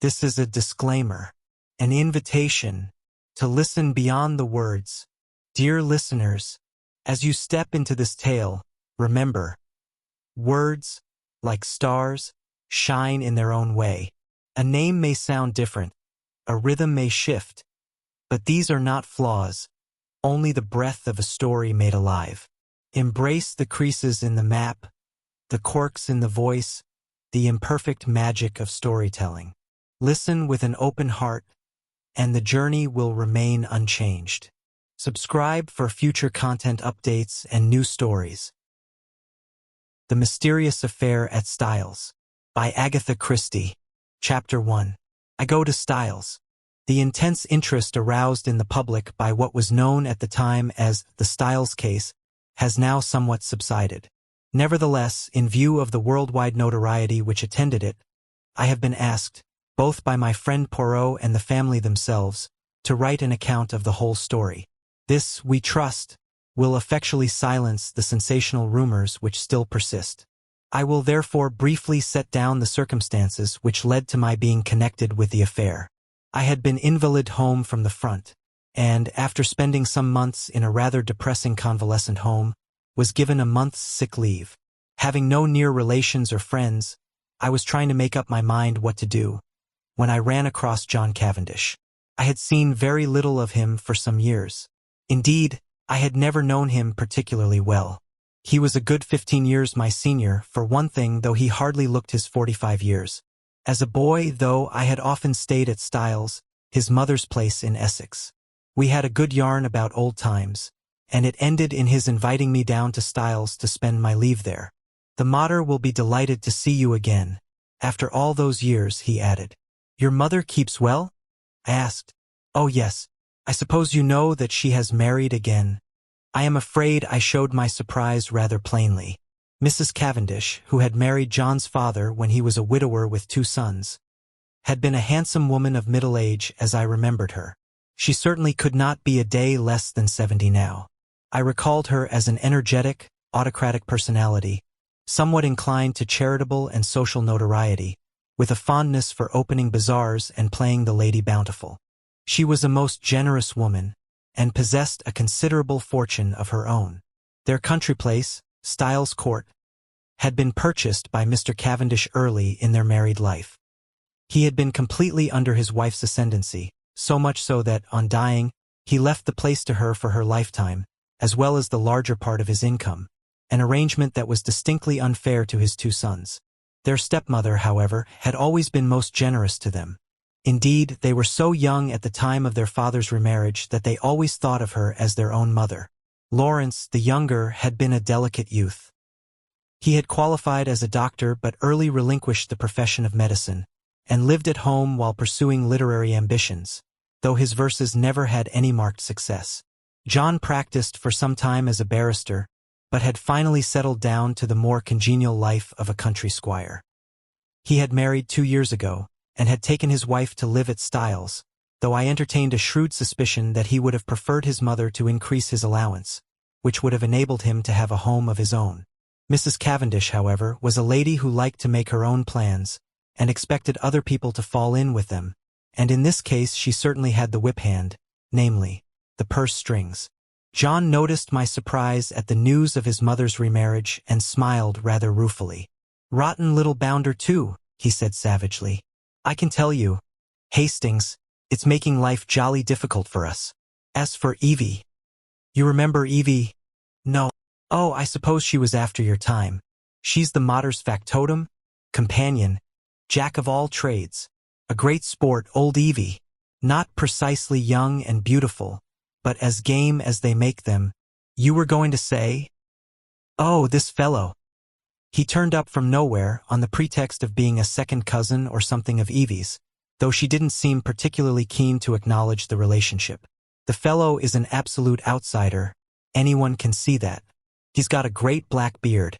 This is a disclaimer, an invitation to listen beyond the words. Dear listeners, as you step into this tale, remember, words, like stars, shine in their own way. A name may sound different, a rhythm may shift, but these are not flaws, only the breath of a story made alive. Embrace the creases in the map, the quirks in the voice, the imperfect magic of storytelling. Listen with an open heart, and the journey will remain unchanged. Subscribe for future content updates and new stories. The Mysterious Affair at Styles, by Agatha Christie. Chapter 1. I go to Styles. The intense interest aroused in the public by what was known at the time as the Styles case has now somewhat subsided. Nevertheless, in view of the worldwide notoriety which attended it, I have been asked, both by my friend Poirot and the family themselves, to write an account of the whole story. This, we trust, will effectually silence the sensational rumors which still persist. I will therefore briefly set down the circumstances which led to my being connected with the affair. I had been invalid home from the front, and, after spending some months in a rather depressing convalescent home, was given a month's sick leave. Having no near relations or friends, I was trying to make up my mind what to do, when I ran across John Cavendish. I had seen very little of him for some years. Indeed, I had never known him particularly well. He was a good 15 years my senior, for one thing, though he hardly looked his 45 years. As a boy, though, I had often stayed at Styles, his mother's place in Essex. We had a good yarn about old times, and it ended in his inviting me down to Styles to spend my leave there. The mater will be delighted to see you again. After all those years, he added. Your mother keeps well? I asked. Oh yes, I suppose you know that she has married again. I am afraid I showed my surprise rather plainly. Mrs. Cavendish, who had married John's father when he was a widower with 2 sons, had been a handsome woman of middle age as I remembered her. She certainly could not be a day less than 70 now. I recalled her as an energetic, autocratic personality, somewhat inclined to charitable and social notoriety, with a fondness for opening bazaars and playing the Lady Bountiful. She was a most generous woman, and possessed a considerable fortune of her own. Their country place, Styles Court, had been purchased by Mr. Cavendish early in their married life. He had been completely under his wife's ascendancy, so much so that, on dying, he left the place to her for her lifetime, as well as the larger part of his income, an arrangement that was distinctly unfair to his 2 sons. Their stepmother, however, had always been most generous to them. Indeed, they were so young at the time of their father's remarriage that they always thought of her as their own mother. Lawrence, the younger, had been a delicate youth. He had qualified as a doctor but early relinquished the profession of medicine, and lived at home while pursuing literary ambitions, though his verses never had any marked success. John practiced for some time as a barrister, but had finally settled down to the more congenial life of a country squire. He had married 2 years ago, and had taken his wife to live at Styles, though I entertained a shrewd suspicion that he would have preferred his mother to increase his allowance, which would have enabled him to have a home of his own. Mrs. Cavendish, however, was a lady who liked to make her own plans, and expected other people to fall in with them, and in this case she certainly had the whip hand, namely, the purse strings. John noticed my surprise at the news of his mother's remarriage and smiled rather ruefully. Rotten little bounder too, he said savagely. I can tell you, Hastings, it's making life jolly difficult for us. As for Evie. You remember Evie? No. Oh, I suppose she was after your time. She's the mater's factotum, companion, jack of all trades. A great sport, old Evie. Not precisely young and beautiful, but as game as they make them. You were going to say? Oh, this fellow. He turned up from nowhere on the pretext of being a second cousin or something of Evie's, though she didn't seem particularly keen to acknowledge the relationship. The fellow is an absolute outsider. Anyone can see that. He's got a great black beard,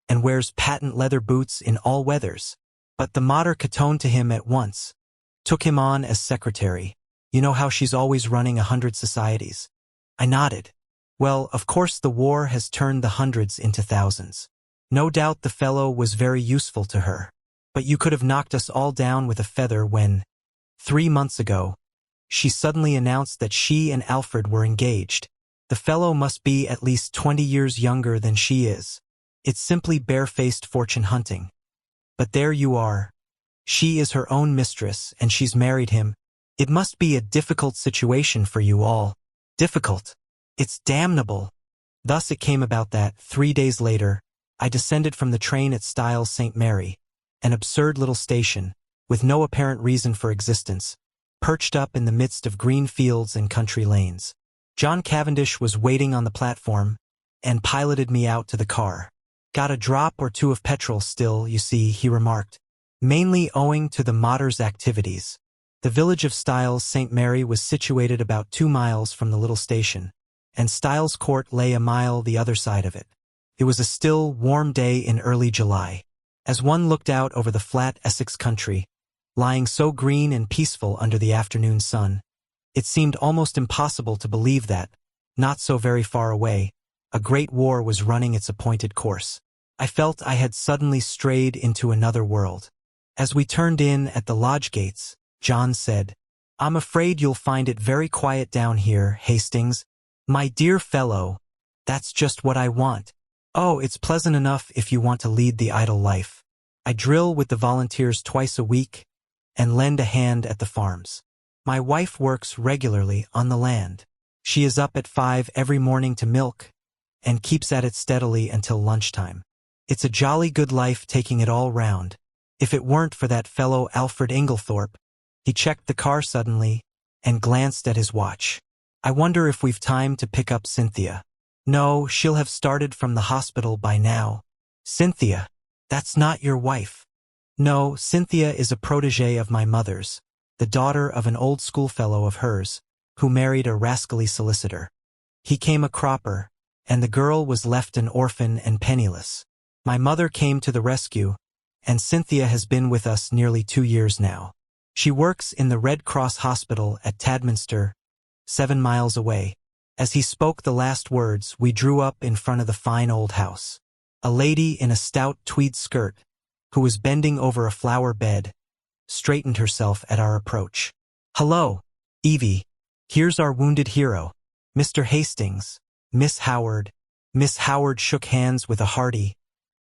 and wears patent leather boots in all weathers. But the mater catoned to him at once, took him on as secretary. You know how she's always running 100 societies? I nodded. Well, of course the war has turned the hundreds into thousands. No doubt the fellow was very useful to her. But you could have knocked us all down with a feather when, 3 months ago, she suddenly announced that she and Alfred were engaged. The fellow must be at least 20 years younger than she is. It's simply barefaced fortune hunting. But there you are. She is her own mistress, and she's married him. It must be a difficult situation for you all. Difficult. It's damnable. Thus it came about that, 3 days later, I descended from the train at Styles St. Mary, an absurd little station, with no apparent reason for existence, perched up in the midst of green fields and country lanes. John Cavendish was waiting on the platform and piloted me out to the car. Got a drop or two of petrol still, you see, he remarked, mainly owing to the mater's activities. The village of Styles St. Mary was situated about 2 miles from the little station, and Styles Court lay a mile the other side of it. It was a still, warm day in early July. As one looked out over the flat Essex country, lying so green and peaceful under the afternoon sun, it seemed almost impossible to believe that, not so very far away, a great war was running its appointed course. I felt I had suddenly strayed into another world. As we turned in at the lodge gates, John said, "I'm afraid you'll find it very quiet down here, Hastings. My dear fellow, that's just what I want. Oh, it's pleasant enough if you want to lead the idle life. I drill with the volunteers twice a week and lend a hand at the farms. My wife works regularly on the land. She is up at 5 every morning to milk and keeps at it steadily until lunchtime. It's a jolly good life taking it all round. If it weren't for that fellow Alfred Inglethorpe." He checked the car suddenly and glanced at his watch. "I wonder if we've time to pick up Cynthia. No, she'll have started from the hospital by now." "Cynthia? That's not your wife." "No, Cynthia is a protégée of my mother's, the daughter of an old schoolfellow of hers, who married a rascally solicitor. He came a cropper, and the girl was left an orphan and penniless. My mother came to the rescue, and Cynthia has been with us nearly 2 years now. She works in the Red Cross Hospital at Tadminster, 7 miles away." As he spoke the last words, we drew up in front of the fine old house. A lady in a stout tweed skirt, who was bending over a flower bed, straightened herself at our approach. "Hello, Evie. Here's our wounded hero, Mr. Hastings, Miss Howard." Miss Howard shook hands with a hearty,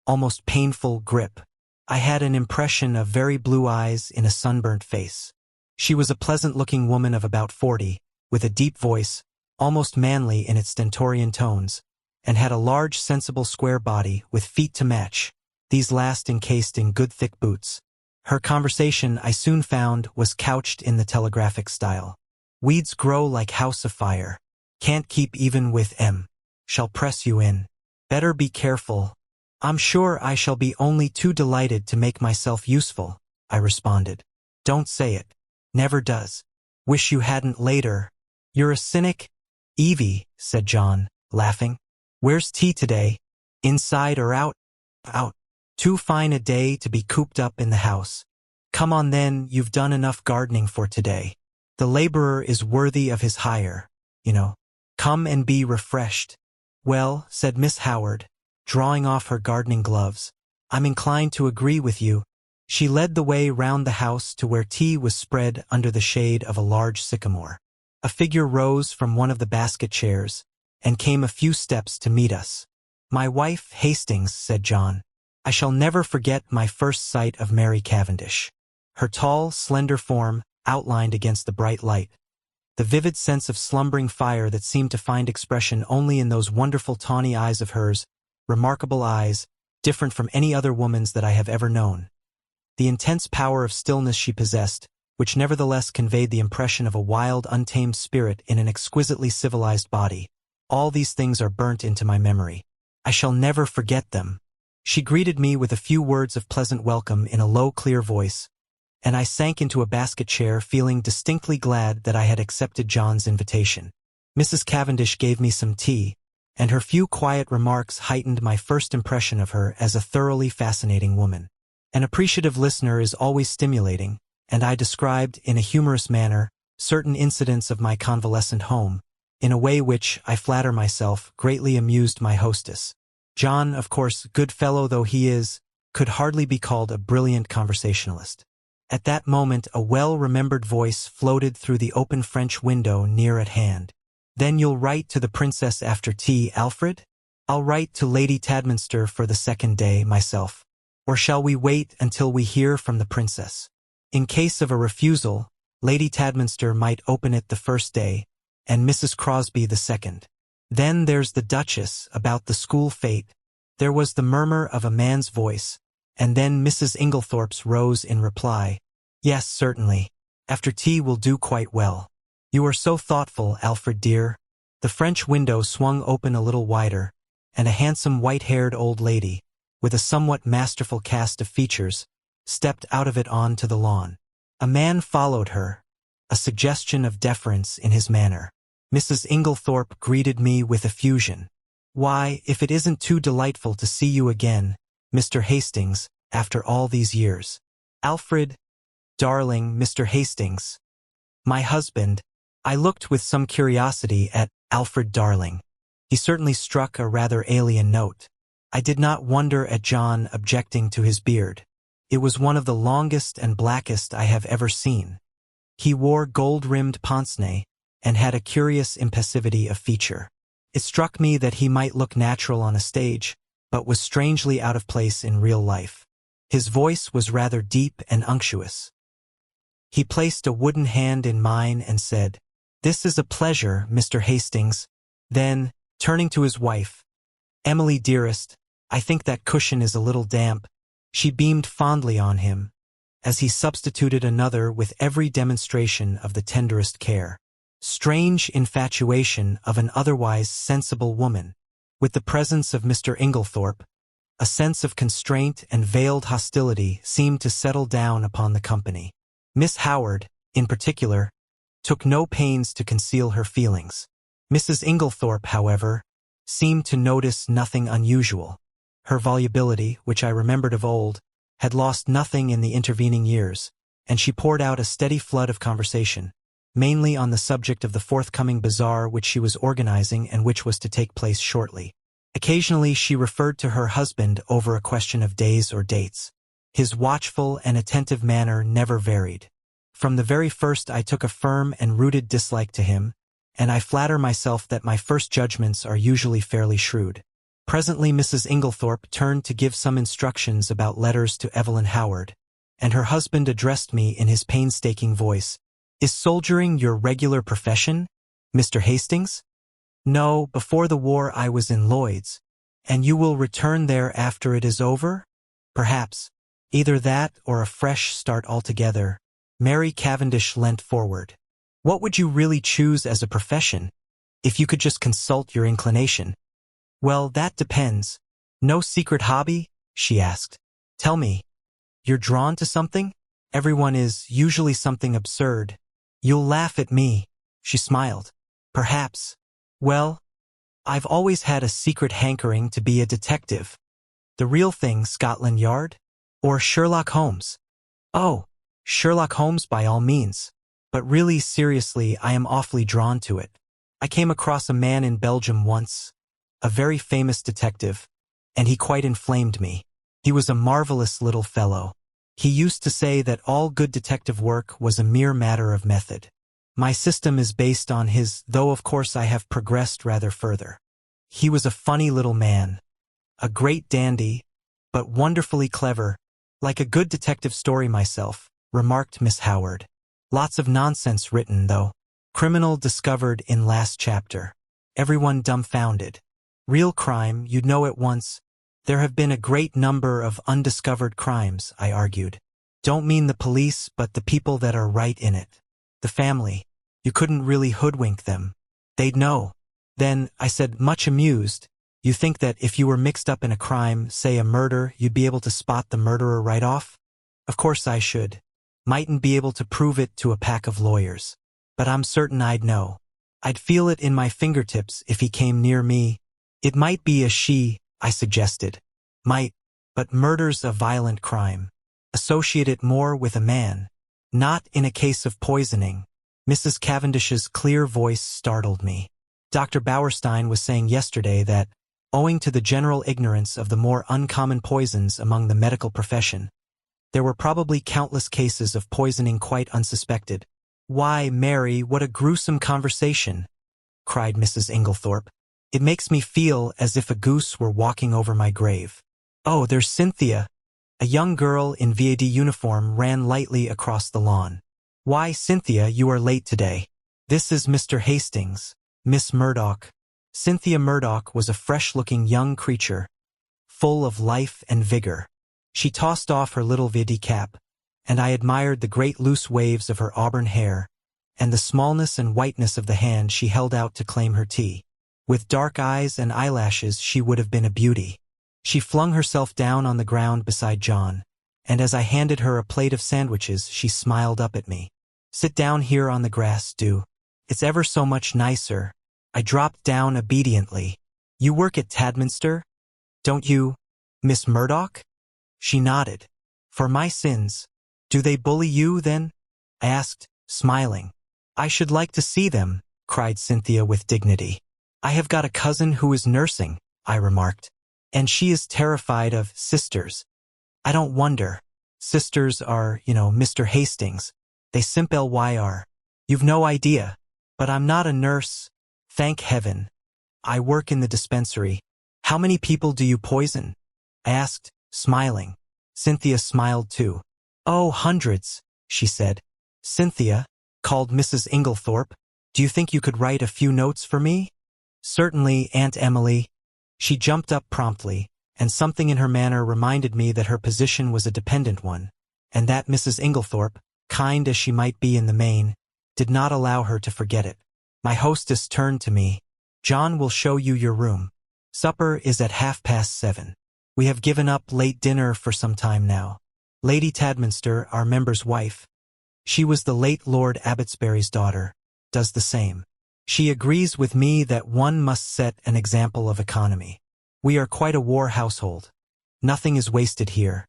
almost painful grip. I had an impression of very blue eyes in a sunburnt face. She was a pleasant-looking woman of about 40, with a deep voice, almost manly in its stentorian tones, and had a large, sensible, square body with feet to match, these last encased in good thick boots. Her conversation, I soon found, was couched in the telegraphic style. "Weeds grow like house afire. Can't keep even with M. Shall press you in. Better be careful." "I'm sure I shall be only too delighted to make myself useful," I responded. "Don't say it. Never does. Wish you hadn't later. You're a cynic." "Evie," said John, laughing. "Where's tea today? Inside or out?" "Out. Too fine a day to be cooped up in the house." "Come on then, you've done enough gardening for today. The laborer is worthy of his hire, you know. Come and be refreshed." "Well," said Miss Howard, drawing off her gardening gloves, "I'm inclined to agree with you." She led the way round the house to where tea was spread under the shade of a large sycamore. A figure rose from one of the basket chairs and came a few steps to meet us. "My wife, Hastings," said John. "I shall never forget my first sight of Mary Cavendish. Her tall, slender form, outlined against the bright light. The vivid sense of slumbering fire that seemed to find expression only in those wonderful tawny eyes of hers, remarkable eyes, different from any other woman's that I have ever known. The intense power of stillness she possessed, which nevertheless conveyed the impression of a wild, untamed spirit in an exquisitely civilized body. All these things are burnt into my memory. I shall never forget them." She greeted me with a few words of pleasant welcome in a low, clear voice, and I sank into a basket chair feeling distinctly glad that I had accepted John's invitation. Mrs. Cavendish gave me some tea, and her few quiet remarks heightened my first impression of her as a thoroughly fascinating woman. An appreciative listener is always stimulating, and I described, in a humorous manner, certain incidents of my convalescent home, in a way which, I flatter myself, greatly amused my hostess. John, of course, good fellow though he is, could hardly be called a brilliant conversationalist. At that moment, a well-remembered voice floated through the open French window near at hand. "Then you'll write to the princess after tea, Alfred?" "I'll write to Lady Tadminster for the second day, myself. Or shall we wait until we hear from the princess? In case of a refusal, Lady Tadminster might open it the first day, and Mrs. Crosby the second. Then there's the Duchess about the school fete." There was the murmur of a man's voice, and then Mrs. Inglethorpe's rose in reply. "Yes, certainly. After tea will do quite well. You are so thoughtful, Alfred dear." The French window swung open a little wider, and a handsome white-haired old lady, with a somewhat masterful cast of features, stepped out of it on to the lawn. A man followed her, a suggestion of deference in his manner. Mrs. Inglethorpe greeted me with effusion. "Why, if it isn't too delightful to see you again, Mr. Hastings, after all these years." "Alfred, darling, Mr. Hastings." "My husband." I looked with some curiosity at Alfred Darling. He certainly struck a rather alien note. I did not wonder at John objecting to his beard. It was one of the longest and blackest I have ever seen. He wore gold-rimmed pince-nez and had a curious impassivity of feature. It struck me that he might look natural on a stage, but was strangely out of place in real life. His voice was rather deep and unctuous. He placed a wooden hand in mine and said, "This is a pleasure, Mr. Hastings." Then, turning to his wife, "Emily, dearest, I think that cushion is a little damp." She beamed fondly on him, as he substituted another with every demonstration of the tenderest care. Strange infatuation of an otherwise sensible woman. With the presence of Mr. Inglethorpe, a sense of constraint and veiled hostility seemed to settle down upon the company. Miss Howard, in particular, took no pains to conceal her feelings. Mrs. Inglethorpe, however, seemed to notice nothing unusual. Her volubility, which I remembered of old, had lost nothing in the intervening years, and she poured out a steady flood of conversation, mainly on the subject of the forthcoming bazaar which she was organizing and which was to take place shortly. Occasionally she referred to her husband over a question of days or dates. His watchful and attentive manner never varied. From the very first I took a firm and rooted dislike to him, and I flatter myself that my first judgments are usually fairly shrewd. Presently Mrs. Inglethorpe turned to give some instructions about letters to Evelyn Howard, and her husband addressed me in his painstaking voice. "Is soldiering your regular profession, Mr. Hastings?" "No, before the war I was in Lloyd's." "And you will return there after it is over?" "Perhaps. Either that or a fresh start altogether." Mary Cavendish leant forward. "What would you really choose as a profession, if you could just consult your inclination?" "Well, that depends. No secret hobby?" she asked. "Tell me. You're drawn to something?" "Everyone is, usually something absurd." "You'll laugh at me." She smiled. "Perhaps. Well, I've always had a secret hankering to be a detective." "The real thing, Scotland Yard? Or Sherlock Holmes?" "Oh, Sherlock Holmes by all means. But really, seriously, I am awfully drawn to it. I came across a man in Belgium once, a very famous detective, and he quite inflamed me. He was a marvelous little fellow. He used to say that all good detective work was a mere matter of method. My system is based on his, though of course I have progressed rather further. He was a funny little man, a great dandy, but wonderfully clever, like a good detective story myself," remarked Miss Howard. "Lots of nonsense written, though. Criminal discovered in last chapter. Everyone dumbfounded. Real crime, you'd know at once. There have been a great number of undiscovered crimes," I argued. "Don't mean the police, but the people that are right in it. The family. You couldn't really hoodwink them. They'd know." "Then," I said, much amused, "you think that if you were mixed up in a crime, say a murder, you'd be able to spot the murderer right off?" "Of course I should. Mightn't be able to prove it to a pack of lawyers. But I'm certain I'd know. I'd feel it in my fingertips if he came near me." "It might be a she," I suggested. "Might, but murder's a violent crime. Associate it more with a man. Not in a case of poisoning." Mrs. Cavendish's clear voice startled me. "Dr. Bauerstein was saying yesterday that, Owing to the general ignorance of the more uncommon poisons among the medical profession, there were probably countless cases of poisoning quite unsuspected. "Why, Mary, what a gruesome conversation!" cried Mrs. Inglethorpe. "It makes me feel as if a goose were walking over my grave." "Oh, there's Cynthia!" A young girl in VAD uniform ran lightly across the lawn. "Why, Cynthia, you are late today. This is Mr. Hastings, Miss Murdoch." Cynthia Murdoch was a fresh-looking young creature, full of life and vigor. She tossed off her little VAD cap, and I admired the great loose waves of her auburn hair and the smallness and whiteness of the hand she held out to claim her tea. With dark eyes and eyelashes, she would have been a beauty. She flung herself down on the ground beside John, and as I handed her a plate of sandwiches, she smiled up at me. "Sit down here on the grass, do. It's ever so much nicer." I dropped down obediently. "You work at Tadminster, don't you, Miss Murdoch?" She nodded. "For my sins. Do they bully you, then?" I asked, smiling. "I should like to see them," cried Cynthia with dignity. "I have got a cousin who is nursing," I remarked, "and she is terrified of sisters." "I don't wonder. Sisters are, Mr. Hastings. They simp-lyr. You've no idea. But I'm not a nurse, thank heaven. I work in the dispensary." "How many people do you poison?" I asked, smiling. Cynthia smiled too. "Oh, hundreds," she said. "Cynthia," called Mrs. Inglethorpe, "do you think you could write a few notes for me?" "Certainly, Aunt Emily." She jumped up promptly, and something in her manner reminded me that her position was a dependent one, and that Mrs. Inglethorpe, kind as she might be in the main, did not allow her to forget it. My hostess turned to me. "John will show you your room. Supper is at 7:30. We have given up late dinner for some time now. Lady Tadminster, our member's wife, she was the late Lord Abbotsbury's daughter, does the same. She agrees with me that one must set an example of economy. We are quite a war household. Nothing is wasted here.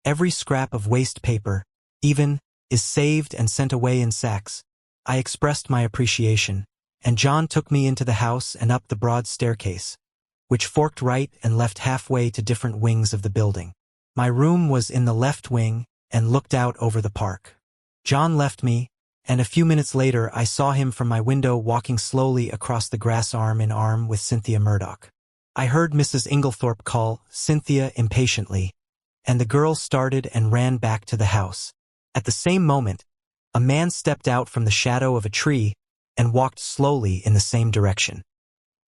Every scrap of waste paper, even, is saved and sent away in sacks." I expressed my appreciation, and John took me into the house and up the broad staircase, which forked right and left halfway to different wings of the building. My room was in the left wing and looked out over the park. John left me, and a few minutes later I saw him from my window walking slowly across the grass arm in arm with Cynthia Murdoch. I heard Mrs. Inglethorpe call Cynthia impatiently, and the girl started and ran back to the house. At the same moment, a man stepped out from the shadow of a tree and walked slowly in the same direction.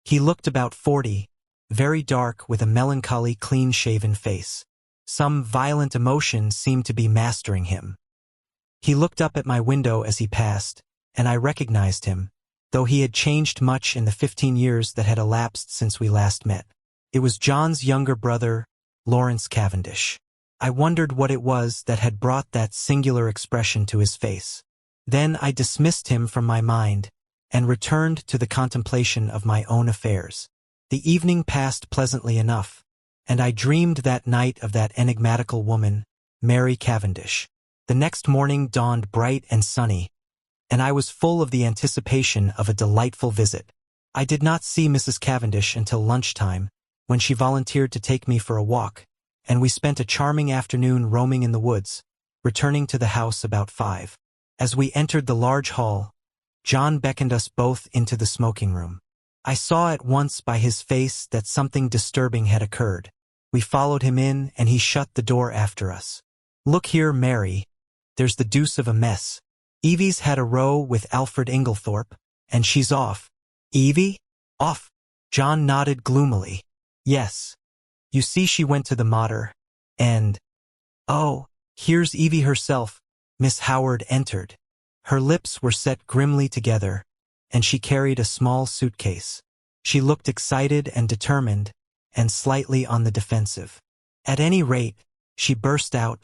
He looked about 40, very dark with a melancholy, clean-shaven face. Some violent emotion seemed to be mastering him. He looked up at my window as he passed, and I recognized him, though he had changed much in the 15 years that had elapsed since we last met. It was John's younger brother, Lawrence Cavendish. I wondered what it was that had brought that singular expression to his face. Then I dismissed him from my mind and returned to the contemplation of my own affairs. The evening passed pleasantly enough, and I dreamed that night of that enigmatical woman, Mary Cavendish. The next morning dawned bright and sunny, and I was full of the anticipation of a delightful visit. I did not see Mrs. Cavendish until lunchtime, when she volunteered to take me for a walk, and we spent a charming afternoon roaming in the woods, returning to the house about 5. As we entered the large hall, John beckoned us both into the smoking room. I saw at once by his face that something disturbing had occurred. We followed him in, and he shut the door after us. "Look here, Mary. There's the deuce of a mess. Evie's had a row with Alfred Inglethorpe, and she's off." "Evie? Off?" John nodded gloomily. "Yes. You see, she went to the mater, and... Oh, here's Evie herself." Miss Howard entered. Her lips were set grimly together, and she carried a small suitcase. She looked excited and determined, and slightly on the defensive. "At any rate," she burst out,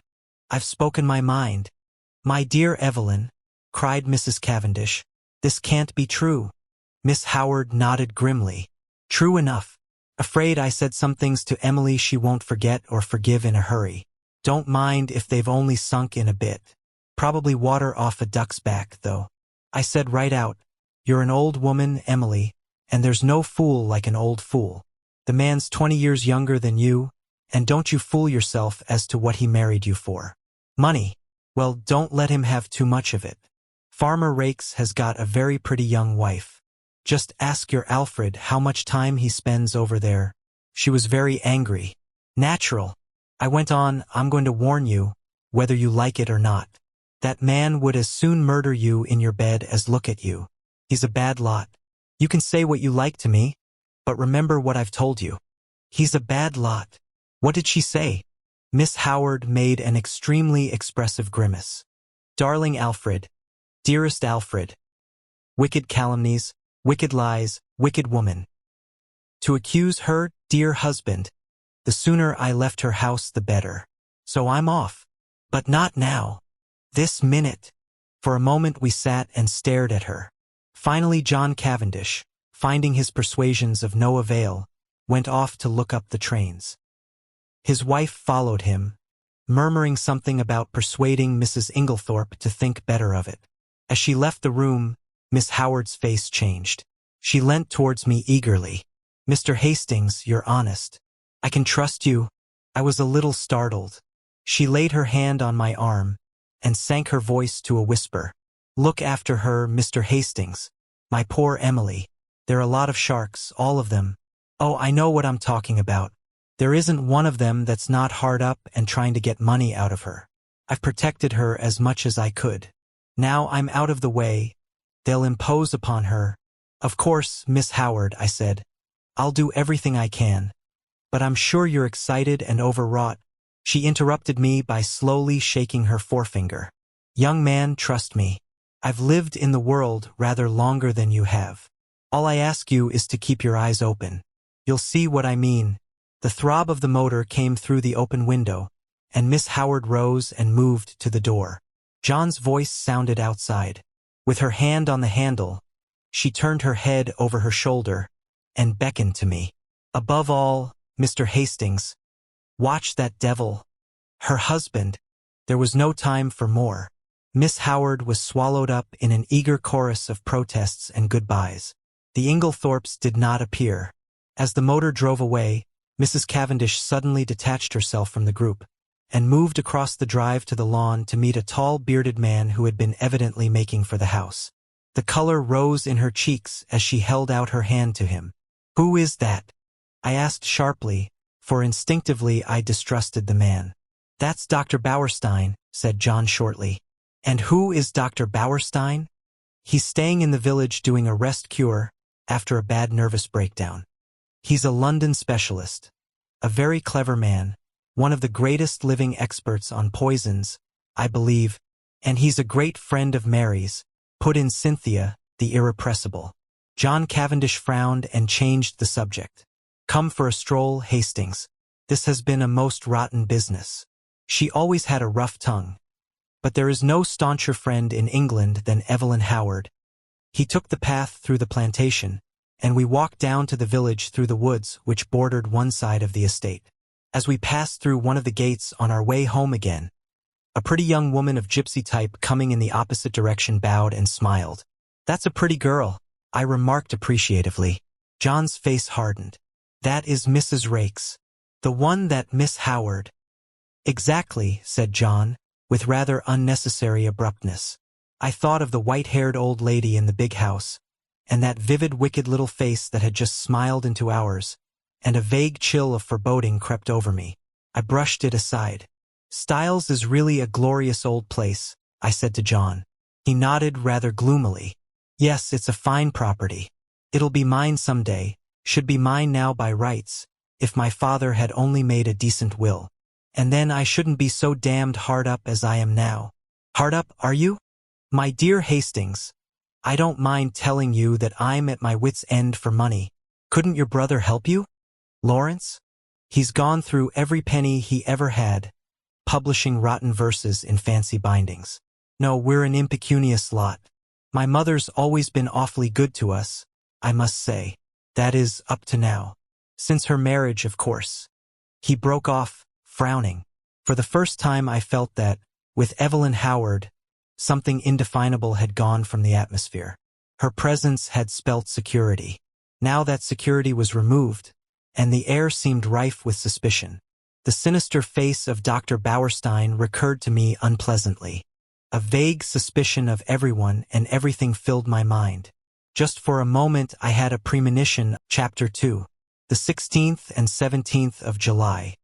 "I've spoken my mind." "My dear Evelyn," cried Mrs. Cavendish, "this can't be true." Miss Howard nodded grimly. "True enough. Afraid I said some things to Emily she won't forget or forgive in a hurry. Don't mind if they've only sunk in a bit. Probably water off a duck's back, though. I said right out, 'You're an old woman, Emily, and there's no fool like an old fool.' The man's 20 years younger than you, and don't you fool yourself as to what he married you for. Money. Well, don't let him have too much of it. Farmer Rakes has got a very pretty young wife. Just ask your Alfred how much time he spends over there. She was very angry. Natural. I went on, I'm going to warn you, whether you like it or not. That man would as soon murder you in your bed as look at you. He's a bad lot. You can say what you like to me, but remember what I've told you. He's a bad lot. What did she say? Miss Howard made an extremely expressive grimace. Darling Alfred. Dearest Alfred. Wicked calumnies, wicked lies, wicked woman. To accuse her, dear husband. The sooner I left her house the better. So I'm off. But not now. This minute. For a moment we sat and stared at her. Finally John Cavendish, finding his persuasions of no avail, went off to look up the trains. His wife followed him, murmuring something about persuading Mrs. Inglethorpe to think better of it. As she left the room, Miss Howard's face changed. She leant towards me eagerly. Mr. Hastings, you're honest. I can trust you. I was a little startled. She laid her hand on my arm and sank her voice to a whisper. Look after her, Mr. Hastings. My poor Emily. There are a lot of sharks, all of them. Oh, I know what I'm talking about. There isn't one of them that's not hard up and trying to get money out of her. I've protected her as much as I could. Now I'm out of the way. They'll impose upon her. Of course, Miss Howard, I said. I'll do everything I can. But I'm sure you're excited and overwrought. She interrupted me by slowly shaking her forefinger. Young man, trust me. I've lived in the world rather longer than you have. All I ask you is to keep your eyes open. You'll see what I mean. The throb of the motor came through the open window, and Miss Howard rose and moved to the door. John's voice sounded outside. With her hand on the handle, she turned her head over her shoulder and beckoned to me. Above all, Mr. Hastings, watch that devil. Her husband. There was no time for more. Miss Howard was swallowed up in an eager chorus of protests and goodbyes. The Inglethorpes did not appear. As the motor drove away, Mrs. Cavendish suddenly detached herself from the group and moved across the drive to the lawn to meet a tall, bearded man who had been evidently making for the house. The color rose in her cheeks as she held out her hand to him. Who is that? I asked sharply, for instinctively I distrusted the man. That's Dr. Bauerstein, said John shortly. And who is Dr. Bauerstein? He's staying in the village doing a rest cure after a bad nervous breakdown. He's a London specialist, a very clever man, one of the greatest living experts on poisons, I believe, and he's a great friend of Mary's, put in Cynthia, the irrepressible. John Cavendish frowned and changed the subject. Come for a stroll, Hastings. This has been a most rotten business. She always had a rough tongue. But there is no stauncher friend in England than Evelyn Howard. He took the path through the plantation, and we walked down to the village through the woods which bordered one side of the estate. As we passed through one of the gates on our way home again, a pretty young woman of gypsy type coming in the opposite direction bowed and smiled. That's a pretty girl, I remarked appreciatively. John's face hardened. That is Mrs. Rakes. The one that Miss Howard. Exactly, said John, with rather unnecessary abruptness. I thought of the white-haired old lady in the big house, and that vivid, wicked little face that had just smiled into ours, and a vague chill of foreboding crept over me. I brushed it aside. Styles is really a glorious old place, I said to John. He nodded rather gloomily. Yes, it's a fine property. It'll be mine someday, should be mine now by rights, if my father had only made a decent will. And then I shouldn't be so damned hard up as I am now. Hard up, are you? My dear Hastings, I don't mind telling you that I'm at my wit's end for money. Couldn't your brother help you? Lawrence? He's gone through every penny he ever had, publishing rotten verses in fancy bindings. No, we're an impecunious lot. My mother's always been awfully good to us, I must say. That is, up to now. Since her marriage, of course. He broke off, frowning. For the first time I felt that, with Evelyn Howard, something indefinable had gone from the atmosphere. Her presence had spelt security. Now that security was removed, and the air seemed rife with suspicion. The sinister face of Dr. Bauerstein recurred to me unpleasantly. A vague suspicion of everyone and everything filled my mind. Just for a moment I had a premonition. Chapter 2. The 16th and 17th of July.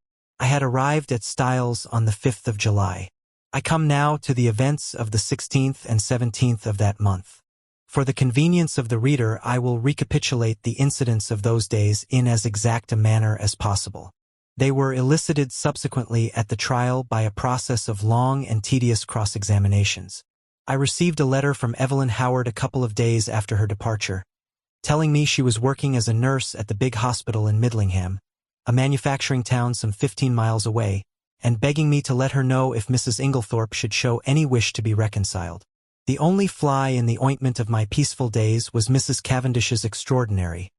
I had arrived at Styles on the 5th of July. I come now to the events of the 16th and 17th of that month. For the convenience of the reader, I will recapitulate the incidents of those days in as exact a manner as possible. They were elicited subsequently at the trial by a process of long and tedious cross-examinations. I received a letter from Evelyn Howard a couple of days after her departure, telling me she was working as a nurse at the big hospital in Midlingham, a manufacturing town some 15 miles away, and begging me to let her know if Mrs. Inglethorpe should show any wish to be reconciled. The only fly in the ointment of my peaceful days was Mrs. Cavendish's extraordinary,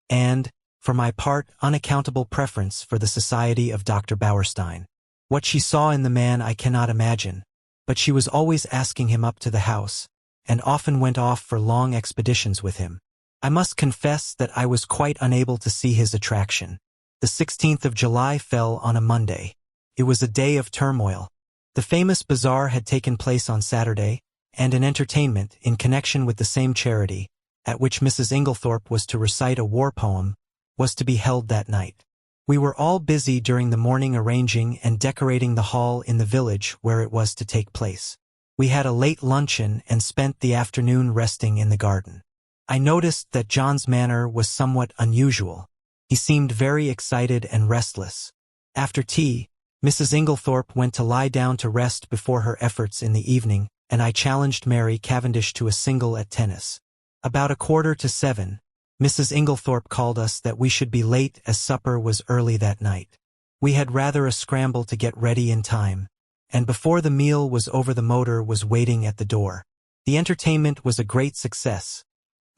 and, for my part, unaccountable preference for the society of Dr. Bauerstein. What she saw in the man I cannot imagine, but she was always asking him up to the house, and often went off for long expeditions with him. I must confess that I was quite unable to see his attraction. The 16th of July fell on a Monday. It was a day of turmoil. The famous bazaar had taken place on Saturday, and an entertainment, in connection with the same charity, at which Mrs. Inglethorpe was to recite a war poem, was to be held that night. We were all busy during the morning arranging and decorating the hall in the village where it was to take place. We had a late luncheon and spent the afternoon resting in the garden. I noticed that John's manner was somewhat unusual. He seemed very excited and restless. After tea, Mrs. Inglethorpe went to lie down to rest before her efforts in the evening, and I challenged Mary Cavendish to a single at tennis. About 6:45, Mrs. Inglethorpe called us that we should be late as supper was early that night. We had rather a scramble to get ready in time, and before the meal was over the motor was waiting at the door. The entertainment was a great success,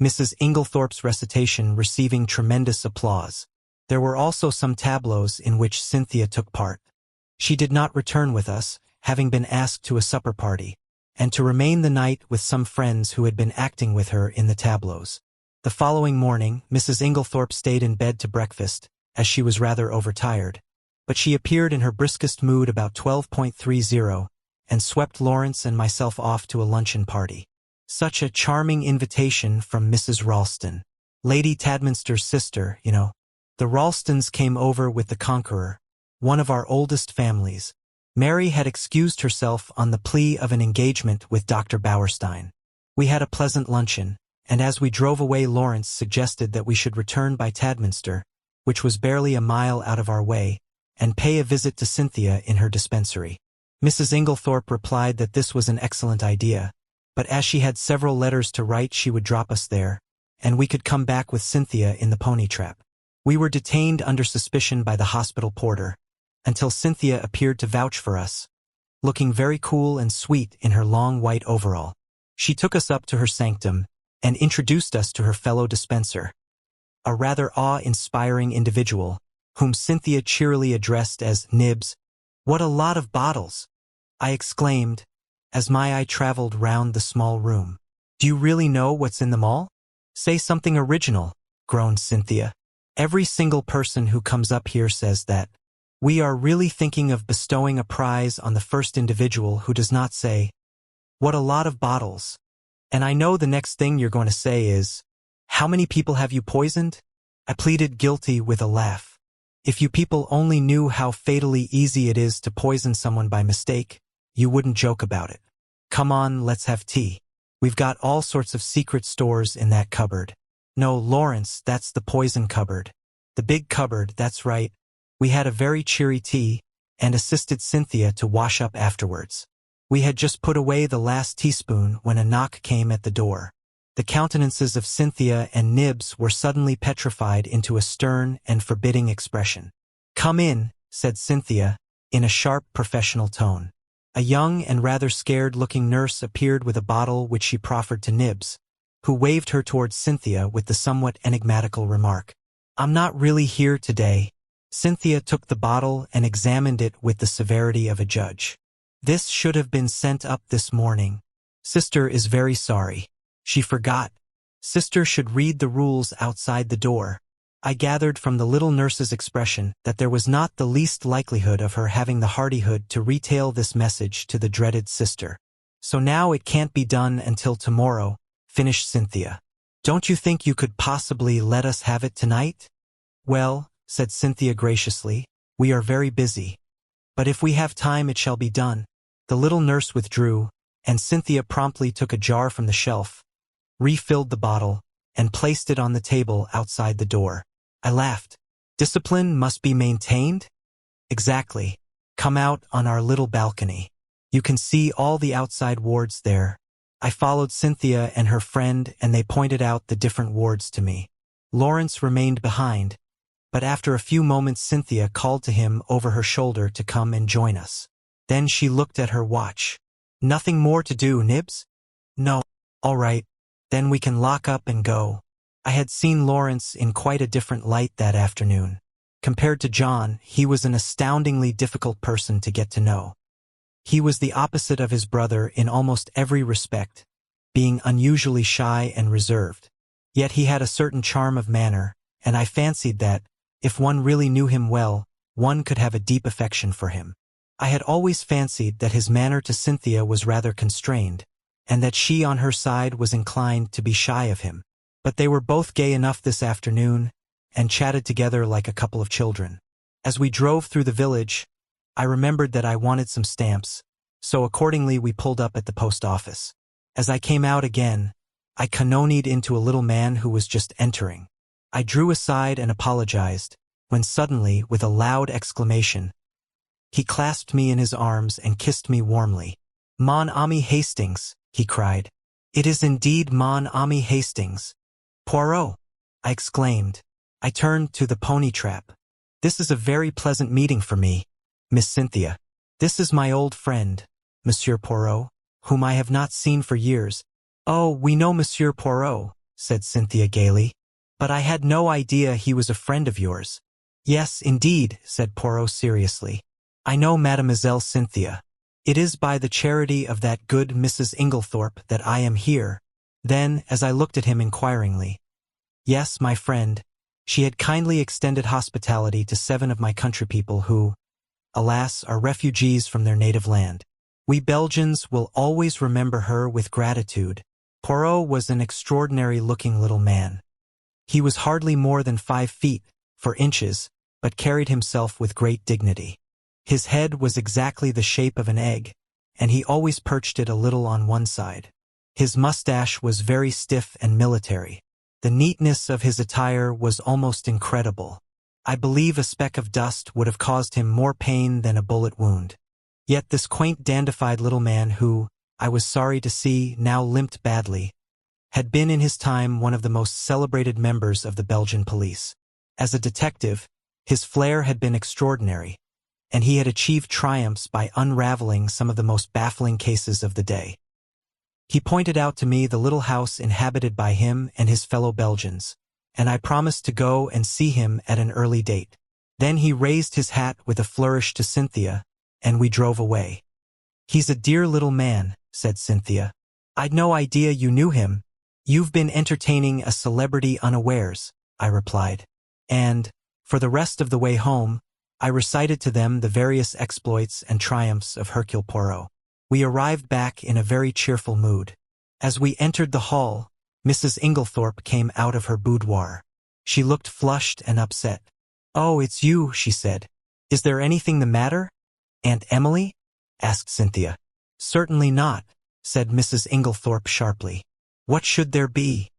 Mrs. Inglethorpe's recitation receiving tremendous applause. There were also some tableaux in which Cynthia took part. She did not return with us, having been asked to a supper party, and to remain the night with some friends who had been acting with her in the tableaux. The following morning, Mrs. Inglethorpe stayed in bed to breakfast, as she was rather overtired, but she appeared in her briskest mood about 12:30, and swept Lawrence and myself off to a luncheon party. Such a charming invitation from Mrs. Ralston. Lady Tadminster's sister, you know. The Ralstons came over with the Conqueror, one of our oldest families. Mary had excused herself on the plea of an engagement with Dr. Bauerstein. We had a pleasant luncheon, and as we drove away Lawrence suggested that we should return by Tadminster, which was barely a mile out of our way, and pay a visit to Cynthia in her dispensary. Mrs. Inglethorpe replied that this was an excellent idea, but as she had several letters to write she would drop us there, and we could come back with Cynthia in the pony trap. We were detained under suspicion by the hospital porter, until Cynthia appeared to vouch for us, looking very cool and sweet in her long white overall. She took us up to her sanctum, and introduced us to her fellow dispenser, a rather awe-inspiring individual, whom Cynthia cheerily addressed as Nibs. "What a lot of bottles!" I exclaimed, as my eye traveled round the small room. "Do you really know what's in them all?" "Say something original," groaned Cynthia. "Every single person who comes up here says that. We are really thinking of bestowing a prize on the first individual who does not say, 'What a lot of bottles.' And I know the next thing you're going to say is, 'How many people have you poisoned?'" I pleaded guilty with a laugh. "If you people only knew how fatally easy it is to poison someone by mistake, you wouldn't joke about it. Come on, let's have tea. We've got all sorts of secret stores in that cupboard." "No, Lawrence, that's the poison cupboard." "The big cupboard, that's right." We had a very cheery tea, and assisted Cynthia to wash up afterwards. We had just put away the last teaspoon when a knock came at the door. The countenances of Cynthia and Nibs were suddenly petrified into a stern and forbidding expression. "Come in," said Cynthia, in a sharp professional tone. A young and rather scared-looking nurse appeared with a bottle which she proffered to Nibs, who waved her towards Cynthia with the somewhat enigmatical remark, "I'm not really here today." Cynthia took the bottle and examined it with the severity of a judge. "This should have been sent up this morning. Sister is very sorry. She forgot. Sister should read the rules outside the door." I gathered from the little nurse's expression that there was not the least likelihood of her having the hardihood to retail this message to the dreaded sister. So now it can't be done until tomorrow, finished Cynthia. Don't you think you could possibly let us have it tonight? Well, said Cynthia graciously, we are very busy. But if we have time it shall be done. The little nurse withdrew, and Cynthia promptly took a jar from the shelf, refilled the bottle, and placed it on the table outside the door. I laughed. Discipline must be maintained? Exactly. Come out on our little balcony. You can see all the outside wards there. I followed Cynthia and her friend, and they pointed out the different wards to me. Lawrence remained behind, but after a few moments Cynthia called to him over her shoulder to come and join us. Then she looked at her watch. Nothing more to do, Nibs? No. All right. Then we can lock up and go. I had seen Lawrence in quite a different light that afternoon. Compared to John, he was an astoundingly difficult person to get to know. He was the opposite of his brother in almost every respect, being unusually shy and reserved. Yet he had a certain charm of manner, and I fancied that, if one really knew him well, one could have a deep affection for him. I had always fancied that his manner to Cynthia was rather constrained, and that she on her side was inclined to be shy of him. But they were both gay enough this afternoon, and chatted together like a couple of children. As we drove through the village, I remembered that I wanted some stamps, so accordingly we pulled up at the post office. As I came out again, I cannonied into a little man who was just entering. I drew aside and apologized, when suddenly, with a loud exclamation, he clasped me in his arms and kissed me warmly. Mon ami Hastings, he cried. It is indeed Mon ami Hastings. Poirot, I exclaimed. I turned to the pony trap. This is a very pleasant meeting for me, Miss Cynthia. This is my old friend, Monsieur Poirot, whom I have not seen for years. Oh, we know Monsieur Poirot, said Cynthia gaily. But I had no idea he was a friend of yours. Yes, indeed, said Poirot seriously. I know Mademoiselle Cynthia. It is by the charity of that good Mrs. Inglethorpe that I am here. Then, as I looked at him inquiringly, yes, my friend, she had kindly extended hospitality to 7 of my countrypeople who, alas, are refugees from their native land. We Belgians will always remember her with gratitude. Poirot was an extraordinary-looking little man. He was hardly more than 5 feet, 4 inches, but carried himself with great dignity. His head was exactly the shape of an egg, and he always perched it a little on one side. His mustache was very stiff and military. The neatness of his attire was almost incredible. I believe a speck of dust would have caused him more pain than a bullet wound. Yet this quaint dandified little man who, I was sorry to see, now limped badly, had been in his time one of the most celebrated members of the Belgian police. As a detective, his flair had been extraordinary, and he had achieved triumphs by unraveling some of the most baffling cases of the day. He pointed out to me the little house inhabited by him and his fellow Belgians, and I promised to go and see him at an early date. Then he raised his hat with a flourish to Cynthia, and we drove away. He's a dear little man, said Cynthia. I'd no idea you knew him. You've been entertaining a celebrity unawares, I replied. And, for the rest of the way home, I recited to them the various exploits and triumphs of Hercule Poirot. We arrived back in a very cheerful mood. As we entered the hall, Mrs. Inglethorpe came out of her boudoir. She looked flushed and upset. Oh, it's you, she said. Is there anything the matter? Aunt Emily? Asked Cynthia. Certainly not, said Mrs. Inglethorpe sharply. What should there be?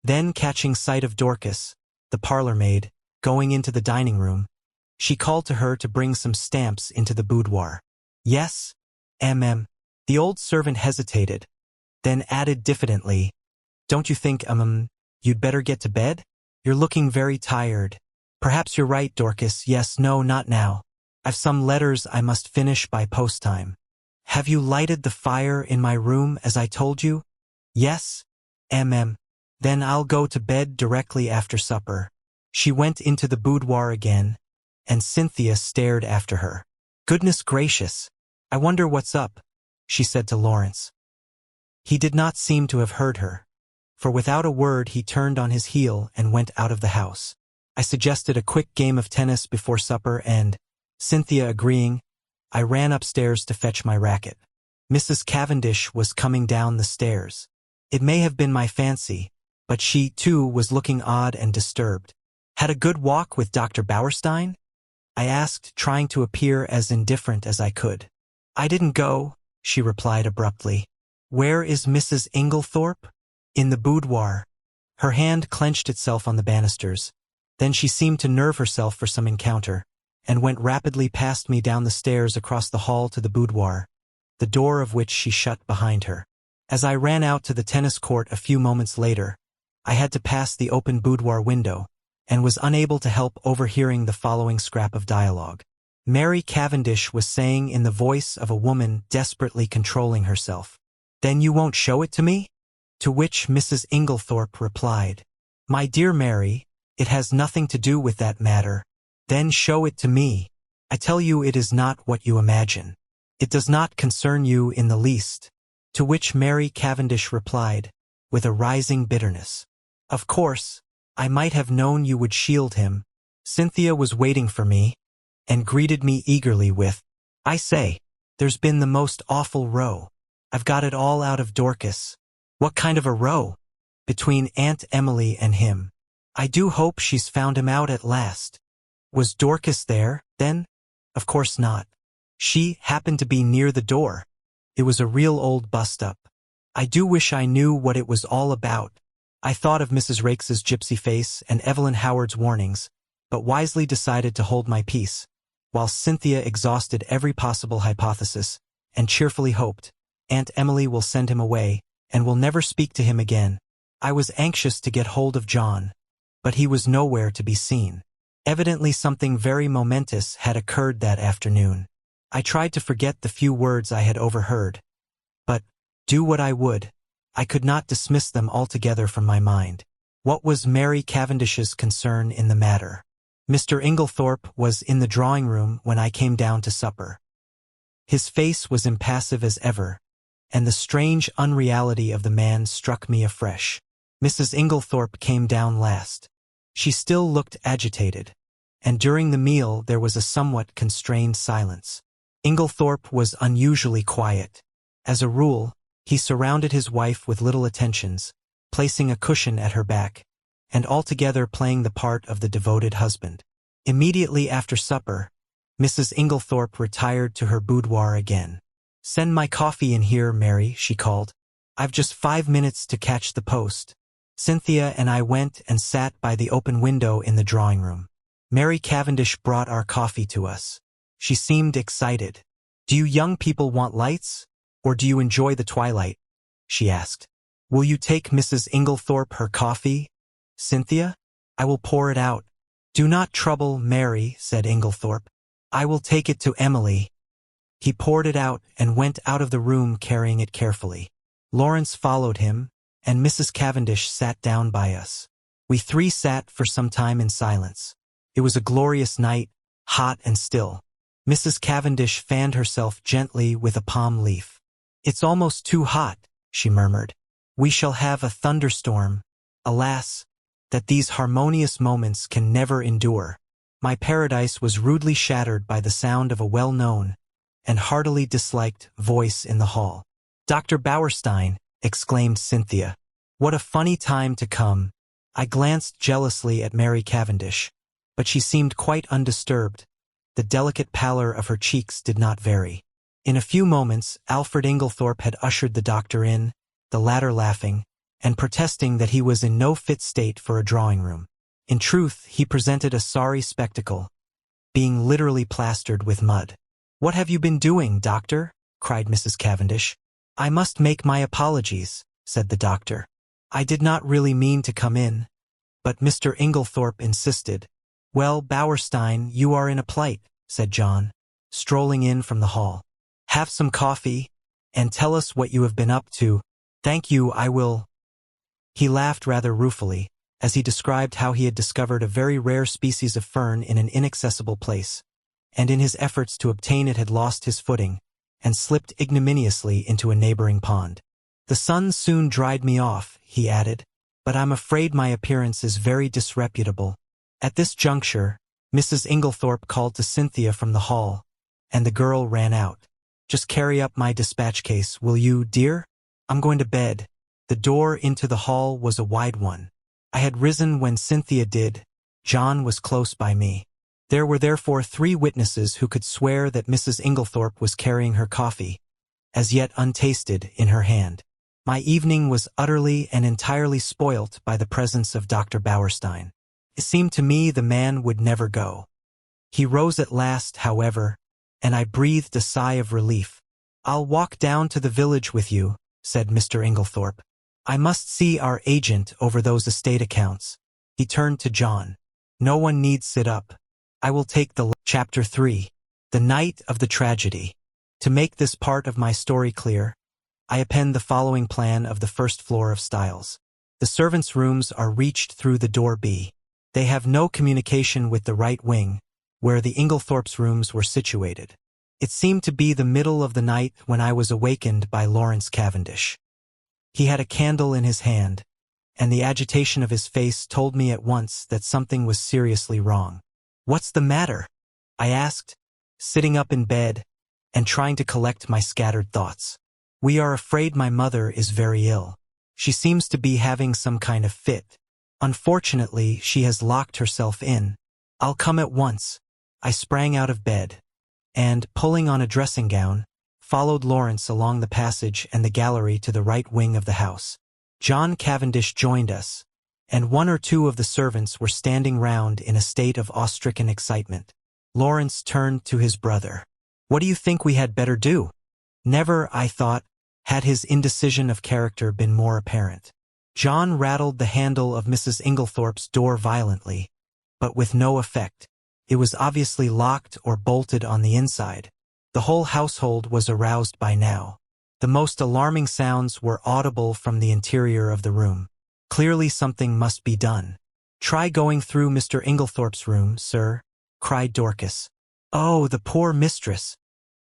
Then, catching sight of Dorcas, the parlour-maid, going into the dining room, she called to her to bring some stamps into the boudoir. Yes, mm. The old servant hesitated, then added diffidently, Don't you think, you'd better get to bed? You're looking very tired. Perhaps you're right, Dorcas. Yes, no, not now. I've some letters I must finish by post time. Have you lighted the fire in my room as I told you? Yes, mm. Then I'll go to bed directly after supper. She went into the boudoir again, and Cynthia stared after her. Goodness gracious, I wonder what's up, she said to Lawrence. He did not seem to have heard her, for without a word he turned on his heel and went out of the house. I suggested a quick game of tennis before supper and, Cynthia agreeing, I ran upstairs to fetch my racket. Mrs. Cavendish was coming down the stairs. It may have been my fancy, but she, too, was looking odd and disturbed. Had a good walk with Dr. Bauerstein? I asked, trying to appear as indifferent as I could. I didn't go, she replied abruptly. Where is Mrs. Inglethorpe? In the boudoir. Her hand clenched itself on the banisters. Then she seemed to nerve herself for some encounter, and went rapidly past me down the stairs across the hall to the boudoir, the door of which she shut behind her. As I ran out to the tennis court a few moments later, I had to pass the open boudoir window, and was unable to help overhearing the following scrap of dialogue. Mary Cavendish was saying in the voice of a woman desperately controlling herself, "Then you won't show it to me?" To which Mrs. Inglethorpe replied, "My dear Mary, it has nothing to do with that matter. Then show it to me. I tell you it is not what you imagine. It does not concern you in the least." To which Mary Cavendish replied, with a rising bitterness, "Of course, I might have known you would shield him." Cynthia was waiting for me, and greeted me eagerly with, "I say, there's been the most awful row. I've got it all out of Dorcas." "What kind of a row?" "Between Aunt Emily and him. I do hope she's found him out at last." "Was Dorcas there, then?" "Of course not. She happened to be near the door. It was a real old bust-up. I do wish I knew what it was all about." I thought of Mrs. Rakes's gypsy face and Evelyn Howard's warnings, but wisely decided to hold my peace, while Cynthia exhausted every possible hypothesis, and cheerfully hoped, "Aunt Emily will send him away, and will never speak to him again." I was anxious to get hold of John, but he was nowhere to be seen. Evidently something very momentous had occurred that afternoon. I tried to forget the few words I had overheard, but, do what I would, I could not dismiss them altogether from my mind. What was Mary Cavendish's concern in the matter? Mr. Inglethorpe was in the drawing-room when I came down to supper. His face was impassive as ever, and the strange unreality of the man struck me afresh. Mrs. Inglethorpe came down last. She still looked agitated, and during the meal there was a somewhat constrained silence. Inglethorpe was unusually quiet. As a rule, he surrounded his wife with little attentions, placing a cushion at her back, and altogether playing the part of the devoted husband. Immediately after supper, Mrs. Inglethorpe retired to her boudoir again. "Send my coffee in here, Mary," she called. "I've just 5 minutes to catch the post." Cynthia and I went and sat by the open window in the drawing-room. Mary Cavendish brought our coffee to us. She seemed excited. "Do you young people want lights, or do you enjoy the twilight?" she asked. "Will you take Mrs. Inglethorpe her coffee, Cynthia? I will pour it out." "Do not trouble, Mary," said Inglethorpe. "I will take it to Emily." He poured it out and went out of the room carrying it carefully. Lawrence followed him, and Mrs. Cavendish sat down by us. We three sat for some time in silence. It was a glorious night, hot and still. Mrs. Cavendish fanned herself gently with a palm leaf. "It's almost too hot," she murmured. "We shall have a thunderstorm. Alas, that these harmonious moments can never endure." My paradise was rudely shattered by the sound of a well-known and heartily disliked voice in the hall. "Dr. Bauerstein," exclaimed Cynthia. "What a funny time to come." I glanced jealously at Mary Cavendish, but she seemed quite undisturbed. The delicate pallor of her cheeks did not vary. In a few moments, Alfred Inglethorpe had ushered the doctor in, the latter laughing, and protesting that he was in no fit state for a drawing-room. In truth, he presented a sorry spectacle, being literally plastered with mud. "What have you been doing, doctor?" cried Mrs. Cavendish. "I must make my apologies," said the doctor. "I did not really mean to come in, but Mr. Inglethorpe insisted." "Well, Bauerstein, you are in a plight," said John, strolling in from the hall. "Have some coffee, and tell us what you have been up to." "Thank you, I will." He laughed rather ruefully, as he described how he had discovered a very rare species of fern in an inaccessible place, and in his efforts to obtain it had lost his footing, and slipped ignominiously into a neighboring pond. "The sun soon dried me off," he added, "but I'm afraid my appearance is very disreputable." At this juncture, Mrs. Inglethorpe called to Cynthia from the hall, and the girl ran out. "Just carry up my dispatch case, will you, dear? I'm going to bed." The door into the hall was a wide one. I had risen when Cynthia did. John was close by me. There were therefore 3 witnesses who could swear that Mrs. Inglethorpe was carrying her coffee, as yet untasted, in her hand. My evening was utterly and entirely spoilt by the presence of Dr. Bauerstein. It seemed to me the man would never go. He rose at last, however, and I breathed a sigh of relief. "I'll walk down to the village with you," said Mr. Inglethorpe. "I must see our agent over those estate accounts." He turned to John. "No one need sit up. I will take the Chapter 3. The night of the tragedy. To make this part of my story clear, I append the following plan of the first floor of Styles. The servants' rooms are reached through the door B. They have no communication with the right wing, where the Inglethorpe's rooms were situated. It seemed to be the middle of the night when I was awakened by Lawrence Cavendish. He had a candle in his hand, and the agitation of his face told me at once that something was seriously wrong. "What's the matter?" I asked, sitting up in bed and trying to collect my scattered thoughts. "We are afraid my mother is very ill. She seems to be having some kind of fit. Unfortunately, she has locked herself in. I'll come at once." I sprang out of bed, and, pulling on a dressing gown, followed Lawrence along the passage and the gallery to the right wing of the house. John Cavendish joined us, and 1 or 2 of the servants were standing round in a state of awe-stricken excitement. Lawrence turned to his brother. "What do you think we had better do?" Never, I thought, had his indecision of character been more apparent. John rattled the handle of Mrs. Inglethorpe's door violently, but with no effect. It was obviously locked or bolted on the inside. The whole household was aroused by now. The most alarming sounds were audible from the interior of the room. Clearly something must be done. "Try going through Mr. Inglethorpe's room, sir," cried Dorcas. "Oh, the poor mistress!"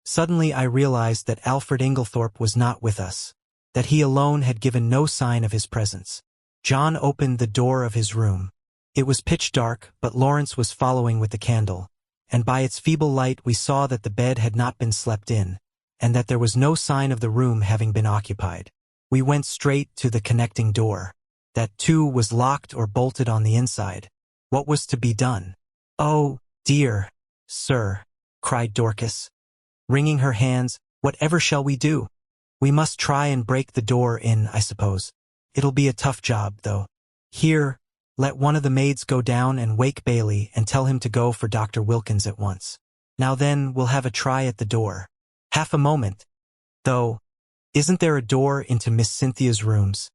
Suddenly I realized that Alfred Inglethorpe was not with us, that he alone had given no sign of his presence. John opened the door of his room. It was pitch dark, but Lawrence was following with the candle, and by its feeble light we saw that the bed had not been slept in, and that there was no sign of the room having been occupied. We went straight to the connecting door. That too was locked or bolted on the inside. What was to be done? "Oh, dear, sir," cried Dorcas, wringing her hands, "whatever shall we do? We must try and break the door in, I suppose. It'll be a tough job, though. Here, let one of the maids go down and wake Bailey and tell him to go for Dr. Wilkins at once. Now then, we'll have a try at the door. Half a moment. Though, isn't there a door into Miss Cynthia's rooms?"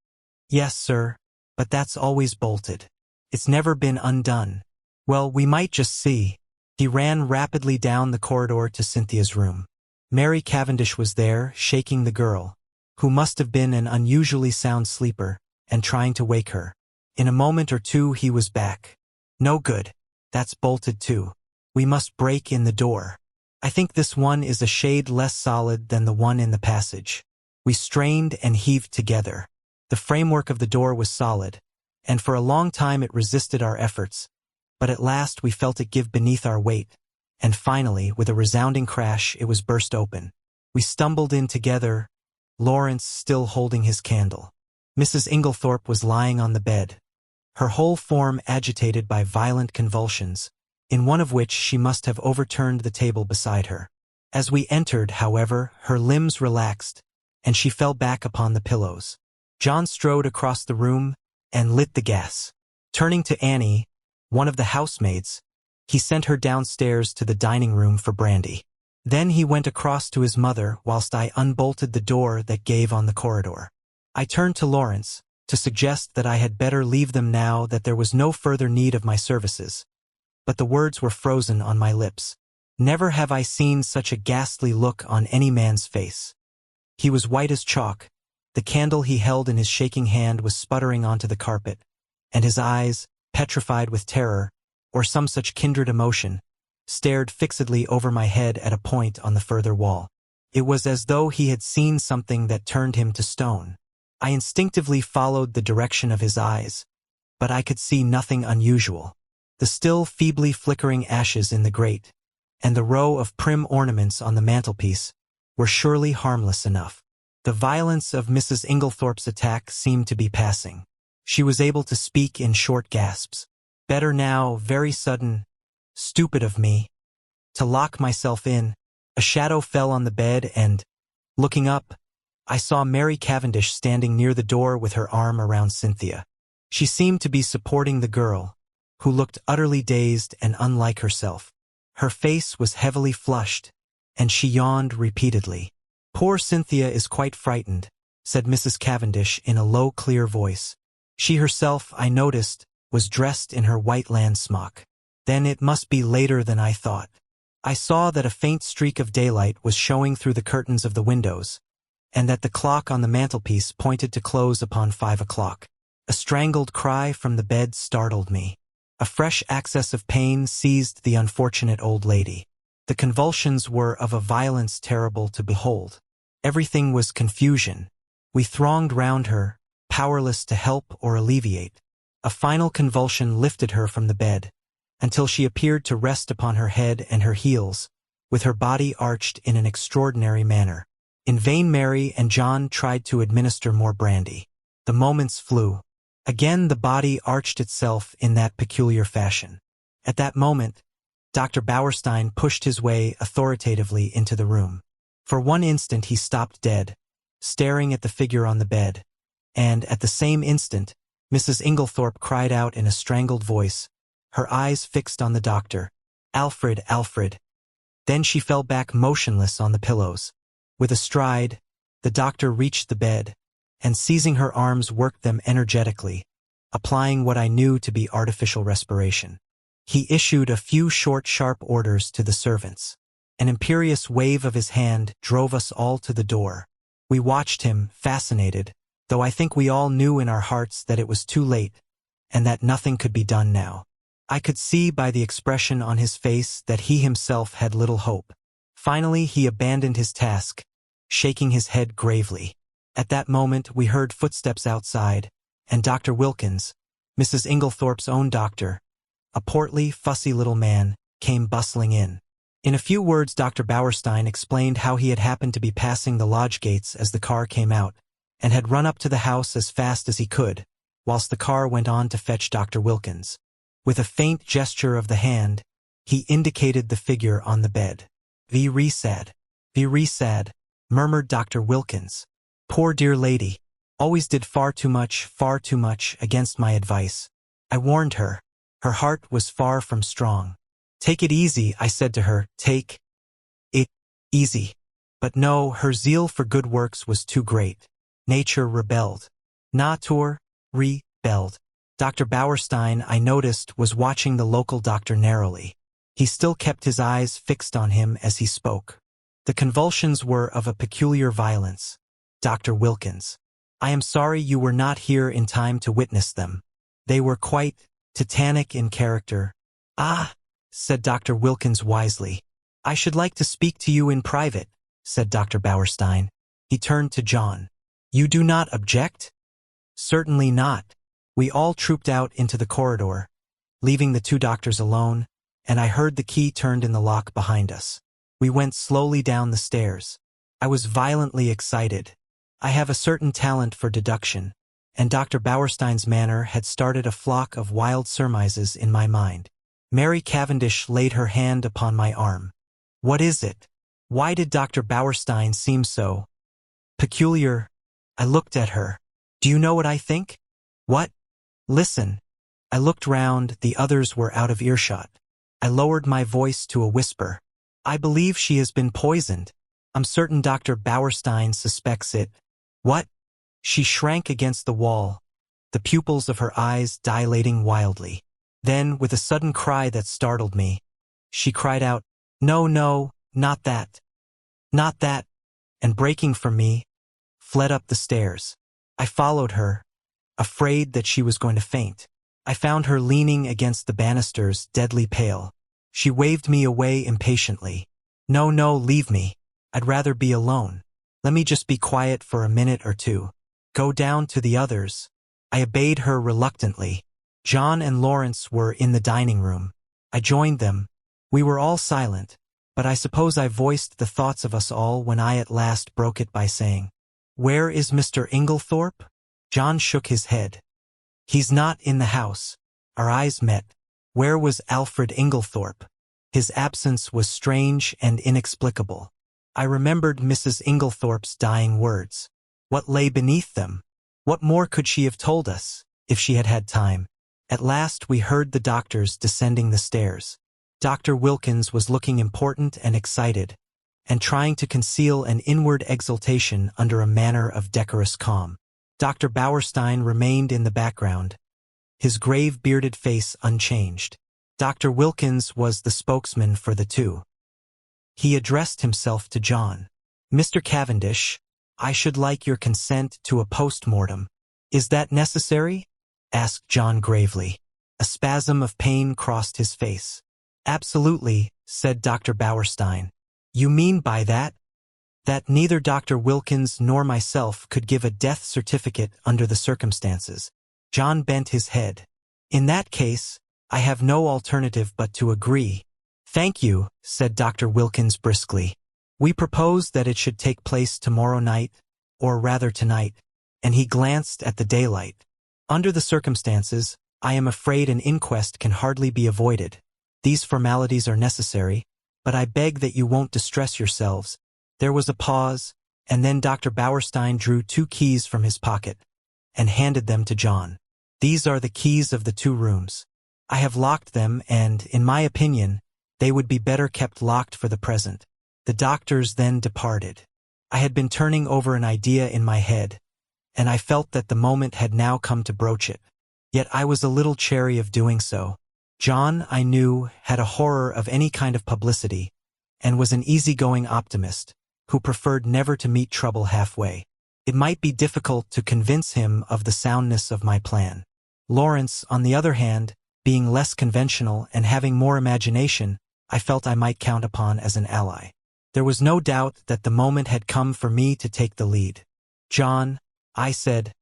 "Yes, sir, but that's always bolted. It's never been undone." "Well, we might just see." He ran rapidly down the corridor to Cynthia's room. Mary Cavendish was there, shaking the girl, who must have been an unusually sound sleeper, and trying to wake her. In a moment or 2 he was back. "No good. That's bolted too. We must break in the door. I think this one is a shade less solid than the one in the passage." We strained and heaved together. The framework of the door was solid, and for a long time it resisted our efforts, but at last we felt it give beneath our weight, and finally, with a resounding crash, it was burst open. We stumbled in together, Lawrence still holding his candle. Mrs. Inglethorpe was lying on the bed, her whole form agitated by violent convulsions, in one of which she must have overturned the table beside her. As we entered, however, her limbs relaxed, and she fell back upon the pillows. John strode across the room and lit the gas. Turning to Annie, one of the housemaids, he sent her downstairs to the dining room for brandy. Then he went across to his mother whilst I unbolted the door that gave on the corridor. I turned to Lawrence to suggest that I had better leave them now that there was no further need of my services, but the words were frozen on my lips. Never have I seen such a ghastly look on any man's face. He was white as chalk. The candle he held in his shaking hand was sputtering onto the carpet, and his eyes, petrified with terror, or some such kindred emotion, stared fixedly over my head at a point on the further wall. It was as though he had seen something that turned him to stone. I instinctively followed the direction of his eyes, but I could see nothing unusual. the still feebly flickering ashes in the grate, and the row of prim ornaments on the mantelpiece were surely harmless enough. The violence of Mrs. Inglethorpe's attack seemed to be passing. She was able to speak in short gasps. Better now, very sudden. Stupid of me. To lock myself in. A shadow fell on the bed and, looking up, I saw Mary Cavendish standing near the door with her arm around Cynthia. She seemed to be supporting the girl, who looked utterly dazed and unlike herself. Her face was heavily flushed, and she yawned repeatedly. "Poor Cynthia is quite frightened," said Mrs. Cavendish in a low, clear voice. She herself, I noticed, was dressed in her white land smock. Then it must be later than I thought. I saw that a faint streak of daylight was showing through the curtains of the windows, and that the clock on the mantelpiece pointed to close upon 5 o'clock. A strangled cry from the bed startled me. A fresh access of pain seized the unfortunate old lady. The convulsions were of a violence terrible to behold. Everything was confusion. We thronged round her, powerless to help or alleviate. A final convulsion lifted her from the bed, until she appeared to rest upon her head and her heels, with her body arched in an extraordinary manner. In vain Mary and John tried to administer more brandy. The moments flew. Again the body arched itself in that peculiar fashion. At that moment, Dr. Bauerstein pushed his way authoritatively into the room. For one instant he stopped dead, staring at the figure on the bed, and at the same instant, Mrs. Inglethorpe cried out in a strangled voice, her eyes fixed on the doctor, "Alfred, Alfred." Then she fell back motionless on the pillows. With a stride, the doctor reached the bed, and seizing her arms worked them energetically, applying what I knew to be artificial respiration. He issued a few short, sharp orders to the servants. An imperious wave of his hand drove us all to the door. We watched him, fascinated, though I think we all knew in our hearts that it was too late, and that nothing could be done now. I could see by the expression on his face that he himself had little hope. Finally he abandoned his task, shaking his head gravely. At that moment we heard footsteps outside, and Dr. Wilkins, Mrs. Inglethorpe's own doctor, a portly, fussy little man, came bustling in. In a few words Dr. Bauerstein explained how he had happened to be passing the lodge gates as the car came out, and had run up to the house as fast as he could, whilst the car went on to fetch Dr. Wilkins. With a faint gesture of the hand, he indicated the figure on the bed. "Very sad, murmured Dr. Wilkins. "Poor dear lady. Always did far too much against my advice. I warned her. Her heart was far from strong. Take it easy, I said to her, take it easy. But no, her zeal for good works was too great. Nature rebelled. Natur rebelled." Dr. Bauerstein, I noticed, was watching the local doctor narrowly. He still kept his eyes fixed on him as he spoke. The convulsions were of a peculiar violence. "Dr. Wilkins, I am sorry you were not here in time to witness them. They were quite titanic in character." "Ah," said Dr. Wilkins wisely. "I should like to speak to you in private," said Dr. Bauerstein. He turned to John. "You do not object?" "Certainly not." We all trooped out into the corridor, leaving the two doctors alone, and I heard the key turned in the lock behind us. We went slowly down the stairs. I was violently excited. I have a certain talent for deduction, and Dr. Bauerstein's manner had started a flock of wild surmises in my mind. Mary Cavendish laid her hand upon my arm. "What is it? Why did Dr. Bauerstein seem so peculiar?" I looked at her. "Do you know what I think?" "What?" "Listen." I looked round, the others were out of earshot. I lowered my voice to a whisper. "I believe she has been poisoned. I'm certain Dr. Bauerstein suspects it." "What?" She shrank against the wall, the pupils of her eyes dilating wildly. Then, with a sudden cry that startled me, she cried out, "No, no, not that. Not that," and breaking from me, fled up the stairs. I followed her, afraid that she was going to faint. I found her leaning against the banisters, deadly pale. She waved me away impatiently. "No, no, leave me. I'd rather be alone. Let me just be quiet for a minute or two. Go down to the others." I obeyed her reluctantly. John and Lawrence were in the dining room. I joined them. We were all silent, but I suppose I voiced the thoughts of us all when I at last broke it by saying, "Where is Mr. Inglethorpe?" John shook his head. "He's not in the house." Our eyes met. Where was Alfred Inglethorpe? His absence was strange and inexplicable. I remembered Mrs. Inglethorpe's dying words. What lay beneath them? What more could she have told us, if she had had time? At last we heard the doctors descending the stairs. Dr. Wilkins was looking important and excited, and trying to conceal an inward exultation under a manner of decorous calm. Dr. Bauerstein remained in the background, his grave bearded face unchanged. Dr. Wilkins was the spokesman for the two. He addressed himself to John. "Mr. Cavendish, I should like your consent to a post-mortem." "Is that necessary?" asked John gravely. A spasm of pain crossed his face. "Absolutely," said Dr. Bauerstein. "You mean by that?" "That neither Dr. Wilkins nor myself could give a death certificate under the circumstances." John bent his head. "In that case, I have no alternative but to agree." "Thank you," said Dr. Wilkins briskly. "We propose that it should take place tomorrow night, or rather tonight," and he glanced at the daylight. "Under the circumstances, I am afraid an inquest can hardly be avoided. These formalities are necessary, but I beg that you won't distress yourselves." There was a pause, and then Dr. Bauerstein drew 2 keys from his pocket and handed them to John. "These are the keys of the 2 rooms. I have locked them and, in my opinion, they would be better kept locked for the present." The doctors then departed. I had been turning over an idea in my head, and I felt that the moment had now come to broach it. Yet I was a little chary of doing so. John, I knew, had a horror of any kind of publicity, and was an easygoing optimist, who preferred never to meet trouble halfway. It might be difficult to convince him of the soundness of my plan. Lawrence, on the other hand, being less conventional and having more imagination, I felt I might count upon as an ally. There was no doubt that the moment had come for me to take the lead. "John," I said,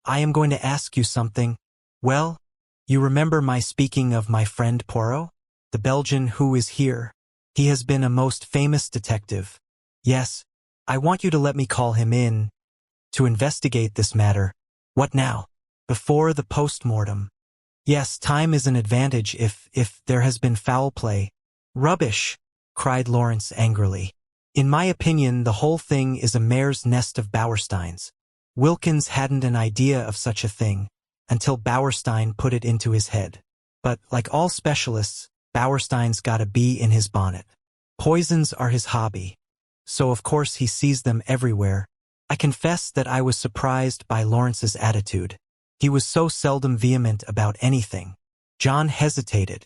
"I am going to ask you something." "Well, you remember my speaking of my friend Poirot, the Belgian who is here? He has been a most famous detective." "Yes, I want you to let me call him in to investigate this matter." "What now?" "Before the post-mortem." "Yes, time is an advantage if there has been foul play." "Rubbish!" cried Lawrence angrily. "In my opinion, the whole thing is a mare's nest of Bauerstein's. Wilkins hadn't an idea of such a thing until Bauerstein put it into his head. But, like all specialists, Bauerstein's got a bee in his bonnet. Poisons are his hobby, so of course he sees them everywhere." I confess that I was surprised by Lawrence's attitude. He was so seldom vehement about anything. John hesitated.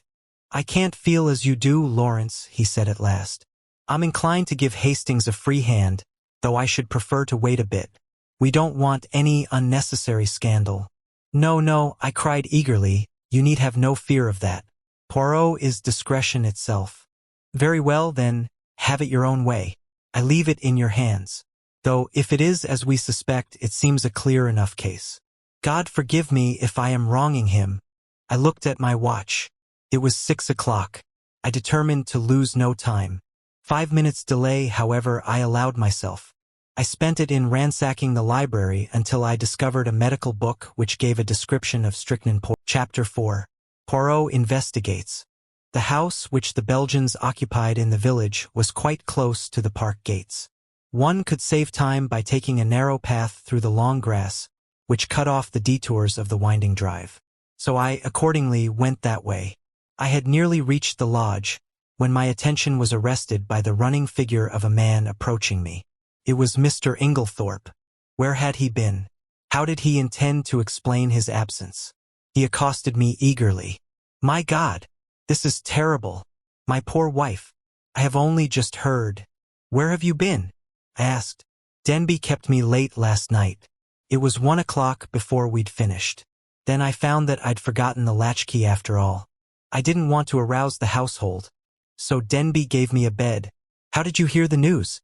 "I can't feel as you do, Lawrence," he said at last. "I'm inclined to give Hastings a free hand, though I should prefer to wait a bit. We don't want any unnecessary scandal." "No, no," I cried eagerly, "you need have no fear of that. Poirot is discretion itself." "Very well, then, have it your own way. I leave it in your hands. Though, if it is as we suspect, it seems a clear enough case. God forgive me if I am wronging him." I looked at my watch. It was 6 o'clock. I determined to lose no time. 5 minutes' delay, however, I allowed myself. I spent it in ransacking the library until I discovered a medical book which gave a description of strychnine poisoning. Chapter 4. Poirot Investigates. The house which the Belgians occupied in the village was quite close to the park gates. One could save time by taking a narrow path through the long grass, which cut off the detours of the winding drive. So I accordingly went that way. I had nearly reached the lodge, when my attention was arrested by the running figure of a man approaching me. It was Mr. Inglethorpe. Where had he been? How did he intend to explain his absence? He accosted me eagerly. "My God, this is terrible. My poor wife. I have only just heard." "Where have you been?" I asked. "Denby kept me late last night. It was 1 o'clock before we'd finished. Then I found that I'd forgotten the latchkey after all. I didn't want to arouse the household, so Denby gave me a bed." "How did you hear the news?"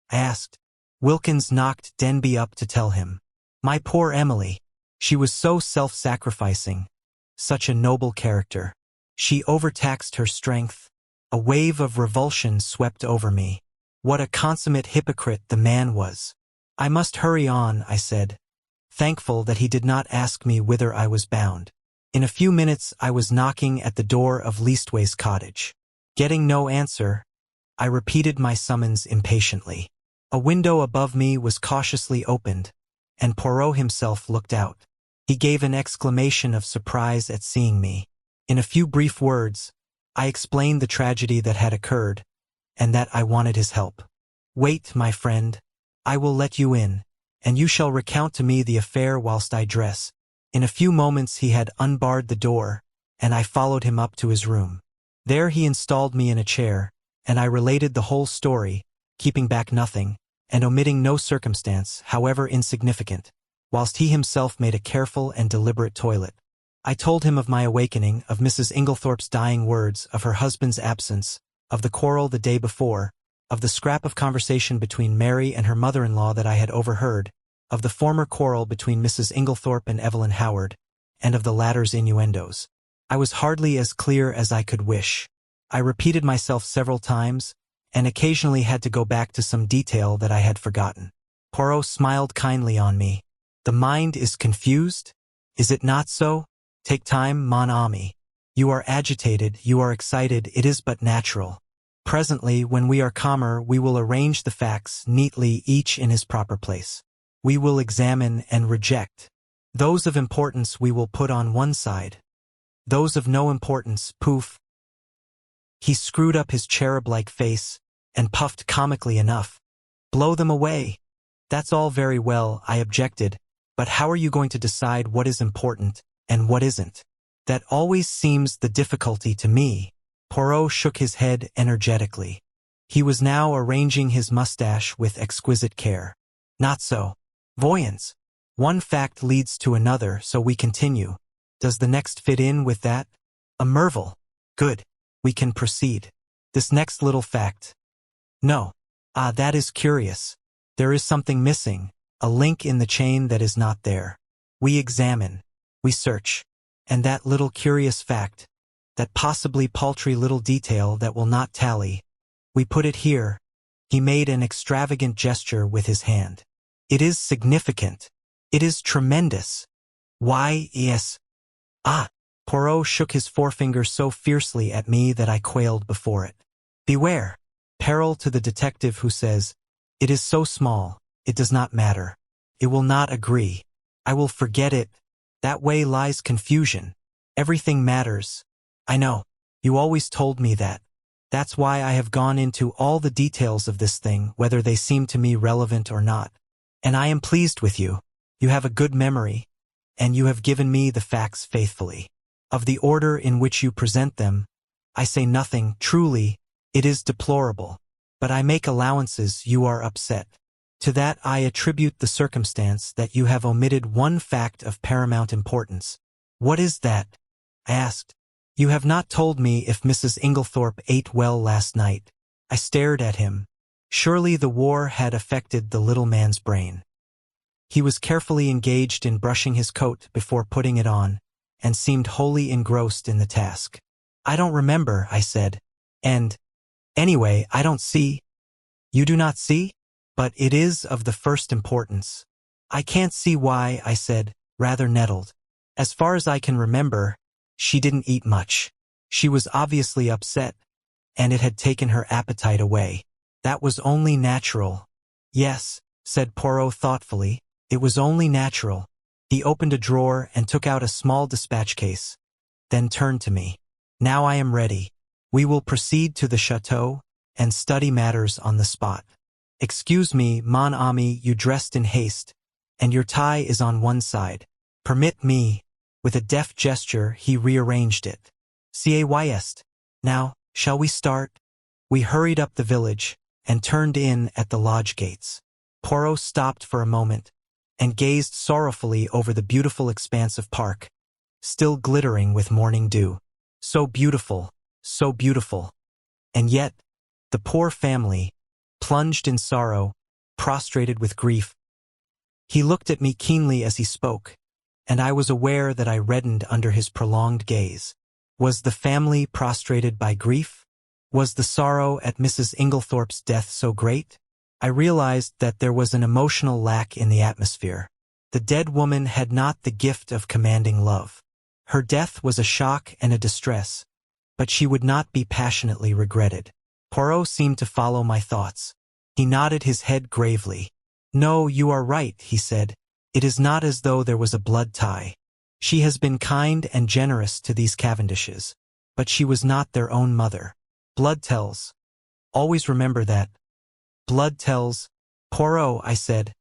I asked. Wilkins knocked Denby up to tell him. My poor Emily. She was so self-sacrificing, such a noble character. She overtaxed her strength. A wave of revulsion swept over me. What a consummate hypocrite the man was. I must hurry on, I said, thankful that he did not ask me whither I was bound. In a few minutes I was knocking at the door of Leastways' cottage. Getting no answer, I repeated my summons impatiently. A window above me was cautiously opened, and Poirot himself looked out. He gave an exclamation of surprise at seeing me. In a few brief words, I explained the tragedy that had occurred, and that I wanted his help. Wait, my friend, I will let you in, and you shall recount to me the affair whilst I dress. In a few moments he had unbarred the door, and I followed him up to his room. There he installed me in a chair, and I related the whole story, keeping back nothing, and omitting no circumstance, however insignificant, whilst he himself made a careful and deliberate toilet. I told him of my awakening, of Mrs. Inglethorpe's dying words, of her husband's absence, of the quarrel the day before, of the scrap of conversation between Mary and her mother-in-law that I had overheard, of the former quarrel between Mrs. Inglethorpe and Evelyn Howard, and of the latter's innuendos. I was hardly as clear as I could wish. I repeated myself several times, and occasionally had to go back to some detail that I had forgotten. Poirot smiled kindly on me. The mind is confused? Is it not so? Take time, mon ami. You are agitated, you are excited, it is but natural. Presently, when we are calmer, we will arrange the facts neatly, each in his proper place. We will examine and reject. Those of importance we will put on one side. Those of no importance, poof. He screwed up his cherub-like face, and puffed comically enough. Blow them away. That's all very well, I objected, but how are you going to decide what is important and what isn't? That always seems the difficulty to me. Poirot shook his head energetically. He was now arranging his mustache with exquisite care. Not so. Voyons. One fact leads to another, so we continue. Does the next fit in with that? A merveille. Good. We can proceed. This next little fact. No. Ah, that is curious. There is something missing, a link in the chain that is not there. We examine. We search. And that little curious fact, that possibly paltry little detail that will not tally, we put it here. He made an extravagant gesture with his hand. It is significant. It is tremendous. Why, yes. Ah! Poirot shook his forefinger so fiercely at me that I quailed before it. Beware! Peril to the detective who says, it is so small, it does not matter. It will not agree. I will forget it. That way lies confusion. Everything matters. I know. You always told me that. That's why I have gone into all the details of this thing, whether they seem to me relevant or not. And I am pleased with you. You have a good memory, and you have given me the facts faithfully. Of the order in which you present them, I say nothing. Truly, it is deplorable. But I make allowances. You are upset. To that I attribute the circumstance that you have omitted one fact of paramount importance. What is that? I asked. You have not told me if Mrs. Inglethorpe ate well last night. I stared at him. Surely the war had affected the little man's brain. He was carefully engaged in brushing his coat before putting it on, and seemed wholly engrossed in the task. I don't remember, I said. And, anyway, I don't see. You do not see? But it is of the first importance. I can't see why, I said, rather nettled. As far as I can remember, she didn't eat much. She was obviously upset, and it had taken her appetite away. That was only natural. Yes, said Poirot thoughtfully, it was only natural. He opened a drawer and took out a small dispatch case, then turned to me. Now I am ready. We will proceed to the chateau and study matters on the spot. Excuse me, mon ami, you dressed in haste, and your tie is on one side. Permit me. With a deft gesture, he rearranged it. Est. Now, shall we start? We hurried up the village and turned in at the lodge gates. Poirot stopped for a moment and gazed sorrowfully over the beautiful expanse of park, still glittering with morning dew. So beautiful, so beautiful. And yet, the poor family, plunged in sorrow, prostrated with grief. He looked at me keenly as he spoke, and I was aware that I reddened under his prolonged gaze. Was the family prostrated by grief? Was the sorrow at Mrs. Inglethorpe's death so great? I realized that there was an emotional lack in the atmosphere. The dead woman had not the gift of commanding love. Her death was a shock and a distress, but she would not be passionately regretted. Poirot seemed to follow my thoughts. He nodded his head gravely. "No, you are right," he said. "It is not as though there was a blood tie. She has been kind and generous to these Cavendishes, but she was not their own mother. Blood tells. Always remember that. Blood tells." "Poirot," I said,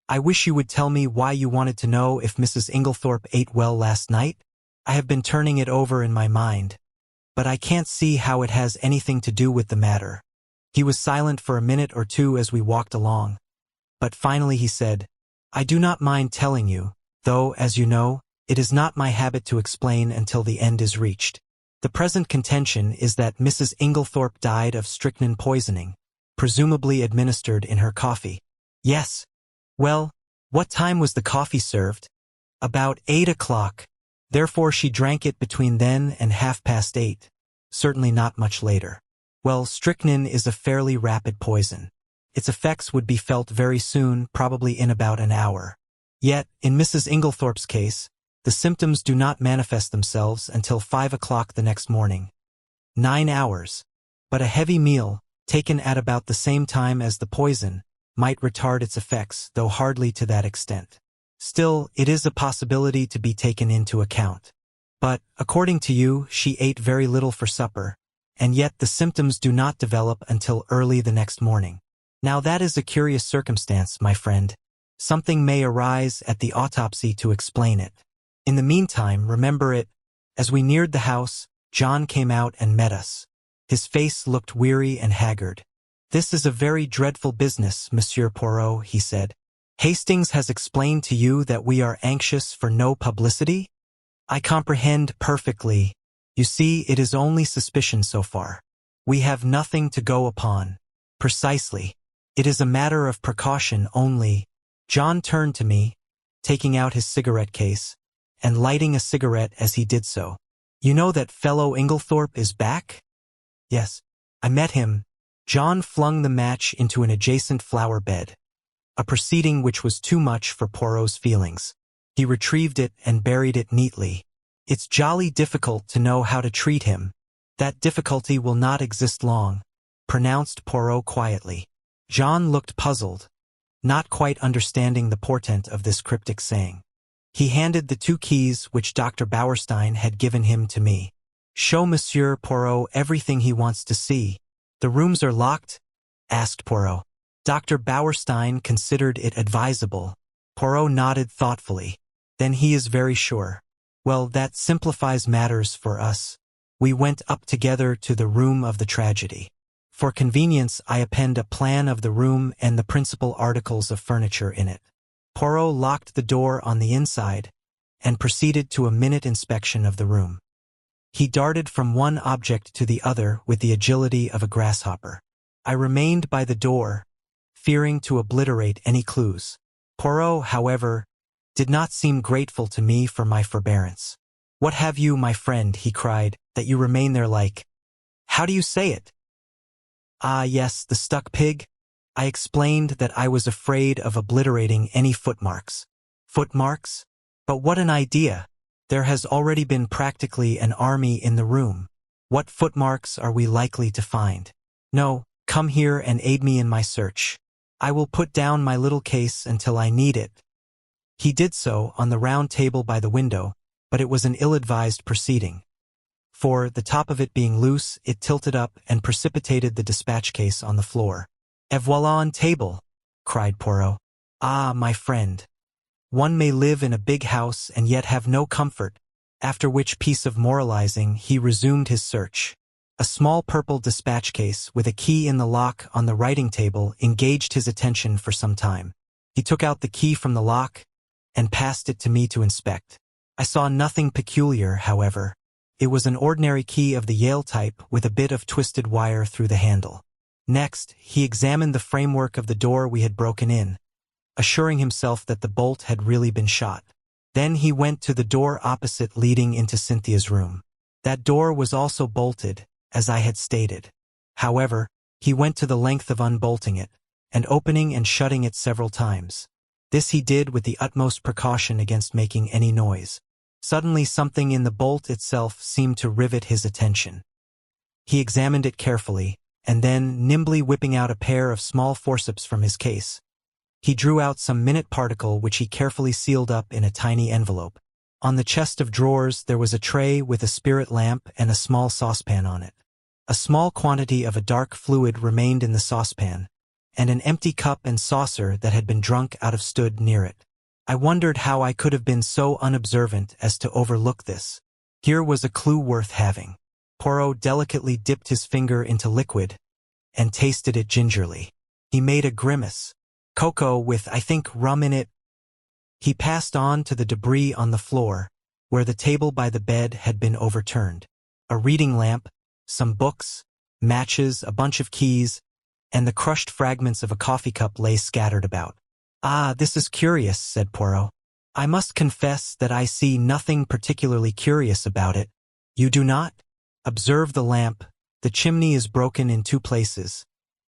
"I wish you would tell me why you wanted to know if Mrs. Inglethorpe ate well last night. I have been turning it over in my mind, but I can't see how it has anything to do with the matter." He was silent for a minute or two as we walked along, but finally he said, "I do not mind telling you, though, as you know, it is not my habit to explain until the end is reached. The present contention is that Mrs. Inglethorpe died of strychnine poisoning, presumably administered in her coffee." "Yes." "Well, what time was the coffee served?" "About 8 o'clock. Therefore she drank it between then and 8:30. Certainly not much later. Well, strychnine is a fairly rapid poison. Its effects would be felt very soon, probably in about an hour. Yet, in Mrs. Inglethorpe's case, the symptoms do not manifest themselves until 5 o'clock the next morning. 9 hours. But a heavy meal, taken at about the same time as the poison, might retard its effects, though hardly to that extent. Still, it is a possibility to be taken into account. But, according to you, she ate very little for supper, and yet the symptoms do not develop until early the next morning. Now that is a curious circumstance, my friend. Something may arise at the autopsy to explain it. In the meantime, remember it. As we neared the house, John came out and met us. His face looked weary and haggard. "This is a very dreadful business, Monsieur Poirot," he said. "Hastings has explained to you that we are anxious for no publicity?" "I comprehend perfectly. You see, it is only suspicion so far. We have nothing to go upon." "Precisely. It is a matter of precaution only." John turned to me, taking out his cigarette case, and lighting a cigarette as he did so. "You know that fellow Inglethorpe is back?" "Yes. I met him." John flung the match into an adjacent flower bed, a proceeding which was too much for Poirot's feelings. He retrieved it and buried it neatly. "It's jolly difficult to know how to treat him." "That difficulty will not exist long," pronounced Poirot quietly. John looked puzzled, not quite understanding the portent of this cryptic saying. He handed the 2 keys which Dr. Bauerstein had given him to me. "Show Monsieur Poirot everything he wants to see." "The rooms are locked?" asked Poirot. Dr. Bauerstein considered it advisable. Poirot nodded thoughtfully. "Then he is very sure. Well, that simplifies matters for us." We went up together to the room of the tragedy. For convenience, I append a plan of the room and the principal articles of furniture in it. Poirot locked the door on the inside and proceeded to a minute inspection of the room. He darted from one object to the other with the agility of a grasshopper. I remained by the door, fearing to obliterate any clues. Poirot, however, did not seem grateful to me for my forbearance. "What have you, my friend," he cried, "that you remain there like—" "How do you say it?" "Ah, yes, the stuck pig." I explained that I was afraid of obliterating any footmarks. "Footmarks? But what an idea! There has already been practically an army in the room. What footmarks are we likely to find? No, come here and aid me in my search. I will put down my little case until I need it." He did so on the round table by the window, but it was an ill-advised proceeding. For, the top of it being loose, it tilted up and precipitated the dispatch case on the floor. "Et voilà un table!" cried Poirot. "Ah, my friend. One may live in a big house and yet have no comfort," after which piece of moralizing he resumed his search. A small purple dispatch case with a key in the lock on the writing table engaged his attention for some time. He took out the key from the lock and passed it to me to inspect. I saw nothing peculiar, however. It was an ordinary key of the Yale type with a bit of twisted wire through the handle. Next, he examined the framework of the door we had broken in, assuring himself that the bolt had really been shot. Then he went to the door opposite leading into Cynthia's room. That door was also bolted, as I had stated. However, he went to the length of unbolting it, and opening and shutting it several times. This he did with the utmost precaution against making any noise. Suddenly something in the bolt itself seemed to rivet his attention. He examined it carefully, and then, nimbly whipping out a pair of small forceps from his case, he drew out some minute particle which he carefully sealed up in a tiny envelope. On the chest of drawers there was a tray with a spirit lamp and a small saucepan on it. A small quantity of a dark fluid remained in the saucepan, and an empty cup and saucer that had been drunk out of stood near it. I wondered how I could have been so unobservant as to overlook this. Here was a clue worth having. Poirot delicately dipped his finger into liquid and tasted it gingerly. He made a grimace. Cocoa with, I think, rum in it. He passed on to the debris on the floor, where the table by the bed had been overturned. A reading lamp, some books, matches, a bunch of keys, and the crushed fragments of a coffee cup lay scattered about. "Ah, this is curious," said Poirot. "I must confess that I see nothing particularly curious about it." "You do not? Observe the lamp. The chimney is broken in 2 places.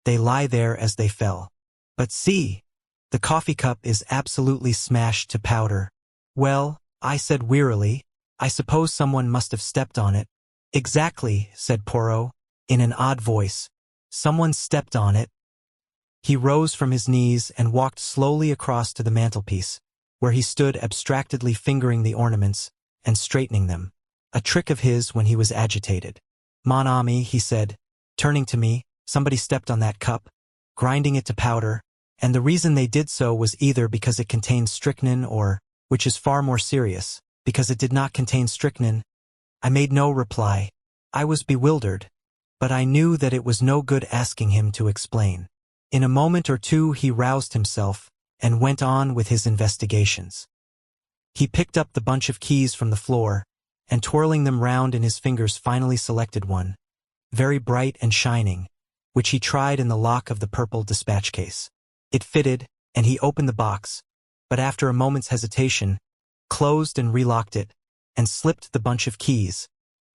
They lie there as they fell. But see, the coffee cup is absolutely smashed to powder." "Well," I said wearily, "I suppose someone must have stepped on it." "Exactly," said Poirot, in an odd voice. "Someone stepped on it." He rose from his knees and walked slowly across to the mantelpiece, where he stood abstractedly fingering the ornaments and straightening them, a trick of his when he was agitated. "Mon ami," he said, turning to me, "somebody stepped on that cup, grinding it to powder, and the reason they did so was either because it contained strychnine or, which is far more serious, because it did not contain strychnine." I made no reply. I was bewildered, but I knew that it was no good asking him to explain. In a moment or two he roused himself and went on with his investigations. He picked up the bunch of keys from the floor, and twirling them round in his fingers finally selected one, very bright and shining, which he tried in the lock of the purple dispatch case. It fitted, and he opened the box, but after a moment's hesitation, closed and relocked it, and slipped the bunch of keys,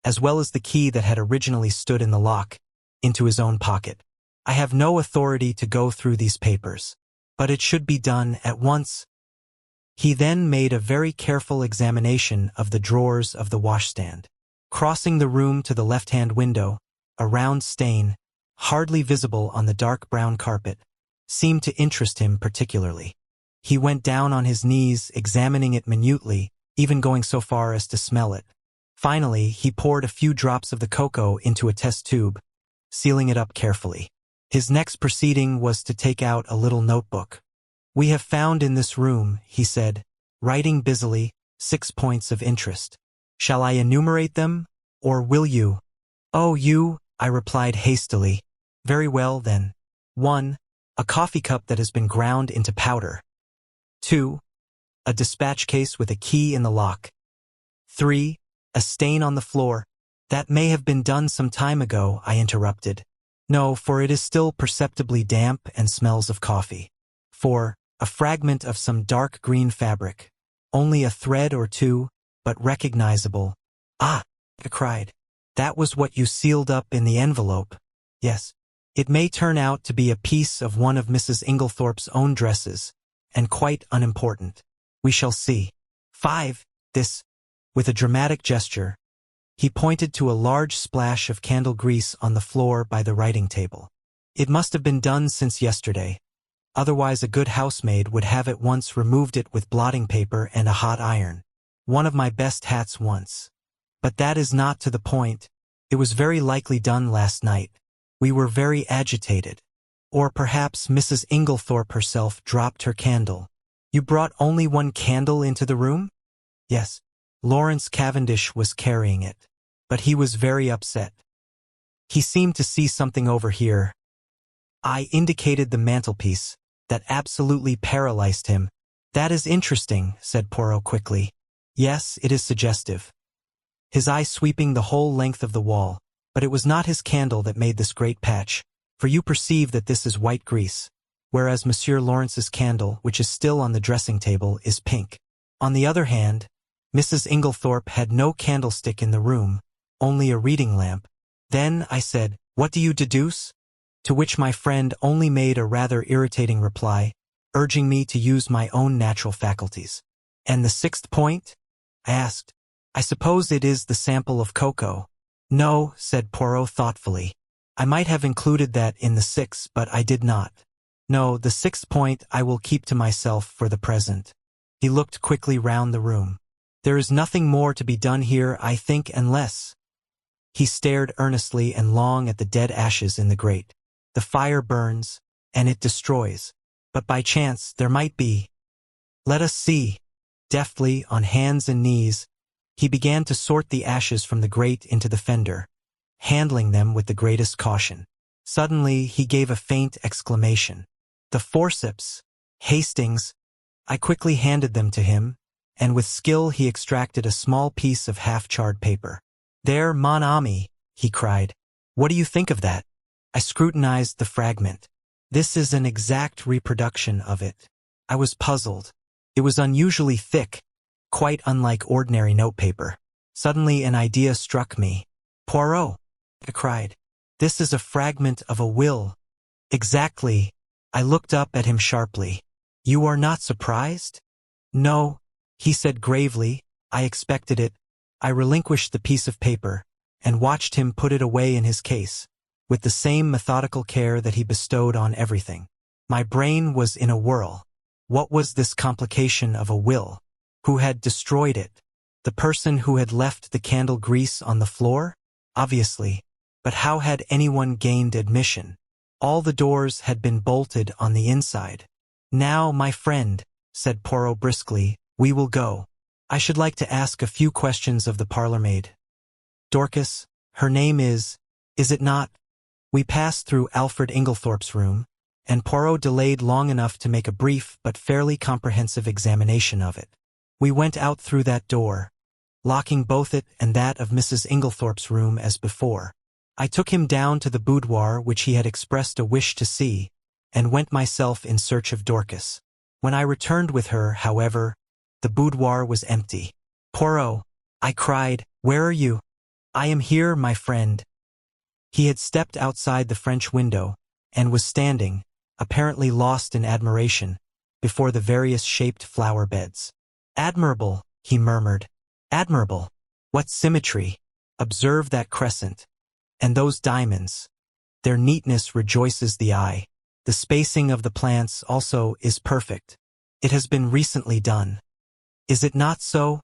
as well as the key that had originally stood in the lock, into his own pocket. I have no authority to go through these papers, but it should be done at once. He then made a very careful examination of the drawers of the washstand. Crossing the room to the left-hand window, a round stain, hardly visible on the dark brown carpet, seemed to interest him particularly. He went down on his knees, examining it minutely, even going so far as to smell it. Finally, he poured a few drops of the cocoa into a test tube, sealing it up carefully. His next proceeding was to take out a little notebook. "We have found in this room," he said, writing busily, 6 points of interest. "Shall I enumerate them, or will you?" "Oh, you," I replied hastily. "Very well, then. 1. A coffee cup that has been ground into powder. 2. A dispatch case with a key in the lock. 3. A stain on the floor." "That may have been done some time ago," I interrupted. "No, for it is still perceptibly damp and smells of coffee." 4. A fragment of some dark green fabric. Only a thread or two, but recognizable. "Ah!" I cried. "That was what you sealed up in the envelope." "Yes. It may turn out to be a piece of one of Mrs. Inglethorpe's own dresses, and quite unimportant. We shall see." 5. This, with a dramatic gesture, he pointed to a large splash of candle grease on the floor by the writing table. "It must have been done since yesterday. Otherwise a good housemaid would have at once removed it with blotting paper and a hot iron. One of my best hats once. But that is not to the point. It was very likely done last night. We were very agitated. Or perhaps Mrs. Inglethorpe herself dropped her candle." "You brought only one candle into the room?" "Yes. Lawrence Cavendish was carrying it. But he was very upset. He seemed to see something over here." I indicated the mantelpiece. "That absolutely paralyzed him." "That is interesting," said Poirot quickly. "Yes, it is suggestive." His eye sweeping the whole length of the wall, but it was not his candle that made this great patch, for you perceive that this is white grease, whereas Monsieur Lawrence's candle, which is still on the dressing table, is pink. On the other hand, Mrs. Inglethorpe had no candlestick in the room, only a reading lamp. Then I said, "What do you deduce?" To which my friend only made a rather irritating reply, urging me to use my own natural faculties. "And the sixth point?" I asked. "I suppose it is the sample of cocoa." "No," said Poirot thoughtfully. "I might have included that in the sixth, but I did not. No, the sixth point I will keep to myself for the present." He looked quickly round the room. "There is nothing more to be done here, I think, unless—" He stared earnestly and long at the dead ashes in the grate. "The fire burns, and it destroys. But by chance there might be. Let us see." Deftly, on hands and knees, he began to sort the ashes from the grate into the fender, handling them with the greatest caution. Suddenly he gave a faint exclamation. "The forceps! Hastings!" I quickly handed them to him, and with skill he extracted a small piece of half-charred paper. "There, mon ami," he cried. "What do you think of that?" I scrutinized the fragment. "This is an exact reproduction of it." I was puzzled. It was unusually thick, quite unlike ordinary notepaper. Suddenly an idea struck me. "Poirot," I cried, "this is a fragment of a will." "Exactly." I looked up at him sharply. "You are not surprised?" "No," he said gravely. "I expected it." I relinquished the piece of paper, and watched him put it away in his case, with the same methodical care that he bestowed on everything. My brain was in a whirl. What was this complication of a will? Who had destroyed it? The person who had left the candle grease on the floor? Obviously. But how had anyone gained admission? All the doors had been bolted on the inside. "Now, my friend," said Poirot briskly, "we will go. I should like to ask a few questions of the parlour-maid. Dorcas, her name is it not?" We passed through Alfred Inglethorpe's room, and Poirot delayed long enough to make a brief but fairly comprehensive examination of it. We went out through that door, locking both it and that of Mrs. Inglethorpe's room as before. I took him down to the boudoir which he had expressed a wish to see, and went myself in search of Dorcas. When I returned with her, however, the boudoir was empty. "Poirot," I cried, "where are you?" "I am here, my friend." He had stepped outside the French window, and was standing, apparently lost in admiration, before the various shaped flower beds. "Admirable," he murmured. "Admirable. What symmetry! Observe that crescent. And those diamonds. Their neatness rejoices the eye. The spacing of the plants also is perfect. It has been recently done. Is it not so?"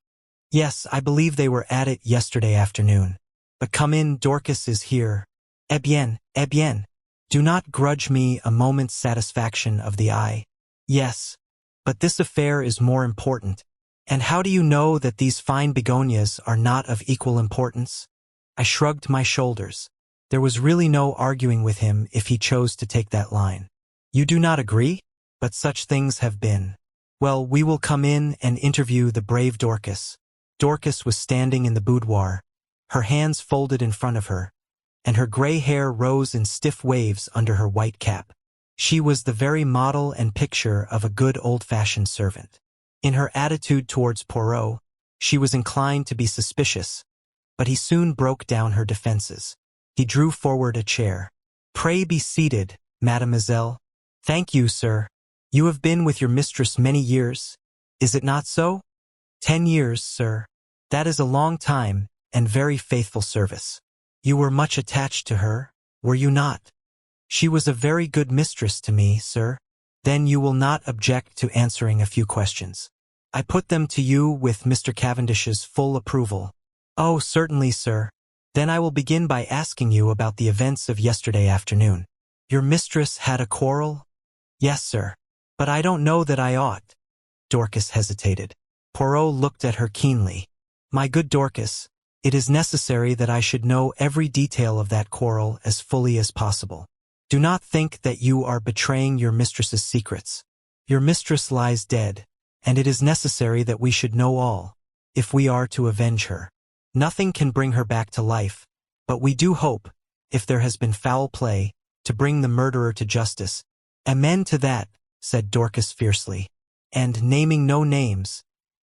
"Yes, I believe they were at it yesterday afternoon. But come in, Dorcas is here. Eh bien, eh bien. Do not grudge me a moment's satisfaction of the eye." "Yes, but this affair is more important. And how do you know that these fine begonias are not of equal importance?" I shrugged my shoulders. There was really no arguing with him if he chose to take that line. "You do not agree? But such things have been. Well, we will come in and interview the brave Dorcas." Dorcas was standing in the boudoir, her hands folded in front of her, and her gray hair rose in stiff waves under her white cap. She was the very model and picture of a good old-fashioned servant. In her attitude towards Poirot, she was inclined to be suspicious, but he soon broke down her defenses. He drew forward a chair. "Pray be seated, mademoiselle." "Thank you, sir. You have been with your mistress many years, is it not so?" 10 years, sir." "That is a long time, and very faithful service. You were much attached to her, were you not?" "She was a very good mistress to me, sir." "Then you will not object to answering a few questions. I put them to you with Mr. Cavendish's full approval." "Oh, certainly, sir. Then I will begin by asking you about the events of yesterday afternoon." "Your mistress had a quarrel?" "Yes, sir. But I don't know that I ought." Dorcas hesitated. Poirot looked at her keenly. "My good Dorcas, it is necessary that I should know every detail of that quarrel as fully as possible. Do not think that you are betraying your mistress's secrets. Your mistress lies dead, and it is necessary that we should know all, if we are to avenge her. Nothing can bring her back to life, but we do hope, if there has been foul play, to bring the murderer to justice." "Amen to that," said Dorcas fiercely. "And naming no names,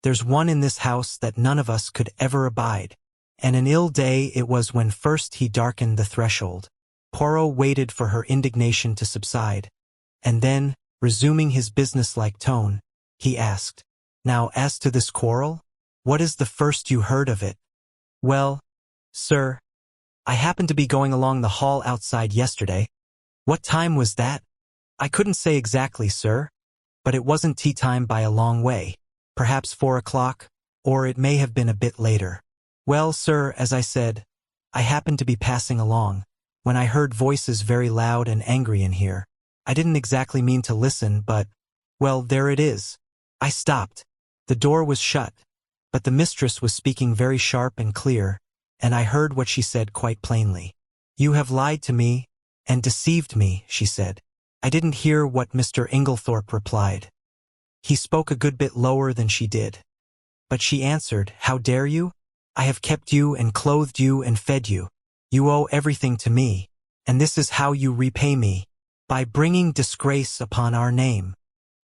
There's one in this house that none of us could ever abide. And an ill day it was when first he darkened the threshold. Poirot waited for her indignation to subside, and then, resuming his businesslike tone, he asked, "Now as to this quarrel, what is the first you heard of it?" "Well, sir, I happened to be going along the hall outside yesterday." "What time was that?" "I couldn't say exactly, sir, but it wasn't tea time by a long way. Perhaps 4 o'clock, or it may have been a bit later." "Well, sir, as I said, I happened to be passing along, when I heard voices very loud and angry in here. I didn't exactly mean to listen, but, well, there it is." I stopped. The door was shut, but the mistress was speaking very sharp and clear, and I heard what she said quite plainly. "You have lied to me, and deceived me," she said. I didn't hear what Mr. Inglethorpe replied. He spoke a good bit lower than she did. But she answered, "How dare you? I have kept you and clothed you and fed you. You owe everything to me, and this is how you repay me, by bringing disgrace upon our name."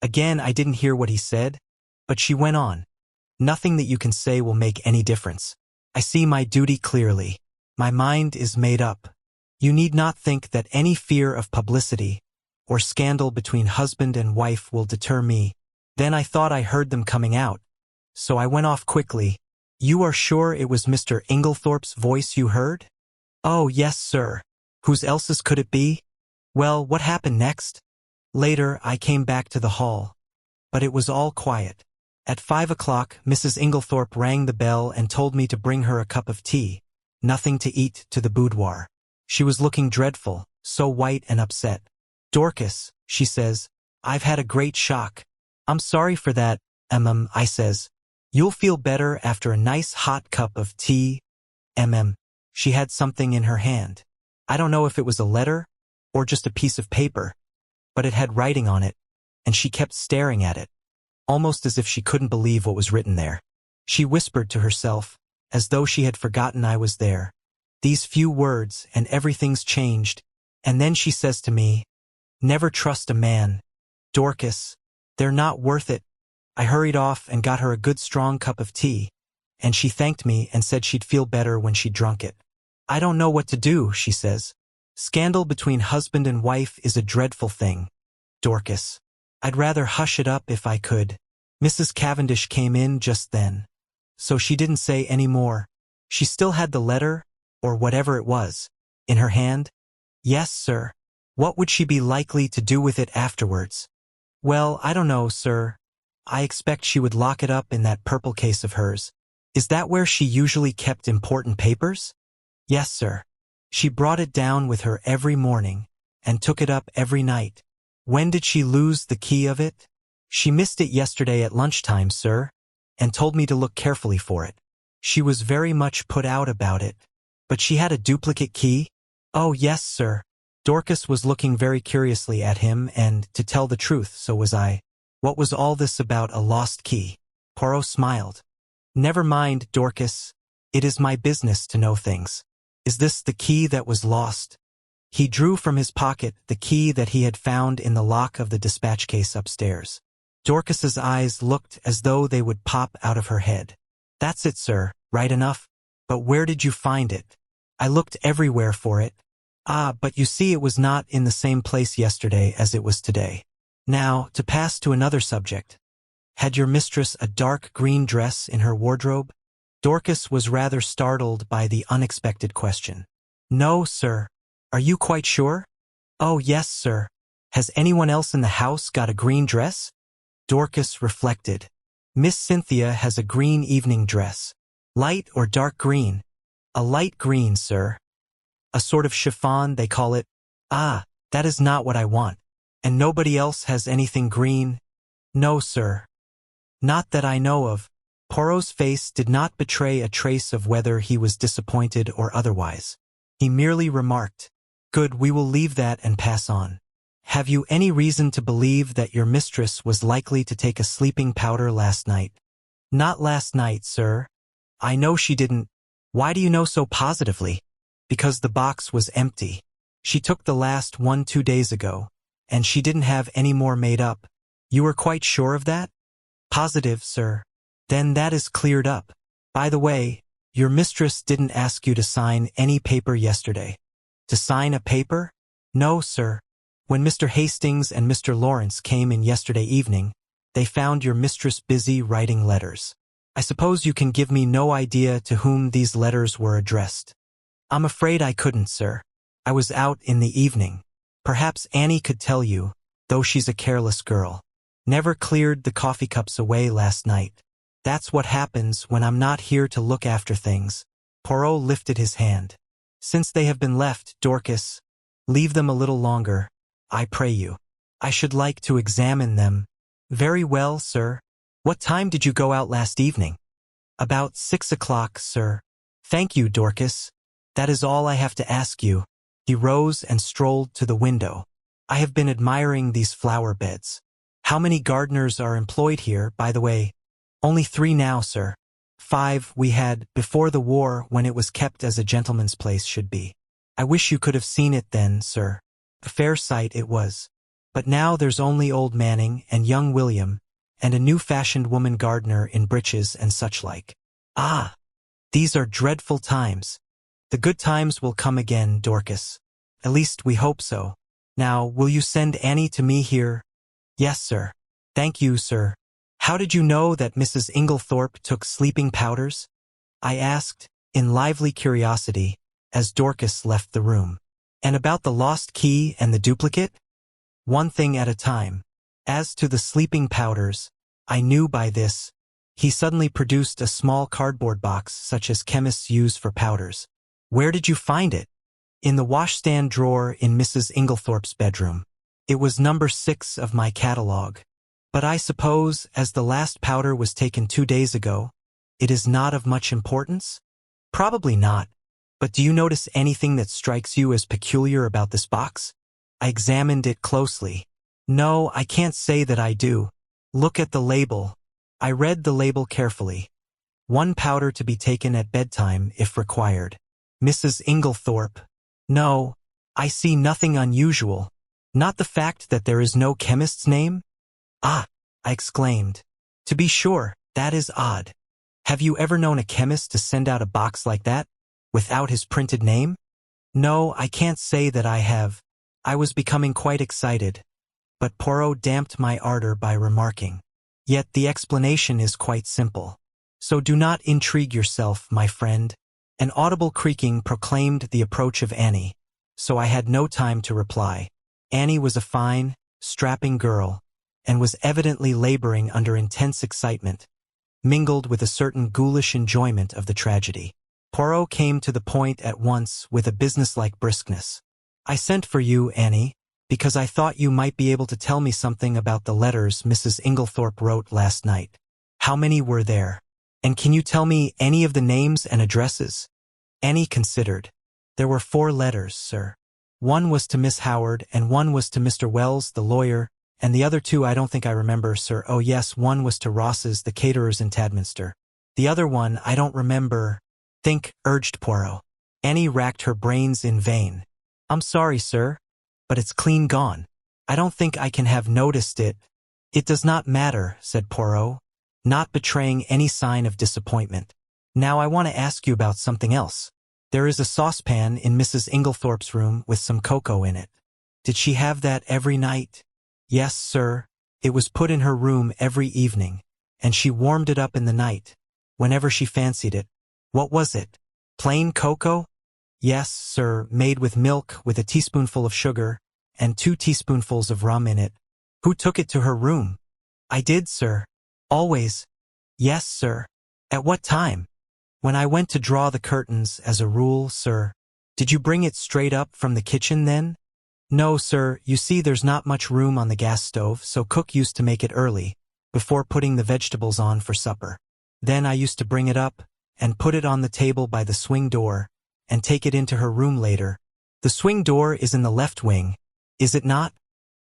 Again I didn't hear what he said, but she went on. "Nothing that you can say will make any difference. I see my duty clearly. My mind is made up. You need not think that any fear of publicity or scandal between husband and wife will deter me." Then I thought I heard them coming out, so I went off quickly. "You are sure it was Mr. Inglethorpe's voice you heard?" "Oh, yes, sir. Whose else's could it be?" "Well, what happened next?" "Later, I came back to the hall, but it was all quiet. At 5 o'clock, Mrs. Inglethorpe rang the bell and told me to bring her a cup of tea, nothing to eat, to the boudoir. She was looking dreadful, so white and upset. 'Dorcas,' she says, 'I've had a great shock.' 'I'm sorry for that, I says. 'You'll feel better after a nice hot cup of tea, She had something in her hand. I don't know if it was a letter or just a piece of paper, but it had writing on it, and she kept staring at it, almost as if she couldn't believe what was written there. She whispered to herself, as though she had forgotten I was there, these few words, and everything's changed, and then she says to me, 'Never trust a man, Dorcas. They're not worth it.' I hurried off and got her a good strong cup of tea, and she thanked me and said she'd feel better when she'd drunk it. 'I don't know what to do,' she says. 'Scandal between husband and wife is a dreadful thing, Dorcas. I'd rather hush it up if I could.' Mrs. Cavendish came in just then, so she didn't say any more. She still had the letter, or whatever it was, in her hand?" "Yes, sir." "What would she be likely to do with it afterwards?" "Well, I don't know, sir. I expect she would lock it up in that purple case of hers." "Is that where she usually kept important papers?" "Yes, sir. She brought it down with her every morning, and took it up every night." "When did she lose the key of it?" "She missed it yesterday at lunchtime, sir, and told me to look carefully for it. She was very much put out about it." "But she had a duplicate key?" "Oh, yes, sir." Dorcas was looking very curiously at him, and, to tell the truth, so was I. What was all this about a lost key? Poirot smiled. "Never mind, Dorcas. It is my business to know things. Is this the key that was lost?" He drew from his pocket the key that he had found in the lock of the dispatch case upstairs. Dorcas's eyes looked as though they would pop out of her head. "That's it, sir, right enough. But where did you find it?" "I looked everywhere for it." "Ah, but you see it was not in the same place yesterday as it was today. Now, to pass to another subject. Had your mistress a dark green dress in her wardrobe?" Dorcas was rather startled by the unexpected question. "No, sir." "Are you quite sure?" "Oh, yes, sir." "Has anyone else in the house got a green dress?" Dorcas reflected. "Miss Cynthia has a green evening dress." "Light or dark green?" "A light green, sir." "A sort of chiffon, they call it." "Ah, that is not what I want." "And nobody else has anything green?" "No, sir. Not that I know of." Poirot's face did not betray a trace of whether he was disappointed or otherwise. He merely remarked, "Good, we will leave that and pass on. Have you any reason to believe that your mistress was likely to take a sleeping powder last night?" "Not last night, sir. I know she didn't." "Why do you know so positively?" "Because the box was empty. She took the last one 2 days ago, and she didn't have any more made up." "You are quite sure of that?" "Positive, sir." Then that is cleared up. By the way, your mistress didn't ask you to sign any paper yesterday. To sign a paper? No, sir. When Mr. Hastings and Mr. Lawrence came in yesterday evening, they found your mistress busy writing letters. I suppose you can give me no idea to whom these letters were addressed. I'm afraid I couldn't, sir. I was out in the evening. Perhaps Annie could tell you, though she's a careless girl. Never cleared the coffee cups away last night. That's what happens when I'm not here to look after things. Poirot lifted his hand. Since they have been left, Dorcas, leave them a little longer, I pray you. I should like to examine them. Very well, sir. What time did you go out last evening? About 6 o'clock, sir. Thank you, Dorcas. That is all I have to ask you. He rose and strolled to the window. I have been admiring these flower beds. How many gardeners are employed here, by the way? Only 3 now, sir. 5 we had before the war, when it was kept as a gentleman's place should be. I wish you could have seen it then, sir. A fair sight it was. But now there's only old Manning and young William, and a new-fashioned woman gardener in breeches and such like. Ah! These are dreadful times. The good times will come again, Dorcas. At least we hope so. Now, will you send Annie to me here? Yes, sir. Thank you, sir. How did you know that Mrs. Inglethorpe took sleeping powders? I asked, in lively curiosity, as Dorcas left the room. And about the lost key and the duplicate? One thing at a time. As to the sleeping powders, I knew by this. He suddenly produced a small cardboard box such as chemists use for powders. Where did you find it? In the washstand drawer in Mrs. Inglethorpe's bedroom. It was number 6 of my catalogue. But I suppose, as the last powder was taken 2 days ago, it is not of much importance? Probably not. But do you notice anything that strikes you as peculiar about this box? I examined it closely. No, I can't say that I do. Look at the label. I read the label carefully. 1 powder to be taken at bedtime if required. Mrs. Inglethorpe. No, I see nothing unusual. Not the fact that there is no chemist's name? Ah, I exclaimed. To be sure, that is odd. Have you ever known a chemist to send out a box like that, without his printed name? No, I can't say that I have. I was becoming quite excited, but Poirot damped my ardor by remarking. Yet the explanation is quite simple. So do not intrigue yourself, my friend. An audible creaking proclaimed the approach of Annie, so I had no time to reply. Annie was a fine, strapping girl, and was evidently laboring under intense excitement, mingled with a certain ghoulish enjoyment of the tragedy. Poirot came to the point at once with a businesslike briskness. I sent for you, Annie, because I thought you might be able to tell me something about the letters Mrs. Inglethorpe wrote last night. How many were there? And can you tell me any of the names and addresses? Annie considered. There were 4 letters, sir. 1 was to Miss Howard, and 1 was to Mr. Wells, the lawyer, and the other 2 I don't think I remember, sir. Oh yes, 1 was to Ross's, the caterers in Tadminster. The other one I don't remember. Think, urged Poirot. Annie racked her brains in vain. I'm sorry, sir, but it's clean gone. I don't think I can have noticed it. It does not matter, said Poirot, not betraying any sign of disappointment. Now I want to ask you about something else. There is a saucepan in Mrs. Inglethorpe's room with some cocoa in it. Did she have that every night? Yes, sir. It was put in her room every evening, and she warmed it up in the night, whenever she fancied it. What was it? Plain cocoa? Yes, sir, made with milk with a teaspoonful of sugar and 2 teaspoonfuls of rum in it. Who took it to her room? I did, sir. Always? Yes, sir. At what time? When I went to draw the curtains, as a rule, sir. Did you bring it straight up from the kitchen then? No, sir, you see there's not much room on the gas stove, so cook used to make it early, before putting the vegetables on for supper. Then I used to bring it up, and put it on the table by the swing door, and take it into her room later. The swing door is in the left wing, is it not?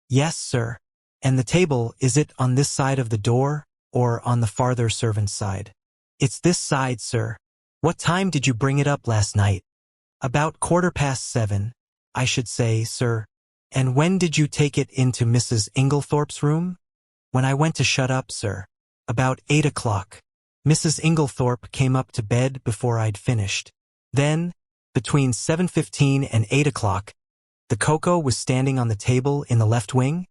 Yes, sir. And the table, is it on this side of the door, or on the farther servant's side? It's this side, sir. What time did you bring it up last night? About 7:15, I should say, sir. And when did you take it into Mrs. Inglethorpe's room? When I went to shut up, sir. About 8 o'clock. Mrs. Inglethorpe came up to bed before I'd finished. Then, between 7:15 and 8 o'clock, the cocoa was standing on the table in the left wing?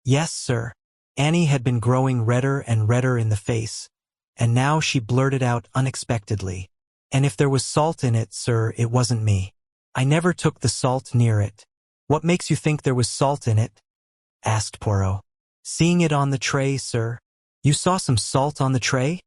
Yes, sir. Annie had been growing redder and redder in the face, and now she blurted out unexpectedly. And if there was salt in it, sir, it wasn't me. I never took the salt near it. What makes you think there was salt in it? Asked Poirot. Seeing it on the tray, sir. You saw some salt on the tray?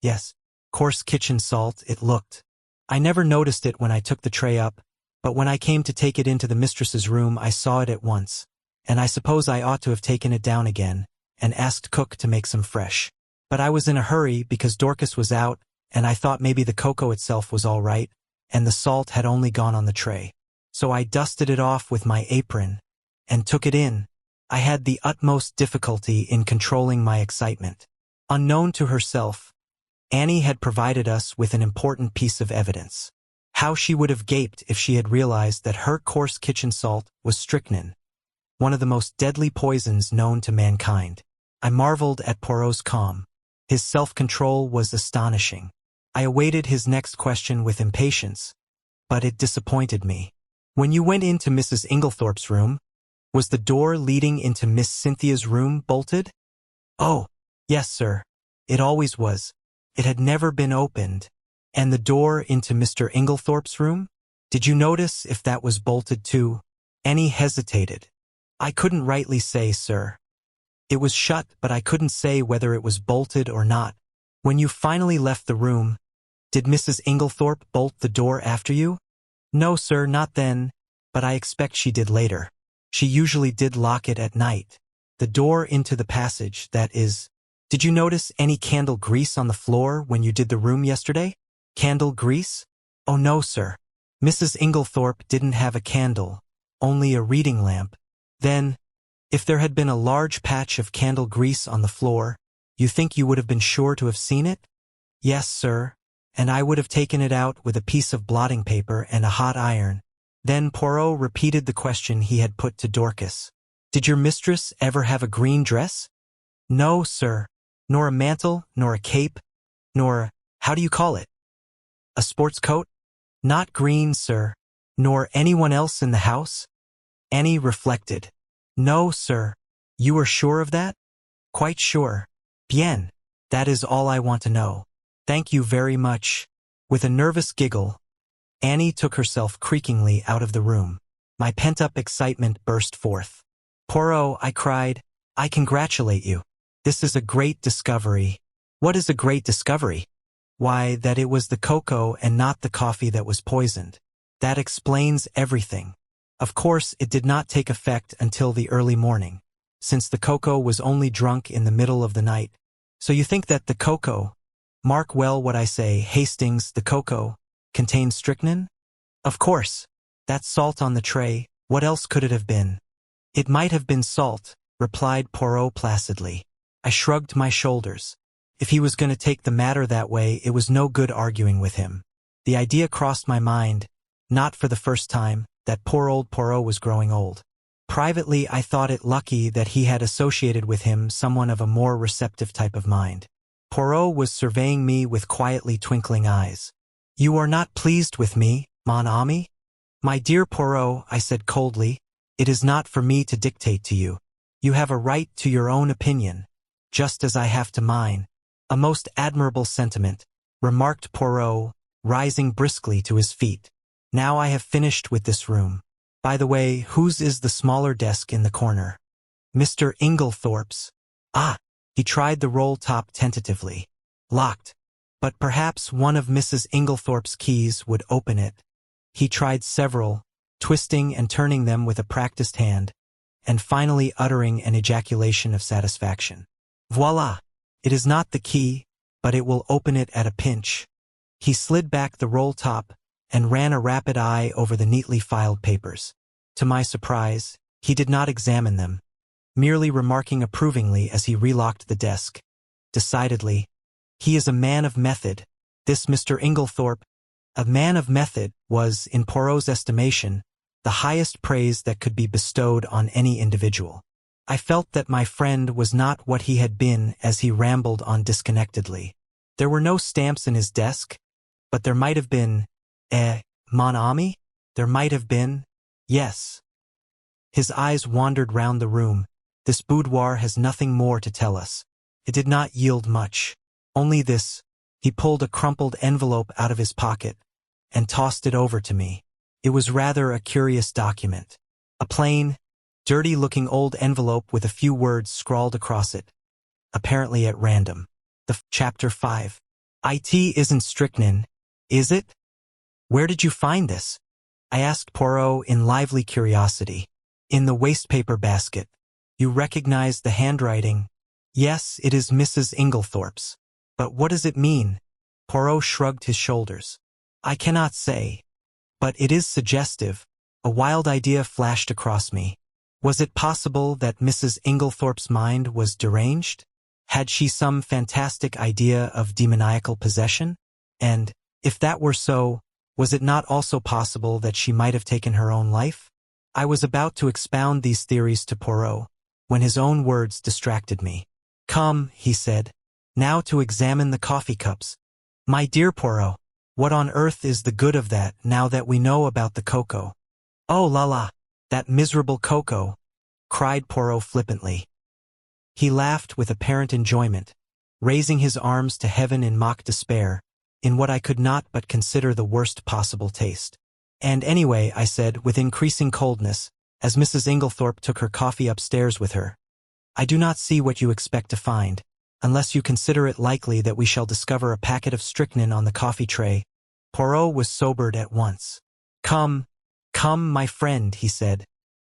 Yes, coarse kitchen salt, it looked. I never noticed it when I took the tray up, but when I came to take it into the mistress's room I saw it at once, and I suppose I ought to have taken it down again, and asked cook to make some fresh. But I was in a hurry because Dorcas was out, and I thought maybe the cocoa itself was all right, and the salt had only gone on the tray. So I dusted it off with my apron, and took it in. I had the utmost difficulty in controlling my excitement. Unknown to herself, Annie had provided us with an important piece of evidence. How she would have gaped if she had realized that her coarse kitchen salt was strychnine, one of the most deadly poisons known to mankind. I marveled at Poirot's calm. His self-control was astonishing. I awaited his next question with impatience, but it disappointed me. When you went into Mrs. Inglethorpe's room, was the door leading into Miss Cynthia's room bolted? Oh, yes, sir. It always was. It had never been opened. And the door into Mr. Inglethorpe's room? Did you notice if that was bolted too? Annie hesitated. I couldn't rightly say, sir. It was shut, but I couldn't say whether it was bolted or not. When you finally left the room, did Mrs. Inglethorpe bolt the door after you? No, sir, not then, but I expect she did later. She usually did lock it at night. The door into the passage, that is. Did you notice any candle grease on the floor when you did the room yesterday? Candle grease? Oh, no, sir. Mrs. Inglethorpe didn't have a candle, only a reading lamp. Then, if there had been a large patch of candle grease on the floor, you think you would have been sure to have seen it? Yes, sir, and I would have taken it out with a piece of blotting paper and a hot iron. Then Poirot repeated the question he had put to Dorcas. Did your mistress ever have a green dress? No, sir, nor a mantle, nor a cape, nor, how do you call it? A sports coat? Not green, sir, nor anyone else in the house? Annie reflected. No, sir. You are sure of that? Quite sure. Bien. That is all I want to know. Thank you very much. With a nervous giggle, Annie took herself creakingly out of the room. My pent-up excitement burst forth. Poirot, I cried, I congratulate you. This is a great discovery. What is a great discovery? Why, that it was the cocoa and not the coffee that was poisoned. That explains everything. Of course, it did not take effect until the early morning, since the cocoa was only drunk in the middle of the night. So you think that the cocoa, mark well what I say, Hastings, the cocoa, contained strychnine? Of course. That salt on the tray, what else could it have been? It might have been salt, replied Poirot placidly. I shrugged my shoulders. If he was going to take the matter that way, it was no good arguing with him. The idea crossed my mind, not for the first time, that poor old Poirot was growing old. Privately, I thought it lucky that he had associated with him someone of a more receptive type of mind. Poirot was surveying me with quietly twinkling eyes. You are not pleased with me, mon ami? My dear Poirot, I said coldly, it is not for me to dictate to you. You have a right to your own opinion, just as I have to mine. A most admirable sentiment, remarked Poirot, rising briskly to his feet. Now I have finished with this room. By the way, whose is the smaller desk in the corner? Mr. Inglethorpe's. Ah, he tried the roll top tentatively. Locked. But perhaps one of Mrs. Inglethorpe's keys would open it. He tried several, twisting and turning them with a practiced hand, and finally uttering an ejaculation of satisfaction. Voila! It is not the key, but it will open it at a pinch. He slid back the roll top and ran a rapid eye over the neatly filed papers. To my surprise, he did not examine them, merely remarking approvingly as he relocked the desk. Decidedly, he is a man of method. This Mr. Inglethorpe, a man of method, was, in Poirot's estimation, the highest praise that could be bestowed on any individual. I felt that my friend was not what he had been as he rambled on disconnectedly. There were no stamps in his desk, but there might have been, mon ami? There might have been, yes. His eyes wandered round the room. This boudoir has nothing more to tell us. It did not yield much. Only this. He pulled a crumpled envelope out of his pocket and tossed it over to me. It was rather a curious document. A plain, dirty-looking old envelope with a few words scrawled across it, apparently at random. Chapter 5. It isn't strychnine, is it? Where did you find this? I asked Poirot in lively curiosity. In the wastepaper basket. You recognize the handwriting? Yes, it is Mrs. Inglethorpe's. But what does it mean? Poirot shrugged his shoulders. I cannot say. But it is suggestive. A wild idea flashed across me. Was it possible that Mrs. Inglethorpe's mind was deranged? Had she some fantastic idea of demoniacal possession? And, if that were so, was it not also possible that she might have taken her own life? I was about to expound these theories to Poirot, when his own words distracted me. Come, he said, now to examine the coffee cups. My dear Poirot, what on earth is the good of that now that we know about the cocoa? Oh la la, that miserable cocoa, cried Poirot flippantly. He laughed with apparent enjoyment, raising his arms to heaven in mock despair, in what I could not but consider the worst possible taste. And anyway, I said with increasing coldness, as Mrs. Inglethorpe took her coffee upstairs with her, I do not see what you expect to find, unless you consider it likely that we shall discover a packet of strychnine on the coffee tray. Poirot was sobered at once. Come, my friend, he said,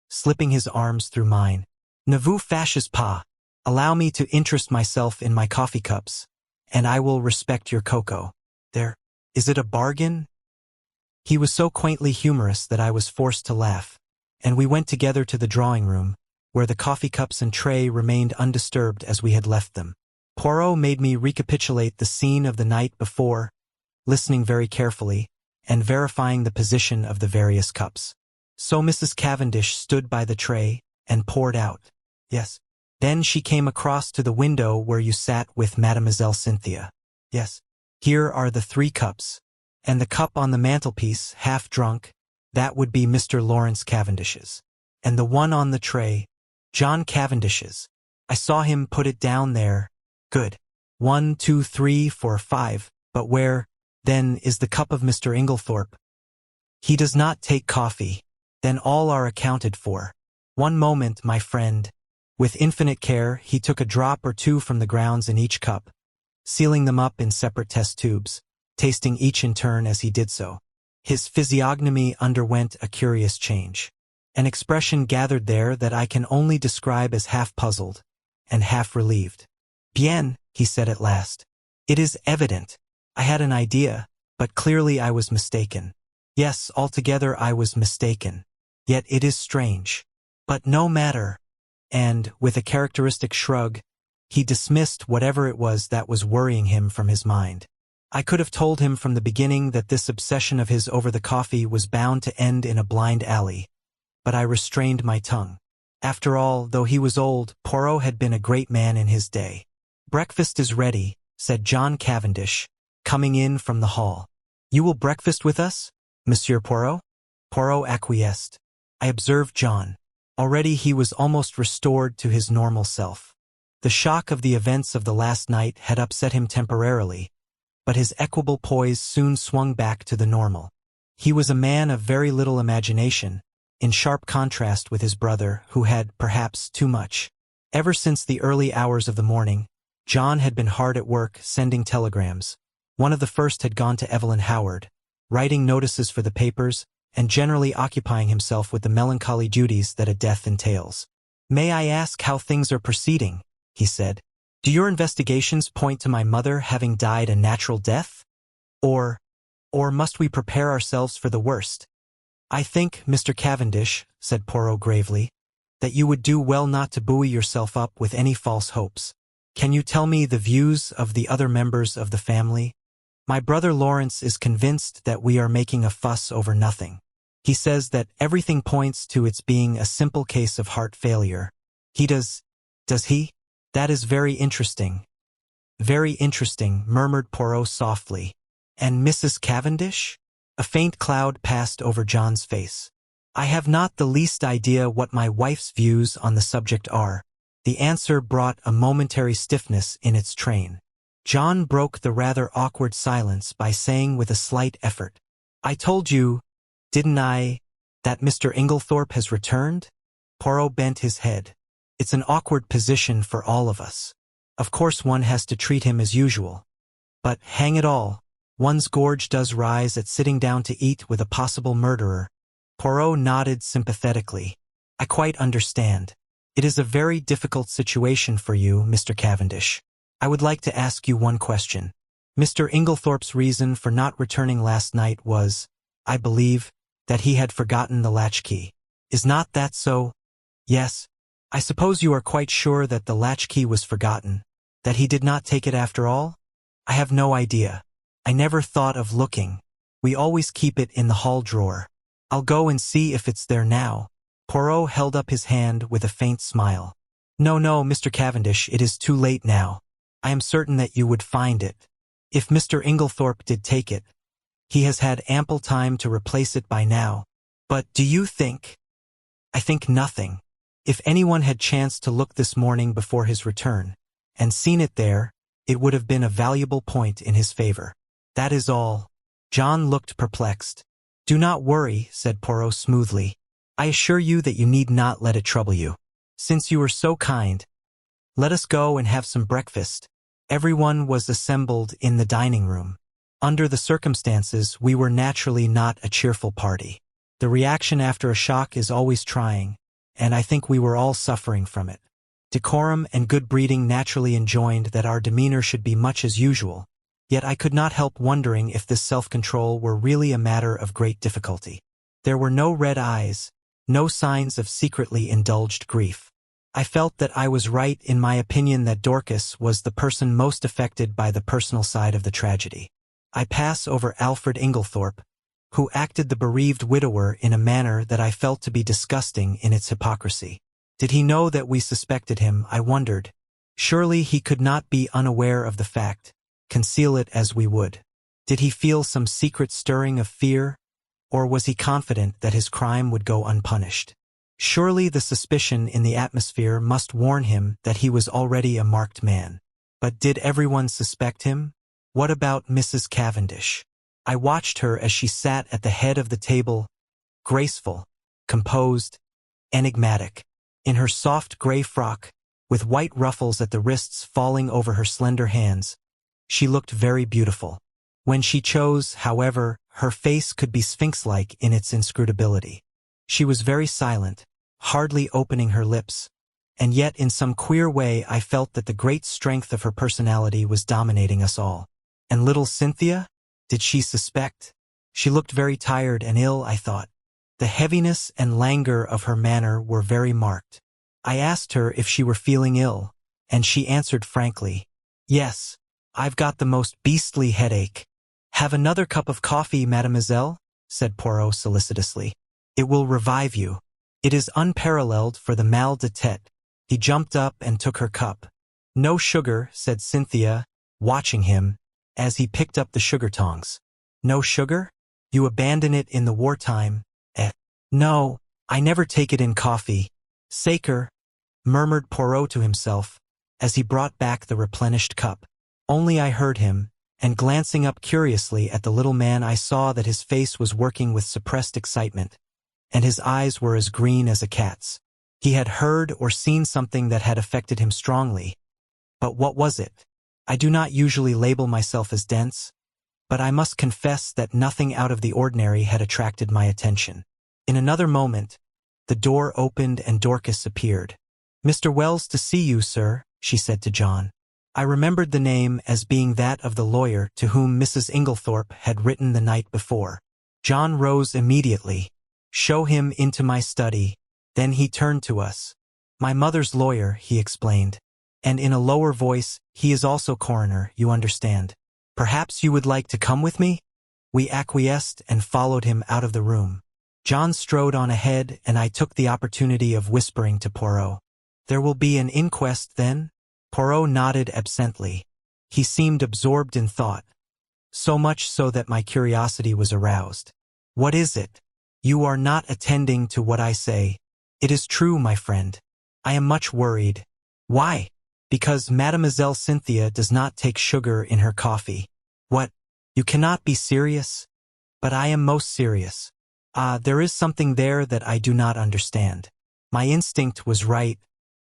slipping his arms through mine. Ne vous fâchez pas. Allow me to interest myself in my coffee cups, and I will respect your cocoa. There, is it a bargain? He was so quaintly humorous that I was forced to laugh, and we went together to the drawing room, where the coffee cups and tray remained undisturbed as we had left them. Poirot made me recapitulate the scene of the night before, listening very carefully, and verifying the position of the various cups. So Mrs. Cavendish stood by the tray and poured out. Yes. Then she came across to the window where you sat with Mademoiselle Cynthia. Yes. Here are the 3 cups. And the cup on the mantelpiece, half drunk, that would be Mr. Lawrence Cavendish's. And the one on the tray, John Cavendish's. I saw him put it down there. Good. 1, 2, 3, 4, 5. But where, then, is the cup of Mr. Inglethorpe? He does not take coffee. Then all are accounted for. One moment, my friend. With infinite care, he took a drop or 2 from the grounds in each cup, sealing them up in separate test tubes, tasting each in turn as he did so. His physiognomy underwent a curious change. An expression gathered there that I can only describe as half puzzled and half relieved. Bien, he said at last. It is evident. I had an idea, but clearly I was mistaken. Yes, altogether I was mistaken. Yet it is strange. But no matter. And, with a characteristic shrug, he dismissed whatever it was that was worrying him from his mind. I could have told him from the beginning that this obsession of his over the coffee was bound to end in a blind alley, but I restrained my tongue. After all, though he was old, Poirot had been a great man in his day. Breakfast is ready, said John Cavendish, coming in from the hall. You will breakfast with us, Monsieur Poirot? Poirot acquiesced. I observed John. Already he was almost restored to his normal self. The shock of the events of the last night had upset him temporarily, but his equable poise soon swung back to the normal. He was a man of very little imagination, in sharp contrast with his brother, who had, perhaps, too much. Ever since the early hours of the morning, John had been hard at work sending telegrams. One of the first had gone to Evelyn Howard, writing notices for the papers, and generally occupying himself with the melancholy duties that a death entails. May I ask how things are proceeding? He said. Do your investigations point to my mother having died a natural death? Or must we prepare ourselves for the worst? I think, Mr. Cavendish, said Poirot gravely, that you would do well not to buoy yourself up with any false hopes. Can you tell me the views of the other members of the family? My brother Lawrence is convinced that we are making a fuss over nothing. He says that everything points to its being a simple case of heart failure. He does he? That is very interesting. Very interesting, murmured Poirot softly. And Mrs. Cavendish? A faint cloud passed over John's face. I have not the least idea what my wife's views on the subject are. The answer brought a momentary stiffness in its train. John broke the rather awkward silence by saying with a slight effort, I told you, didn't I, that Mr. Inglethorpe has returned? Poirot bent his head. It's an awkward position for all of us. Of course one has to treat him as usual. But, hang it all, one's gorge does rise at sitting down to eat with a possible murderer. Poirot nodded sympathetically. I quite understand. It is a very difficult situation for you, Mr. Cavendish. I would like to ask you one question. Mr. Inglethorpe's reason for not returning last night was, I believe, that he had forgotten the latchkey. Is not that so? Yes. I suppose you are quite sure that the latchkey was forgotten, that he did not take it after all? I have no idea. I never thought of looking. We always keep it in the hall drawer. I'll go and see if it's there now. Poirot held up his hand with a faint smile. No, Mr. Cavendish, it is too late now. I am certain that you would find it. If Mr. Inglethorpe did take it, he has had ample time to replace it by now. But do you think? I think nothing. If anyone had chanced to look this morning before his return, and seen it there, it would have been a valuable point in his favor. That is all. John looked perplexed. Do not worry, said Poirot smoothly. I assure you that you need not let it trouble you. Since you are so kind, let us go and have some breakfast. Everyone was assembled in the dining room. Under the circumstances, we were naturally not a cheerful party. The reaction after a shock is always trying, and I think we were all suffering from it. Decorum and good breeding naturally enjoined that our demeanor should be much as usual, yet I could not help wondering if this self-control were really a matter of great difficulty. There were no red eyes, no signs of secretly indulged grief. I felt that I was right in my opinion that Dorcas was the person most affected by the personal side of the tragedy. I pass over Alfred Inglethorpe, who acted the bereaved widower in a manner that I felt to be disgusting in its hypocrisy. Did he know that we suspected him, I wondered. Surely he could not be unaware of the fact, conceal it as we would. Did he feel some secret stirring of fear, or was he confident that his crime would go unpunished? Surely the suspicion in the atmosphere must warn him that he was already a marked man. But did everyone suspect him? What about Mrs. Cavendish? I watched her as she sat at the head of the table, graceful, composed, enigmatic, in her soft gray frock, with white ruffles at the wrists falling over her slender hands. She looked very beautiful. When she chose, however, her face could be sphinx-like in its inscrutability. She was very silent, hardly opening her lips, and yet in some queer way I felt that the great strength of her personality was dominating us all. And little Cynthia? Did she suspect? She looked very tired and ill, I thought. The heaviness and languor of her manner were very marked. I asked her if she were feeling ill, and she answered frankly, Yes, I've got the most beastly headache. Have another cup of coffee, mademoiselle? Said Poirot solicitously. It will revive you. It is unparalleled for the mal de tête. He jumped up and took her cup. No sugar, said Cynthia, watching him, as he picked up the sugar tongs. No sugar? You abandon it in the wartime? No, I never take it in coffee. Saker, murmured Poirot to himself, as he brought back the replenished cup. Only I heard him, and glancing up curiously at the little man I saw that his face was working with suppressed excitement, and his eyes were as green as a cat's. He had heard or seen something that had affected him strongly. But what was it? I do not usually label myself as dense, but I must confess that nothing out of the ordinary had attracted my attention. In another moment, the door opened and Dorcas appeared. Mr. Wells to see you, sir, she said to John. I remembered the name as being that of the lawyer to whom Mrs. Inglethorpe had written the night before. John rose immediately. Show him into my study. Then he turned to us. My mother's lawyer, he explained. And in a lower voice, he is also coroner, you understand. Perhaps you would like to come with me? We acquiesced and followed him out of the room. John strode on ahead, and I took the opportunity of whispering to Poirot. There will be an inquest then? Poirot nodded absently. He seemed absorbed in thought, so much so that my curiosity was aroused. What is it? You are not attending to what I say. It is true, my friend. I am much worried. Why? Because Mademoiselle Cynthia does not take sugar in her coffee. What? You cannot be serious? But I am most serious. There is something there that I do not understand. My instinct was right.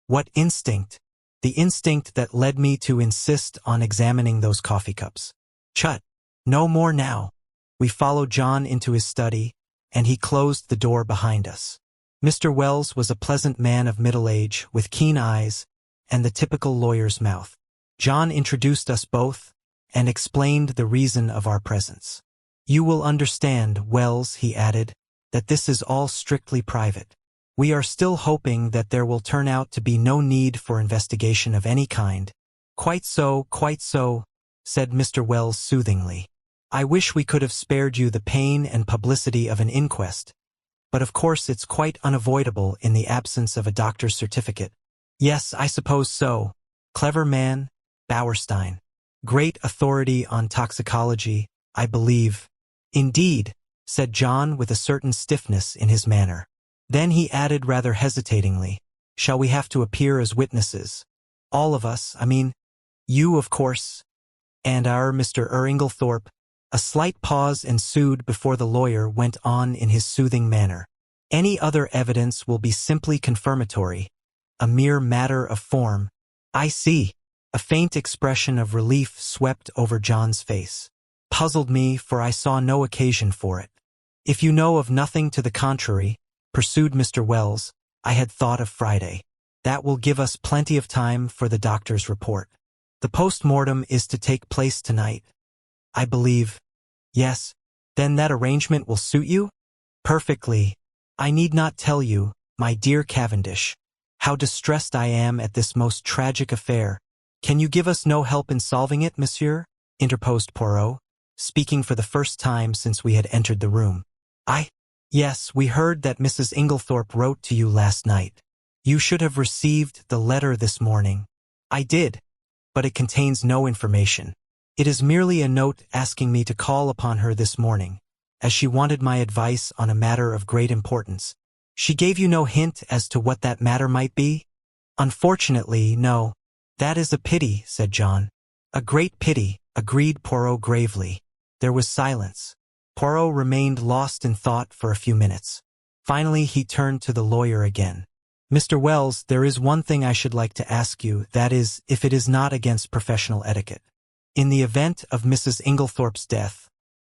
What instinct? The instinct that led me to insist on examining those coffee cups. Chut! No more now. We followed John into his study, and he closed the door behind us. Mr. Wells was a pleasant man of middle age, with keen eyes and the typical lawyer's mouth. John introduced us both and explained the reason of our presence. You will understand, Wells, he added, that this is all strictly private. We are still hoping that there will turn out to be no need for investigation of any kind. Quite so, said Mr. Wells soothingly. I wish we could have spared you the pain and publicity of an inquest, but of course it's quite unavoidable in the absence of a doctor's certificate. Yes, I suppose so. Clever man, Bauerstein. Great authority on toxicology, I believe. Indeed, said John with a certain stiffness in his manner. Then he added rather hesitatingly, shall we have to appear as witnesses? All of us, I mean, you of course, and our Mr. Inglethorpe. A slight pause ensued before the lawyer went on in his soothing manner. Any other evidence will be simply confirmatory, a mere matter of form. I see. A faint expression of relief swept over John's face. Puzzled me, for I saw no occasion for it. If you know of nothing to the contrary, pursued Mr. Wells, I had thought of Friday. That will give us plenty of time for the doctor's report. The post-mortem is to take place tonight, I believe. Yes. Then that arrangement will suit you? Perfectly. I need not tell you, my dear Cavendish, how distressed I am at this most tragic affair. Can you give us no help in solving it, monsieur? Interposed Poirot, speaking for the first time since we had entered the room. Yes, we heard that Mrs. Inglethorpe wrote to you last night. You should have received the letter this morning. I did, but it contains no information. It is merely a note asking me to call upon her this morning, as she wanted my advice on a matter of great importance. She gave you no hint as to what that matter might be? Unfortunately, no. That is a pity, said John. A great pity, agreed Poirot gravely. There was silence. Poirot remained lost in thought for a few minutes. Finally, he turned to the lawyer again. Mr. Wells, there is one thing I should like to ask you, that is, if it is not against professional etiquette. In the event of Mrs. Inglethorpe's death,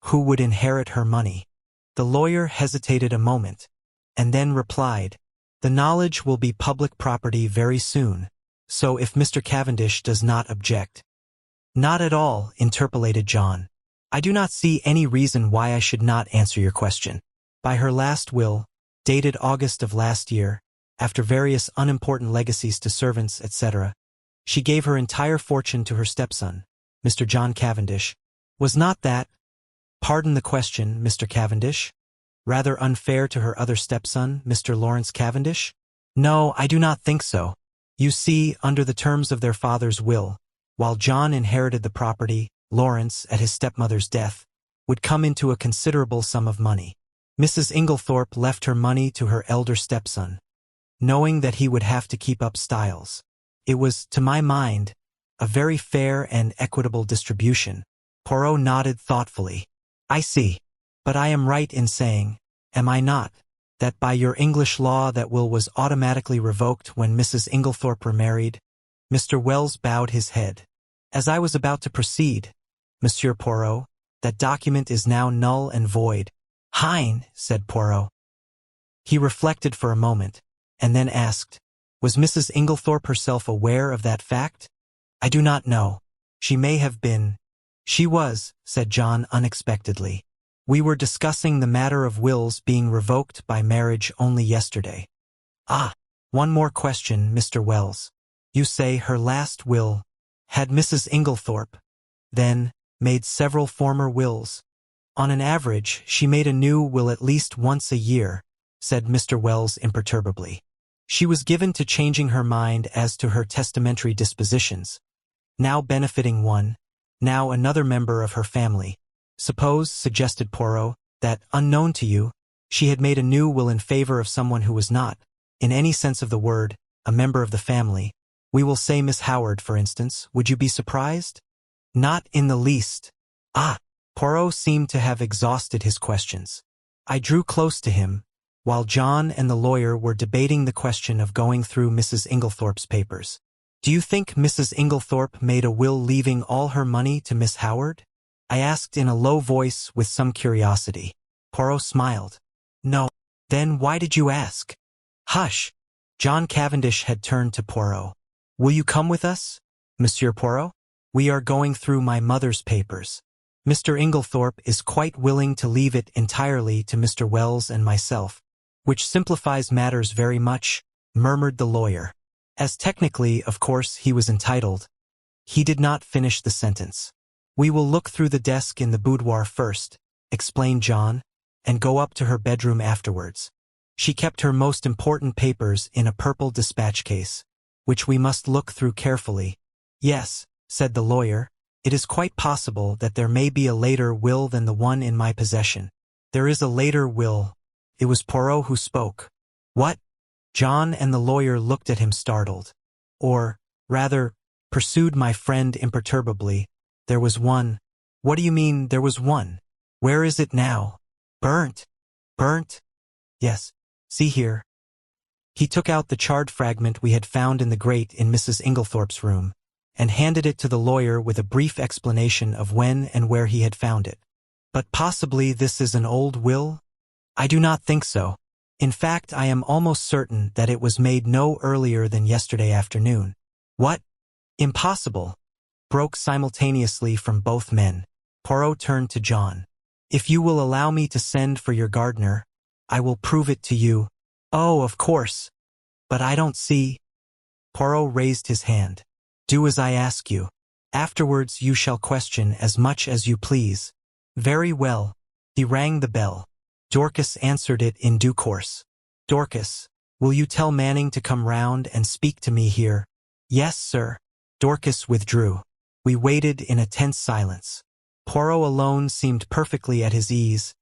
who would inherit her money? The lawyer hesitated a moment, and then replied, the knowledge will be public property very soon, so if Mr. Cavendish does not object. Not at all, interpolated John. I do not see any reason why I should not answer your question. By her last will, dated August of last year, after various unimportant legacies to servants, etc., she gave her entire fortune to her stepson, Mr. John Cavendish. Was not that, pardon the question, Mr. Cavendish, rather unfair to her other stepson, Mr. Lawrence Cavendish? No, I do not think so. You see, under the terms of their father's will, while John inherited the property, Lawrence, at his stepmother's death, would come into a considerable sum of money. Mrs. Inglethorpe left her money to her elder stepson, knowing that he would have to keep up styles. It was, to my mind, a very fair and equitable distribution. Poirot nodded thoughtfully. I see. But I am right in saying, am I not, that by your English law that will was automatically revoked when Mrs. Inglethorpe remarried? Mr. Wells bowed his head. As I was about to proceed, Monsieur Poirot, that document is now null and void. Hein, said Poirot. He reflected for a moment, and then asked, was Mrs. Inglethorpe herself aware of that fact? I do not know. She may have been. She was, said John unexpectedly. We were discussing the matter of wills being revoked by marriage only yesterday. Ah, one more question, Mr. Wells. You say her last will. Had Mrs. Inglethorpe, then, made several former wills? On an average, she made a new will at least once a year, said Mr. Wells imperturbably. She was given to changing her mind as to her testamentary dispositions, now benefiting one, now another member of her family. Suppose, suggested Poirot, that, unknown to you, she had made a new will in favor of someone who was not, in any sense of the word, a member of the family. We will say Miss Howard, for instance. Would you be surprised? Not in the least. Ah! Poirot seemed to have exhausted his questions. I drew close to him, while John and the lawyer were debating the question of going through Mrs. Inglethorpe's papers. Do you think Mrs. Inglethorpe made a will leaving all her money to Miss Howard? I asked in a low voice with some curiosity. Poirot smiled. No. Then why did you ask? Hush! John Cavendish had turned to Poirot. Will you come with us, Monsieur Poirot? We are going through my mother's papers. Mr. Inglethorpe is quite willing to leave it entirely to Mr. Wells and myself, which simplifies matters very much, murmured the lawyer. As technically, of course, he was entitled. He did not finish the sentence. We will look through the desk in the boudoir first, explained John, and go up to her bedroom afterwards. She kept her most important papers in a purple dispatch case, which we must look through carefully. Yes, said the lawyer, it is quite possible that there may be a later will than the one in my possession. There is a later will. It was Poirot who spoke. What? John and the lawyer looked at him startled. Or, rather, pursued my friend imperturbably, there was one. What do you mean, there was one? Where is it now? Burnt. Burnt? Yes. See here. He took out the charred fragment we had found in the grate in Mrs. Inglethorpe's room, and handed it to the lawyer with a brief explanation of when and where he had found it. But possibly this is an old will? I do not think so. In fact, I am almost certain that it was made no earlier than yesterday afternoon. What? Impossible! Broke simultaneously from both men. Poirot turned to John. If you will allow me to send for your gardener, I will prove it to you. Oh, of course. But I don't see. Poirot raised his hand. Do as I ask you. Afterwards you shall question as much as you please. Very well. He rang the bell. Dorcas answered it in due course. Dorcas, will you tell Manning to come round and speak to me here? Yes, sir. Dorcas withdrew. We waited in a tense silence. Poirot alone seemed perfectly at his ease,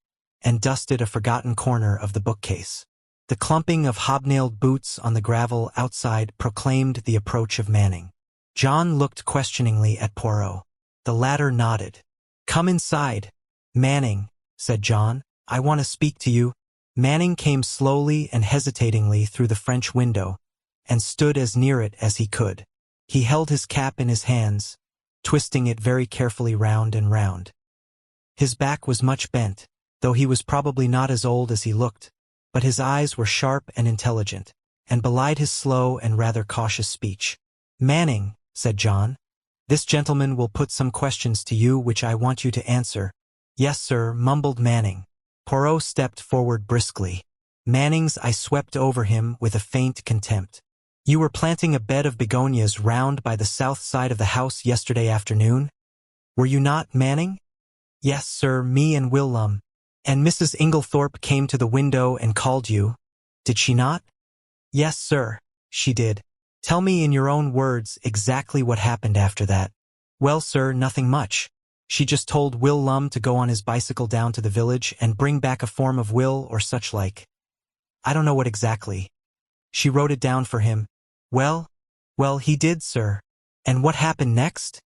and dusted a forgotten corner of the bookcase. The clumping of hobnailed boots on the gravel outside proclaimed the approach of Manning. John looked questioningly at Poirot. The latter nodded. Come inside. Manning, said John, I want to speak to you. Manning came slowly and hesitatingly through the French window, and stood as near it as he could. He held his cap in his hands, twisting it very carefully round and round. His back was much bent, though he was probably not as old as he looked, but his eyes were sharp and intelligent, and belied his slow and rather cautious speech. Manning, said John, this gentleman will put some questions to you which I want you to answer. Yes, sir, mumbled Manning. Poirot stepped forward briskly. Manning's eye swept over him with a faint contempt. You were planting a bed of begonias round by the south side of the house yesterday afternoon? Were you not, Manning? Yes, sir, me and Will. And Mrs. Inglethorpe came to the window and called you, did she not? Yes, sir, she did. Tell me in your own words exactly what happened after that. Well, sir, nothing much. She just told Will to go on his bicycle down to the village and bring back a form of will or such like. I don't know what exactly. She wrote it down for him. Well, he did, sir. And what happened next?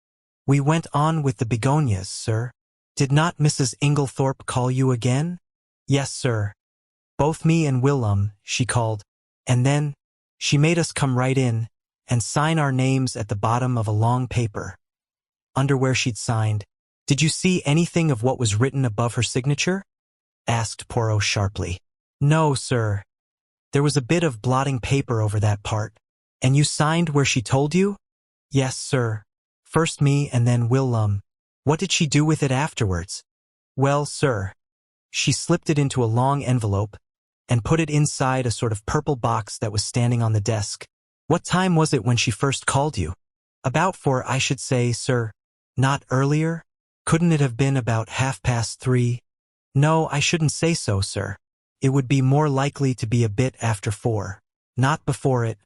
We went on with the begonias, sir. Did not Mrs. Inglethorpe call you again? Yes, sir. Both me and Will, she called. And then, she made us come right in, and sign our names at the bottom of a long paper. Under where she'd signed. Did you see anything of what was written above her signature? Asked Poirot sharply. No, sir. There was a bit of blotting paper over that part. And you signed where she told you? Yes, sir. First me and then Will. What did she do with it afterwards? Well, sir, she slipped it into a long envelope and put it inside a sort of purple box that was standing on the desk. What time was it when she first called you? About 4, I should say, sir. Not earlier? Couldn't it have been about 3:30? No, I shouldn't say so, sir. It would be more likely to be a bit after 4. Not before it.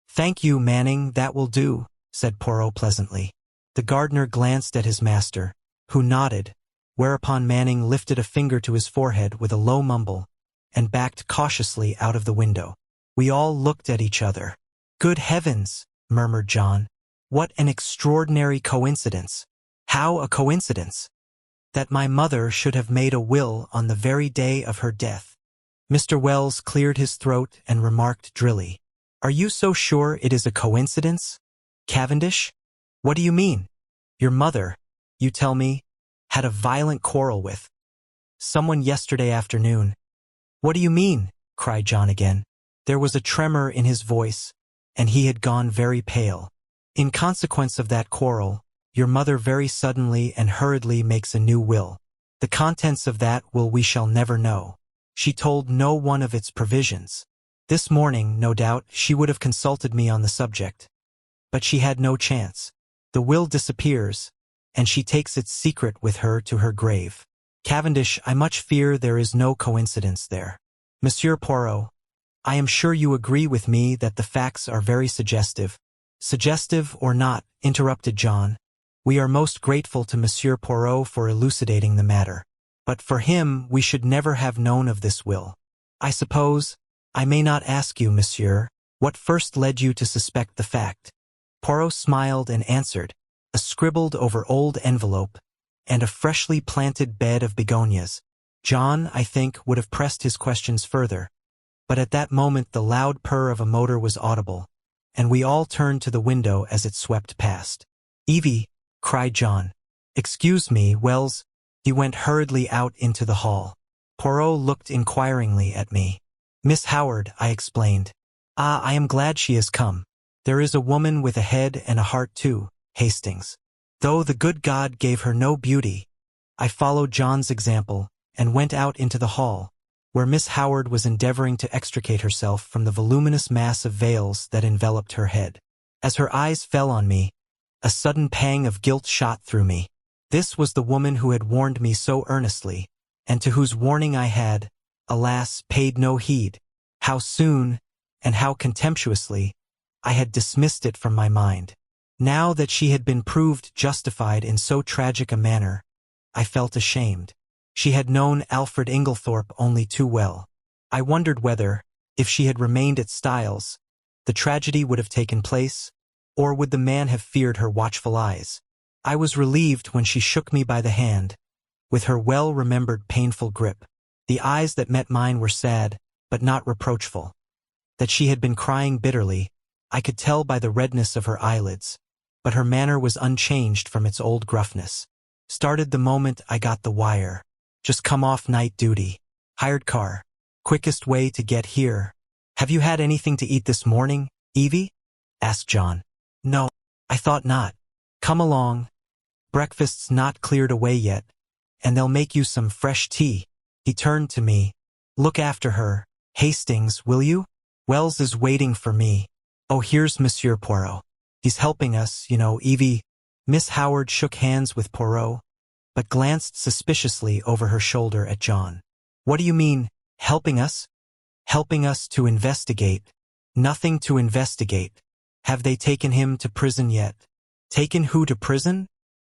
Thank you, Manning, that will do, said Poirot pleasantly. The gardener glanced at his master, who nodded, whereupon Manning lifted a finger to his forehead with a low mumble and backed cautiously out of the window. We all looked at each other. "Good heavens," murmured John. "What an extraordinary coincidence." "How a coincidence?" "That my mother should have made a will on the very day of her death." Mr. Wells cleared his throat and remarked drily, "Are you so sure it is a coincidence, Cavendish? What do you mean? Your mother, you tell me, had a violent quarrel with someone yesterday afternoon." "What do you mean?" cried John again. There was a tremor in his voice, and he had gone very pale. "In consequence of that quarrel, your mother very suddenly and hurriedly makes a new will. The contents of that will we shall never know. She told no one of its provisions. This morning, no doubt, she would have consulted me on the subject. But she had no chance. The will disappears, and she takes its secret with her to her grave. Cavendish, I much fear there is no coincidence there. Monsieur Poirot, I am sure you agree with me that the facts are very suggestive." "Suggestive or not," interrupted John, "we are most grateful to Monsieur Poirot for elucidating the matter. But for him we should never have known of this will. I suppose, I may not ask you, monsieur, what first led you to suspect the fact?" Poirot smiled and answered, "A scribbled over old envelope, and a freshly planted bed of begonias." John, I think, would have pressed his questions further, but at that moment the loud purr of a motor was audible, and we all turned to the window as it swept past. "Evie," cried John. "Excuse me, Wells." He went hurriedly out into the hall. Poirot looked inquiringly at me. "Miss Howard," I explained. "Ah, I am glad she has come. There is a woman with a head and a heart too, Hastings. Though the good God gave her no beauty." I followed John's example and went out into the hall, where Miss Howard was endeavoring to extricate herself from the voluminous mass of veils that enveloped her head. As her eyes fell on me, a sudden pang of guilt shot through me. This was the woman who had warned me so earnestly, and to whose warning I had, alas, paid no heed. How soon, and how contemptuously, I had dismissed it from my mind. Now that she had been proved justified in so tragic a manner, I felt ashamed. She had known Alfred Inglethorpe only too well. I wondered whether, if she had remained at Styles, the tragedy would have taken place, or would the man have feared her watchful eyes. I was relieved when she shook me by the hand, with her well-remembered painful grip. The eyes that met mine were sad, but not reproachful. That she had been crying bitterly, I could tell by the redness of her eyelids, but her manner was unchanged from its old gruffness. "Started the moment I got the wire. Just come off night duty. Hired car. Quickest way to get here. Have you had anything to eat this morning, Evie?" asked John. "No, I thought not. Come along. Breakfast's not cleared away yet, and they'll make you some fresh tea." He turned to me. "Look after her, Hastings, will you? Wells is waiting for me. Oh, here's Monsieur Poirot. He's helping us, you know, Evie." Miss Howard shook hands with Poirot, but glanced suspiciously over her shoulder at John. "What do you mean, helping us?" "Helping us to investigate." "Nothing to investigate. Have they taken him to prison yet?" "Taken who to prison?"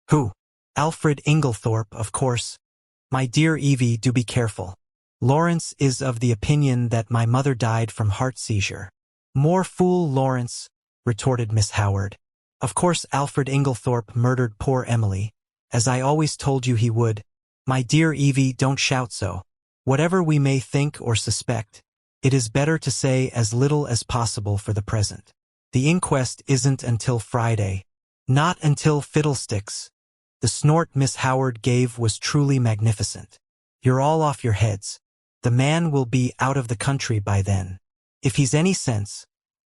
"Who?" "Alfred Inglethorpe, of course." "My dear Evie, do be careful. Lawrence is of the opinion that my mother died from heart seizure." "More fool Lawrence," retorted Miss Howard. "Of course Alfred Inglethorpe murdered poor Emily, as I always told you he would." "My dear Evie, don't shout so. Whatever we may think or suspect, it is better to say as little as possible for the present. The inquest isn't until Friday." "Not until fiddlesticks." The snort Miss Howard gave was truly magnificent. "You're all off your heads. The man will be out of the country by then. If he's any sense,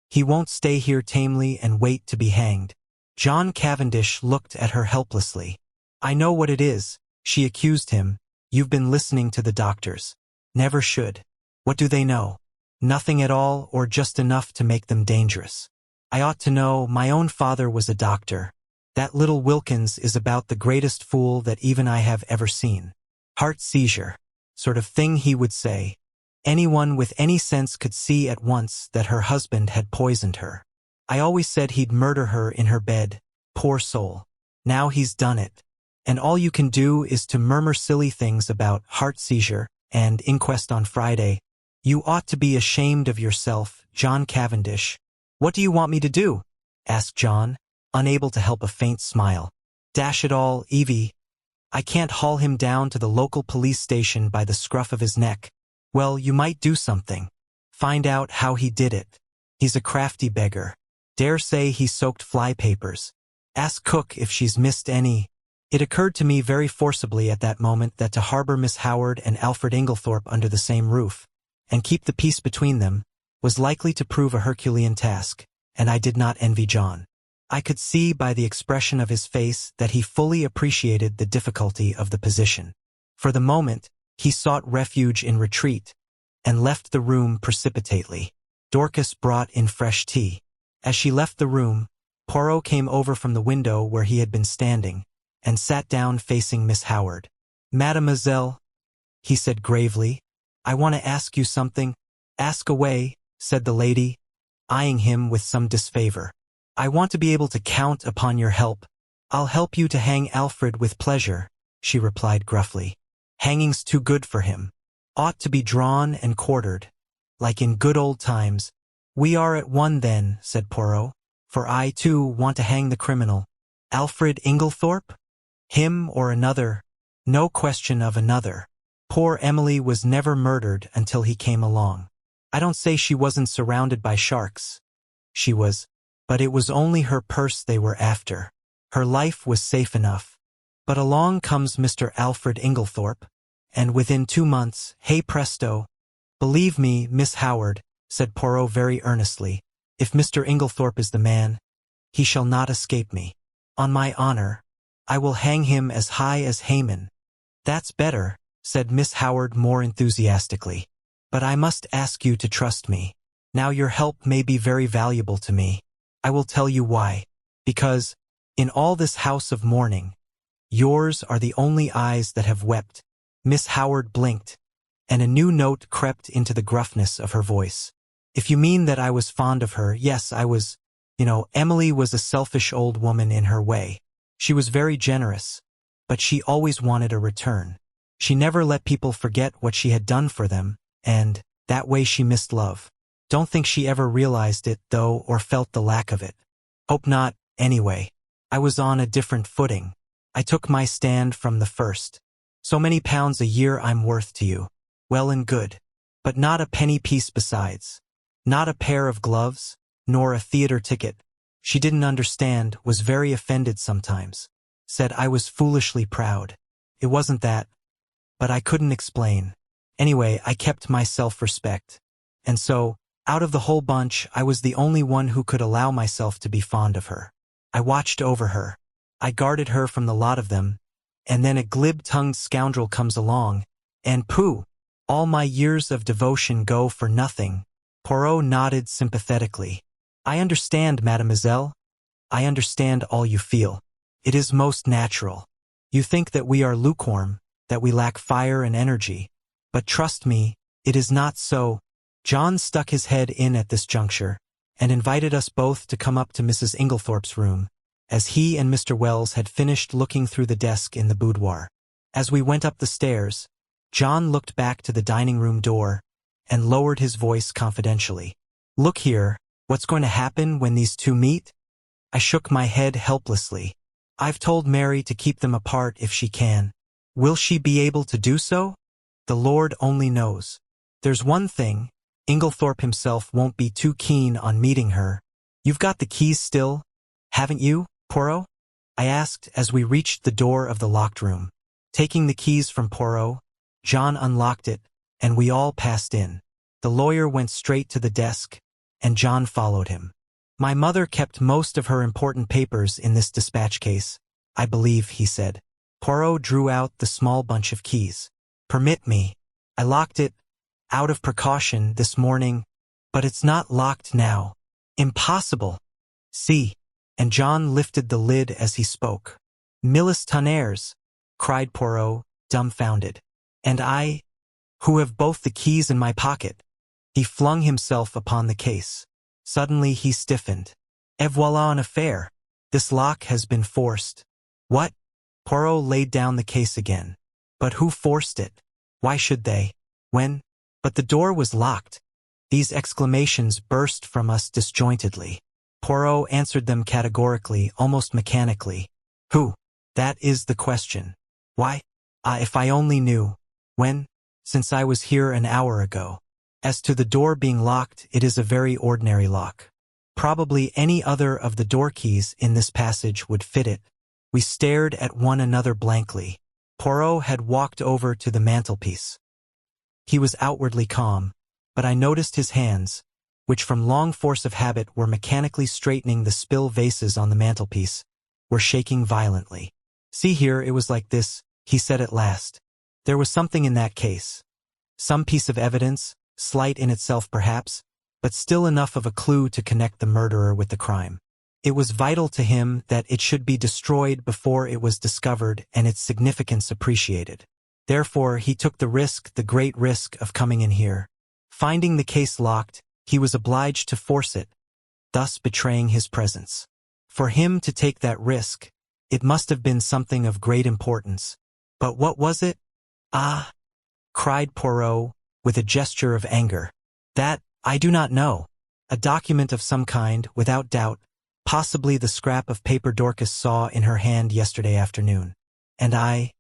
he won't stay here tamely and wait to be hanged." John Cavendish looked at her helplessly. "I know what it is," she accused him. "You've been listening to the doctors." "Never should. What do they know? Nothing at all, or just enough to make them dangerous. I ought to know. My own father was a doctor. That little Wilkins is about the greatest fool that even I have ever seen. Heart seizure, sort of thing he would say. Anyone with any sense could see at once that her husband had poisoned her. I always said he'd murder her in her bed, poor soul. Now he's done it. And all you can do is to murmur silly things about heart seizure and inquest on Friday. You ought to be ashamed of yourself, John Cavendish. What do you want me to do? Asked John, unable to help a faint smile. Dash it all, Evie. I can't haul him down to the local police station by the scruff of his neck. Well, you might do something. Find out how he did it. He's a crafty beggar. Dare say he soaked flypapers. Ask Cook if she's missed any. It occurred to me very forcibly at that moment that to harbor Miss Howard and Alfred Inglethorpe under the same roof, and keep the peace between them, was likely to prove a Herculean task, and I did not envy John. I could see by the expression of his face that he fully appreciated the difficulty of the position. For the moment, he sought refuge in retreat, and left the room precipitately. Dorcas brought in fresh tea. As she left the room, Poirot came over from the window where he had been standing, and sat down facing Miss Howard. Mademoiselle, he said gravely, I want to ask you something. Ask away, said the lady, eyeing him with some disfavor. I want to be able to count upon your help. I'll help you to hang Alfred with pleasure, she replied gruffly. Hanging's too good for him. Ought to be drawn and quartered, like in good old times. We are at one then, said Poirot, for I too want to hang the criminal. Alfred Inglethorpe? Him or another? No question of another. Poor Emily was never murdered until he came along. I don't say she wasn't surrounded by sharks. She was, but it was only her purse they were after. Her life was safe enough. But along comes Mr. Alfred Inglethorpe, and within 2 months, hey presto. Believe me, Miss Howard, said Poirot very earnestly, if Mr. Inglethorpe is the man, he shall not escape me. On my honor, I will hang him as high as Haman. That's better, said Miss Howard more enthusiastically. But I must ask you to trust me. Now your help may be very valuable to me. I will tell you why. Because, in all this house of mourning, yours are the only eyes that have wept. Miss Howard blinked, and a new note crept into the gruffness of her voice. If you mean that I was fond of her, yes, I was. Emily was a selfish old woman in her way. She was very generous, but she always wanted a return. She never let people forget what she had done for them, and, that way she missed love. Don't think she ever realized it, though, or felt the lack of it. Hope not, anyway. I was on a different footing. I took my stand from the first. So many pounds a year I'm worth to you. Well and good. But not a penny piece besides. Not a pair of gloves, nor a theater ticket. She didn't understand, was very offended sometimes. Said I was foolishly proud. It wasn't that. But I couldn't explain. Anyway, I kept my self-respect. And so, out of the whole bunch, I was the only one who could allow myself to be fond of her. I watched over her. I guarded her from the lot of them. And then a glib-tongued scoundrel comes along, and pooh! All my years of devotion go for nothing. Poirot nodded sympathetically. I understand, mademoiselle. I understand all you feel. It is most natural. You think that we are lukewarm, that we lack fire and energy. But trust me, it is not so. John stuck his head in at this juncture, and invited us both to come up to Mrs. Inglethorpe's room, as he and Mr. Wells had finished looking through the desk in the boudoir. As we went up the stairs, John looked back to the dining-room door, and lowered his voice confidentially. Look here, what's going to happen when these two meet? I shook my head helplessly. I've told Mary to keep them apart if she can. Will she be able to do so? The Lord only knows. There's one thing, Inglethorpe himself won't be too keen on meeting her. You've got the keys still, haven't you, Poirot? I asked as we reached the door of the locked room. Taking the keys from Poirot, John unlocked it, and we all passed in. The lawyer went straight to the desk, and John followed him. My mother kept most of her important papers in this dispatch case, I believe, he said. Poirot drew out the small bunch of keys. Permit me. I locked it, out of precaution, this morning, but it's not locked now. Impossible. See. And John lifted the lid as he spoke. Millis tonnerres, cried Poirot, dumbfounded. And I, who have both the keys in my pocket. He flung himself upon the case. Suddenly he stiffened. Et voilà an affaire. This lock has been forced. What? Poirot laid down the case again. But who forced it? Why should they? When? But the door was locked. These exclamations burst from us disjointedly. Poirot answered them categorically, almost mechanically. Who? That is the question. Why? If I only knew. When? Since I was here an hour ago. As to the door being locked, it is a very ordinary lock. Probably any other of the door keys in this passage would fit it. We stared at one another blankly. Poirot had walked over to the mantelpiece. He was outwardly calm, but I noticed his hands, which from long force of habit were mechanically straightening the spill vases on the mantelpiece, were shaking violently. See here, it was like this, he said at last. There was something in that case. Some piece of evidence, slight in itself perhaps, but still enough of a clue to connect the murderer with the crime. It was vital to him that it should be destroyed before it was discovered and its significance appreciated. Therefore, he took the great risk of coming in here. Finding the case locked, he was obliged to force it, thus betraying his presence. For him to take that risk, it must have been something of great importance. But what was it? Ah! Cried Poirot, with a gesture of anger. That, I do not know. A document of some kind, without doubt, possibly the scrap of paper Dorcas saw in her hand yesterday afternoon. And I?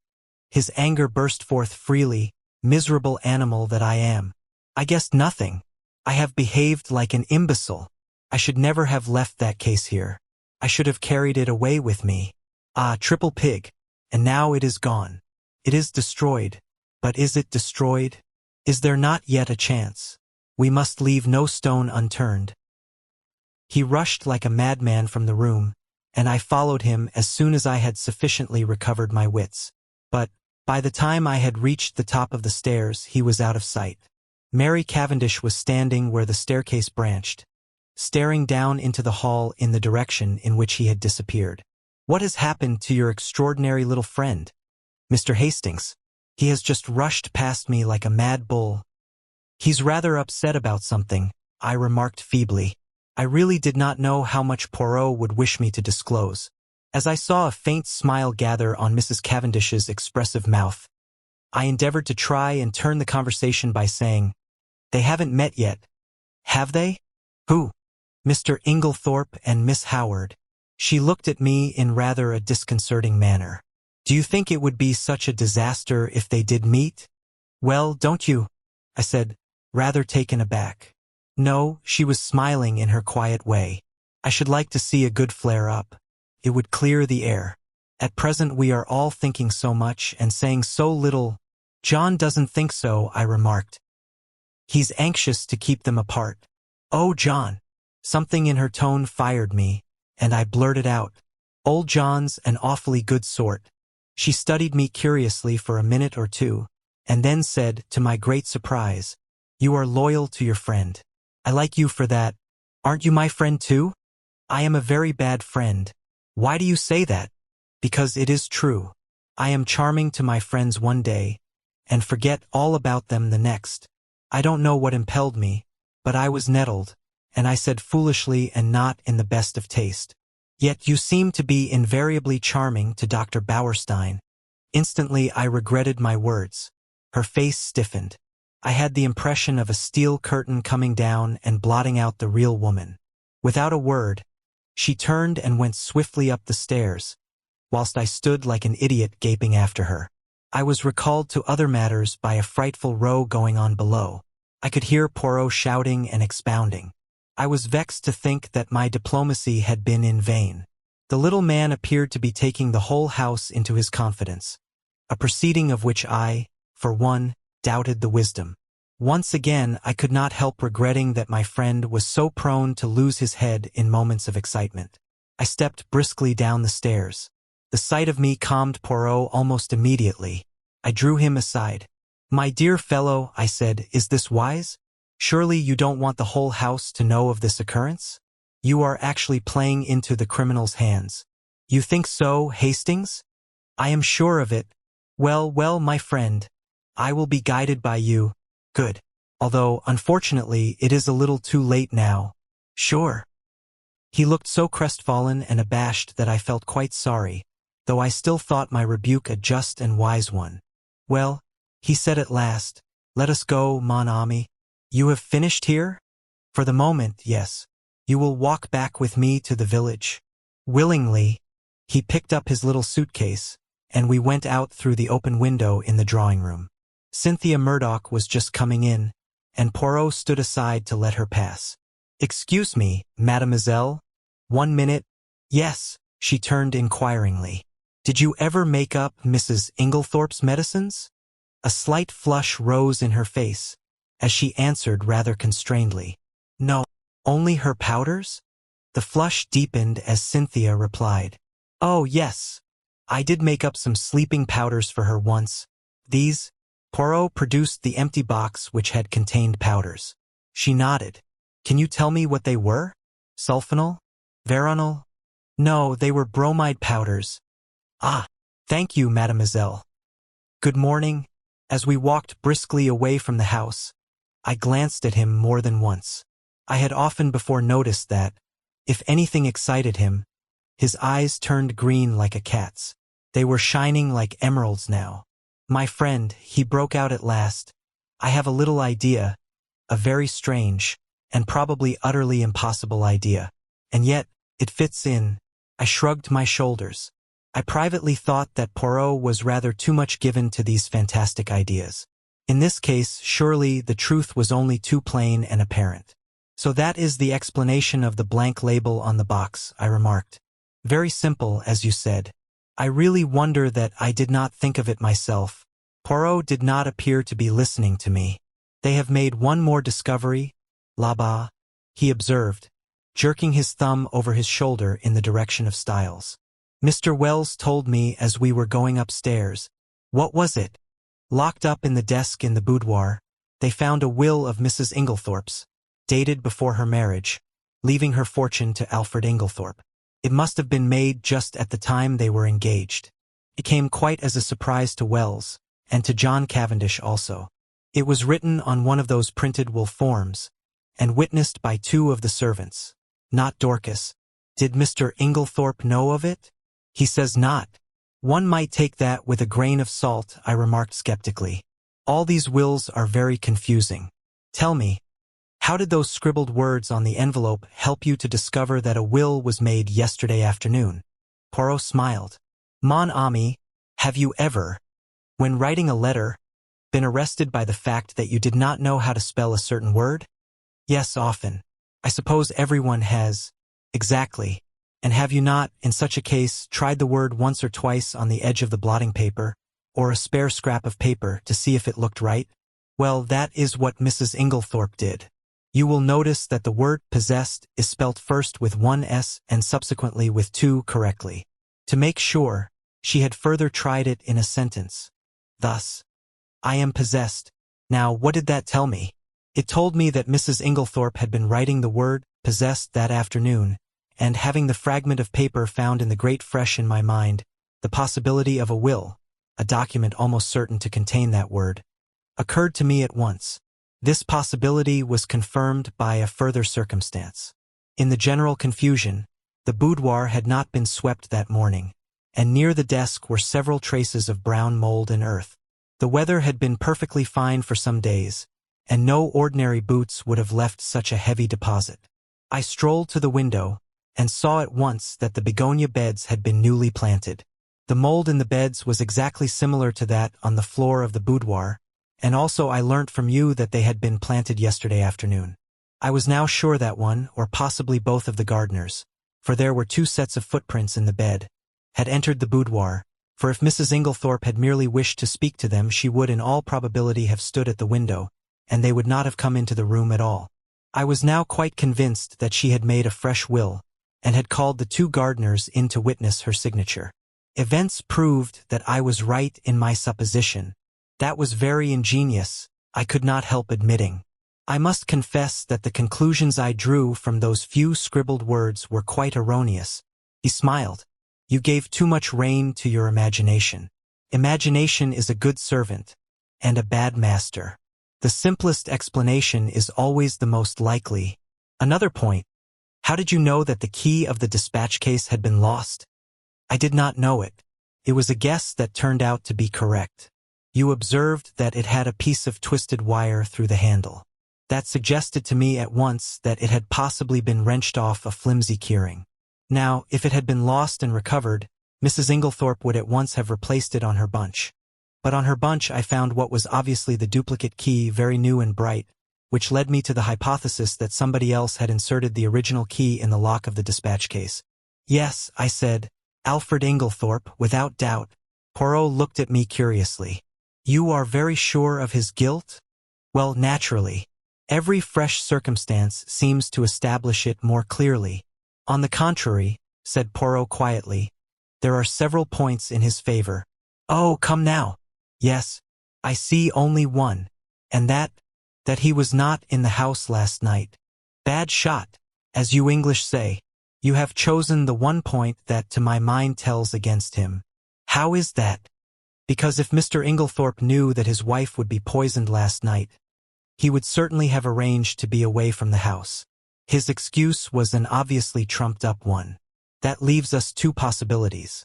His anger burst forth freely, miserable animal that I am. I guessed nothing. I have behaved like an imbecile. I should never have left that case here. I should have carried it away with me. Ah, triple pig. And now it is gone. It is destroyed. But is it destroyed? Is there not yet a chance? We must leave no stone unturned. He rushed like a madman from the room, and I followed him as soon as I had sufficiently recovered my wits. But, by the time I had reached the top of the stairs, he was out of sight. Mary Cavendish was standing where the staircase branched, staring down into the hall in the direction in which he had disappeared. What has happened to your extraordinary little friend, Mr. Hastings? He has just rushed past me like a mad bull. He's rather upset about something, I remarked feebly. I really did not know how much Poirot would wish me to disclose. As I saw a faint smile gather on Mrs. Cavendish's expressive mouth, I endeavored to try and turn the conversation by saying, They haven't met yet, have they? Who? Mr. Inglethorpe and Miss Howard. She looked at me in rather a disconcerting manner. Do you think it would be such a disaster if they did meet? Well, don't you? I said, rather taken aback. No, she was smiling in her quiet way. I should like to see a good flare-up. It would clear the air. At present we are all thinking so much and saying so little. John doesn't think so, I remarked. He's anxious to keep them apart. Oh, John! Something in her tone fired me, and I blurted out, Old John's an awfully good sort. She studied me curiously for a minute or two, and then said, to my great surprise, You are loyal to your friend. I like you for that. Aren't you my friend too? I am a very bad friend. Why do you say that? Because it is true. I am charming to my friends one day, and forget all about them the next. I don't know what impelled me, but I was nettled, and I said foolishly and not in the best of taste. Yet you seem to be invariably charming to Dr. Bauerstein. Instantly I regretted my words. Her face stiffened. I had the impression of a steel curtain coming down and blotting out the real woman. Without a word, she turned and went swiftly up the stairs, whilst I stood like an idiot gaping after her. I was recalled to other matters by a frightful row going on below. I could hear Poirot shouting and expounding. I was vexed to think that my diplomacy had been in vain. The little man appeared to be taking the whole house into his confidence, a proceeding of which I, for one, doubted the wisdom. Once again, I could not help regretting that my friend was so prone to lose his head in moments of excitement. I stepped briskly down the stairs. The sight of me calmed Poirot almost immediately. I drew him aside. My dear fellow, I said, is this wise? Surely you don't want the whole house to know of this occurrence? You are actually playing into the criminal's hands. You think so, Hastings? I am sure of it. Well, my friend, I will be guided by you. Good. Although, unfortunately, it is a little too late now. Sure. He looked so crestfallen and abashed that I felt quite sorry, though I still thought my rebuke a just and wise one. "Well," he said at last, "let us go, mon ami. You have finished here?" "For the moment, yes. You will walk back with me to the village?" "Willingly." He picked up his little suitcase, and we went out through the open window in the drawing room. Cynthia Murdoch was just coming in, and Poirot stood aside to let her pass. "Excuse me, mademoiselle? 1 minute?" "Yes." She turned inquiringly. "Did you ever make up Mrs. Inglethorpe's medicines?" A slight flush rose in her face, as she answered rather constrainedly. "No, only her powders?" The flush deepened as Cynthia replied, "Oh, yes. I did make up some sleeping powders for her once. These—" Poirot produced the empty box which had contained powders. She nodded. "Can you tell me what they were? Sulfonal? Veronal?" "No, they were bromide powders." "Ah, thank you, mademoiselle. Good morning." As we walked briskly away from the house, I glanced at him more than once. I had often before noticed that, if anything excited him, his eyes turned green like a cat's. They were shining like emeralds now. "My friend," he broke out at last, "I have a little idea, a very strange, and probably utterly impossible idea. And yet, it fits in." I shrugged my shoulders. I privately thought that Poirot was rather too much given to these fantastic ideas. In this case, surely, the truth was only too plain and apparent. "So that is the explanation of the blank label on the box," I remarked. "Very simple, as you said. I really wonder that I did not think of it myself." Poirot did not appear to be listening to me. "They have made one more discovery, là-bas," he observed, jerking his thumb over his shoulder in the direction of Styles. "Mr. Wells told me as we were going upstairs." "What was it?" "Locked up in the desk in the boudoir, they found a will of Mrs. Inglethorpe's, dated before her marriage, leaving her fortune to Alfred Inglethorpe. It must have been made just at the time they were engaged. It came quite as a surprise to Wells, and to John Cavendish also. It was written on one of those printed will forms, and witnessed by 2 of the servants. Not Dorcas. Did Mr. Inglethorpe know of it?" "He says not." "One might take that with a grain of salt," I remarked skeptically. "All these wills are very confusing. Tell me, how did those scribbled words on the envelope help you to discover that a will was made yesterday afternoon?" Poirot smiled. "Mon ami, have you ever, when writing a letter, been arrested by the fact that you did not know how to spell a certain word?" "Yes, often. I suppose everyone has." "Exactly. And have you not, in such a case, tried the word once or twice on the edge of the blotting paper, or a spare scrap of paper, to see if it looked right? Well, that is what Mrs. Inglethorpe did. You will notice that the word possessed is spelt first with 1 S and subsequently with 2 correctly. To make sure, she had further tried it in a sentence. Thus, 'I am possessed.' Now, what did that tell me? It told me that Mrs. Inglethorpe had been writing the word possessed that afternoon, and having the fragment of paper found in the grate fresh in my mind, the possibility of a will, a document almost certain to contain that word, occurred to me at once. This possibility was confirmed by a further circumstance. In the general confusion, the boudoir had not been swept that morning, and near the desk were several traces of brown mold and earth. The weather had been perfectly fine for some days, and no ordinary boots would have left such a heavy deposit. I strolled to the window, and saw at once that the begonia beds had been newly planted. The mold in the beds was exactly similar to that on the floor of the boudoir, and also I learnt from you that they had been planted yesterday afternoon. I was now sure that one, or possibly both of the gardeners, for there were 2 sets of footprints in the bed, had entered the boudoir, for if Mrs. Inglethorpe had merely wished to speak to them, she would in all probability have stood at the window, and they would not have come into the room at all. I was now quite convinced that she had made a fresh will, and had called the 2 gardeners in to witness her signature. Events proved that I was right in my supposition. That was very ingenious, I could not help admitting. I must confess that the conclusions I drew from those few scribbled words were quite erroneous. He smiled. You gave too much rein to your imagination. Imagination is a good servant, and a bad master. The simplest explanation is always the most likely. Another point. How did you know that the key of the dispatch case had been lost? I did not know it. It was a guess that turned out to be correct. You observed that it had a piece of twisted wire through the handle. That suggested to me at once that it had possibly been wrenched off a flimsy keyring. Now, if it had been lost and recovered, Mrs. Inglethorpe would at once have replaced it on her bunch. But on her bunch I found what was obviously the duplicate key, very new and bright, which led me to the hypothesis that somebody else had inserted the original key in the lock of the dispatch case. Yes, I said, Alfred Inglethorpe, without doubt. Poirot looked at me curiously. You are very sure of his guilt? Well, naturally. Every fresh circumstance seems to establish it more clearly. On the contrary, said Poirot quietly, there are several points in his favor. Oh, come now. Yes, I see only one, and that he was not in the house last night. Bad shot, as you English say. You have chosen the one point that to my mind tells against him. How is that? Because if Mr. Inglethorpe knew that his wife would be poisoned last night, he would certainly have arranged to be away from the house. His excuse was an obviously trumped-up one. That leaves us two possibilities.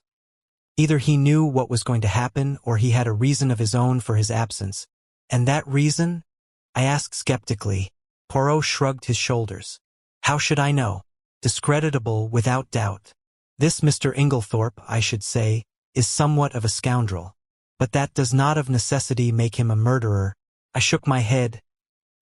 Either he knew what was going to happen, or he had a reason of his own for his absence. And that reason? I asked skeptically. Poirot shrugged his shoulders. How should I know? Discreditable without doubt. This Mr. Inglethorpe, I should say, is somewhat of a scoundrel. But that does not of necessity make him a murderer. I shook my head,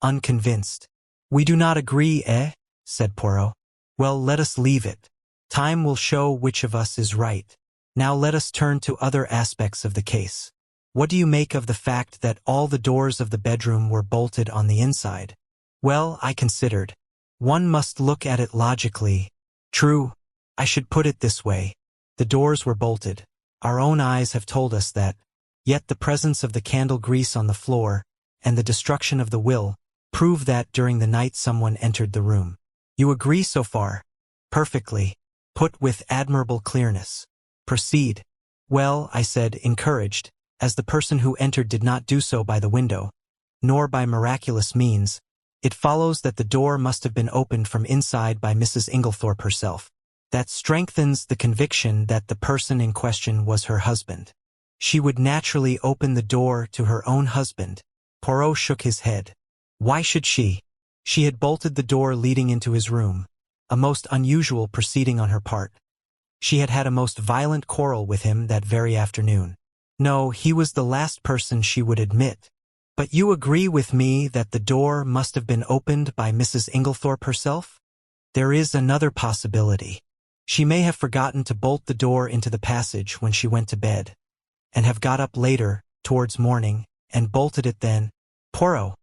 unconvinced. We do not agree, eh? Said Poirot. Well, let us leave it. Time will show which of us is right. Now let us turn to other aspects of the case. What do you make of the fact that all the doors of the bedroom were bolted on the inside? Well, I considered. One must look at it logically. True. I should put it this way. The doors were bolted. Our own eyes have told us that. Yet the presence of the candle grease on the floor, and the destruction of the will, prove that during the night someone entered the room. You agree so far? Perfectly. Put with admirable clearness. Proceed. Well, I said, encouraged, as the person who entered did not do so by the window, nor by miraculous means, it follows that the door must have been opened from inside by Mrs. Inglethorpe herself. That strengthens the conviction that the person in question was her husband. She would naturally open the door to her own husband. Poirot shook his head. Why should she? She had bolted the door leading into his room, a most unusual proceeding on her part. She had had a most violent quarrel with him that very afternoon. No, he was the last person she would admit. But you agree with me that the door must have been opened by Mrs. Inglethorpe herself? There is another possibility. She may have forgotten to bolt the door into the passage when she went to bed, and have got up later, towards morning, and bolted it then. Poirot,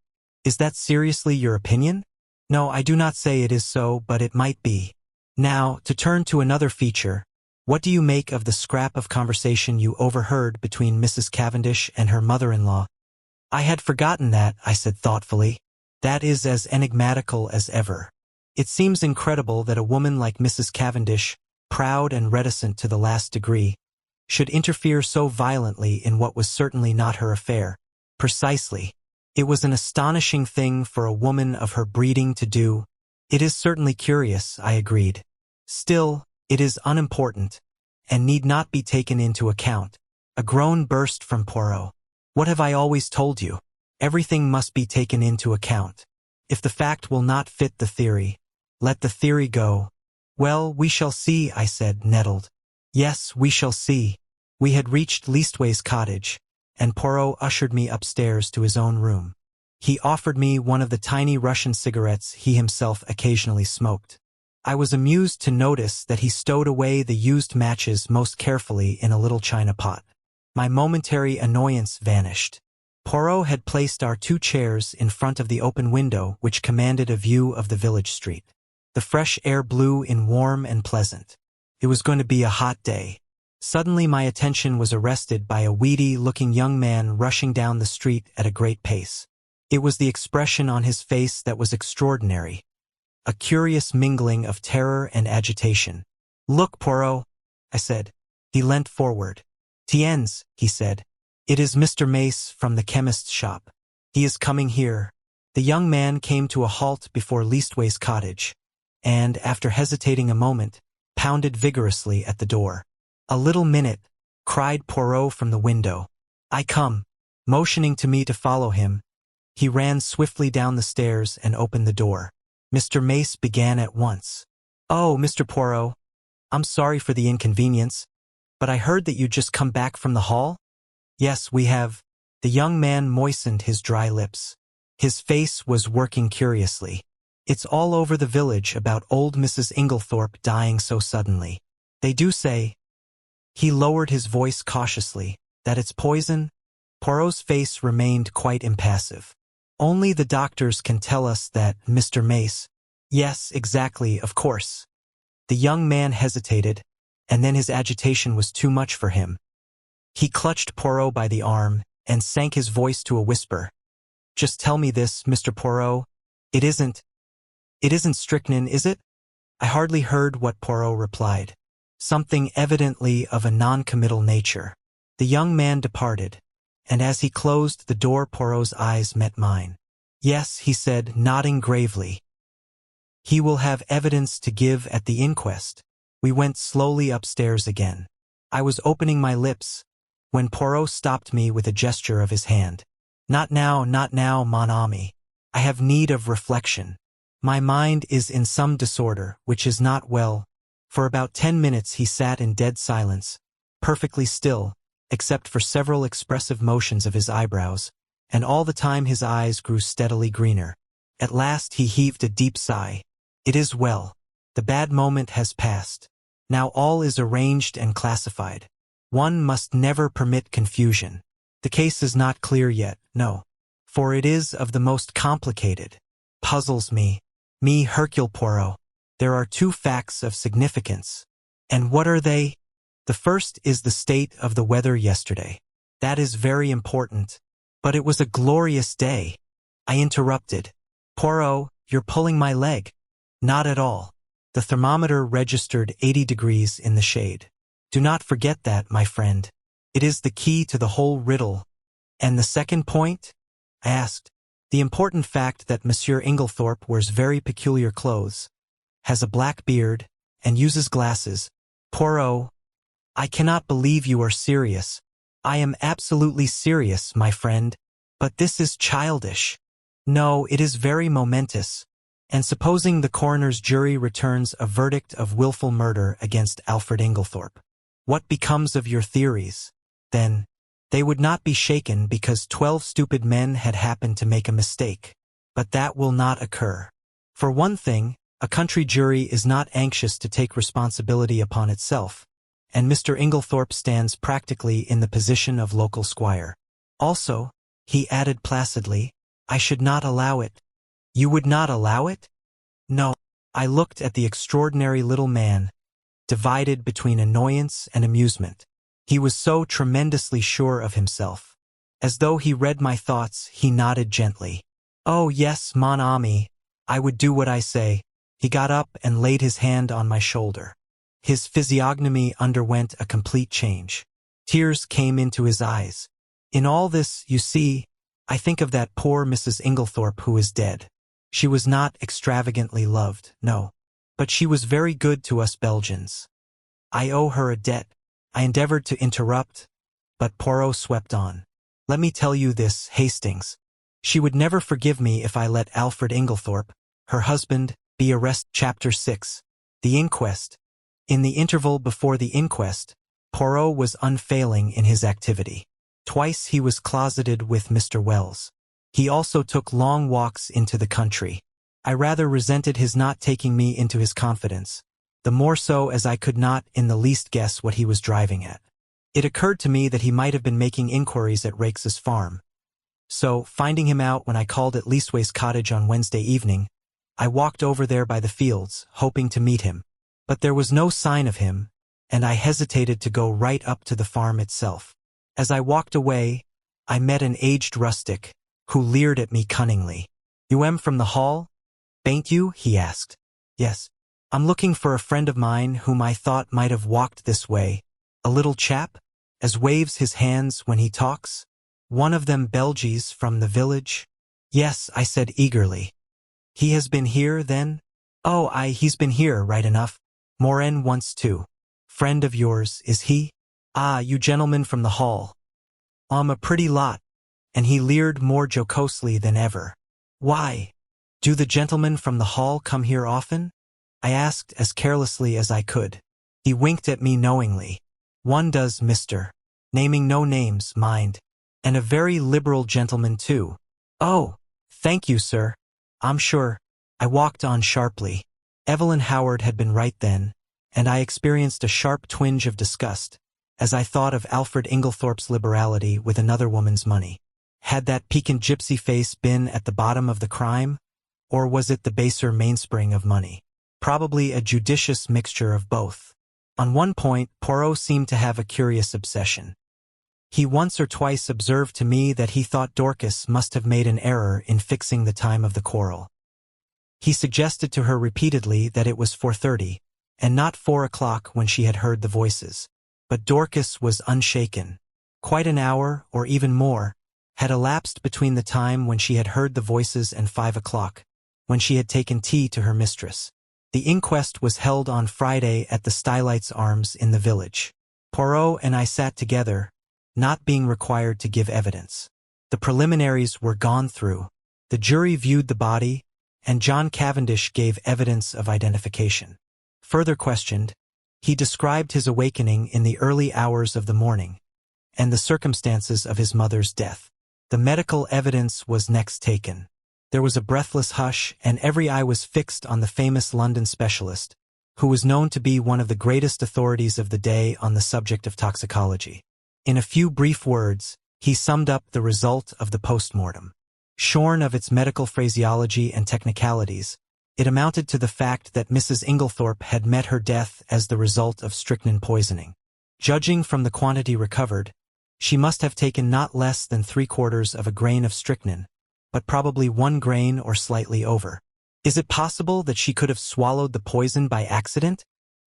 is that seriously your opinion? No, I do not say it is so, but it might be. Now, to turn to another feature, what do you make of the scrap of conversation you overheard between Mrs. Cavendish and her mother-in-law? I had forgotten that, I said thoughtfully. That is as enigmatical as ever. It seems incredible that a woman like Mrs. Cavendish, proud and reticent to the last degree, should interfere so violently in what was certainly not her affair. Precisely. It was an astonishing thing for a woman of her breeding to do. It is certainly curious, I agreed. Still, it is unimportant, and need not be taken into account. A groan burst from Poirot. What have I always told you? Everything must be taken into account. If the fact will not fit the theory, let the theory go. Well, we shall see, I said, nettled. Yes, we shall see. We had reached Leastways Cottage, and Poirot ushered me upstairs to his own room. He offered me one of the tiny Russian cigarettes he himself occasionally smoked. I was amused to notice that he stowed away the used matches most carefully in a little china pot. My momentary annoyance vanished. Poirot had placed our two chairs in front of the open window which commanded a view of the village street. The fresh air blew in warm and pleasant. It was going to be a hot day. Suddenly my attention was arrested by a weedy-looking young man rushing down the street at a great pace. It was the expression on his face that was extraordinary. A curious mingling of terror and agitation. Look, Poirot, I said. He leant forward. Tiens, he said. It is Mr. Mace from the chemist's shop. He is coming here. The young man came to a halt before Leastways Cottage, and, after hesitating a moment, pounded vigorously at the door. A little minute, cried Poirot from the window. I come. Motioning to me to follow him, he ran swiftly down the stairs and opened the door. Mr. Mace began at once. Oh, Mr. Poirot, I'm sorry for the inconvenience, but I heard that you'd just come back from the hall? Yes, we have. The young man moistened his dry lips. His face was working curiously. It's all over the village about old Mrs. Inglethorpe dying so suddenly. They do say. He lowered his voice cautiously. That it's poison? Poirot's face remained quite impassive. Only the doctors can tell us that, Mr. Mace. Yes, exactly, of course. The young man hesitated, and then his agitation was too much for him. He clutched Poirot by the arm and sank his voice to a whisper. Just tell me this, Mr. Poirot. It isn't strychnine, is it? I hardly heard what Poirot replied. Something evidently of a non-committal nature. The young man departed, and as he closed the door, Poirot's eyes met mine. Yes, he said, nodding gravely. He will have evidence to give at the inquest. We went slowly upstairs again. I was opening my lips when Poirot stopped me with a gesture of his hand. Not now, mon ami. I have need of reflection. My mind is in some disorder, which is not well. For about 10 minutes he sat in dead silence, perfectly still, except for several expressive motions of his eyebrows, and all the time his eyes grew steadily greener. At last he heaved a deep sigh. It is well. The bad moment has passed. Now all is arranged and classified. One must never permit confusion. The case is not clear yet, no. For it is of the most complicated. Puzzles me, Hercule Poirot. There are two facts of significance. And what are they? The first is the state of the weather yesterday. That is very important. But it was a glorious day. I interrupted. Poirot, you're pulling my leg. Not at all. The thermometer registered 80 degrees in the shade. Do not forget that, my friend. It is the key to the whole riddle. And the second point? I asked. The important fact that Monsieur Inglethorpe wears very peculiar clothes, has a black beard, and uses glasses. Poirot, I cannot believe you are serious. I am absolutely serious, my friend. But this is childish. No, it is very momentous. And supposing the coroner's jury returns a verdict of willful murder against Alfred Inglethorpe, what becomes of your theories? Then, they would not be shaken because 12 stupid men had happened to make a mistake. But that will not occur. For one thing, a country jury is not anxious to take responsibility upon itself, and Mr. Inglethorpe stands practically in the position of local squire. Also, he added placidly, I should not allow it. You would not allow it? No. I looked at the extraordinary little man, divided between annoyance and amusement. He was so tremendously sure of himself. As though he read my thoughts, he nodded gently. Oh yes, mon ami, I would do what I say. He got up and laid his hand on my shoulder. His physiognomy underwent a complete change. Tears came into his eyes. In all this, you see, I think of that poor Mrs. Inglethorpe who is dead. She was not extravagantly loved, no. But she was very good to us Belgians. I owe her a debt. I endeavored to interrupt, but Poirot swept on. Let me tell you this, Hastings. She would never forgive me if I let Alfred Inglethorpe, her husband, be arrested. Chapter 6. The Inquest. In the interval before the inquest, Poirot was unfailing in his activity. Twice he was closeted with Mr. Wells. He also took long walks into the country. I rather resented his not taking me into his confidence, the more so as I could not in the least guess what he was driving at. It occurred to me that he might have been making inquiries at Rakes's farm. So, finding him out when I called at Leastways Cottage on Wednesday evening, I walked over there by the fields, hoping to meet him. But there was no sign of him, and I hesitated to go right up to the farm itself. As I walked away, I met an aged rustic, who leered at me cunningly. You am from the hall? Bain't you? He asked. Yes. I'm looking for a friend of mine whom I thought might have walked this way. A little chap, as waves his hands when he talks. One of them Belgies from the village. Yes, I said eagerly. He has been here, then? Oh, he's been here, right enough. Morin once too. Friend of yours, is he? "Ah, you gentlemen from the hall. A pretty lot," and he leered more jocosely than ever. "Why, do the gentlemen from the hall come here often?" I asked as carelessly as I could. He winked at me knowingly. "One does, mister. Naming no names, mind. And a very liberal gentleman, too." "Oh, thank you, sir. I'm sure." I walked on sharply. Evelyn Howard had been right then, and I experienced a sharp twinge of disgust as I thought of Alfred Inglethorpe's liberality with another woman's money. Had that piquant gypsy face been at the bottom of the crime, or was it the baser mainspring of money? Probably a judicious mixture of both. On one point, Poirot seemed to have a curious obsession. He once or twice observed to me that he thought Dorcas must have made an error in fixing the time of the quarrel. He suggested to her repeatedly that it was 4:30, and not 4 o'clock when she had heard the voices. But Dorcas was unshaken. Quite an hour, or even more, had elapsed between the time when she had heard the voices and 5 o'clock, when she had taken tea to her mistress. The inquest was held on Friday at the Stylites Arms in the village. Poirot and I sat together, not being required to give evidence. The preliminaries were gone through. The jury viewed the body, and John Cavendish gave evidence of identification. Further questioned, he described his awakening in the early hours of the morning, and the circumstances of his mother's death. The medical evidence was next taken. There was a breathless hush, and every eye was fixed on the famous London specialist, who was known to be one of the greatest authorities of the day on the subject of toxicology. In a few brief words, he summed up the result of the postmortem. Shorn of its medical phraseology and technicalities, it amounted to the fact that Mrs. Inglethorpe had met her death as the result of strychnine poisoning. Judging from the quantity recovered, she must have taken not less than 3/4 of a grain of strychnine, but probably 1 grain or slightly over. "Is it possible that she could have swallowed the poison by accident?"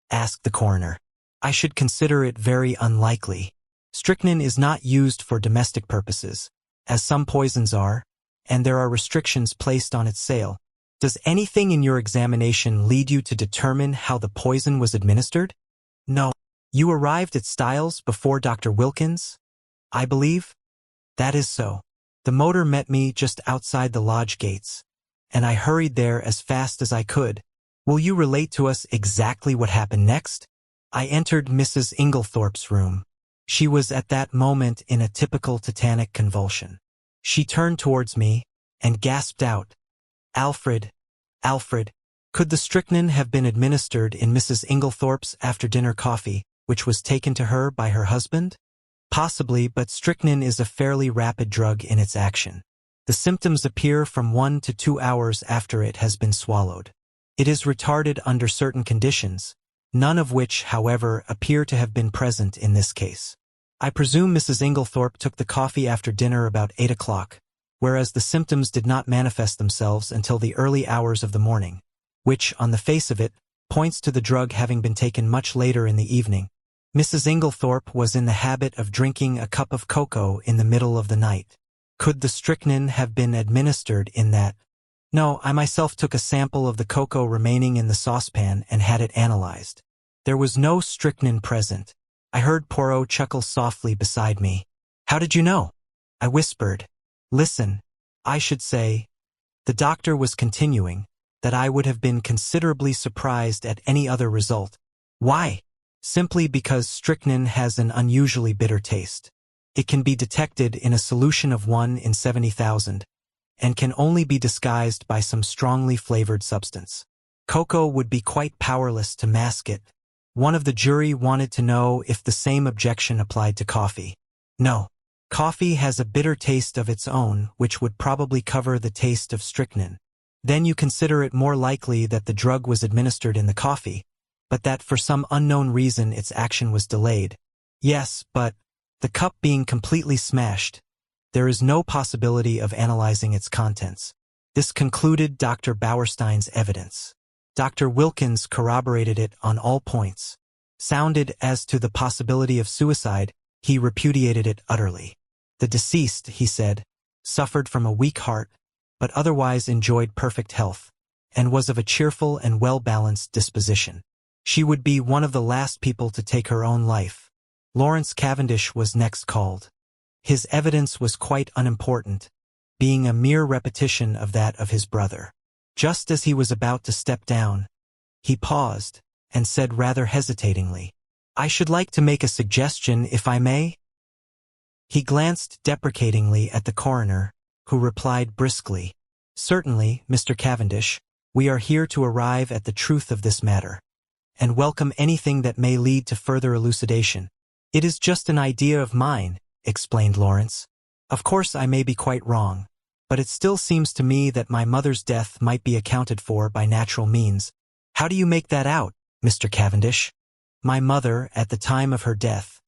asked the coroner. "I should consider it very unlikely. Strychnine is not used for domestic purposes, as some poisons are, and there are restrictions placed on its sale. Does anything in your examination lead you to determine how the poison was administered?" "No." "You arrived at Styles before Dr. Wilkins, I believe?" "That is so. The motor met me just outside the lodge gates, and I hurried there as fast as I could." "Will you relate to us exactly what happened next?" "I entered Mrs. Inglethorpe's room. She was at that moment in a typical tetanic convulsion. She turned towards me and gasped out, 'Alfred, Alfred.' Could the strychnine have been administered in Mrs. Inglethorpe's after-dinner coffee, which was taken to her by her husband? Possibly, but strychnine is a fairly rapid drug in its action. The symptoms appear from 1 to 2 hours after it has been swallowed. It is retarded under certain conditions, none of which, however, appear to have been present in this case. I presume Mrs. Inglethorpe took the coffee after dinner about 8 o'clock, whereas the symptoms did not manifest themselves until the early hours of the morning, which, on the face of it, points to the drug having been taken much later in the evening. Mrs. Inglethorpe was in the habit of drinking a cup of cocoa in the middle of the night. Could the strychnine have been administered in that? No, I myself took a sample of the cocoa remaining in the saucepan and had it analyzed. There was no strychnine present. I heard Poirot chuckle softly beside me. "How did you know?" I whispered. "Listen, I should say," the doctor was continuing, "that I would have been considerably surprised at any other result." "Why?" "Simply because strychnine has an unusually bitter taste. It can be detected in a solution of 1 in 70,000, and can only be disguised by some strongly flavored substance. Cocoa would be quite powerless to mask it." One of the jury wanted to know if the same objection applied to coffee. "No. Coffee has a bitter taste of its own, which would probably cover the taste of strychnine. Then you consider it more likely that the drug was administered in the coffee, but that for some unknown reason its action was delayed." "Yes, but, the cup being completely smashed, there is no possibility of analyzing its contents." This concluded Dr. Bauerstein's evidence. Dr. Wilkins corroborated it on all points. Sounded as to the possibility of suicide, he repudiated it utterly. The deceased, he said, suffered from a weak heart, but otherwise enjoyed perfect health, and was of a cheerful and well-balanced disposition. She would be one of the last people to take her own life. Lawrence Cavendish was next called. His evidence was quite unimportant, being a mere repetition of that of his brother. Just as he was about to step down, he paused and said rather hesitatingly, "I should like to make a suggestion, if I may." He glanced deprecatingly at the coroner, who replied briskly, "Certainly, Mr. Cavendish, we are here to arrive at the truth of this matter, and welcome anything that may lead to further elucidation." "It is just an idea of mine," explained Lawrence. "Of course I may be quite wrong, but it still seems to me that my mother's death might be accounted for by natural means." "How do you make that out, Mr. Cavendish?" "My mother, at the time of her death,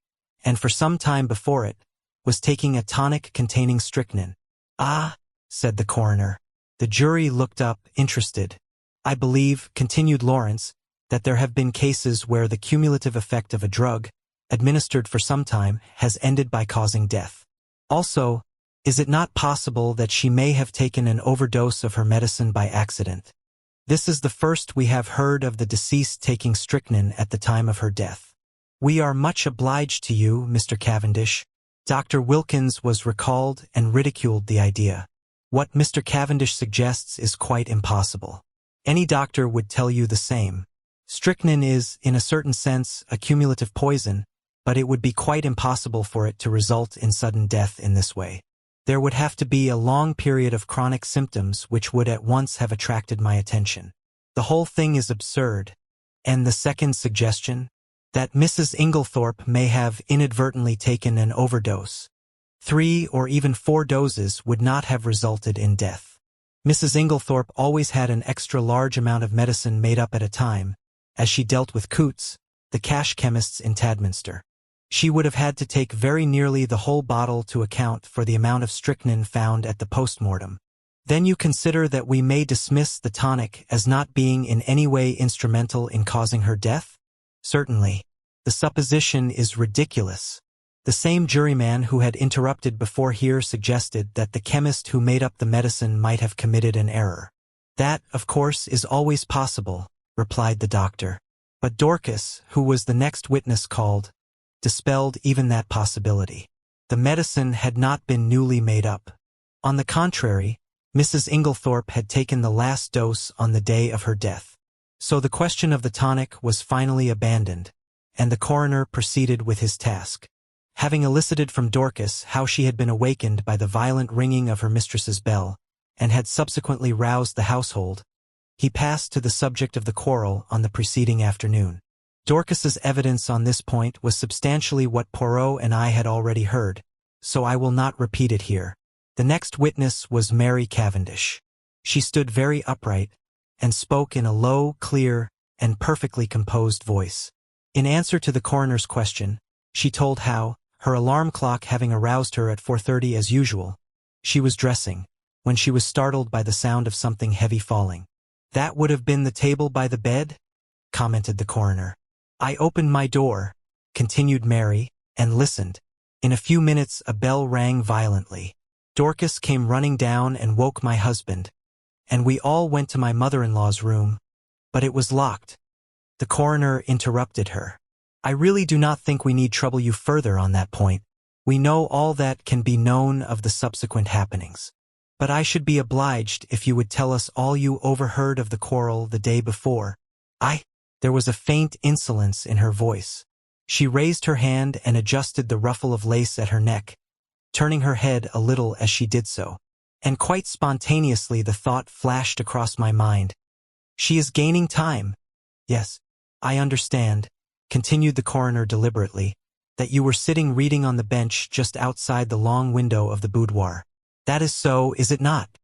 and for some time before it, was taking a tonic containing strychnine." "Ah," said the coroner. The jury looked up, interested. "I believe," continued Lawrence, "that there have been cases where the cumulative effect of a drug, administered for some time, has ended by causing death. Also, is it not possible that she may have taken an overdose of her medicine by accident? This is the first we have heard of the deceased taking strychnine at the time of her death." "We are much obliged to you, Mr. Cavendish." Dr. Wilkins was recalled and ridiculed the idea. "What Mr. Cavendish suggests is quite impossible. Any doctor would tell you the same. Strychnine is, in a certain sense, a cumulative poison, but it would be quite impossible for it to result in sudden death in this way. There would have to be a long period of chronic symptoms which would at once have attracted my attention. The whole thing is absurd." "And the second suggestion?" "That Mrs. Inglethorpe may have inadvertently taken an overdose. 3 or even 4 doses would not have resulted in death. Mrs. Inglethorpe always had an extra large amount of medicine made up at a time, as she dealt with Coots, the cash chemists in Tadminster. She would have had to take very nearly the whole bottle to account for the amount of strychnine found at the post-mortem." "Then you consider that we may dismiss the tonic as not being in any way instrumental in causing her death?" "Certainly. The supposition is ridiculous." The same juryman who had interrupted before here suggested that the chemist who made up the medicine might have committed an error. "That, of course, is always possible," replied the doctor. But Dorcas, who was the next witness called, dispelled even that possibility. The medicine had not been newly made up. On the contrary, Mrs. Inglethorpe had taken the last dose on the day of her death. So the question of the tonic was finally abandoned, and the coroner proceeded with his task. Having elicited from Dorcas how she had been awakened by the violent ringing of her mistress's bell, and had subsequently roused the household, he passed to the subject of the quarrel on the preceding afternoon. Dorcas's evidence on this point was substantially what Poirot and I had already heard, so I will not repeat it here. The next witness was Mary Cavendish. She stood very upright, and spoke in a low, clear, and perfectly composed voice. In answer to the coroner's question, she told how, her alarm clock having aroused her at 4:30 as usual, she was dressing, when she was startled by the sound of something heavy falling. "That would have been the table by the bed?" commented the coroner. "I opened my door," continued Mary, "and listened. In a few minutes a bell rang violently. Dorcas came running down and woke my husband, and we all went to my mother-in-law's room, but it was locked." The coroner interrupted her. "I really do not think we need trouble you further on that point. We know all that can be known of the subsequent happenings. But I should be obliged if you would tell us all you overheard of the quarrel the day before." There was a faint insolence in her voice. She raised her hand and adjusted the ruffle of lace at her neck, turning her head a little as she did so. And quite spontaneously the thought flashed across my mind. "She is gaining time." "Yes, I understand," continued the coroner deliberately, "that you were sitting reading on the bench just outside the long window of the boudoir. That is so, is it not?"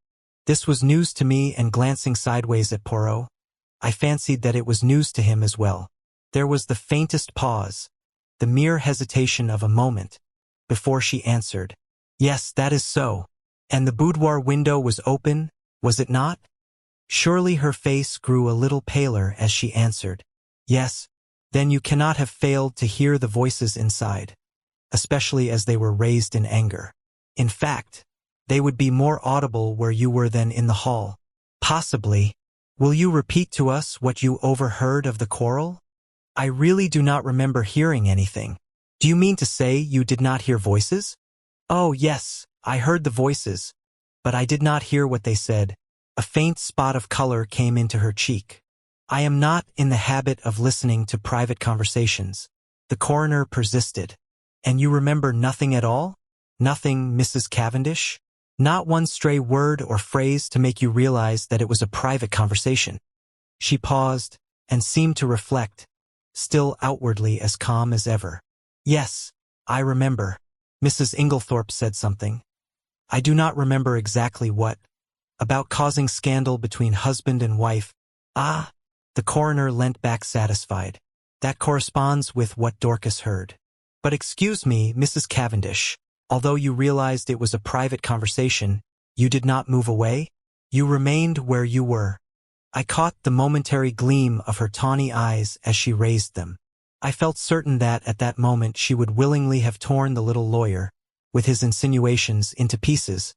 This was news to me, and glancing sideways at Poirot, I fancied that it was news to him as well. There was the faintest pause, the mere hesitation of a moment, before she answered, "Yes, that is so. And the boudoir window was open, was it not?" Surely her face grew a little paler as she answered, "Yes." "Then you cannot have failed to hear the voices inside, especially as they were raised in anger. In fact, they would be more audible where you were than in the hall." "Possibly. Will you repeat to us what you overheard of the quarrel?" "I really do not remember hearing anything." Do you mean to say you did not hear voices? Oh, yes, I heard the voices, but I did not hear what they said. A faint spot of color came into her cheek. I am not in the habit of listening to private conversations. The coroner persisted. And you remember nothing at all? Nothing, Mrs. Cavendish? Not one stray word or phrase to make you realize that it was a private conversation. She paused and seemed to reflect, still outwardly as calm as ever. Yes, I remember. Mrs. Inglethorpe said something. I do not remember exactly what. About causing scandal between husband and wife. Ah, the coroner leant back satisfied. That corresponds with what Dorcas heard. But excuse me, Mrs. Cavendish, although you realized it was a private conversation, you did not move away? You remained where you were. I caught the momentary gleam of her tawny eyes as she raised them. I felt certain that at that moment she would willingly have torn the little lawyer, with his insinuations, into pieces,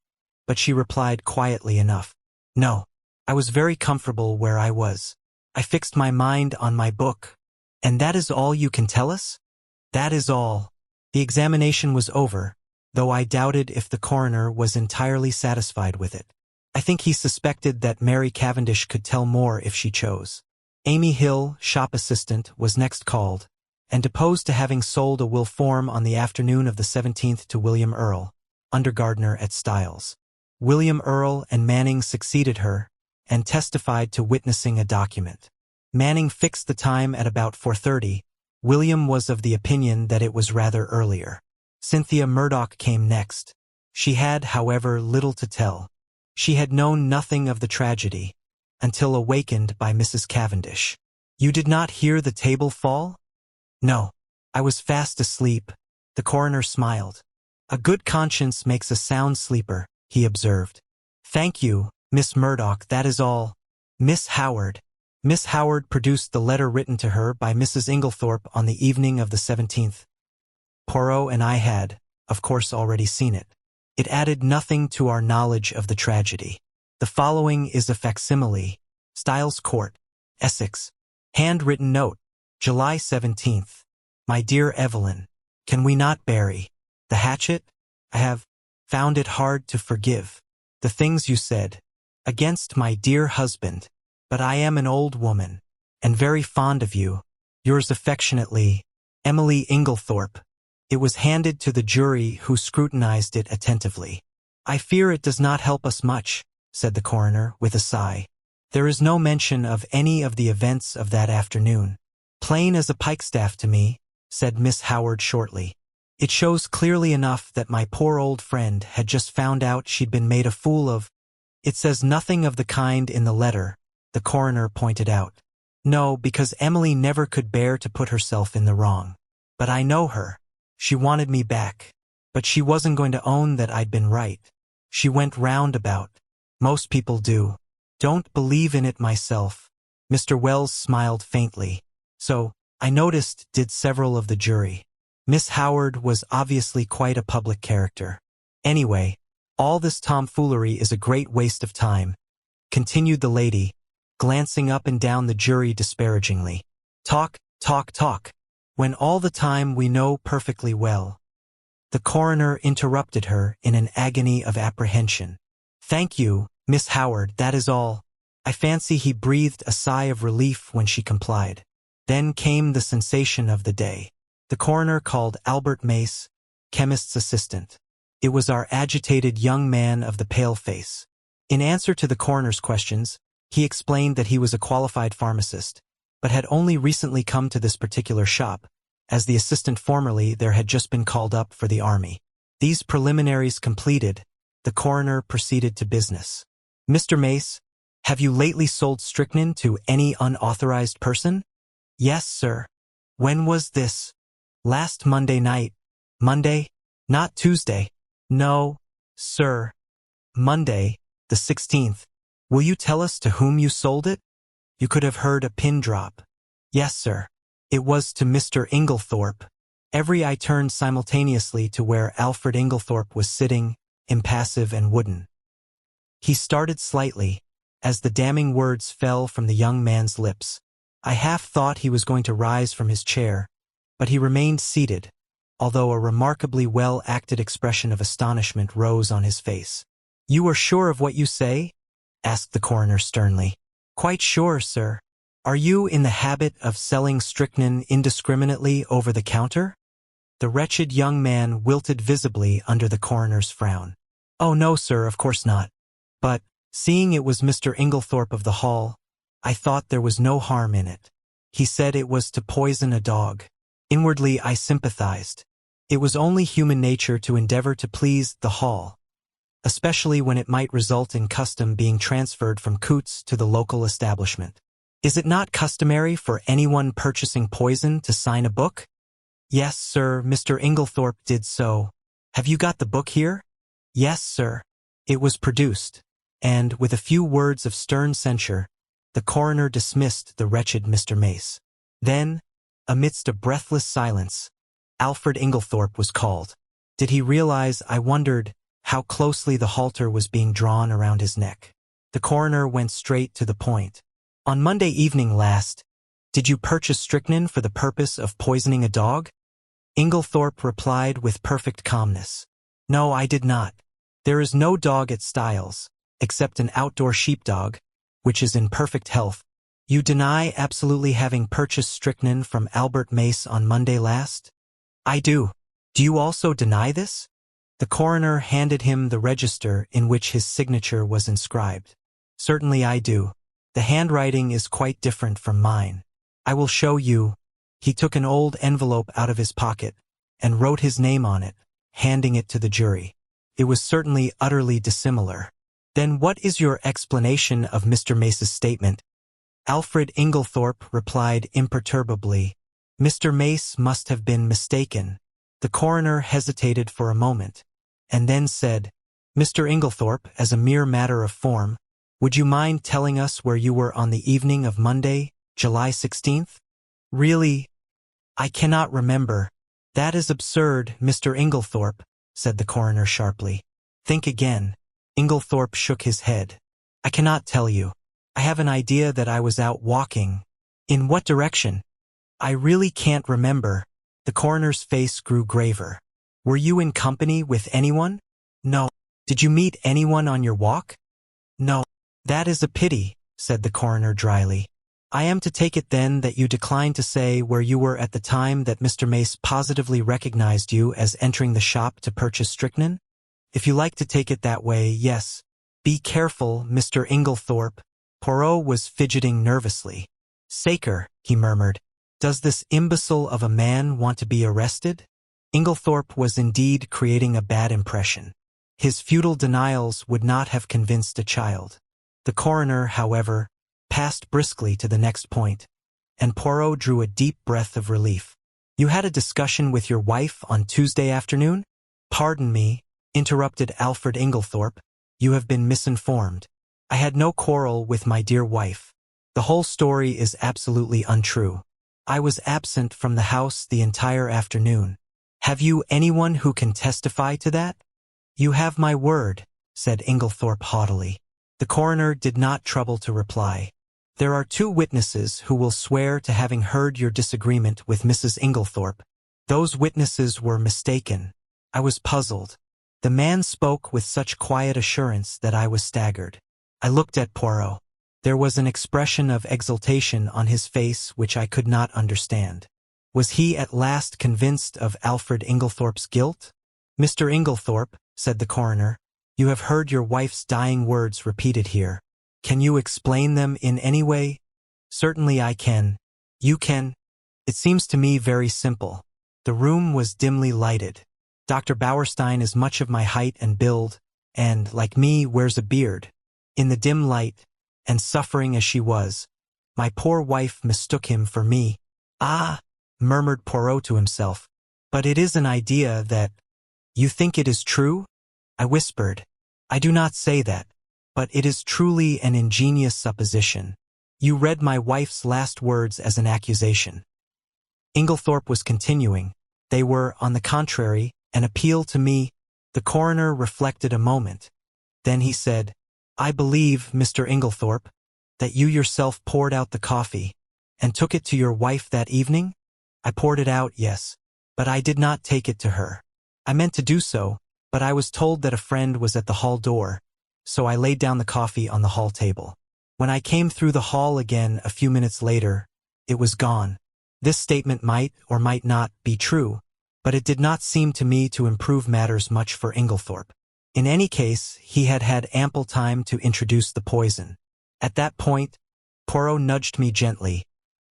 but she replied quietly enough. No, I was very comfortable where I was. I fixed my mind on my book. And that is all you can tell us? That is all. The examination was over, though I doubted if the coroner was entirely satisfied with it. I think he suspected that Mary Cavendish could tell more if she chose. Amy Hill, shop assistant, was next called, and deposed to having sold a will form on the afternoon of the 17th to William Earle, undergardener at Styles. William Earle and Manning succeeded her, and testified to witnessing a document. Manning fixed the time at about 4:30. William was of the opinion that it was rather earlier. Cynthia Murdoch came next. She had, however, little to tell. She had known nothing of the tragedy, until awakened by Mrs. Cavendish. You did not hear the table fall? No, I was fast asleep. The coroner smiled. A good conscience makes a sound sleeper, he observed. Thank you, Miss Murdoch, that is all. Miss Howard. Miss Howard produced the letter written to her by Mrs. Inglethorpe on the evening of the 17th. Poirot and I had, of course, already seen it. It added nothing to our knowledge of the tragedy. The following is a facsimile. Styles Court, Essex. Handwritten note. July 17th. My dear Evelyn, can we not bury the hatchet? I have found it hard to forgive the things you said against my dear husband, but I am an old woman and very fond of you. Yours affectionately, Emily Inglethorpe. It was handed to the jury, who scrutinized it attentively. I fear it does not help us much, said the coroner with a sigh. There is no mention of any of the events of that afternoon. Plain as a pikestaff to me, said Miss Howard shortly. It shows clearly enough that my poor old friend had just found out she'd been made a fool of. It says nothing of the kind in the letter, the coroner pointed out. No, because Emily never could bear to put herself in the wrong. But I know her. She wanted me back. But she wasn't going to own that I'd been right. She went roundabout. Most people do. Don't believe in it myself. Mr. Wells smiled faintly. So, I noticed, did several of the jury. Miss Howard was obviously quite a public character. Anyway, all this tomfoolery is a great waste of time, continued the lady, glancing up and down the jury disparagingly. Talk, talk, talk, when all the time we know perfectly well. The coroner interrupted her in an agony of apprehension. Thank you, Miss Howard, that is all. I fancy he breathed a sigh of relief when she complied. Then came the sensation of the day. The coroner called Albert Mace, chemist's assistant. It was our agitated young man of the pale face. In answer to the coroner's questions, he explained that he was a qualified pharmacist, but had only recently come to this particular shop, as the assistant formerly there had just been called up for the army. These preliminaries completed, the coroner proceeded to business. Mr. Mace, have you lately sold strychnine to any unauthorized person? Yes, sir. When was this? Last Monday night. Monday? Not Tuesday. No, sir. Monday, the 16th. Will you tell us to whom you sold it? You could have heard a pin drop. Yes, sir. It was to Mr. Inglethorpe. Every eye turned simultaneously to where Alfred Inglethorpe was sitting, impassive and wooden. He started slightly, as the damning words fell from the young man's lips. I half thought he was going to rise from his chair, but he remained seated, although a remarkably well-acted expression of astonishment rose on his face. "You are sure of what you say?" asked the coroner sternly. "Quite sure, sir." "Are you in the habit of selling strychnine indiscriminately over the counter?" The wretched young man wilted visibly under the coroner's frown. "Oh no, sir, of course not. But, seeing it was Mr. Inglethorpe of the Hall, I thought there was no harm in it. He said it was to poison a dog. Inwardly I sympathized. It was only human nature to endeavor to please the Hall, especially when it might result in custom being transferred from Coots to the local establishment. Is it not customary for anyone purchasing poison to sign a book?" "Yes, sir, Mr. Inglethorpe did so." "Have you got the book here?" "Yes, sir." It was produced, and, with a few words of stern censure, the coroner dismissed the wretched Mr. Mace. Then, amidst a breathless silence, Alfred Inglethorpe was called. Did he realize, I wondered, how closely the halter was being drawn around his neck? The coroner went straight to the point. "On Monday evening last, did you purchase strychnine for the purpose of poisoning a dog?" Inglethorpe replied with perfect calmness. "No, I did not. There is no dog at Styles, except an outdoor sheepdog, which is in perfect health." "You deny absolutely having purchased strychnine from Albert Mace on Monday last?" "I do." "Do you also deny this?" The coroner handed him the register in which his signature was inscribed. "Certainly I do. The handwriting is quite different from mine. I will show you." He took an old envelope out of his pocket and wrote his name on it, handing it to the jury. It was certainly utterly dissimilar. "Then what is your explanation of Mr. Mace's statement?" Alfred Inglethorpe replied imperturbably, "Mr. Mace must have been mistaken." The coroner hesitated for a moment, and then said, "Mr. Inglethorpe, as a mere matter of form, would you mind telling us where you were on the evening of Monday, July 16th? "Really, I cannot remember." "That is absurd, Mr. Inglethorpe," said the coroner sharply. "Think again." Inglethorpe shook his head. "I cannot tell you. I have an idea that I was out walking." "In what direction?" "I really can't remember." The coroner's face grew graver. "Were you in company with anyone?" "No." "Did you meet anyone on your walk?" "No." "That is a pity," said the coroner dryly. "I am to take it then that you decline to say where you were at the time that Mr. Mace positively recognized you as entering the shop to purchase strychnine? If you like to take it that way, yes. Be careful, Mr. Inglethorpe." Poirot was fidgeting nervously. "Saker," he murmured, "does this imbecile of a man want to be arrested?" Inglethorpe was indeed creating a bad impression. His futile denials would not have convinced a child. The coroner, however, passed briskly to the next point, and Poirot drew a deep breath of relief. "You had a discussion with your wife on Tuesday afternoon?" "Pardon me," interrupted Alfred Inglethorpe, "you have been misinformed. I had no quarrel with my dear wife. The whole story is absolutely untrue. I was absent from the house the entire afternoon. Have you anyone who can testify to that?" "You have my word," said Inglethorpe haughtily. The coroner did not trouble to reply. "There are 2 witnesses who will swear to having heard your disagreement with Mrs. Inglethorpe. Those witnesses were mistaken." I was puzzled. The man spoke with such quiet assurance that I was staggered. I looked at Poirot. There was an expression of exultation on his face which I could not understand. Was he at last convinced of Alfred Inglethorpe's guilt? "Mr. Inglethorpe," said the coroner, "you have heard your wife's dying words repeated here. Can you explain them in any way?" "Certainly I can." "You can?" "It seems to me very simple. The room was dimly lighted. Dr. Bauerstein is much of my height and build, and, like me, wears a beard. In the dim light, and suffering as she was, my poor wife mistook him for me." "Ah," murmured Poirot to himself, "but it is an idea that—" "You think it is true?" I whispered. "I do not say that, but it is truly an ingenious supposition. You read my wife's last words as an accusation." Inglethorpe was continuing. "They were, on the contrary, an appeal to me." The coroner reflected a moment. Then he said, "I believe, Mr. Inglethorpe, that you yourself poured out the coffee and took it to your wife that evening?" "I poured it out, yes." but I did not take it to her. I meant to do so, but I was told that a friend was at the hall door, so I laid down the coffee on the hall table. When I came through the hall again a few minutes later, it was gone. This statement might or might not be true, but it did not seem to me to improve matters much for Inglethorpe. In any case, he had had ample time to introduce the poison. At that point, Poirot nudged me gently,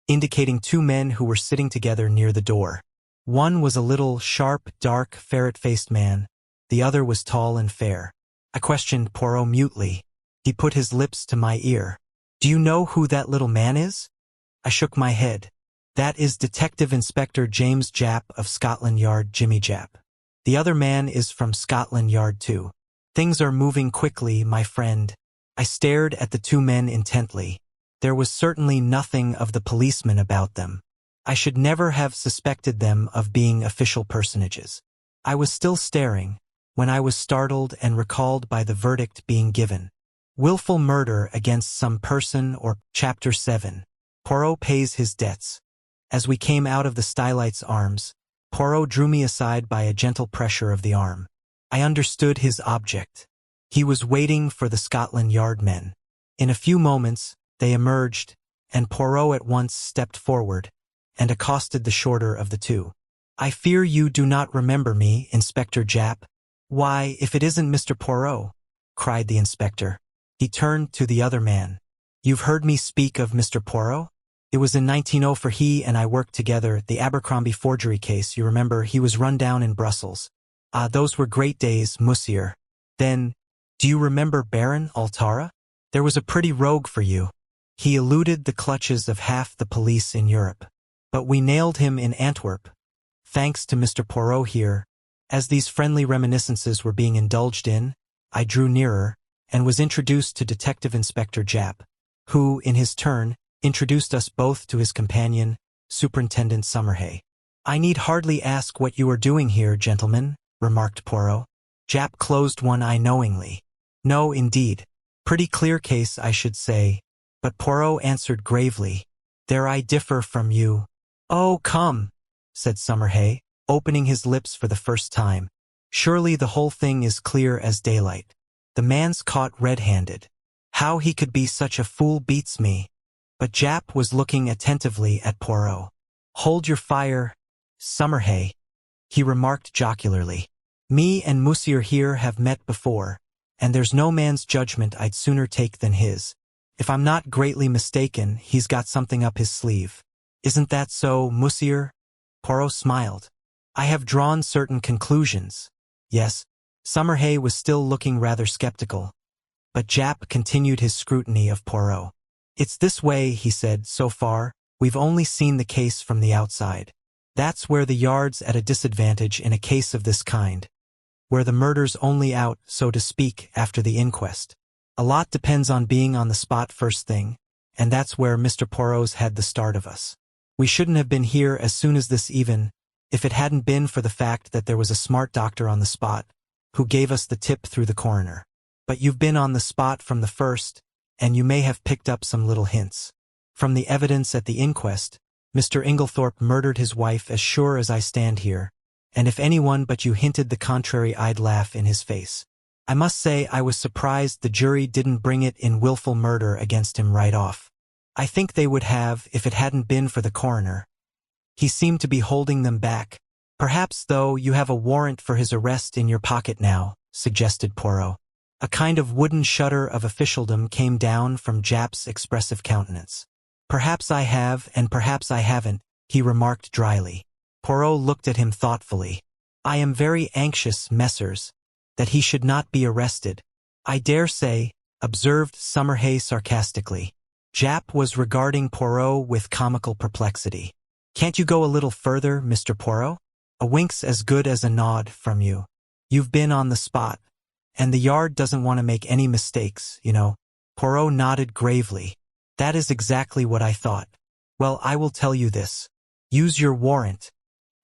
indicating two men who were sitting together near the door. One was a little, sharp, dark, ferret-faced man. The other was tall and fair. I questioned Poirot mutely. He put his lips to my ear. "Do you know who that little man is?" I shook my head. "That is Detective Inspector James Japp of Scotland Yard, Jimmy Japp. The other man is from Scotland Yard too. Things are moving quickly, my friend." I stared at the two men intently. There was certainly nothing of the policeman about them. I should never have suspected them of being official personages. I was still staring when I was startled and recalled by the verdict being given. Willful murder against some person, or Chapter 7. Poirot pays his debts. As we came out of the Stylites' arms, Poirot drew me aside by a gentle pressure of the arm. I understood his object. He was waiting for the Scotland Yard men. In a few moments, they emerged, and Poirot at once stepped forward and accosted the shorter of the two. "I fear you do not remember me, Inspector Japp." "Why, if it isn't Mr. Poirot," cried the inspector. He turned to the other man. "You've heard me speak of Mr. Poirot? It was in 1900 for he and I worked together, the Abercrombie forgery case, you remember, he was run down in Brussels. Ah, those were great days, monsieur. Then, do you remember Baron Altara? There was a pretty rogue for you. He eluded the clutches of half the police in Europe. But we nailed him in Antwerp, thanks to Mr. Poirot here." As these friendly reminiscences were being indulged in, I drew nearer and was introduced to Detective Inspector Japp, who, in his turn, introduced us both to his companion, Superintendent Summerhay. "I need hardly ask what you are doing here, gentlemen," remarked Poirot. Japp closed one eye knowingly. "No, indeed. Pretty clear case, I should say." But Poirot answered gravely, "There I differ from you." "Oh, come," said Summerhay, opening his lips for the first time. "Surely the whole thing is clear as daylight. The man's caught red-handed. How he could be such a fool beats me." But Japp was looking attentively at Poirot. "Hold your fire, Summerhay," he remarked jocularly. "Me and Monsieur here have met before, and there's no man's judgment I'd sooner take than his. If I'm not greatly mistaken, he's got something up his sleeve. Isn't that so, Monsieur?" Poirot smiled. "I have drawn certain conclusions." "Yes." Summerhay was still looking rather skeptical, but Japp continued his scrutiny of Poirot. "It's this way," he said, "so far, we've only seen the case from the outside. That's where the Yard's at a disadvantage in a case of this kind, where the murder's only out, so to speak, after the inquest. A lot depends on being on the spot first thing, and that's where Mr. Poirot's had the start of us. We shouldn't have been here as soon as this even, if it hadn't been for the fact that there was a smart doctor on the spot, who gave us the tip through the coroner. But you've been on the spot from the first, and you may have picked up some little hints. From the evidence at the inquest, Mr. Inglethorpe murdered his wife as sure as I stand here, and if anyone but you hinted the contrary, I'd laugh in his face. I must say I was surprised the jury didn't bring it in willful murder against him right off. I think they would have if it hadn't been for the coroner. He seemed to be holding them back. Perhaps, though, you have a warrant for his arrest in your pocket now," suggested Poirot. A kind of wooden shudder of officialdom came down from Japp's expressive countenance. "Perhaps I have, and perhaps I haven't," he remarked dryly. Poirot looked at him thoughtfully. "I am very anxious, messers, that he should not be arrested." "I dare say," observed Summerhay sarcastically. Japp was regarding Poirot with comical perplexity. "Can't you go a little further, Mr. Poirot? A wink's as good as a nod from you. You've been on the spot, and the Yard doesn't want to make any mistakes, you know." Poirot nodded gravely. "That is exactly what I thought. Well, I will tell you this. Use your warrant.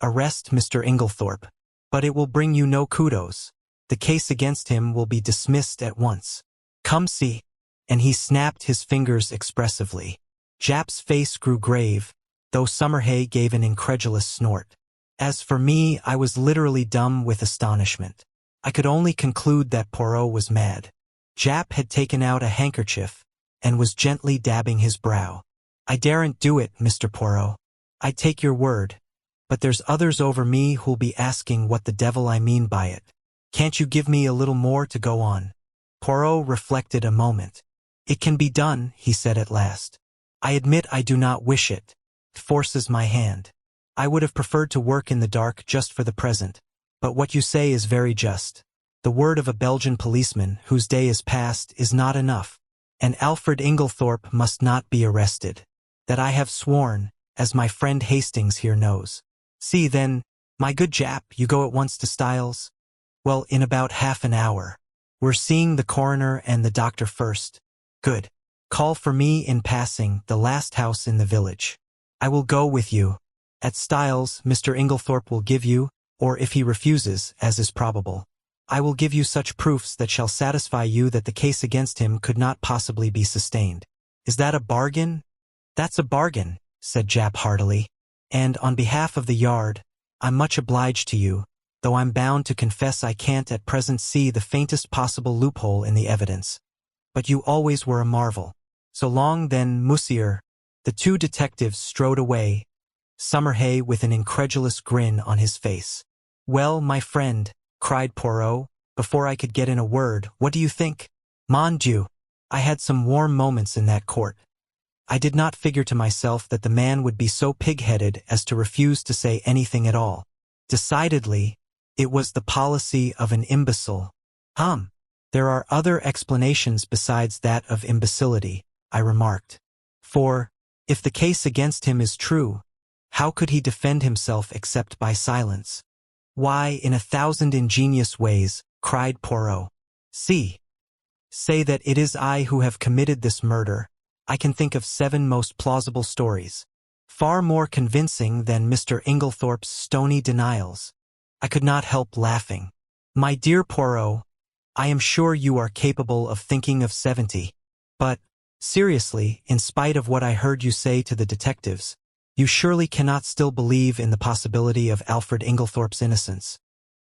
Arrest Mr. Inglethorpe. But it will bring you no kudos. The case against him will be dismissed at once. Come see." And he snapped his fingers expressively. Japp's face grew grave, though Summerhay gave an incredulous snort. As for me, I was literally dumb with astonishment. I could only conclude that Poirot was mad. Japp had taken out a handkerchief and was gently dabbing his brow. I daren't do it, Mr. Poirot. I take your word. But there's others over me who'll be asking what the devil I mean by it. Can't you give me a little more to go on? Poirot reflected a moment. It can be done, he said at last. I admit I do not wish it. It forces my hand. I would have preferred to work in the dark just for the present. But what you say is very just. The word of a Belgian policeman whose day is past is not enough. And Alfred Inglethorpe must not be arrested. That I have sworn, as my friend Hastings here knows. See, then, my good Japp, you go at once to Styles? Well, in about half an hour. We're seeing the coroner and the doctor first. Good. Call for me in passing the last house in the village. I will go with you. At Styles, Mr. Inglethorpe will give you, or if he refuses, as is probable, I will give you such proofs that shall satisfy you that the case against him could not possibly be sustained. Is that a bargain? That's a bargain, said Japp heartily. And on behalf of the yard, I'm much obliged to you, though I'm bound to confess I can't at present see the faintest possible loophole in the evidence. But you always were a marvel. So long then, monsieur. The two detectives strode away, Summerhay with an incredulous grin on his face. Well, my friend, cried Poirot, before I could get in a word, what do you think? Mon Dieu, I had some warm moments in that court. I did not figure to myself that the man would be so pig-headed as to refuse to say anything at all. Decidedly, it was the policy of an imbecile. There are other explanations besides that of imbecility, I remarked. For, if the case against him is true, how could he defend himself except by silence? Why, in 1,000 ingenious ways, cried Poirot. See. Say that it is I who have committed this murder. I can think of 7 most plausible stories, far more convincing than Mr. Inglethorpe's stony denials. I could not help laughing. My dear Poirot, I am sure you are capable of thinking of 70. But, seriously, in spite of what I heard you say to the detectives, you surely cannot still believe in the possibility of Alfred Inglethorpe's innocence.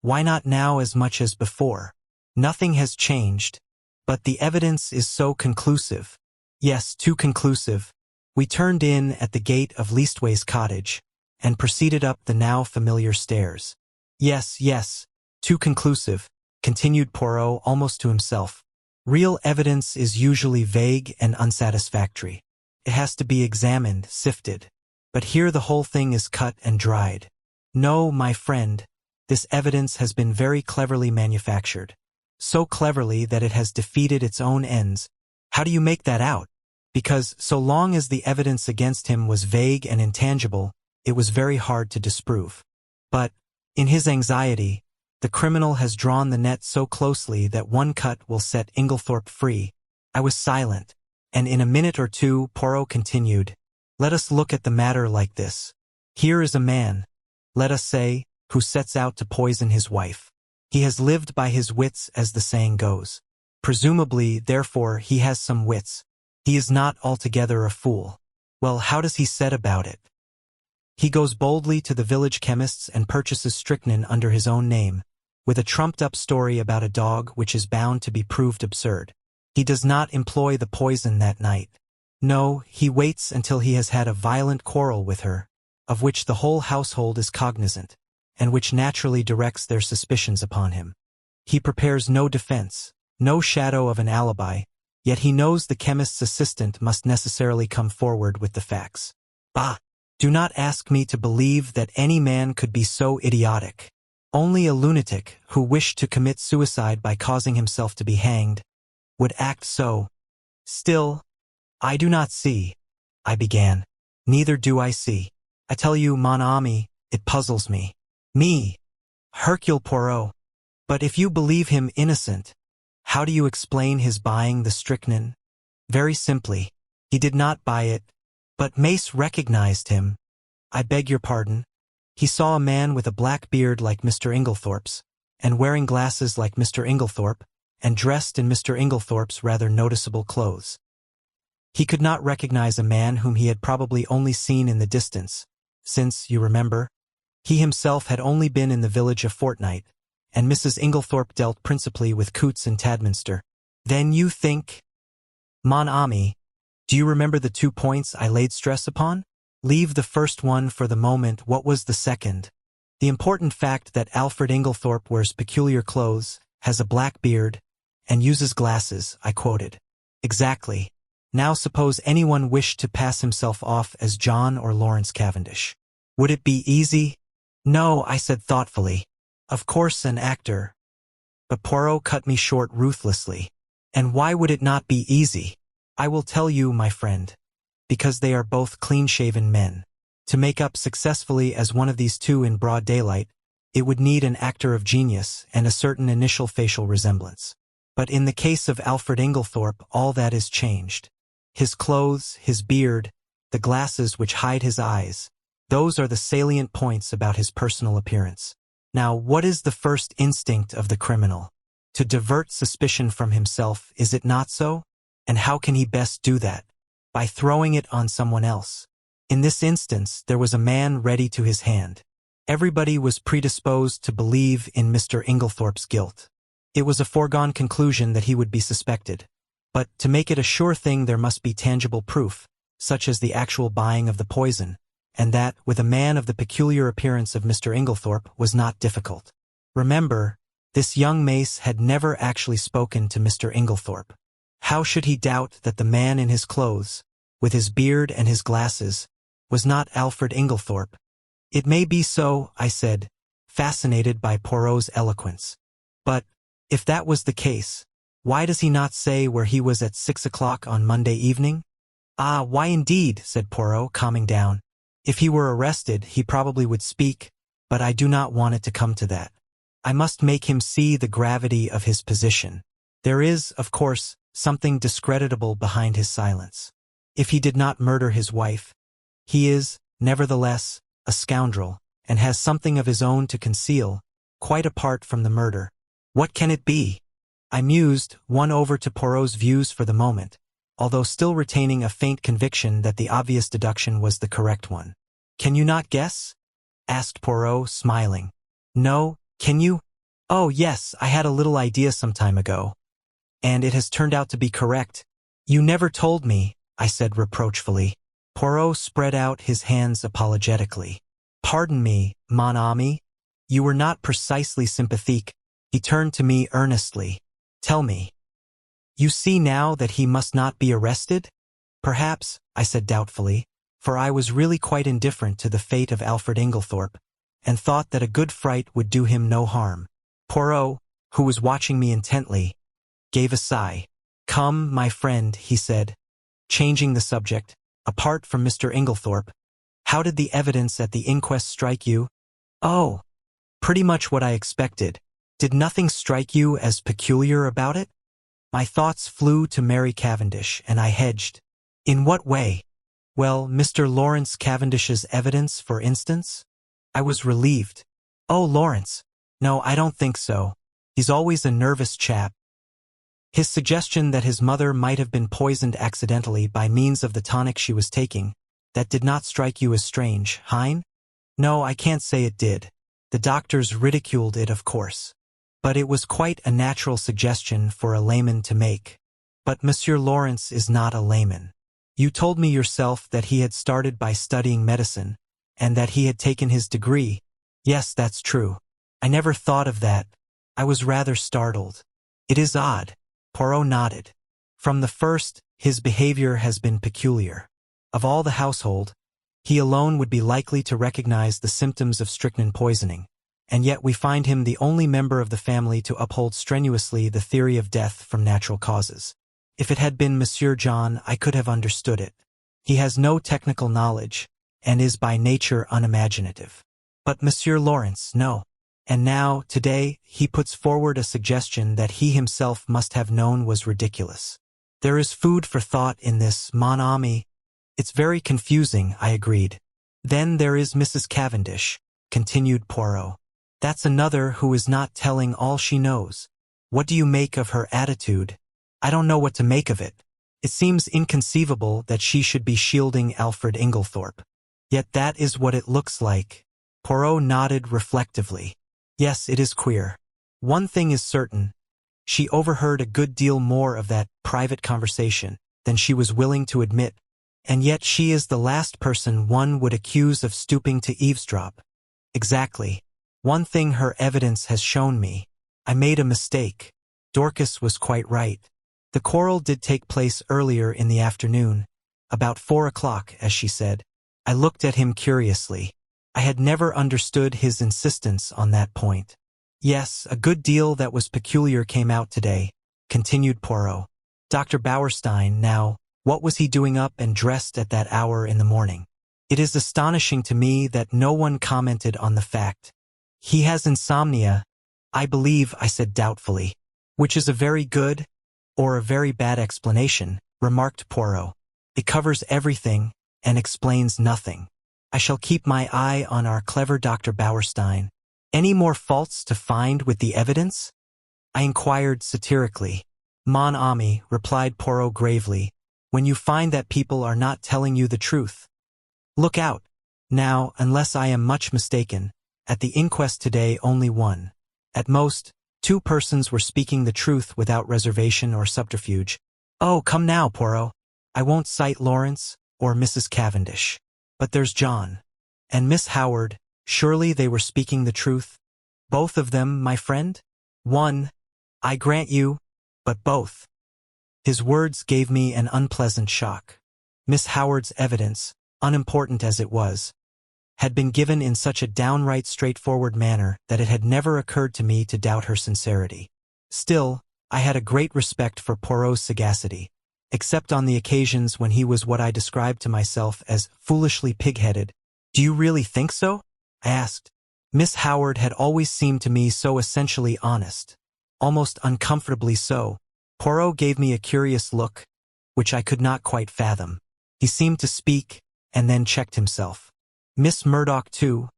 Why not now as much as before? Nothing has changed, but the evidence is so conclusive. Yes, too conclusive. We turned in at the gate of Leastways Cottage, and proceeded up the now familiar stairs. Yes, too conclusive, continued Poirot almost to himself. Real evidence is usually vague and unsatisfactory. It has to be examined, sifted. But here the whole thing is cut and dried. No, my friend, this evidence has been very cleverly manufactured. So cleverly that it has defeated its own ends. How do you make that out? Because so long as the evidence against him was vague and intangible, it was very hard to disprove. But, in his anxiety, the criminal has drawn the net so closely that one cut will set Inglethorpe free. I was silent, and in a minute or two Poirot continued, Let us look at the matter like this. Here is a man, let us say, who sets out to poison his wife. He has lived by his wits, as the saying goes. Presumably, therefore, he has some wits. He is not altogether a fool. Well, how does he set about it? He goes boldly to the village chemist's and purchases strychnine under his own name, with a trumped-up story about a dog which is bound to be proved absurd. He does not employ the poison that night. No, he waits until he has had a violent quarrel with her, of which the whole household is cognizant, and which naturally directs their suspicions upon him. He prepares no defense, no shadow of an alibi, yet he knows the chemist's assistant must necessarily come forward with the facts. Bah! Do not ask me to believe that any man could be so idiotic. Only a lunatic, who wished to commit suicide by causing himself to be hanged, would act so. Still, I do not see, I began. Neither do I see. I tell you, mon ami, it puzzles me. Me, Hercule Poirot. But if you believe him innocent, how do you explain his buying the strychnine? Very simply, he did not buy it, but Mace recognized him. I beg your pardon. He saw a man with a black beard like Mr. Inglethorpe's, and wearing glasses like Mr. Inglethorpe, and dressed in Mr. Inglethorpe's rather noticeable clothes. He could not recognize a man whom he had probably only seen in the distance, since, you remember, He himself had only been in the village a fortnight, and Mrs. Inglethorpe dealt principally with Coots and Tadminster. Then you think? Mon ami, do you remember the 2 points I laid stress upon? Leave the first one for the moment. What was the second? The important fact that Alfred Inglethorpe wears peculiar clothes, has a black beard, and uses glasses, I quoted. Exactly. Now suppose anyone wished to pass himself off as John or Lawrence Cavendish. Would it be easy? No, I said thoughtfully. Of course an actor. But Poirot cut me short ruthlessly. And why would it not be easy? I will tell you, my friend. Because they are both clean-shaven men. To make up successfully as one of these two in broad daylight, it would need an actor of genius and a certain initial facial resemblance. But in the case of Alfred Inglethorpe, all that is changed. His clothes, his beard, the glasses which hide his eyes, those are the salient points about his personal appearance. Now, what is the first instinct of the criminal? To divert suspicion from himself, is it not so? And how can he best do that? By throwing it on someone else. In this instance, there was a man ready to his hand. Everybody was predisposed to believe in Mr. Inglethorpe's guilt. It was a foregone conclusion that he would be suspected. But to make it a sure thing, there must be tangible proof, such as the actual buying of the poison, and that, with a man of the peculiar appearance of Mr. Inglethorpe, was not difficult. Remember, this young mace had never actually spoken to Mr. Inglethorpe. How should he doubt that the man in his clothes, with his beard and his glasses, was not Alfred Inglethorpe? It may be so, I said, fascinated by Poirot's eloquence. But, if that was the case, why does he not say where he was at 6 o'clock on Monday evening? Ah, why indeed, said Poirot, calming down. If he were arrested, he probably would speak, but I do not want it to come to that. I must make him see the gravity of his position. There is, of course, something discreditable behind his silence. If he did not murder his wife, he is, nevertheless, a scoundrel, and has something of his own to conceal, quite apart from the murder. What can it be? I mused, won over to Poirot's views for the moment, although still retaining a faint conviction that the obvious deduction was the correct one. Can you not guess? Asked Poirot, smiling. No, can you? Oh yes, I had a little idea some time ago. And it has turned out to be correct. You never told me, I said reproachfully. Poirot spread out his hands apologetically. Pardon me, mon ami. You were not precisely sympathique. He turned to me earnestly. Tell me. You see now that he must not be arrested? Perhaps, I said doubtfully, for I was really quite indifferent to the fate of Alfred Inglethorpe, and thought that a good fright would do him no harm. Poirot, who was watching me intently, gave a sigh. Come, my friend, he said, changing the subject, apart from Mr. Inglethorpe, how did the evidence at the inquest strike you? Oh, pretty much what I expected. Did nothing strike you as peculiar about it? My thoughts flew to Mary Cavendish, and I hedged. In what way? Well, Mr. Lawrence Cavendish's evidence, for instance? I was relieved. Oh, Lawrence. No, I don't think so. He's always a nervous chap. His suggestion that his mother might have been poisoned accidentally by means of the tonic she was taking, that did not strike you as strange, hein? No, I can't say it did. The doctors ridiculed it, of course. But it was quite a natural suggestion for a layman to make. But Monsieur Lawrence is not a layman. You told me yourself that he had started by studying medicine, and that he had taken his degree. Yes, that's true. I never thought of that. I was rather startled. It is odd. Poirot nodded. From the first, his behavior has been peculiar. Of all the household, he alone would be likely to recognize the symptoms of strychnine poisoning, and yet we find him the only member of the family to uphold strenuously the theory of death from natural causes. If it had been Monsieur John, I could have understood it. He has no technical knowledge, and is by nature unimaginative. But Monsieur Lawrence, no. And now, today, he puts forward a suggestion that he himself must have known was ridiculous. There is food for thought in this, mon ami. It's very confusing, I agreed. Then there is Mrs. Cavendish, continued Poirot. That's another who is not telling all she knows. What do you make of her attitude? I don't know what to make of it. It seems inconceivable that she should be shielding Alfred Inglethorpe. Yet that is what it looks like. Poirot nodded reflectively. Yes, it is queer. One thing is certain. She overheard a good deal more of that private conversation than she was willing to admit, and yet she is the last person one would accuse of stooping to eavesdrop. Exactly. One thing her evidence has shown me. I made a mistake. Dorcas was quite right. The quarrel did take place earlier in the afternoon, about 4 o'clock, as she said. I looked at him curiously. I had never understood his insistence on that point. Yes, a good deal that was peculiar came out today, continued Poirot. Dr. Bauerstein, now, what was he doing up and dressed at that hour in the morning? It is astonishing to me that no one commented on the fact. He has insomnia, I believe, I said doubtfully. Which is a very good, or a very bad explanation, remarked Poirot. It covers everything, and explains nothing. I shall keep my eye on our clever Dr. Bauerstein. Any more faults to find with the evidence? I inquired satirically. Mon ami, replied Poirot gravely, when you find that people are not telling you the truth. Look out. Now, unless I am much mistaken, at the inquest today only one. At most, 2 persons were speaking the truth without reservation or subterfuge. Oh, come now, Poirot. I won't cite Lawrence or Mrs. Cavendish. But there's John. And Miss Howard, surely they were speaking the truth? Both of them, my friend? One, I grant you, but both. His words gave me an unpleasant shock. Miss Howard's evidence, unimportant as it was, had been given in such a downright straightforward manner that it had never occurred to me to doubt her sincerity. Still, I had a great respect for Poirot's sagacity, except on the occasions when he was what I described to myself as foolishly pig-headed. Do you really think so? I asked. Miss Howard had always seemed to me so essentially honest, almost uncomfortably so. Poirot gave me a curious look, which I could not quite fathom. He seemed to speak, and then checked himself. Miss Murdoch, too,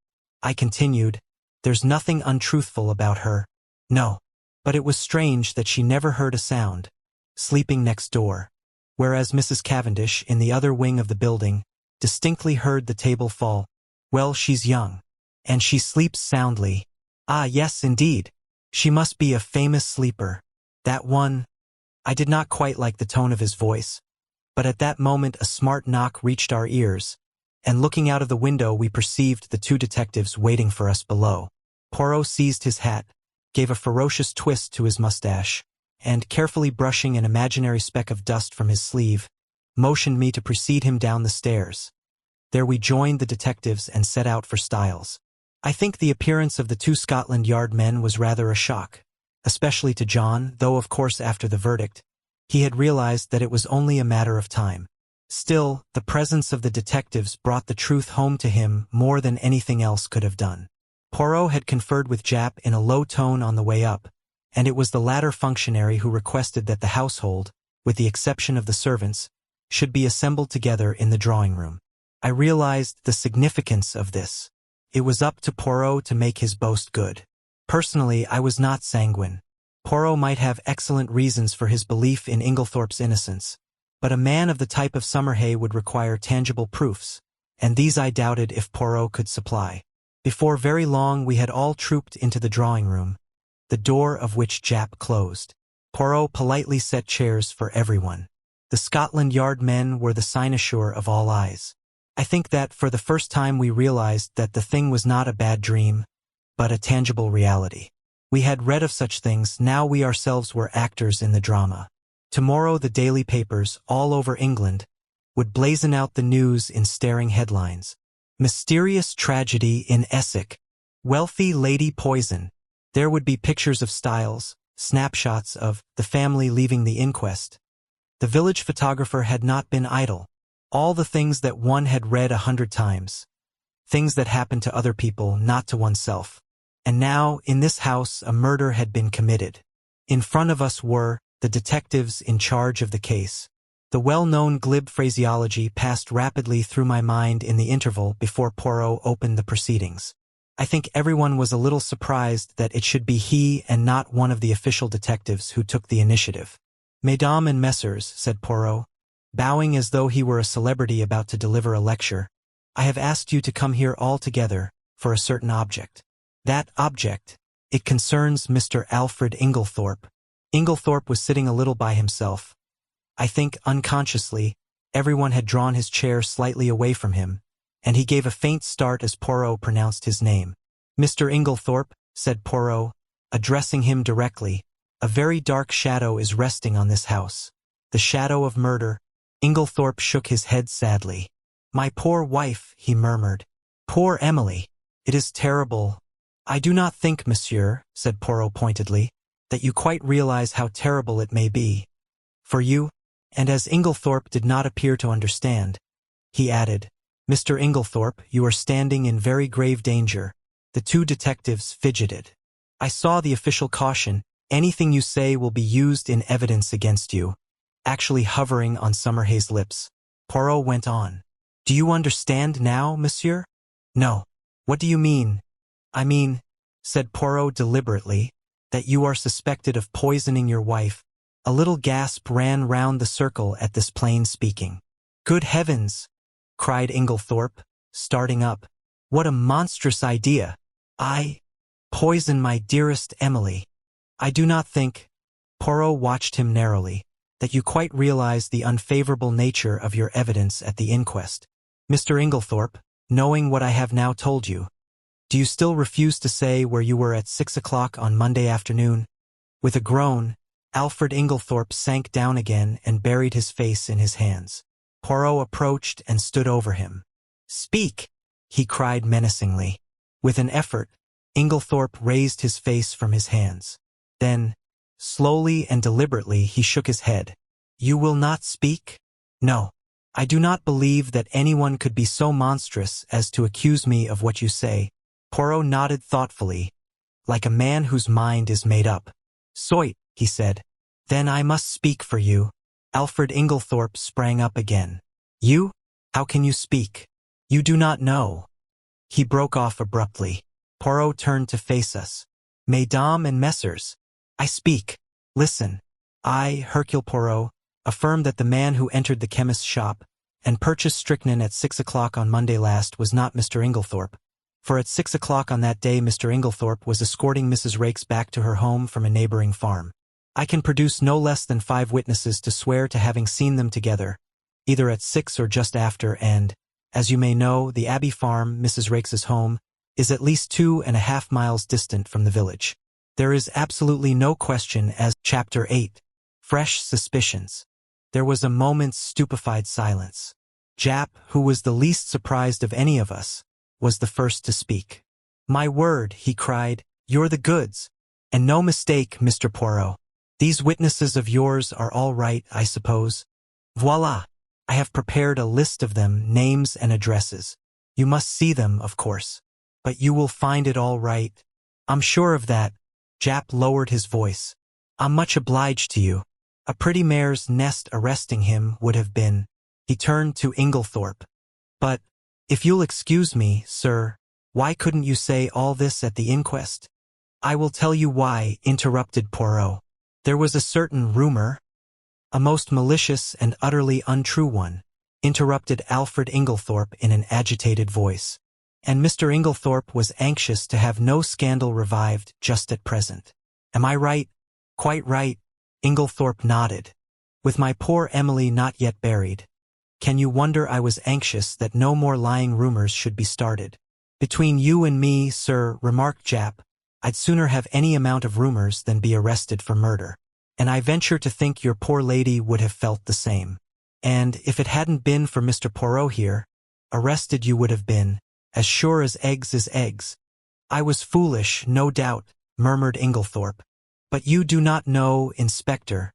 I continued. There's nothing untruthful about her. No. But it was strange that she never heard a sound, sleeping next door, whereas Mrs. Cavendish, in the other wing of the building, distinctly heard the table fall. Well, she's young. And she sleeps soundly. Ah, yes, indeed. She must be a famous sleeper. That one. I did not quite like the tone of his voice, but at that moment a smart knock reached our ears, and looking out of the window we perceived the 2 detectives waiting for us below. Poirot seized his hat, gave a ferocious twist to his mustache, and, carefully brushing an imaginary speck of dust from his sleeve, motioned me to precede him down the stairs. There we joined the detectives and set out for Styles. I think the appearance of the 2 Scotland Yard men was rather a shock, especially to John, though of course after the verdict, he had realized that it was only a matter of time. Still, the presence of the detectives brought the truth home to him more than anything else could have done. Poirot had conferred with Japp in a low tone on the way up, and it was the latter functionary who requested that the household, with the exception of the servants, should be assembled together in the drawing-room. I realized the significance of this. It was up to Poirot to make his boast good. Personally, I was not sanguine. Poirot might have excellent reasons for his belief in Inglethorpe's innocence, but a man of the type of Summerhay would require tangible proofs, and these I doubted if Poirot could supply. Before very long we had all trooped into the drawing-room, the door of which Japp closed. Poirot politely set chairs for everyone. The Scotland Yard men were the cynosure of all eyes. I think that for the first time we realized that the thing was not a bad dream, but a tangible reality. We had read of such things, now we ourselves were actors in the drama. Tomorrow the daily papers, all over England, would blazon out the news in staring headlines. Mysterious tragedy in Essex. Wealthy lady poison. There would be pictures of Styles, snapshots of the family leaving the inquest. The village photographer had not been idle. All the things that one had read 100 times. Things that happened to other people, not to oneself. And now, in this house, a murder had been committed. In front of us were the detectives in charge of the case. The well-known glib phraseology passed rapidly through my mind in the interval before Poirot opened the proceedings. I think everyone was a little surprised that it should be he and not one of the official detectives who took the initiative. Mesdames and messieurs, said Poirot, bowing as though he were a celebrity about to deliver a lecture, I have asked you to come here all together, for a certain object. That object, it concerns Mr. Alfred Inglethorpe. Inglethorpe was sitting a little by himself. I think, unconsciously, everyone had drawn his chair slightly away from him, and he gave a faint start as Poirot pronounced his name. "Mr. Inglethorpe," said Poirot, addressing him directly, "a very dark shadow is resting on this house. The shadow of murder." Inglethorpe shook his head sadly. "My poor wife," he murmured. "Poor Emily. It is terrible." "I do not think, monsieur," said Poirot pointedly, "that you quite realize how terrible it may be. For you," and as Inglethorpe did not appear to understand, he added, "Mr. Inglethorpe, you are standing in very grave danger." The two detectives fidgeted. "I saw the official caution, anything you say will be used in evidence against you," actually hovering on Summerhay's lips. Poirot went on. "Do you understand now, monsieur?" "No. What do you mean?" "I mean," said Poirot deliberately, "that you are suspected of poisoning your wife." A little gasp ran round the circle at this plain speaking. "Good heavens!" cried Inglethorpe, starting up. "What a monstrous idea! I poison my dearest Emily. I do not think," Poirot watched him narrowly, "that you quite realize the unfavorable nature of your evidence at the inquest. Mr. Inglethorpe, knowing what I have now told you, do you still refuse to say where you were at 6 o'clock on Monday afternoon?" With a groan, Alfred Inglethorpe sank down again and buried his face in his hands. Poirot approached and stood over him. "Speak!" he cried menacingly. With an effort, Inglethorpe raised his face from his hands. Then, slowly and deliberately, he shook his head. "You will not speak?" "No. I do not believe that anyone could be so monstrous as to accuse me of what you say." Poirot nodded thoughtfully, like a man whose mind is made up. "Soit," he said. "Then I must speak for you." Alfred Inglethorpe sprang up again. "You? How can you speak? You do not know." He broke off abruptly. Poirot turned to face us. "Mesdames and messieurs, I speak. Listen. I, Hercule Poirot, affirm that the man who entered the chemist's shop and purchased strychnine at 6 o'clock on Monday last was not Mr. Inglethorpe, for at 6 o'clock on that day Mr. Inglethorpe was escorting Mrs. Raikes back to her home from a neighboring farm. I can produce no less than 5 witnesses to swear to having seen them together, either at 6 or just after, and, as you may know, the Abbey Farm, Mrs. Raikes's home, is at least 2.5 miles distant from the village. There is absolutely no question as Chapter 8. Fresh suspicions. There was a moment's stupefied silence. Jap, who was the least surprised of any of us, was the first to speak. "My word," he cried, "you're the goods. And no mistake, Mr. Poirot. These witnesses of yours are all right, I suppose? Voila! I have prepared a list of them, names and addresses. You must see them, of course. But you will find it all right. I'm sure of that." Jap lowered his voice. "I'm much obliged to you. A pretty mare's nest arresting him would have been." He turned to Inglethorpe. "But, if you'll excuse me, sir, why couldn't you say all this at the inquest?" "I will tell you why," interrupted Poirot. "There was a certain rumor—" "A most malicious and utterly untrue one," interrupted Alfred Inglethorpe in an agitated voice. "And Mr. Inglethorpe was anxious to have no scandal revived just at present. Am I right?" "Quite right." Inglethorpe nodded. "With my poor Emily not yet buried, can you wonder I was anxious that no more lying rumors should be started?" "Between you and me, sir," remarked Jap, "I'd sooner have any amount of rumors than be arrested for murder. And I venture to think your poor lady would have felt the same. And, if it hadn't been for Mr. Poirot here, arrested you would have been, as sure as eggs is eggs." "I was foolish, no doubt," murmured Inglethorpe. "But you do not know, Inspector,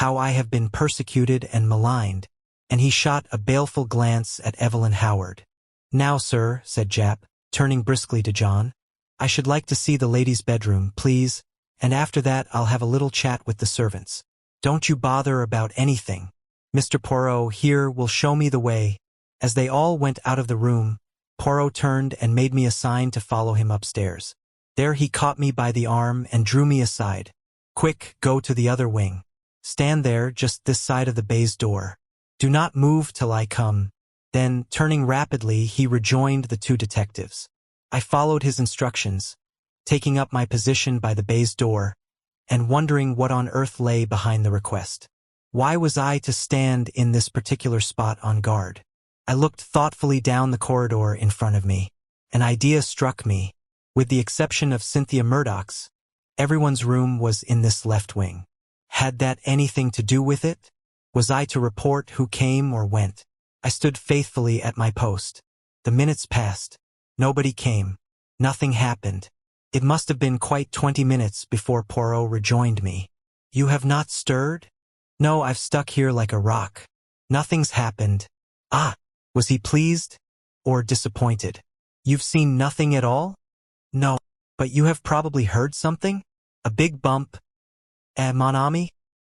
how I have been persecuted and maligned," and he shot a baleful glance at Evelyn Howard. "Now, sir," said Jap, turning briskly to John, "I should like to see the lady's bedroom, please, and after that I'll have a little chat with the servants. Don't you bother about anything. Mr. Poirot here will show me the way." As they all went out of the room, Poirot turned and made me a sign to follow him upstairs. There he caught me by the arm and drew me aside. "Quick, go to the other wing. Stand there, just this side of the baize door. Do not move till I come." Then, turning rapidly, he rejoined the two detectives. I followed his instructions, taking up my position by the baize door, and wondering what on earth lay behind the request. Why was I to stand in this particular spot on guard? I looked thoughtfully down the corridor in front of me. An idea struck me. With the exception of Cynthia Murdoch's, everyone's room was in this left wing. Had that anything to do with it? Was I to report who came or went? I stood faithfully at my post. The minutes passed. Nobody came. Nothing happened. It must have been quite 20 minutes before Poirot rejoined me. You have not stirred? No, I've stuck here like a rock. Nothing's happened. Ah, was he pleased? Or disappointed? You've seen nothing at all? No, but you have probably heard something? A big bump? Mon ami?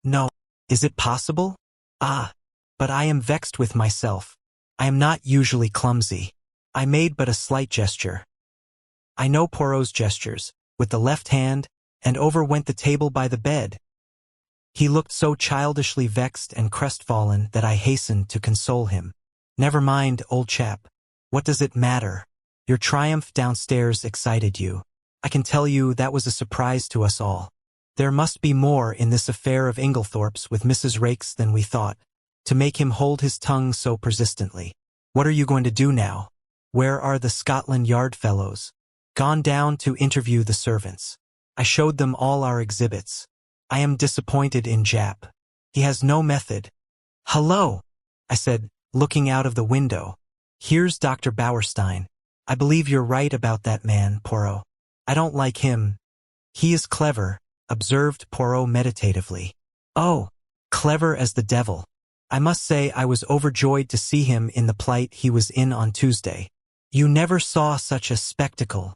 No. Is it possible? Ah, but I am vexed with myself. I am not usually clumsy. I made but a slight gesture. I know Poirot's gestures, with the left hand, and over went the table by the bed. He looked so childishly vexed and crestfallen that I hastened to console him. Never mind, old chap. What does it matter? Your triumph downstairs excited you. I can tell you that was a surprise to us all. There must be more in this affair of Inglethorpe's with Mrs. Raikes than we thought, to make him hold his tongue so persistently. What are you going to do now? Where are the Scotland Yard fellows? Gone down to interview the servants. I showed them all our exhibits. I am disappointed in Jap. He has no method. Hello, I said, looking out of the window. Here's Dr. Bauerstein. I believe you're right about that man, Poirot. I don't like him. He is clever, observed Poirot meditatively. Oh, clever as the devil. I must say I was overjoyed to see him in the plight he was in on Tuesday. You never saw such a spectacle.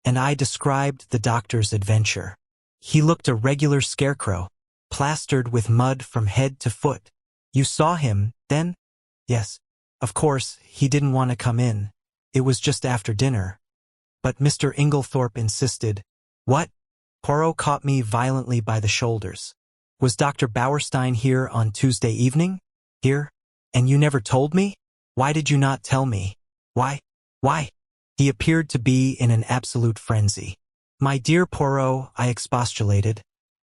And I described the doctor's adventure. He looked a regular scarecrow, plastered with mud from head to foot. You saw him, then? Yes. Of course, he didn't want to come in. It was just after dinner. But Mr. Inglethorpe insisted. What? Poirot caught me violently by the shoulders. Was Dr. Bauerstein here on Tuesday evening? Here? And you never told me? Why did you not tell me? Why? He appeared to be in an absolute frenzy. My dear Poirot, I expostulated.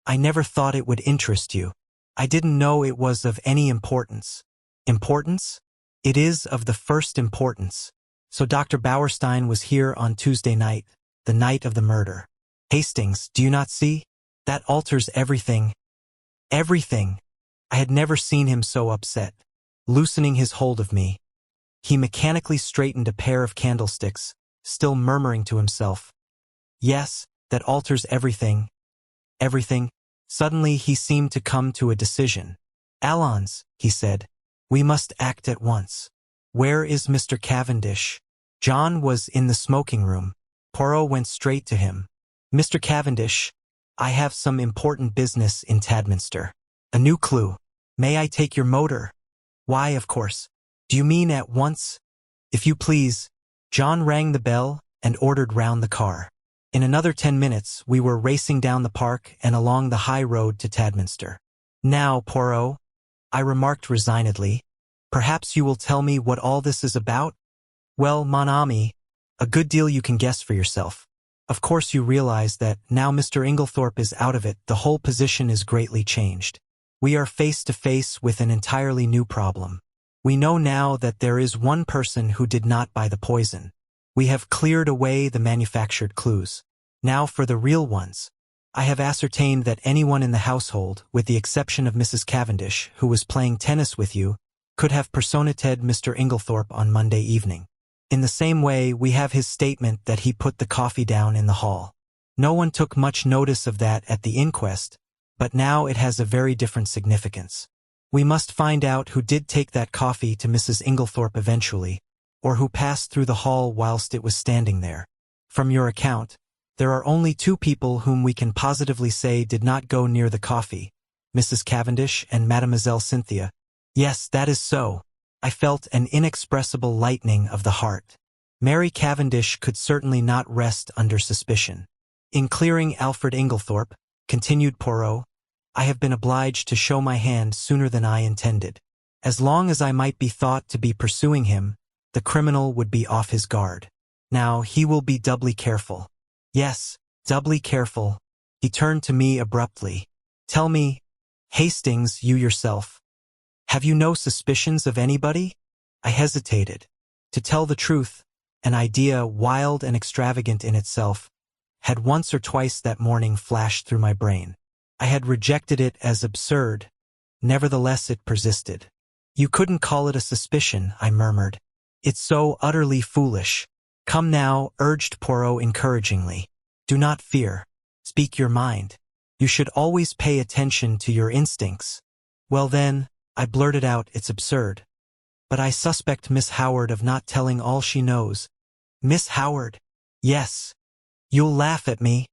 I never thought it would interest you. I didn't know it was of any importance. Importance? It is of the first importance. So Dr. Bauerstein was here on Tuesday night, the night of the murder. Hastings, do you not see? That alters everything. Everything. I had never seen him so upset. Loosening his hold of me, he mechanically straightened a pair of candlesticks, still murmuring to himself. Yes, that alters everything. Everything. Suddenly he seemed to come to a decision. Allons, he said. We must act at once. Where is Mr. Cavendish? John was in the smoking room. Poirot went straight to him. Mr. Cavendish, I have some important business in Tadminster. A new clue. May I take your motor? Why, of course. Do you mean at once? If you please. John rang the bell and ordered round the car. In another 10 minutes, we were racing down the park and along the high road to Tadminster. Now, Poirot, I remarked resignedly, perhaps you will tell me what all this is about? Well, mon ami, a good deal you can guess for yourself. Of course you realize that, now Mr. Inglethorpe is out of it, the whole position is greatly changed. We are face to face with an entirely new problem. We know now that there is one person who did not buy the poison. We have cleared away the manufactured clues. Now for the real ones. I have ascertained that anyone in the household, with the exception of Mrs. Cavendish, who was playing tennis with you, could have personated Mr. Inglethorpe on Monday evening. In the same way, we have his statement that he put the coffee down in the hall. No one took much notice of that at the inquest, but now it has a very different significance. We must find out who did take that coffee to Mrs. Inglethorpe eventually, or who passed through the hall whilst it was standing there. From your account, there are only two people whom we can positively say did not go near the coffee, Mrs. Cavendish and Mademoiselle Cynthia. Yes, that is so. I felt an inexpressible lightening of the heart. Mary Cavendish could certainly not rest under suspicion. In clearing Alfred Inglethorpe, continued Poirot, I have been obliged to show my hand sooner than I intended. As long as I might be thought to be pursuing him, the criminal would be off his guard. Now he will be doubly careful. Yes, doubly careful. He turned to me abruptly. Tell me, Hastings, you yourself. Have you no suspicions of anybody? I hesitated. To tell the truth, an idea wild and extravagant in itself had once or twice that morning flashed through my brain. I had rejected it as absurd. Nevertheless, it persisted. You couldn't call it a suspicion, I murmured. It's so utterly foolish. Come now, urged Poirot encouragingly. Do not fear. Speak your mind. You should always pay attention to your instincts. Well then, I blurted out, it's absurd. But I suspect Miss Howard of not telling all she knows. Miss Howard? Yes. You'll laugh at me.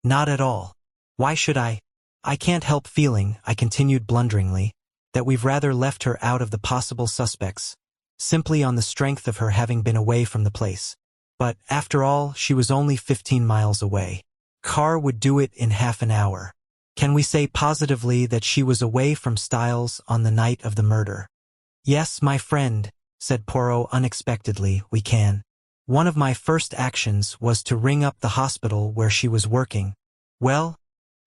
Not at all. Why should I? I can't help feeling, I continued blunderingly, that we've rather left her out of the possible suspects, simply on the strength of her having been away from the place. But, after all, she was only 15 miles away. Car would do it in half an hour. Can we say positively that she was away from Styles on the night of the murder? Yes, my friend, said Poirot unexpectedly, we can. One of my first actions was to ring up the hospital where she was working. Well,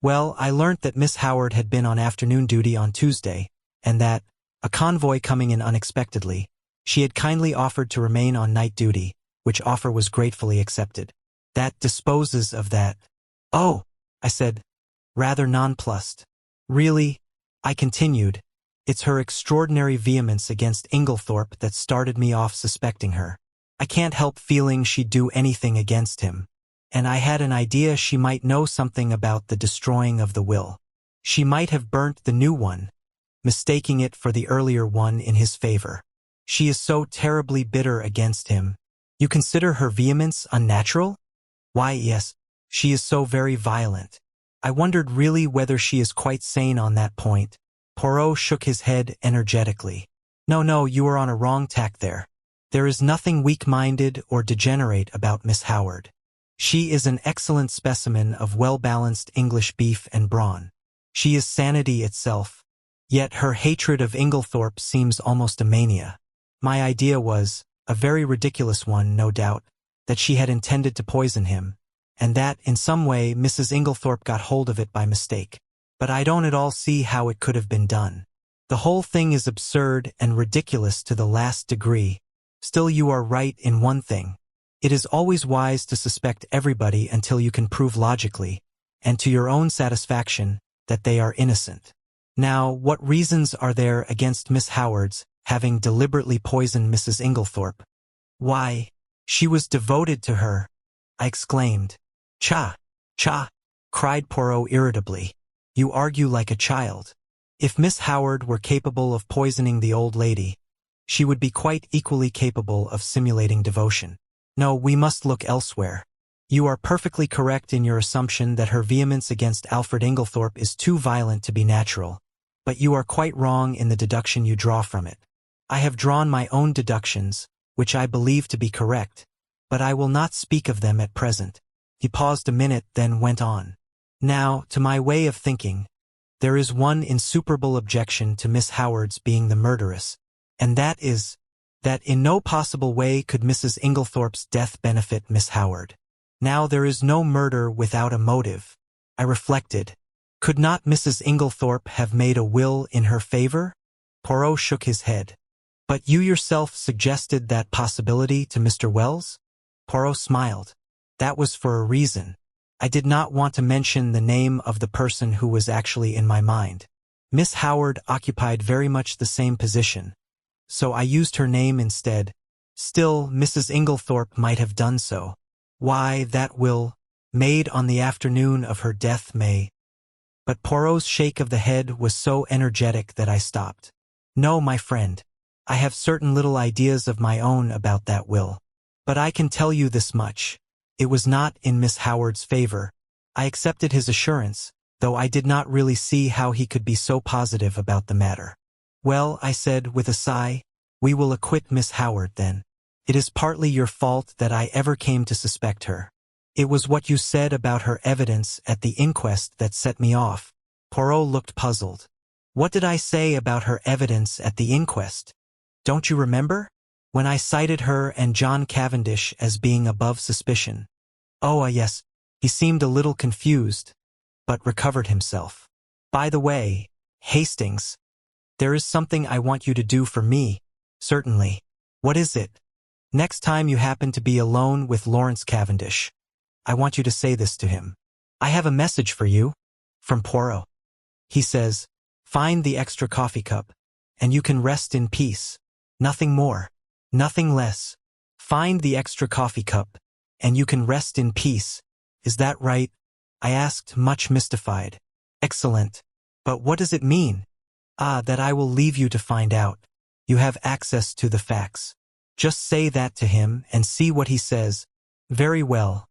I learnt that Miss Howard had been on afternoon duty on Tuesday, and that, a convoy coming in unexpectedly, she had kindly offered to remain on night duty, which offer was gratefully accepted. That disposes of that. Oh, I said, rather nonplussed. Really, I continued, it's her extraordinary vehemence against Inglethorpe that started me off suspecting her. I can't help feeling she'd do anything against him, and I had an idea she might know something about the destroying of the will. She might have burnt the new one, mistaking it for the earlier one in his favor. She is so terribly bitter against him. You consider her vehemence unnatural? Why, yes, she is so very violent. I wondered really whether she is quite sane on that point. Poirot shook his head energetically. No, you are on a wrong tack there. There is nothing weak-minded or degenerate about Miss Howard. She is an excellent specimen of well-balanced English beef and brawn. She is sanity itself. Yet her hatred of Inglethorpe seems almost a mania. My idea was, a very ridiculous one, no doubt, that she had intended to poison him, and that, in some way, Mrs. Inglethorpe got hold of it by mistake. But I don't at all see how it could have been done. The whole thing is absurd and ridiculous to the last degree. Still, you are right in one thing. It is always wise to suspect everybody until you can prove logically, and to your own satisfaction, that they are innocent. Now, what reasons are there against Miss Howard's having deliberately poisoned Mrs. Inglethorpe? Why, she was devoted to her, I exclaimed. Cha! Cried Poirot irritably. You argue like a child. If Miss Howard were capable of poisoning the old lady, she would be quite equally capable of simulating devotion. No, we must look elsewhere. You are perfectly correct in your assumption that her vehemence against Alfred Inglethorpe is too violent to be natural, but you are quite wrong in the deduction you draw from it. I have drawn my own deductions, which I believe to be correct, but I will not speak of them at present. He paused a minute, then went on. Now, to my way of thinking, there is one insuperable objection to Miss Howard's being the murderess, and that is, that in no possible way could Mrs. Inglethorpe's death benefit Miss Howard. Now there is no murder without a motive. I reflected. Could not Mrs. Inglethorpe have made a will in her favor? Poirot shook his head. But you yourself suggested that possibility to Mr. Wells? Poirot smiled. That was for a reason. I did not want to mention the name of the person who was actually in my mind. Miss Howard occupied very much the same position, so I used her name instead. Still, Mrs. Inglethorpe might have done so. Why, that will, made on the afternoon of her death, may. But Poirot's shake of the head was so energetic that I stopped. No, my friend. I have certain little ideas of my own about that will. But I can tell you this much. It was not in Miss Howard's favor. I accepted his assurance, though I did not really see how he could be so positive about the matter. Well, I said with a sigh, we will acquit Miss Howard then. It is partly your fault that I ever came to suspect her. It was what you said about her evidence at the inquest that set me off. Poirot looked puzzled. What did I say about her evidence at the inquest? Don't you remember? when I cited her and John Cavendish as being above suspicion. Oh, yes, he seemed a little confused, but recovered himself. By the way, Hastings, there is something I want you to do for me. Certainly. What is it? Next time you happen to be alone with Lawrence Cavendish, I want you to say this to him. I have a message for you. From Poirot. He says, find the extra coffee cup, and you can rest in peace. Nothing more. Nothing less. Find the extra coffee cup, and you can rest in peace. Is that right? I asked, much mystified. Excellent. But what does it mean? That I will leave you to find out. You have access to the facts. Just say that to him and see what he says. Very well.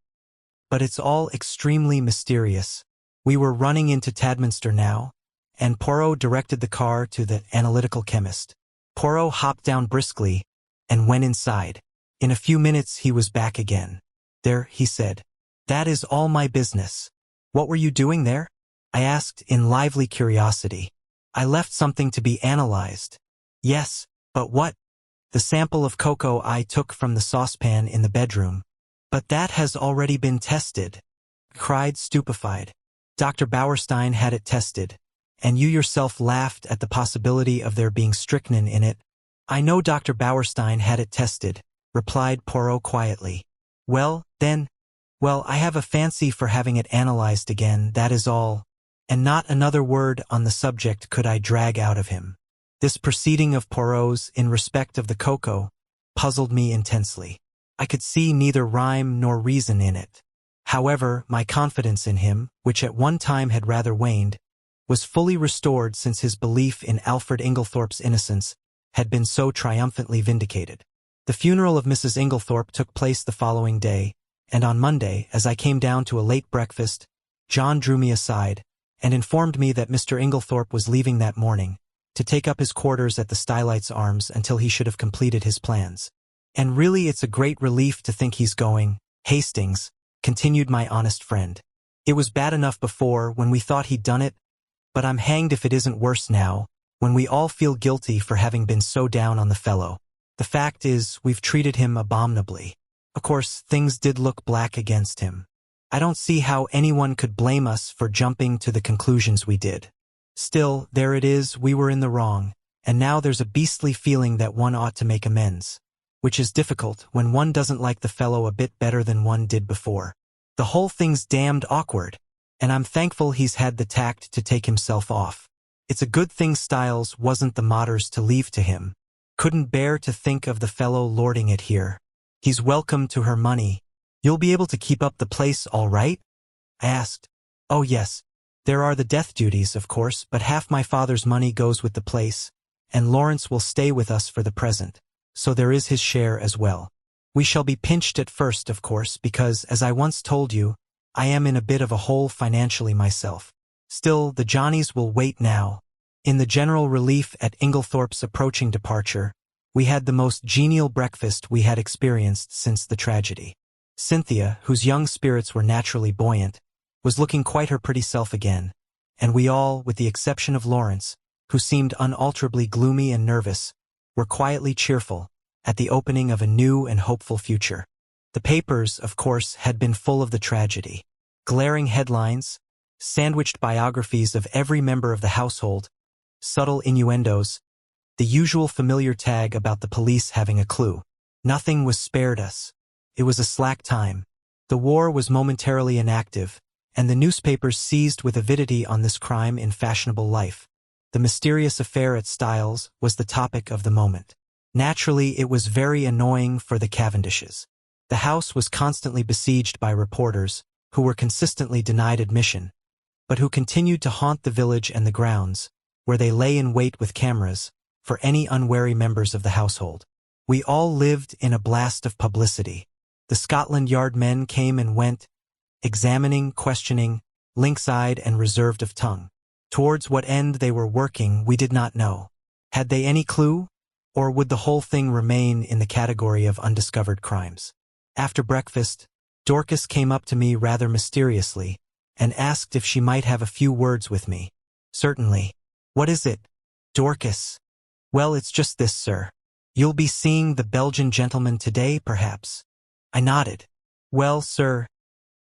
But it's all extremely mysterious. We were running into Tadminster now, and Poirot directed the car to the analytical chemist. Poirot hopped down briskly and went inside. In a few minutes he was back again. There, he said. That is all my business. What were you doing there? I asked in lively curiosity. I left something to be analyzed. Yes, but what? The sample of cocoa I took from the saucepan in the bedroom. But that has already been tested. I cried, stupefied. Dr. Bauerstein had it tested, and you yourself laughed at the possibility of there being strychnine in it. I know Dr. Bauerstein had it tested, replied Poirot quietly. Well, then, I have a fancy for having it analyzed again, that is all. And not another word on the subject could I drag out of him. This proceeding of Poirot's in respect of the cocoa puzzled me intensely. I could see neither rhyme nor reason in it. However, my confidence in him, which at one time had rather waned, was fully restored since his belief in Alfred Inglethorpe's innocence had been so triumphantly vindicated. The funeral of Mrs. Inglethorpe took place the following day, and on Monday, as I came down to a late breakfast, John drew me aside and informed me that Mr. Inglethorpe was leaving that morning to take up his quarters at the Stylites Arms until he should have completed his plans. And really it's a great relief to think he's going. Hastings, continued my honest friend. It was bad enough before when we thought he'd done it, but I'm hanged if it isn't worse now, when we all feel guilty for having been so down on the fellow. The fact is, we've treated him abominably. Of course, things did look black against him. I don't see how anyone could blame us for jumping to the conclusions we did. Still, there it is, we were in the wrong, and now there's a beastly feeling that one ought to make amends, which is difficult when one doesn't like the fellow a bit better than one did before. The whole thing's damned awkward, and I'm thankful he's had the tact to take himself off. It's a good thing Styles wasn't the matters to leave to him. Couldn't bear to think of the fellow lording it here. He's welcome to her money. You'll be able to keep up the place all right? I asked. Oh yes. There are the death duties, of course, but half my father's money goes with the place, and Lawrence will stay with us for the present, so there is his share as well. We shall be pinched at first, of course, because, as I once told you, I am in a bit of a hole financially myself. Still, the Johnnies will wait now. In the general relief at Inglethorpe's approaching departure, we had the most genial breakfast we had experienced since the tragedy. Cynthia, whose young spirits were naturally buoyant, was looking quite her pretty self again, and we all, with the exception of Lawrence, who seemed unalterably gloomy and nervous, were quietly cheerful at the opening of a new and hopeful future. The papers, of course, had been full of the tragedy. Glaring headlines, sandwiched biographies of every member of the household, subtle innuendos, the usual familiar tag about the police having a clue. Nothing was spared us. It was a slack time. The war was momentarily inactive, and the newspapers seized with avidity on this crime in fashionable life. The mysterious affair at Styles was the topic of the moment. Naturally, it was very annoying for the Cavendishes. The house was constantly besieged by reporters, who were consistently denied admission, but who continued to haunt the village and the grounds, where they lay in wait with cameras for any unwary members of the household. We all lived in a blast of publicity. The Scotland Yard men came and went, examining, questioning, lynx-eyed and reserved of tongue. Towards what end they were working we did not know. Had they any clue, or would the whole thing remain in the category of undiscovered crimes? After breakfast, Dorcas came up to me rather mysteriously and asked if she might have a few words with me. Certainly. What is it? Dorcas. Well, it's just this, sir. You'll be seeing the Belgian gentleman today, perhaps? I nodded. Well, sir,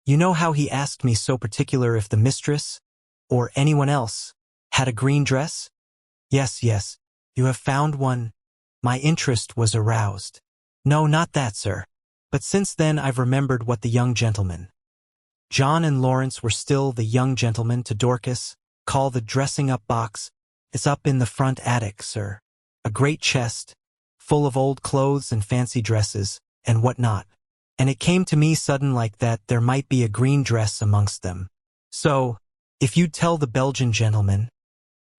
you know how he asked me so particular if the mistress, or anyone else, had a green dress? Yes, yes, you have found one. My interest was aroused. No, not that, sir. But since then I've remembered what the young gentleman, John and Lawrence were still the young gentleman to Dorcas, call the dressing-up box. It's up in the front attic, sir. A great chest, full of old clothes and fancy dresses, and what not. And it came to me sudden like that there might be a green dress amongst them. So, if you'd tell the Belgian gentleman,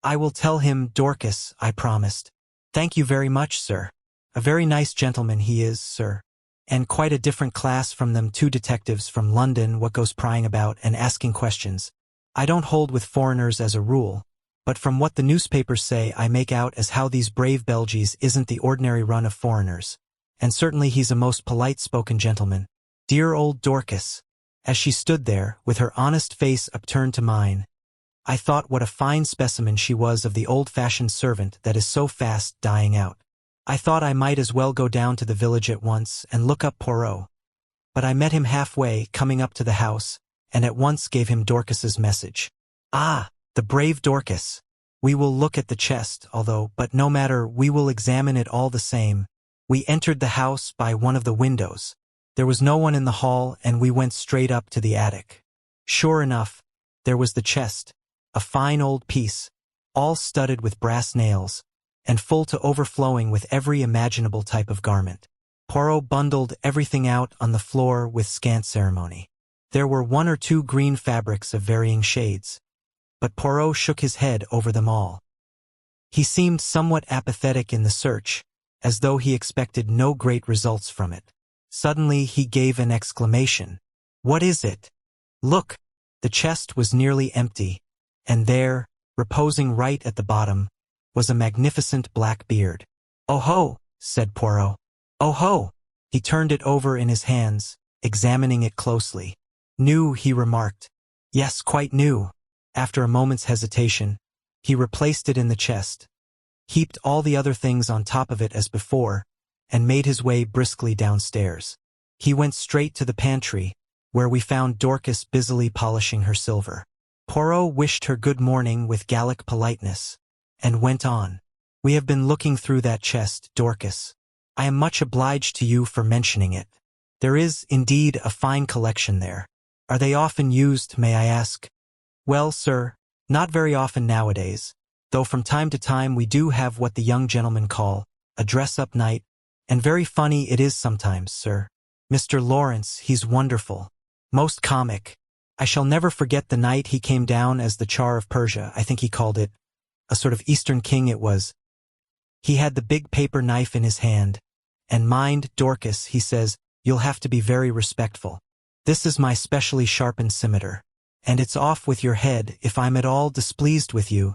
I will tell him, Dorcas, I promised. Thank you very much, sir. A very nice gentleman he is, sir. And quite a different class from them two detectives from London what goes prying about and asking questions. I don't hold with foreigners as a rule, but from what the newspapers say I make out as how these brave Belgies isn't the ordinary run of foreigners. And certainly he's a most polite-spoken gentleman. Dear old Dorcas. As she stood there, with her honest face upturned to mine, I thought what a fine specimen she was of the old-fashioned servant that is so fast dying out. I thought I might as well go down to the village at once and look up Poirot. But I met him halfway, coming up to the house, and at once gave him Dorcas's message. Ah, the brave Dorcas! We will look at the chest, but no matter, we will examine it all the same. We entered the house by one of the windows. There was no one in the hall, and we went straight up to the attic. Sure enough, there was the chest, a fine old piece, all studded with brass nails, and full to overflowing with every imaginable type of garment. Poirot bundled everything out on the floor with scant ceremony. There were one or two green fabrics of varying shades, but Poirot shook his head over them all. He seemed somewhat apathetic in the search, as though he expected no great results from it. Suddenly he gave an exclamation. What is it? Look! The chest was nearly empty, and there, reposing right at the bottom, was a magnificent black beard. Oh ho! Said Poirot. Oh ho! He turned it over in his hands, examining it closely. New, he remarked. Yes, quite new. After a moment's hesitation, he replaced it in the chest, heaped all the other things on top of it as before, and made his way briskly downstairs. He went straight to the pantry, where we found Dorcas busily polishing her silver. Poirot wished her good morning with Gallic politeness, and went on. We have been looking through that chest, Dorcas. I am much obliged to you for mentioning it. There is, indeed, a fine collection there. Are they often used, may I ask? Well, sir, not very often nowadays, though from time to time we do have what the young gentlemen call a dress-up night, and very funny it is sometimes, sir. Mr. Lawrence, he's wonderful. Most comic. I shall never forget the night he came down as the Tsar of Persia, I think he called it. A sort of Eastern king it was. He had the big paper knife in his hand, and mind, Dorcas, he says, you'll have to be very respectful. This is my specially sharpened scimitar, and it's off with your head if I'm at all displeased with you.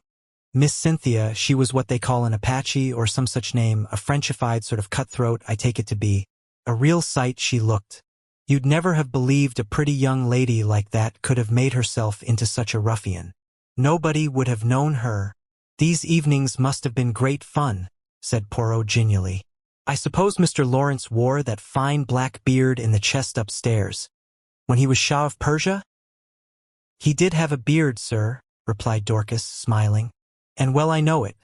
Miss Cynthia, she was what they call an Apache or some such name, a Frenchified sort of cutthroat, I take it to be. A real sight she looked. You'd never have believed a pretty young lady like that could have made herself into such a ruffian. Nobody would have known her. These evenings must have been great fun, said Poirot genially. I suppose Mr. Lawrence wore that fine black beard in the chest upstairs, when he was Shah of Persia? He did have a beard, sir, replied Dorcas, smiling. And well I know it,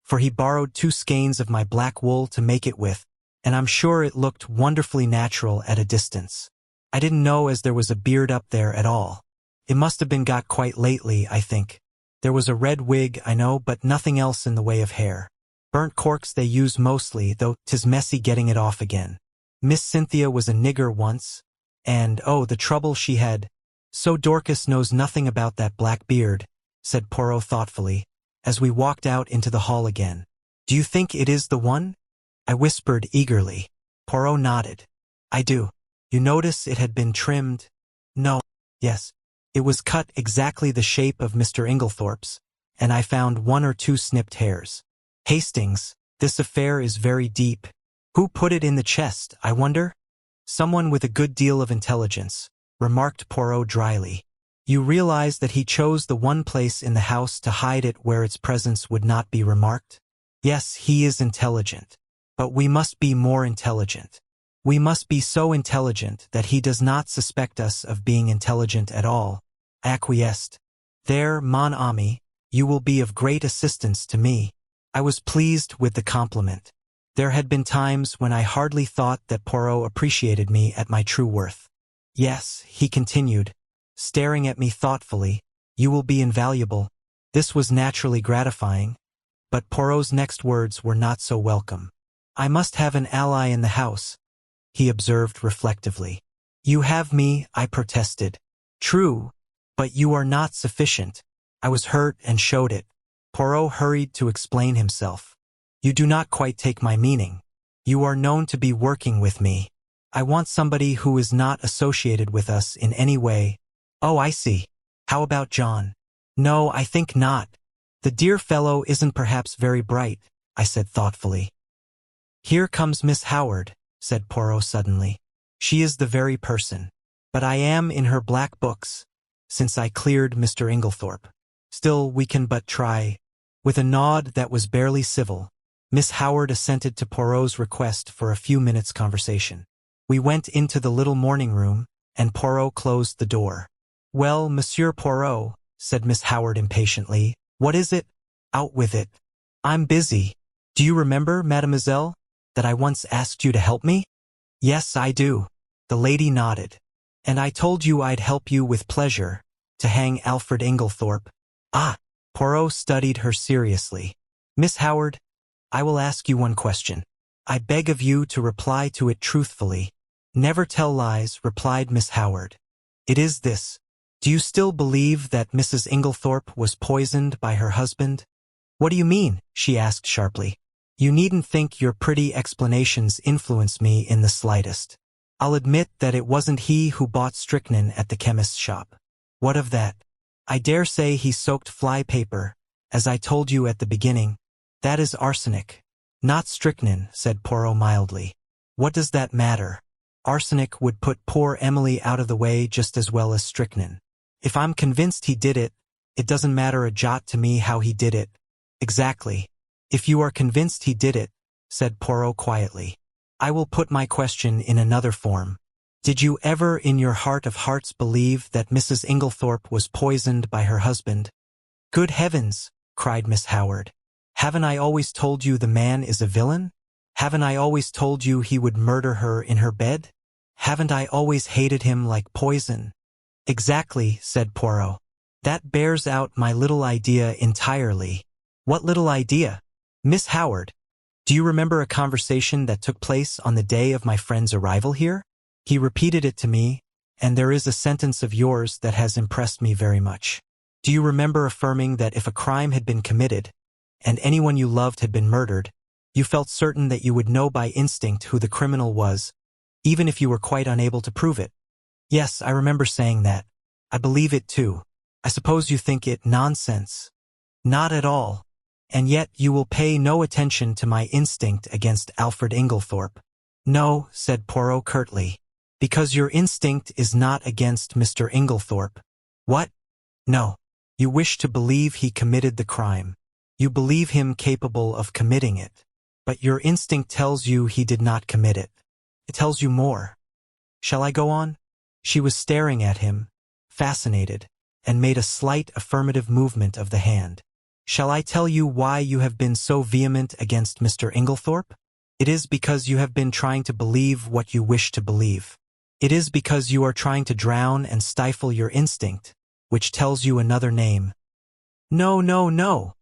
for he borrowed 2 skeins of my black wool to make it with, and I'm sure it looked wonderfully natural at a distance. I didn't know as there was a beard up there at all. It must have been got quite lately, I think. There was a red wig, I know, but nothing else in the way of hair. Burnt corks they use mostly, though 'tis messy getting it off again. Miss Cynthia was a nigger once, and, oh, the trouble she had. So Dorcas knows nothing about that black beard, said Poirot thoughtfully, as we walked out into the hall again. Do you think it is the one? I whispered eagerly. Poirot nodded. I do. You notice it had been trimmed? No. Yes. It was cut exactly the shape of Mr. Inglethorpe's, and I found 1 or 2 snipped hairs. Hastings, this affair is very deep. Who put it in the chest, I wonder? Someone with a good deal of intelligence, remarked Poirot dryly. You realize that he chose the one place in the house to hide it where its presence would not be remarked? Yes, he is intelligent. But we must be more intelligent. We must be so intelligent that he does not suspect us of being intelligent at all. I acquiesced. There, mon ami, you will be of great assistance to me. I was pleased with the compliment. There had been times when I hardly thought that Poirot appreciated me at my true worth. Yes, he continued, staring at me thoughtfully, you will be invaluable. This was naturally gratifying, but Poirot's next words were not so welcome. I must have an ally in the house, he observed reflectively. You have me, I protested. True, but you are not sufficient. I was hurt and showed it. Poirot hurried to explain himself. You do not quite take my meaning. You are known to be working with me. I want somebody who is not associated with us in any way. Oh, I see. How about John? No, I think not. The dear fellow isn't perhaps very bright, I said thoughtfully. Here comes Miss Howard, said Poirot suddenly. She is the very person. But I am in her black books, since I cleared Mr. Inglethorpe. Still, we can but try. With a nod that was barely civil, Miss Howard assented to Poirot's request for a few minutes' conversation. We went into the little morning room, and Poirot closed the door. Well, Monsieur Poirot, said Miss Howard impatiently, what is it? Out with it. I'm busy. Do you remember, mademoiselle, that I once asked you to help me? Yes, I do. The lady nodded. And I told you I'd help you with pleasure, to hang Alfred Inglethorpe. Ah! Poirot studied her seriously. Miss Howard, I will ask you one question. I beg of you to reply to it truthfully. Never tell lies, replied Miss Howard. It is this. Do you still believe that Mrs. Inglethorpe was poisoned by her husband? What do you mean? She asked sharply. You needn't think your pretty explanations influence me in the slightest. I'll admit that it wasn't he who bought strychnine at the chemist's shop. What of that? I dare say he soaked fly paper, as I told you at the beginning. That is arsenic. Not strychnine, said Poirot mildly. What does that matter? Arsenic would put poor Emily out of the way just as well as strychnine. If I'm convinced he did it, it doesn't matter a jot to me how he did it. Exactly. If you are convinced he did it, said Poirot quietly, I will put my question in another form. Did you ever in your heart of hearts believe that Mrs. Inglethorpe was poisoned by her husband? Good heavens, cried Miss Howard. Haven't I always told you the man is a villain? Haven't I always told you he would murder her in her bed? Haven't I always hated him like poison? Exactly, said Poirot. That bears out my little idea entirely. What little idea? Miss Howard, do you remember a conversation that took place on the day of my friend's arrival here? He repeated it to me, and there is a sentence of yours that has impressed me very much. Do you remember affirming that if a crime had been committed, and anyone you loved had been murdered, you felt certain that you would know by instinct who the criminal was, even if you were quite unable to prove it? Yes, I remember saying that. I believe it too. I suppose you think it nonsense. Not at all. And yet you will pay no attention to my instinct against Alfred Inglethorpe. No, said Poirot curtly, because your instinct is not against Mr. Inglethorpe. What? No. You wish to believe he committed the crime. You believe him capable of committing it. But your instinct tells you he did not commit it. It tells you more. Shall I go on? She was staring at him, fascinated, and made a slight affirmative movement of the hand. Shall I tell you why you have been so vehement against Mr. Inglethorpe? It is because you have been trying to believe what you wish to believe. It is because you are trying to drown and stifle your instinct, which tells you another name. No, no, no,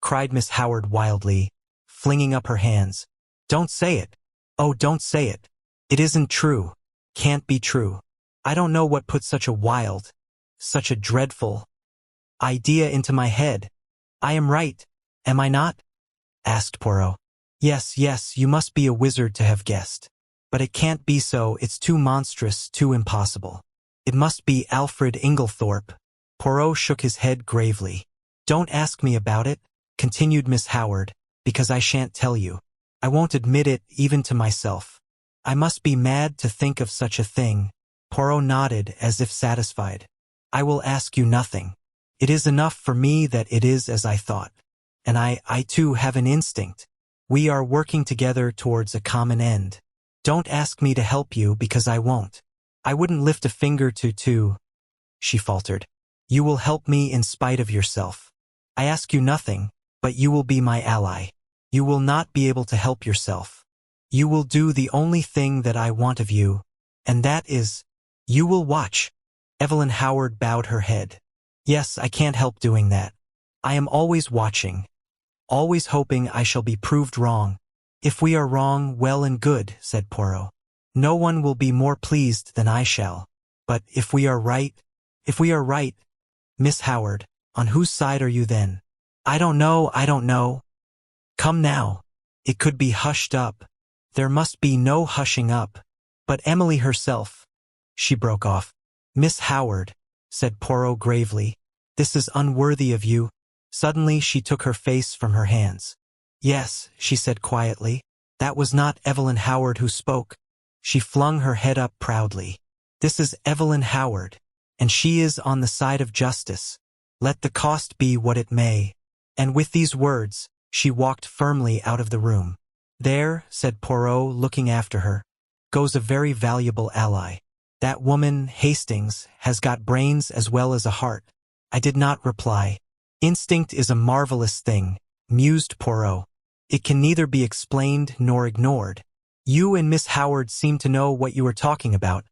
cried Miss Howard wildly, flinging up her hands. Don't say it. Oh, don't say it. It isn't true. Can't be true. I don't know what put such a wild, such a dreadful idea into my head. I am right, am I not? Asked Poirot. Yes, yes, you must be a wizard to have guessed. But it can't be so, it's too monstrous, too impossible. It must be Alfred Inglethorpe. Poirot shook his head gravely. Don't ask me about it, continued Miss Howard, because I shan't tell you. I won't admit it even to myself. I must be mad to think of such a thing. Poirot nodded as if satisfied. I will ask you nothing. It is enough for me that it is as I thought. And I too have an instinct. We are working together towards a common end. Don't ask me to help you because I won't. I wouldn't lift a finger to, she faltered. You will help me in spite of yourself. I ask you nothing, but you will be my ally. You will not be able to help yourself. You will do the only thing that I want of you, and that is, you will watch. Evelyn Howard bowed her head. Yes, I can't help doing that. I am always watching, always hoping I shall be proved wrong. If we are wrong, well and good, said Poirot. No one will be more pleased than I shall. But if we are right, Miss Howard, on whose side are you then? I don't know. Come now. It could be hushed up. There must be no hushing up. But Emily herself. She broke off. Miss Howard, said Poirot gravely, this is unworthy of you. Suddenly she took her face from her hands. Yes, she said quietly, that was not Evelyn Howard who spoke. She flung her head up proudly. This is Evelyn Howard, and she is on the side of justice. Let the cost be what it may. And with these words, she walked firmly out of the room. There, said Poirot, looking after her, goes a very valuable ally. That woman, Hastings, has got brains as well as a heart. I did not reply. Instinct is a marvelous thing, mused Poirot. It can neither be explained nor ignored. You and Miss Howard seem to know what you are talking about,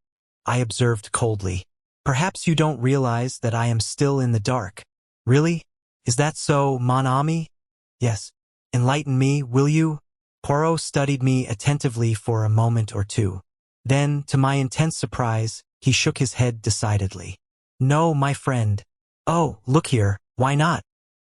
I observed coldly. Perhaps you don't realize that I am still in the dark. Really? Is that so, mon ami? Yes. Enlighten me, will you? Poirot studied me attentively for a moment or two. Then, to my intense surprise, he shook his head decidedly. No, my friend. Oh, look here, why not?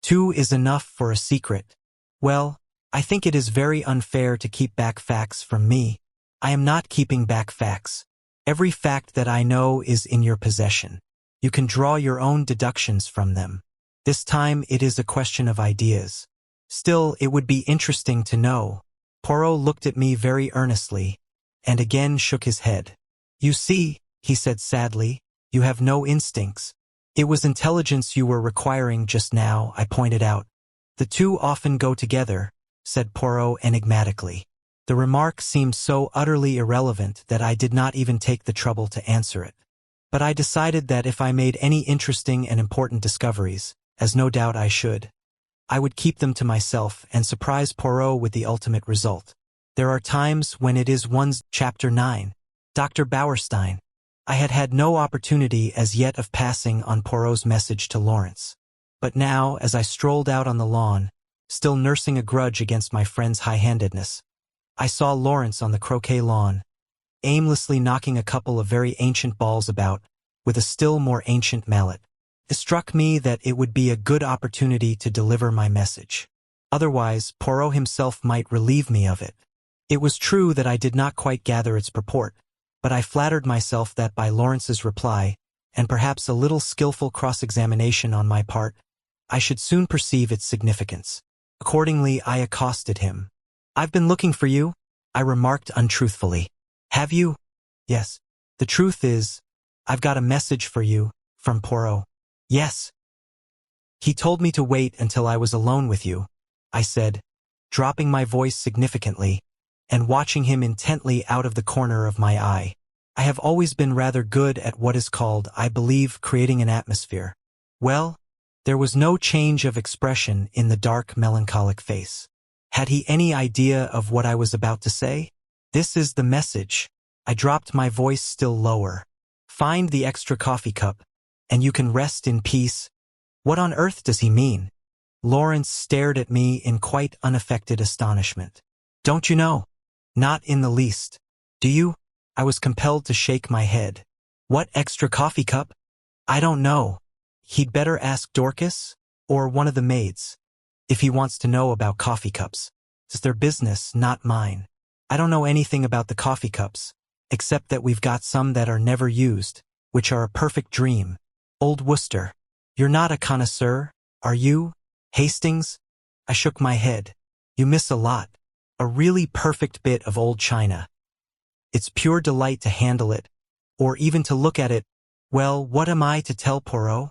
2 is enough for a secret. Well, I think it is very unfair to keep back facts from me. I am not keeping back facts. Every fact that I know is in your possession. You can draw your own deductions from them. This time it is a question of ideas. Still, it would be interesting to know. Poirot looked at me very earnestly, and again shook his head. You see, he said sadly, you have no instincts. It was intelligence you were requiring just now, I pointed out. The two often go together, said Poirot enigmatically. The remark seemed so utterly irrelevant that I did not even take the trouble to answer it. But I decided that if I made any interesting and important discoveries, as no doubt I should, I would keep them to myself and surprise Poirot with the ultimate result. There are times when it is one's Chapter 9. Dr. Bauerstein. I had had no opportunity as yet of passing on Poirot's message to Lawrence. But now, as I strolled out on the lawn, still nursing a grudge against my friend's high-handedness, I saw Lawrence on the croquet lawn, aimlessly knocking a couple of very ancient balls about with a still more ancient mallet. It struck me that it would be a good opportunity to deliver my message. Otherwise, Poirot himself might relieve me of it. It was true that I did not quite gather its purport, but I flattered myself that by Lawrence's reply, and perhaps a little skillful cross-examination on my part, I should soon perceive its significance. Accordingly, I accosted him. I've been looking for you, I remarked untruthfully. Have you? Yes. The truth is, I've got a message for you, from Poirot. Yes. He told me to wait until I was alone with you, I said, dropping my voice significantly, and watching him intently out of the corner of my eye. I have always been rather good at what is called, I believe, creating an atmosphere. Well, there was no change of expression in the dark, melancholic face. Had he any idea of what I was about to say? This is the message. I dropped my voice still lower. Find the extra coffee cup, and you can rest in peace. What on earth does he mean? Lawrence stared at me in quite unaffected astonishment. Don't you know? Not in the least. Do you? I was compelled to shake my head. What extra coffee cup? I don't know. He'd better ask Dorcas, or one of the maids, if he wants to know about coffee cups. It's their business, not mine. I don't know anything about the coffee cups, except that we've got some that are never used, which are a perfect dream. Old Worcester. You're not a connoisseur, are you, Hastings? I shook my head. You miss a lot. A really perfect bit of old china. It's pure delight to handle it, or even to look at it. Well, what am I to tell Poirot?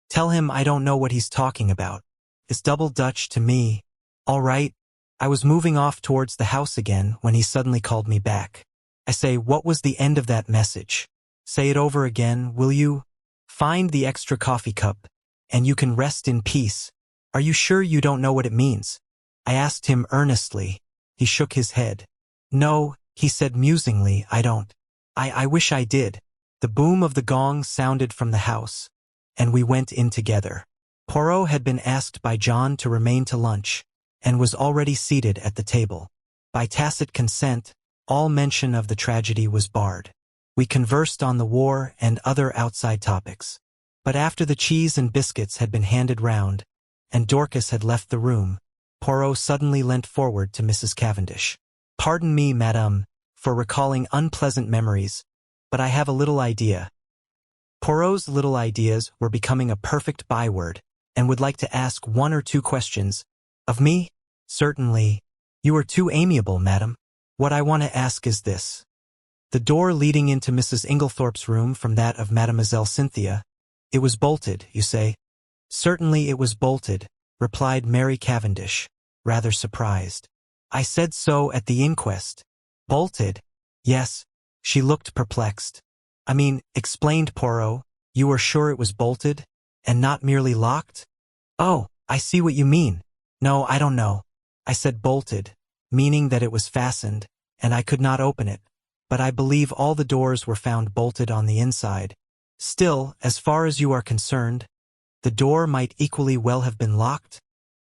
Tell him I don't know what he's talking about. It's double Dutch to me. All right, I was moving off towards the house again when he suddenly called me back. I say, what was the end of that message? Say it over again, will you? Find the extra coffee cup, and you can rest in peace. Are you sure you don't know what it means? I asked him earnestly. He shook his head. No, he said musingly, I don't. I wish I did. The boom of the gong sounded from the house, and we went in together. Poirot had been asked by John to remain to lunch, and was already seated at the table. By tacit consent, all mention of the tragedy was barred. We conversed on the war and other outside topics. But after the cheese and biscuits had been handed round, and Dorcas had left the room, Poirot suddenly leant forward to Mrs. Cavendish. Pardon me, madame, for recalling unpleasant memories, but I have a little idea. Poirot's little ideas were becoming a perfect byword, and would like to ask 1 or 2 questions. Of me? Certainly. You are too amiable, madam. What I want to ask is this. The door leading into Mrs. Inglethorpe's room from that of Mademoiselle Cynthia, it was bolted, you say? Certainly it was bolted, replied Mary Cavendish, rather surprised. I said so at the inquest. Bolted? Yes. She looked perplexed. I mean, explained Poirot, you were sure it was bolted, and not merely locked? Oh, I see what you mean. No, I don't know. I said bolted, meaning that it was fastened, and I could not open it, but I believe all the doors were found bolted on the inside. Still, as far as you are concerned, the door might equally well have been locked?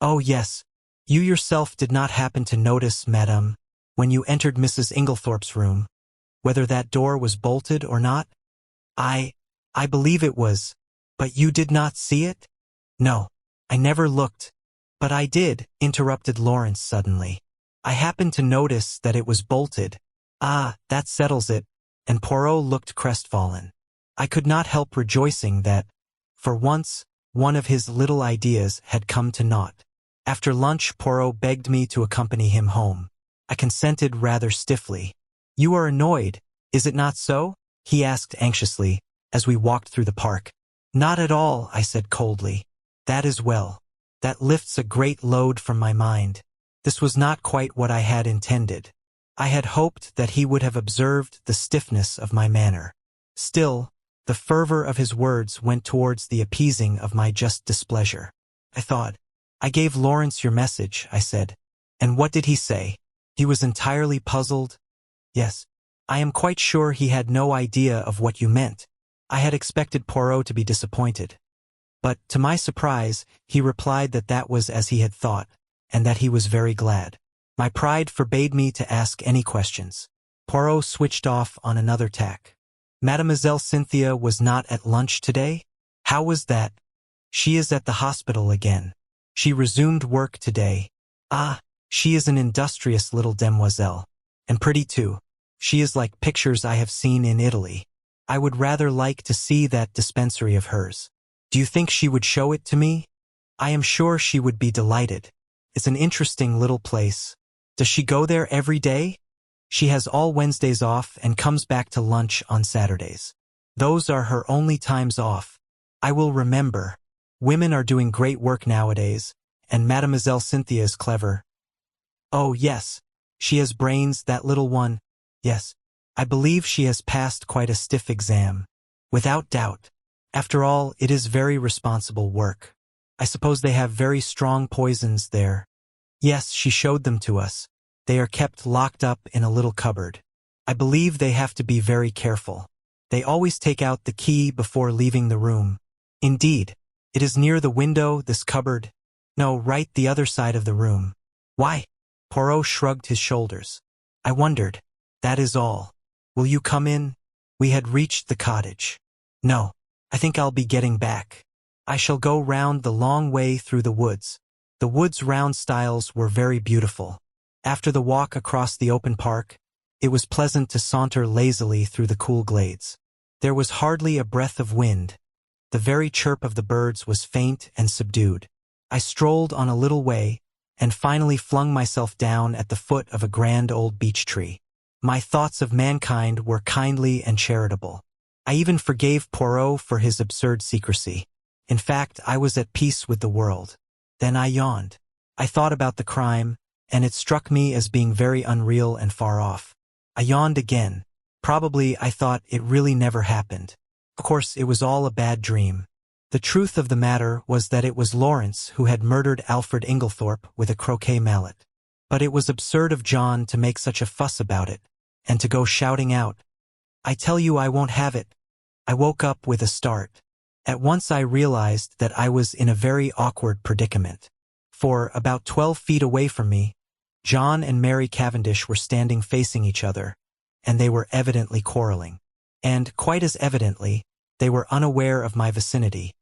Oh yes. You yourself did not happen to notice, madame, when you entered Mrs. Inglethorpe's room, whether that door was bolted or not? I believe it was. But you did not see it? No, I never looked. But I did, interrupted Lawrence suddenly. I happened to notice that it was bolted. Ah, that settles it, and Poirot looked crestfallen. I could not help rejoicing that, for once, one of his little ideas had come to naught. After lunch, Poirot begged me to accompany him home. I consented rather stiffly. You are annoyed, is it not so? He asked anxiously, as we walked through the park. Not at all, I said coldly. That is well. That lifts a great load from my mind. This was not quite what I had intended. I had hoped that he would have observed the stiffness of my manner. Still, the fervor of his words went towards the appeasing of my just displeasure. I thought, I gave Lawrence your message, I said. And what did he say? He was entirely puzzled? Yes. I am quite sure he had no idea of what you meant. I had expected Poirot to be disappointed. But, to my surprise, he replied that that was as he had thought, and that he was very glad. My pride forbade me to ask any questions. Poirot switched off on another tack. Mademoiselle Cynthia was not at lunch today? How was that? She is at the hospital again. She resumed work today. Ah, she is an industrious little demoiselle. And pretty too. She is like pictures I have seen in Italy. I would rather like to see that dispensary of hers. Do you think she would show it to me? I am sure she would be delighted. It's an interesting little place. Does she go there every day? She has all Wednesdays off and comes back to lunch on Saturdays. Those are her only times off. I will remember. Women are doing great work nowadays, and Mademoiselle Cynthia is clever. Oh, yes. She has brains, that little one. Yes. I believe she has passed quite a stiff exam. Without doubt. After all, it is very responsible work. I suppose they have very strong poisons there. Yes, she showed them to us. They are kept locked up in a little cupboard. I believe they have to be very careful. They always take out the key before leaving the room. Indeed, it is near the window, this cupboard. No, right the other side of the room. Why? Poirot shrugged his shoulders. I wondered. That is all. Will you come in? We had reached the cottage. No, I think I'll be getting back. I shall go round the long way through the woods. The woods round stiles were very beautiful. After the walk across the open park, it was pleasant to saunter lazily through the cool glades. There was hardly a breath of wind. The very chirp of the birds was faint and subdued. I strolled on a little way, and finally flung myself down at the foot of a grand old beech tree. My thoughts of mankind were kindly and charitable. I even forgave Poirot for his absurd secrecy. In fact, I was at peace with the world. Then I yawned. I thought about the crime, and it struck me as being very unreal and far off. I yawned again. Probably I thought it really never happened. Of course, it was all a bad dream. The truth of the matter was that it was Lawrence who had murdered Alfred Inglethorpe with a croquet mallet. But it was absurd of John to make such a fuss about it, and to go shouting out, "I tell you I won't have it." I woke up with a start. At once I realized that I was in a very awkward predicament. For, about 12 feet away from me, John and Mary Cavendish were standing facing each other, and they were evidently quarreling. And, quite as evidently, they were unaware of my vicinity,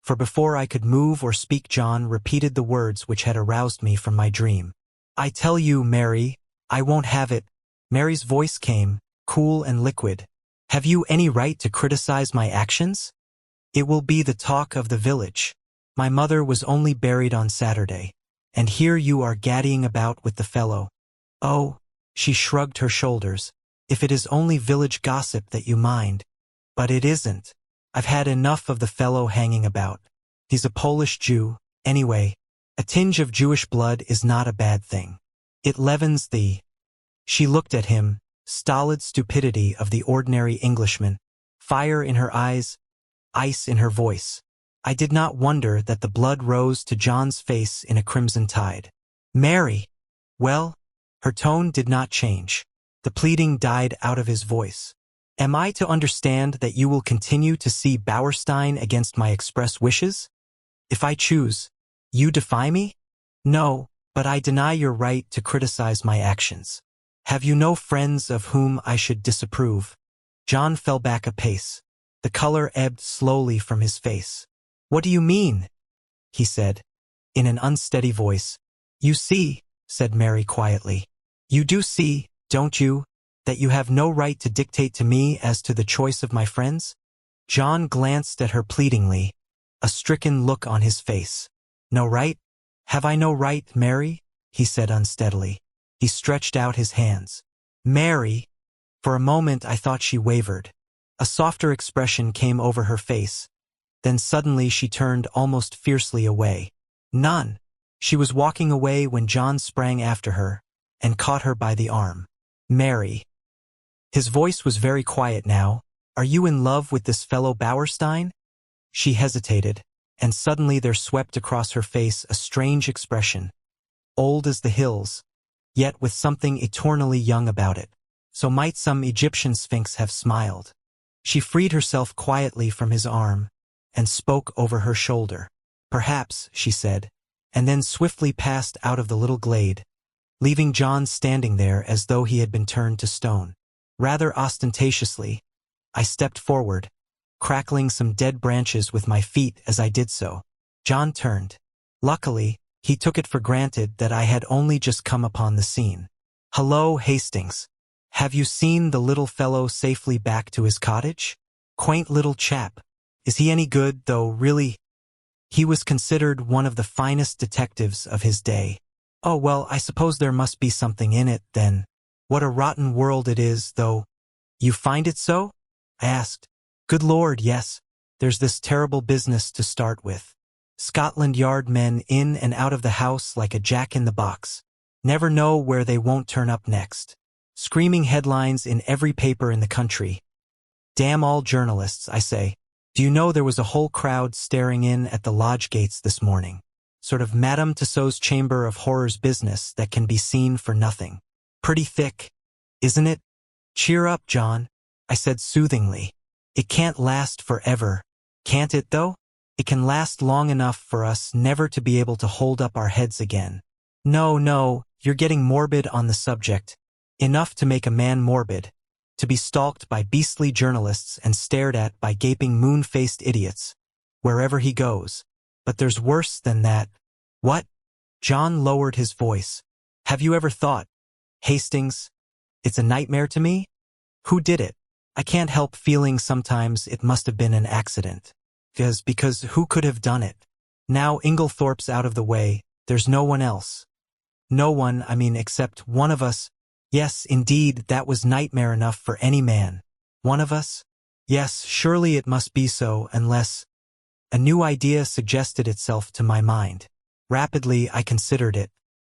for before I could move or speak John repeated the words which had aroused me from my dream. "I tell you, Mary, I won't have it." Mary's voice came, cool and liquid. "Have you any right to criticize my actions? It will be the talk of the village. My mother was only buried on Saturday, and here you are gaddying about with the fellow. Oh," she shrugged her shoulders, "if it is only village gossip that you mind. But it isn't. I've had enough of the fellow hanging about. He's a Polish Jew, anyway. A tinge of Jewish blood is not a bad thing. It leavens the—" She looked at him, stolid stupidity of the ordinary Englishman, fire in her eyes, ice in her voice. I did not wonder that the blood rose to John's face in a crimson tide. "Mary!" "Well?" Her tone did not change. The pleading died out of his voice. "Am I to understand that you will continue to see Bauerstein against my express wishes? If I choose, you defy me? No, but I deny your right to criticize my actions. Have you no friends of whom I should disapprove?" John fell back a pace. The color ebbed slowly from his face. "What do you mean?" he said, in an unsteady voice. "You see," said Mary quietly. "You do see, don't you, that you have no right to dictate to me as to the choice of my friends?" John glanced at her pleadingly, a stricken look on his face. "No right? Have I no right, Mary?" he said unsteadily. He stretched out his hands. "Mary!" For a moment I thought she wavered. A softer expression came over her face. Then suddenly she turned almost fiercely away. "None." She was walking away when John sprang after her and caught her by the arm. "Mary." His voice was very quiet now. "Are you in love with this fellow Bauerstein?" She hesitated, and suddenly there swept across her face a strange expression, old as the hills, yet with something eternally young about it. So might some Egyptian sphinx have smiled. She freed herself quietly from his arm and spoke over her shoulder. "Perhaps," she said, and then swiftly passed out of the little glade, leaving John standing there as though he had been turned to stone. Rather ostentatiously, I stepped forward, crackling some dead branches with my feet as I did so. John turned. Luckily, he took it for granted that I had only just come upon the scene. "Hello, Hastings. Have you seen the little fellow safely back to his cottage? Quaint little chap. Is he any good, though, really? He was considered one of the finest detectives of his day." "Oh, well, I suppose there must be something in it, then. What a rotten world it is, though." "You find it so?" I asked. "Good Lord, yes. There's this terrible business to start with. Scotland Yard men in and out of the house like a jack-in-the-box. Never know where they won't turn up next. Screaming headlines in every paper in the country. Damn all journalists, I say. Do you know there was a whole crowd staring in at the lodge gates this morning? Sort of Madame Tussauds Chamber of Horrors business that can be seen for nothing. Pretty thick, isn't it?" "Cheer up, John," I said soothingly. "It can't last forever. Can't it, though? It can last long enough for us never to be able to hold up our heads again." "No, no, you're getting morbid on the subject. Enough to make a man morbid. To be stalked by beastly journalists and stared at by gaping moon-faced idiots, wherever he goes. But there's worse than that." "What?" John lowered his voice. "Have you ever thought, Hastings, it's a nightmare to me? Who did it? I can't help feeling sometimes it must have been an accident. Because who could have done it? Now Inglethorpe's out of the way, there's no one else. No one, I mean, except one of us. Yes, indeed, that was nightmare enough for any man. One of us? Yes, surely it must be so, unless—" A new idea suggested itself to my mind. Rapidly I considered it.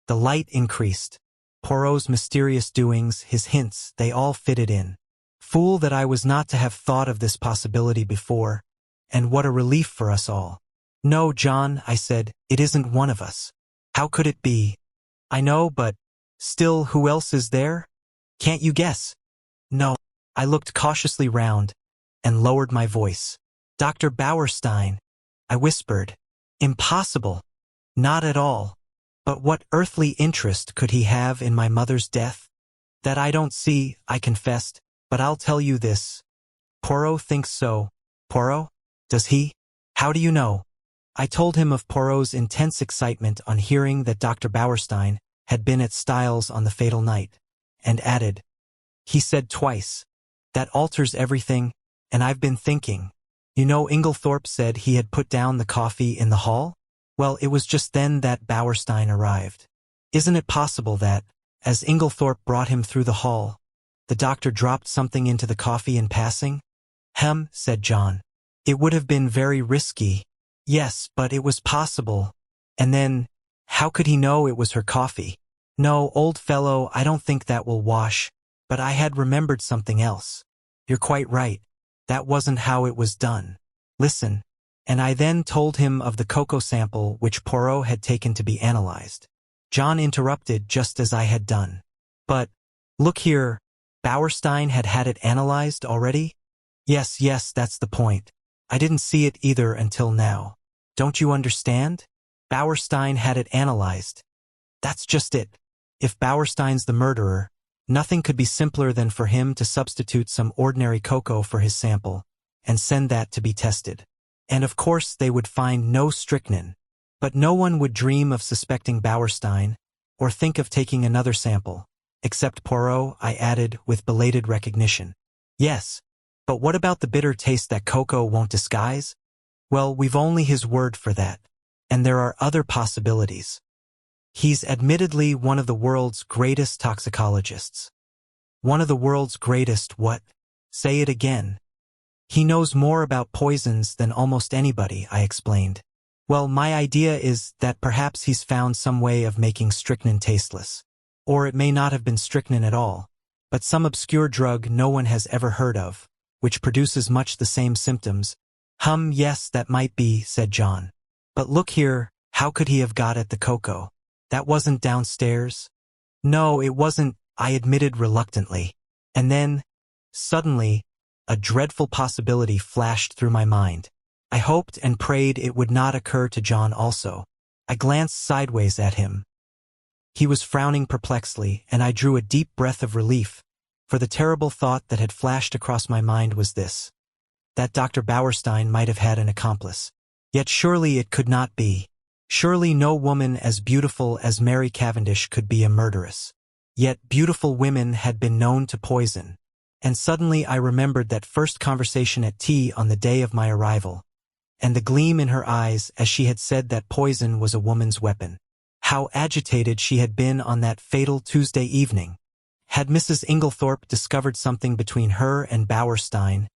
The light increased. Poirot's mysterious doings, his hints, they all fitted in. Fool that I was not to have thought of this possibility before, and what a relief for us all. No, John, I said, it isn't one of us. How could it be? I know, but still, who else is there? Can't you guess? No. I looked cautiously round and lowered my voice. Dr. Bauerstein, I whispered. Impossible. Not at all. But what earthly interest could he have in my mother's death? That I don't see, I confessed, but I'll tell you this. Poirot thinks so. Poirot? Does he? How do you know? I told him of Poirot's intense excitement on hearing that Dr. Bauerstein had been at Styles on the fatal night, and added, he said twice, that alters everything, and I've been thinking. You know, Inglethorpe said he had put down the coffee in the hall? Well, it was just then that Bauerstein arrived. Isn't it possible that, as Inglethorpe brought him through the hall, the doctor dropped something into the coffee in passing? Said John. It would have been very risky. Yes, but it was possible. And then, how could he know it was her coffee? No, old fellow, I don't think that will wash, but I had remembered something else. You're quite right. That wasn't how it was done. Listen. And I then told him of the cocoa sample which Poirot had taken to be analyzed. John interrupted just as I had done. But, look here, Bauerstein had had it analyzed already? Yes, that's the point. I didn't see it either until now. Don't you understand? Bauerstein had it analyzed. That's just it. If Bauerstein's the murderer, nothing could be simpler than for him to substitute some ordinary cocoa for his sample, and send that to be tested. And of course they would find no strychnine. But no one would dream of suspecting Bauerstein, or think of taking another sample, except Poirot, I added with belated recognition. Yes, but what about the bitter taste that cocoa won't disguise? Well, we've only his word for that, and there are other possibilities. He's admittedly one of the world's greatest toxicologists. One of the world's greatest what? Say it again. He knows more about poisons than almost anybody, I explained. Well, my idea is that perhaps he's found some way of making strychnine tasteless. Or it may not have been strychnine at all, but some obscure drug no one has ever heard of, which produces much the same symptoms. Yes, that might be, said John. But look here, how could he have got at the cocoa? That wasn't downstairs? No, it wasn't, I admitted reluctantly. And then, suddenly, a dreadful possibility flashed through my mind. I hoped and prayed it would not occur to John also. I glanced sideways at him. He was frowning perplexedly, and I drew a deep breath of relief, for the terrible thought that had flashed across my mind was this: that Dr. Bauerstein might have had an accomplice. Yet surely it could not be. Surely no woman as beautiful as Mary Cavendish could be a murderess. Yet beautiful women had been known to poison. And suddenly I remembered that first conversation at tea on the day of my arrival, and the gleam in her eyes as she had said that poison was a woman's weapon. How agitated she had been on that fatal Tuesday evening. Had Mrs. Inglethorpe discovered something between her and Bauerstein,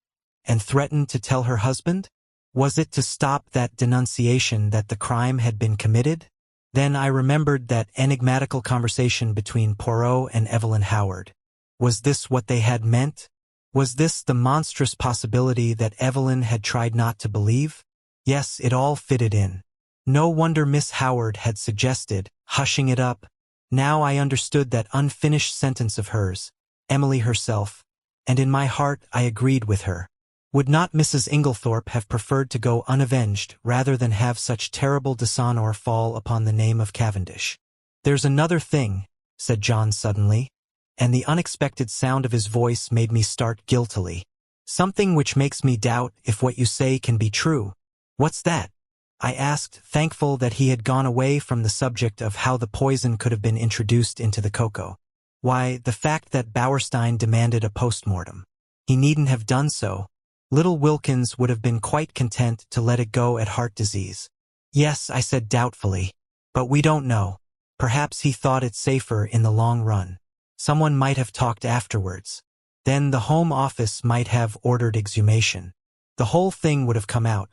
and threatened to tell her husband? Was it to stop that denunciation that the crime had been committed? Then I remembered that enigmatical conversation between Poirot and Evelyn Howard. Was this what they had meant? Was this the monstrous possibility that Evelyn had tried not to believe? Yes, it all fitted in. No wonder Miss Howard had suggested hushing it up. Now I understood that unfinished sentence of hers, Emily herself, and in my heart I agreed with her. Would not Mrs. Inglethorpe have preferred to go unavenged rather than have such terrible dishonor fall upon the name of Cavendish? There's another thing, said John suddenly, and the unexpected sound of his voice made me start guiltily. Something which makes me doubt if what you say can be true. What's that? I asked, thankful that he had gone away from the subject of how the poison could have been introduced into the cocoa. Why, the fact that Bauerstein demanded a postmortem. He needn't have done so. Little Wilkins would have been quite content to let it go at heart disease. Yes, I said doubtfully, but we don't know. Perhaps he thought it safer in the long run. Someone might have talked afterwards. Then the Home Office might have ordered exhumation. The whole thing would have come out.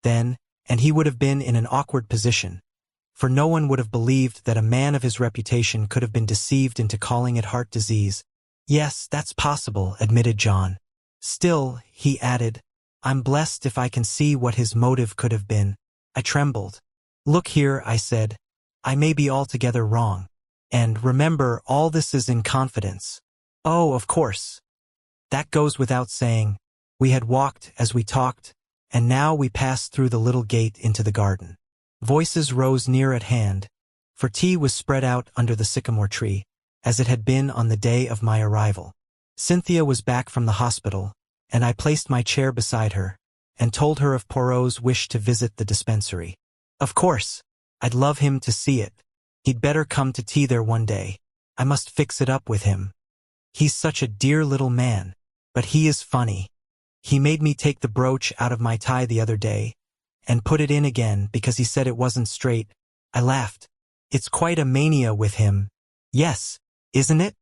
Then, and he would have been in an awkward position, for no one would have believed that a man of his reputation could have been deceived into calling it heart disease. Yes, that's possible, admitted John. Still, he added, I'm blessed if I can see what his motive could have been. I trembled. Look here, I said. I may be altogether wrong. And remember, all this is in confidence. Oh, of course. That goes without saying. We had walked as we talked, and now we passed through the little gate into the garden. Voices rose near at hand, for tea was spread out under the sycamore tree, as it had been on the day of my arrival. Cynthia was back from the hospital, and I placed my chair beside her, and told her of Poirot's wish to visit the dispensary. Of course, I'd love him to see it. He'd better come to tea there one day. I must fix it up with him. He's such a dear little man, but he is funny. He made me take the brooch out of my tie the other day, and put it in again because he said it wasn't straight. I laughed. It's quite a mania with him. Yes, isn't it?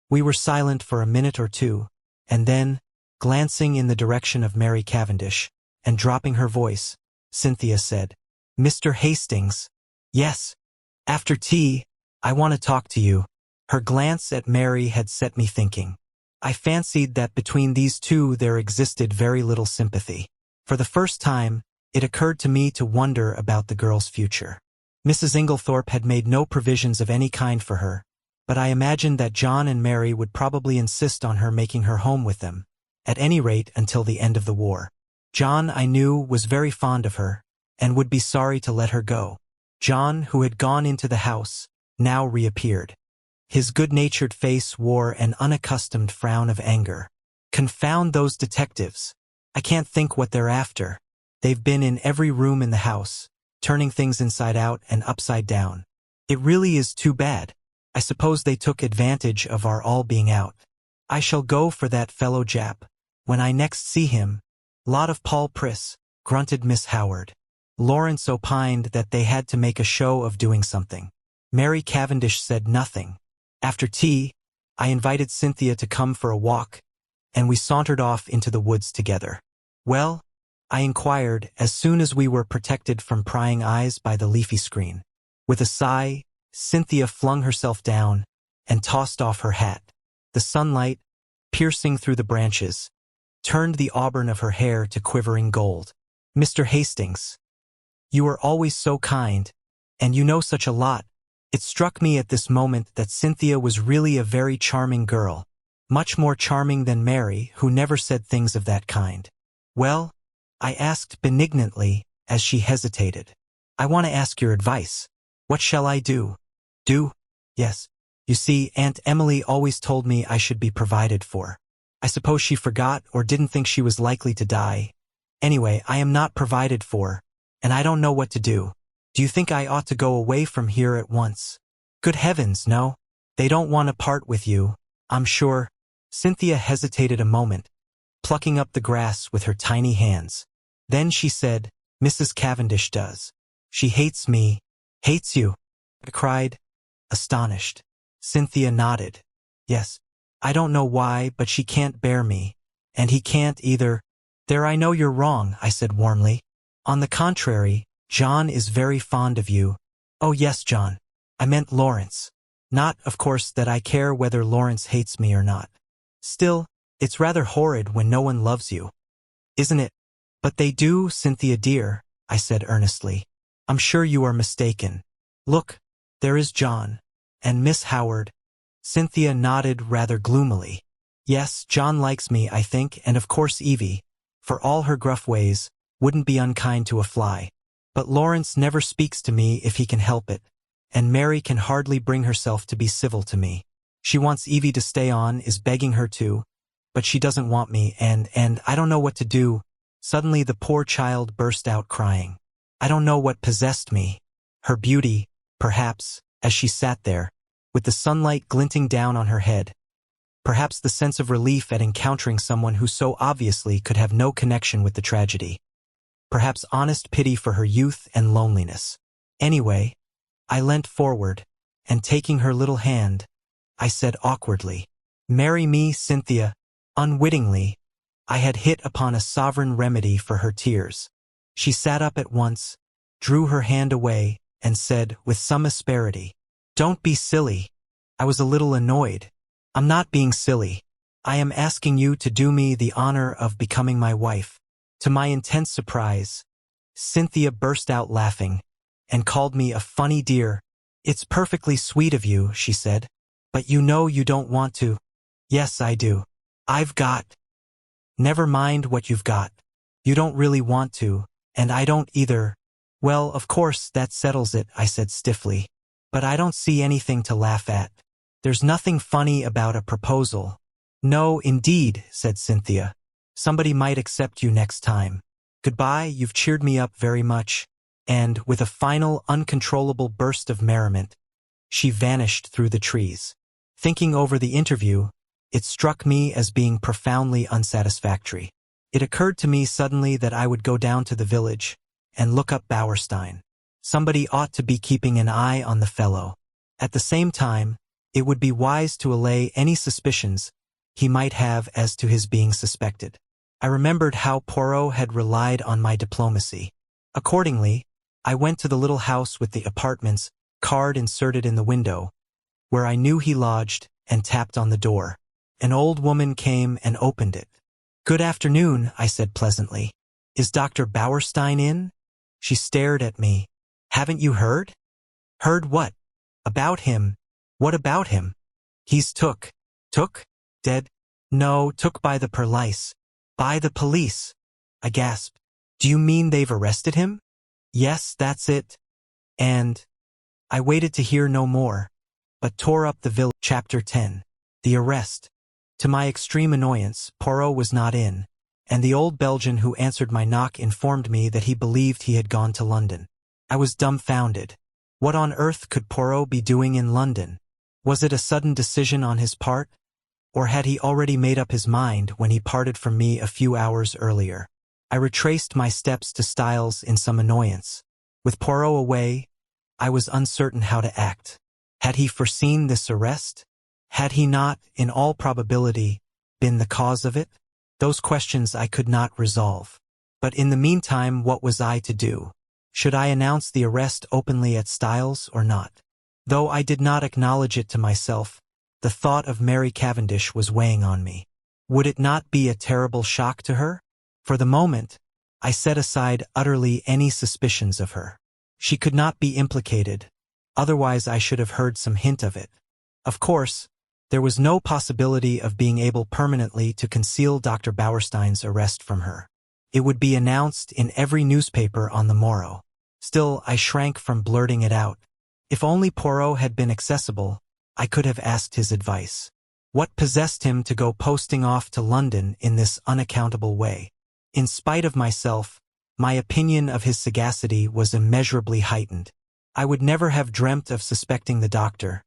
We were silent for a minute or two, and then, glancing in the direction of Mary Cavendish, and dropping her voice, Cynthia said, Mr. Hastings. Yes. After tea, I want to talk to you. Her glance at Mary had set me thinking. I fancied that between these two there existed very little sympathy. For the first time, it occurred to me to wonder about the girl's future. Mrs. Inglethorpe had made no provisions of any kind for her, but I imagined that John and Mary would probably insist on her making her home with them, at any rate until the end of the war. John, I knew, was very fond of her, and would be sorry to let her go. John, who had gone into the house, now reappeared. His good-natured face wore an unaccustomed frown of anger. Confound those detectives. I can't think what they're after. They've been in every room in the house, turning things inside out and upside down. It really is too bad. I suppose they took advantage of our all being out. I shall go for that fellow Jap. When I next see him. Lot of Paul Priss, grunted Miss Howard. Lawrence opined that they had to make a show of doing something. Mary Cavendish said nothing. After tea, I invited Cynthia to come for a walk, and we sauntered off into the woods together. Well? I inquired as soon as we were protected from prying eyes by the leafy screen. With a sigh, Cynthia flung herself down and tossed off her hat. The sunlight, piercing through the branches, turned the auburn of her hair to quivering gold. Mr. Hastings, you are always so kind, and you know such a lot. It struck me at this moment that Cynthia was really a very charming girl, much more charming than Mary, who never said things of that kind. Well? I asked benignantly, as she hesitated. I want to ask your advice. What shall I do? Do? Yes. You see, Aunt Emily always told me I should be provided for. I suppose she forgot or didn't think she was likely to die. Anyway, I am not provided for, and I don't know what to do. Do you think I ought to go away from here at once? Good heavens, no. They don't want to part with you, I'm sure. Cynthia hesitated a moment, plucking up the grass with her tiny hands. Then she said, Mrs. Cavendish does. She hates me. Hates you? I cried, astonished. Cynthia nodded. Yes. I don't know why, but she can't bear me. And he can't either. There, I know you're wrong, I said warmly. On the contrary, John is very fond of you. Oh yes, John. I meant Lawrence. Not, of course, that I care whether Lawrence hates me or not. Still, it's rather horrid when no one loves you. Isn't it? But they do, Cynthia dear, I said earnestly. I'm sure you are mistaken. Look, there is John. And Miss Howard. Cynthia nodded rather gloomily. Yes, John likes me, I think, and of course Evie, for all her gruff ways, wouldn't be unkind to a fly. But Lawrence never speaks to me if he can help it, and Mary can hardly bring herself to be civil to me. She wants Evie to stay on, is begging her to, but she doesn't want me, and I don't know what to do. Suddenly the poor child burst out crying. I don't know what possessed me. Her beauty, perhaps, as she sat there, with the sunlight glinting down on her head. Perhaps the sense of relief at encountering someone who so obviously could have no connection with the tragedy. Perhaps honest pity for her youth and loneliness. Anyway, I leant forward, and taking her little hand, I said awkwardly, Marry me, Cynthia. Unwittingly, I had hit upon a sovereign remedy for her tears. She sat up at once, drew her hand away, and said, with some asperity, "Don't be silly." I was a little annoyed. "I'm not being silly. I am asking you to do me the honor of becoming my wife." To my intense surprise, Cynthia burst out laughing and called me a funny dear. "It's perfectly sweet of you," she said, "but you know you don't want to." "Yes, I do. I've got—" "Never mind what you've got. You don't really want to, and I don't either." "Well, of course, that settles it," I said stiffly. "But I don't see anything to laugh at. There's nothing funny about a proposal." "No, indeed," said Cynthia. "Somebody might accept you next time. Goodbye, you've cheered me up very much." And, with a final, uncontrollable burst of merriment, she vanished through the trees. Thinking over the interview, it struck me as being profoundly unsatisfactory. It occurred to me suddenly that I would go down to the village and look up Bauerstein. Somebody ought to be keeping an eye on the fellow. At the same time, it would be wise to allay any suspicions he might have as to his being suspected. I remembered how Poirot had relied on my diplomacy. Accordingly, I went to the little house with the apartments card inserted in the window, where I knew he lodged, and tapped on the door. An old woman came and opened it. "Good afternoon," I said pleasantly. "Is Dr. Bauerstein in?" She stared at me. "Haven't you heard?" "Heard what?" "About him." "What about him?" "He's took." "Took? Dead?" "No, took by the perlice." "By the police?" I gasped. "Do you mean they've arrested him?" "Yes, that's it." And I waited to hear no more, but tore up the village. Chapter 10. The Arrest. To my extreme annoyance, Poirot was not in, and the old Belgian who answered my knock informed me that he believed he had gone to London. I was dumbfounded. What on earth could Poirot be doing in London? Was it a sudden decision on his part, or had he already made up his mind when he parted from me a few hours earlier? I retraced my steps to Styles in some annoyance. With Poirot away, I was uncertain how to act. Had he foreseen this arrest? Had he not, in all probability, been the cause of it? Those questions I could not resolve. But in the meantime, what was I to do? Should I announce the arrest openly at Styles or not? Though I did not acknowledge it to myself, the thought of Mary Cavendish was weighing on me. Would it not be a terrible shock to her? For the moment, I set aside utterly any suspicions of her. She could not be implicated, otherwise I should have heard some hint of it. Of course, there was no possibility of being able permanently to conceal Dr. Bauerstein's arrest from her. It would be announced in every newspaper on the morrow. Still, I shrank from blurting it out. If only Poirot had been accessible, I could have asked his advice. What possessed him to go posting off to London in this unaccountable way? In spite of myself, my opinion of his sagacity was immeasurably heightened. I would never have dreamt of suspecting the doctor,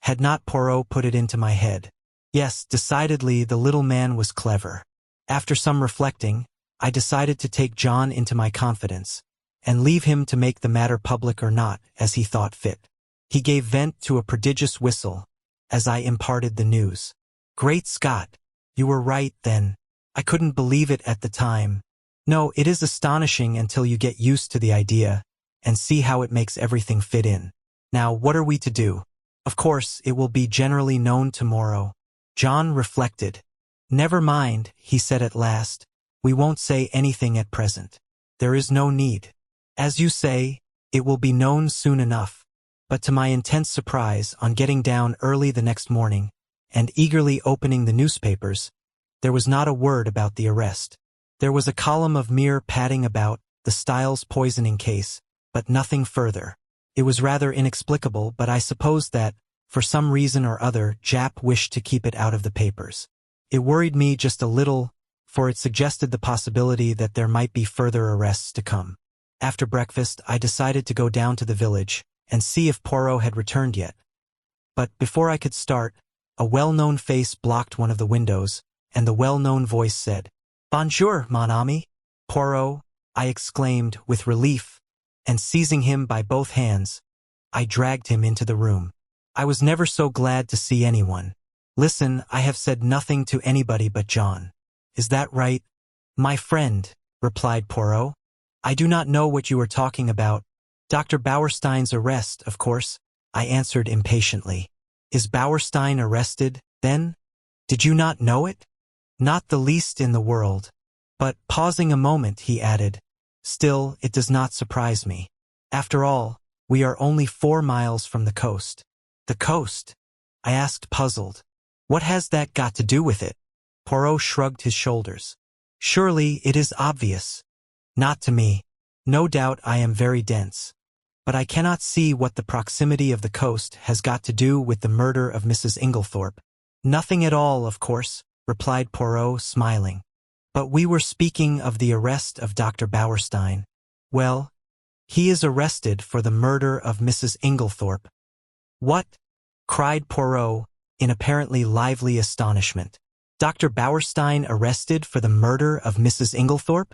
had not Poirot put it into my head. Yes, decidedly, the little man was clever. After some reflecting, I decided to take John into my confidence, and leave him to make the matter public or not, as he thought fit. He gave vent to a prodigious whistle, as I imparted the news. "Great Scott! You were right, then. I couldn't believe it at the time. No, it is astonishing until you get used to the idea, and see how it makes everything fit in. Now, what are we to do? Of course, it will be generally known tomorrow." John reflected. "Never mind," he said at last. "We won't say anything at present. There is no need. As you say, it will be known soon enough." But to my intense surprise, on getting down early the next morning, and eagerly opening the newspapers, there was not a word about the arrest. There was a column of mere padding about the Styles poisoning case, but nothing further. It was rather inexplicable, but I supposed that, for some reason or other, Jap wished to keep it out of the papers. It worried me just a little, for it suggested the possibility that there might be further arrests to come. After breakfast, I decided to go down to the village and see if Poirot had returned yet. But before I could start, a well-known face blocked one of the windows, and the well-known voice said, "Bonjour, mon ami." "Poirot," I exclaimed with relief, and seizing him by both hands, I dragged him into the room. I was never so glad to see anyone. "Listen, I have said nothing to anybody but John. Is that right?" "My friend," replied Poirot, "I do not know what you are talking about. Dr. Bauerstein's arrest, of course, I answered impatiently. Is Bauerstein arrested, then? Did you not know it? Not the least in the world. But, pausing a moment, he added, still, it does not surprise me. After all, we are only 4 miles from the coast. The coast? I asked, puzzled. What has that got to do with it? Poirot shrugged his shoulders. Surely it is obvious. Not to me. No doubt I am very dense. But I cannot see what the proximity of the coast has got to do with the murder of Mrs. Inglethorpe. Nothing at all, of course, replied Poirot, smiling. But we were speaking of the arrest of Dr. Bauerstein. Well, he is arrested for the murder of Mrs. Inglethorpe. What? Cried Poirot, in apparently lively astonishment. Dr. Bauerstein arrested for the murder of Mrs. Inglethorpe?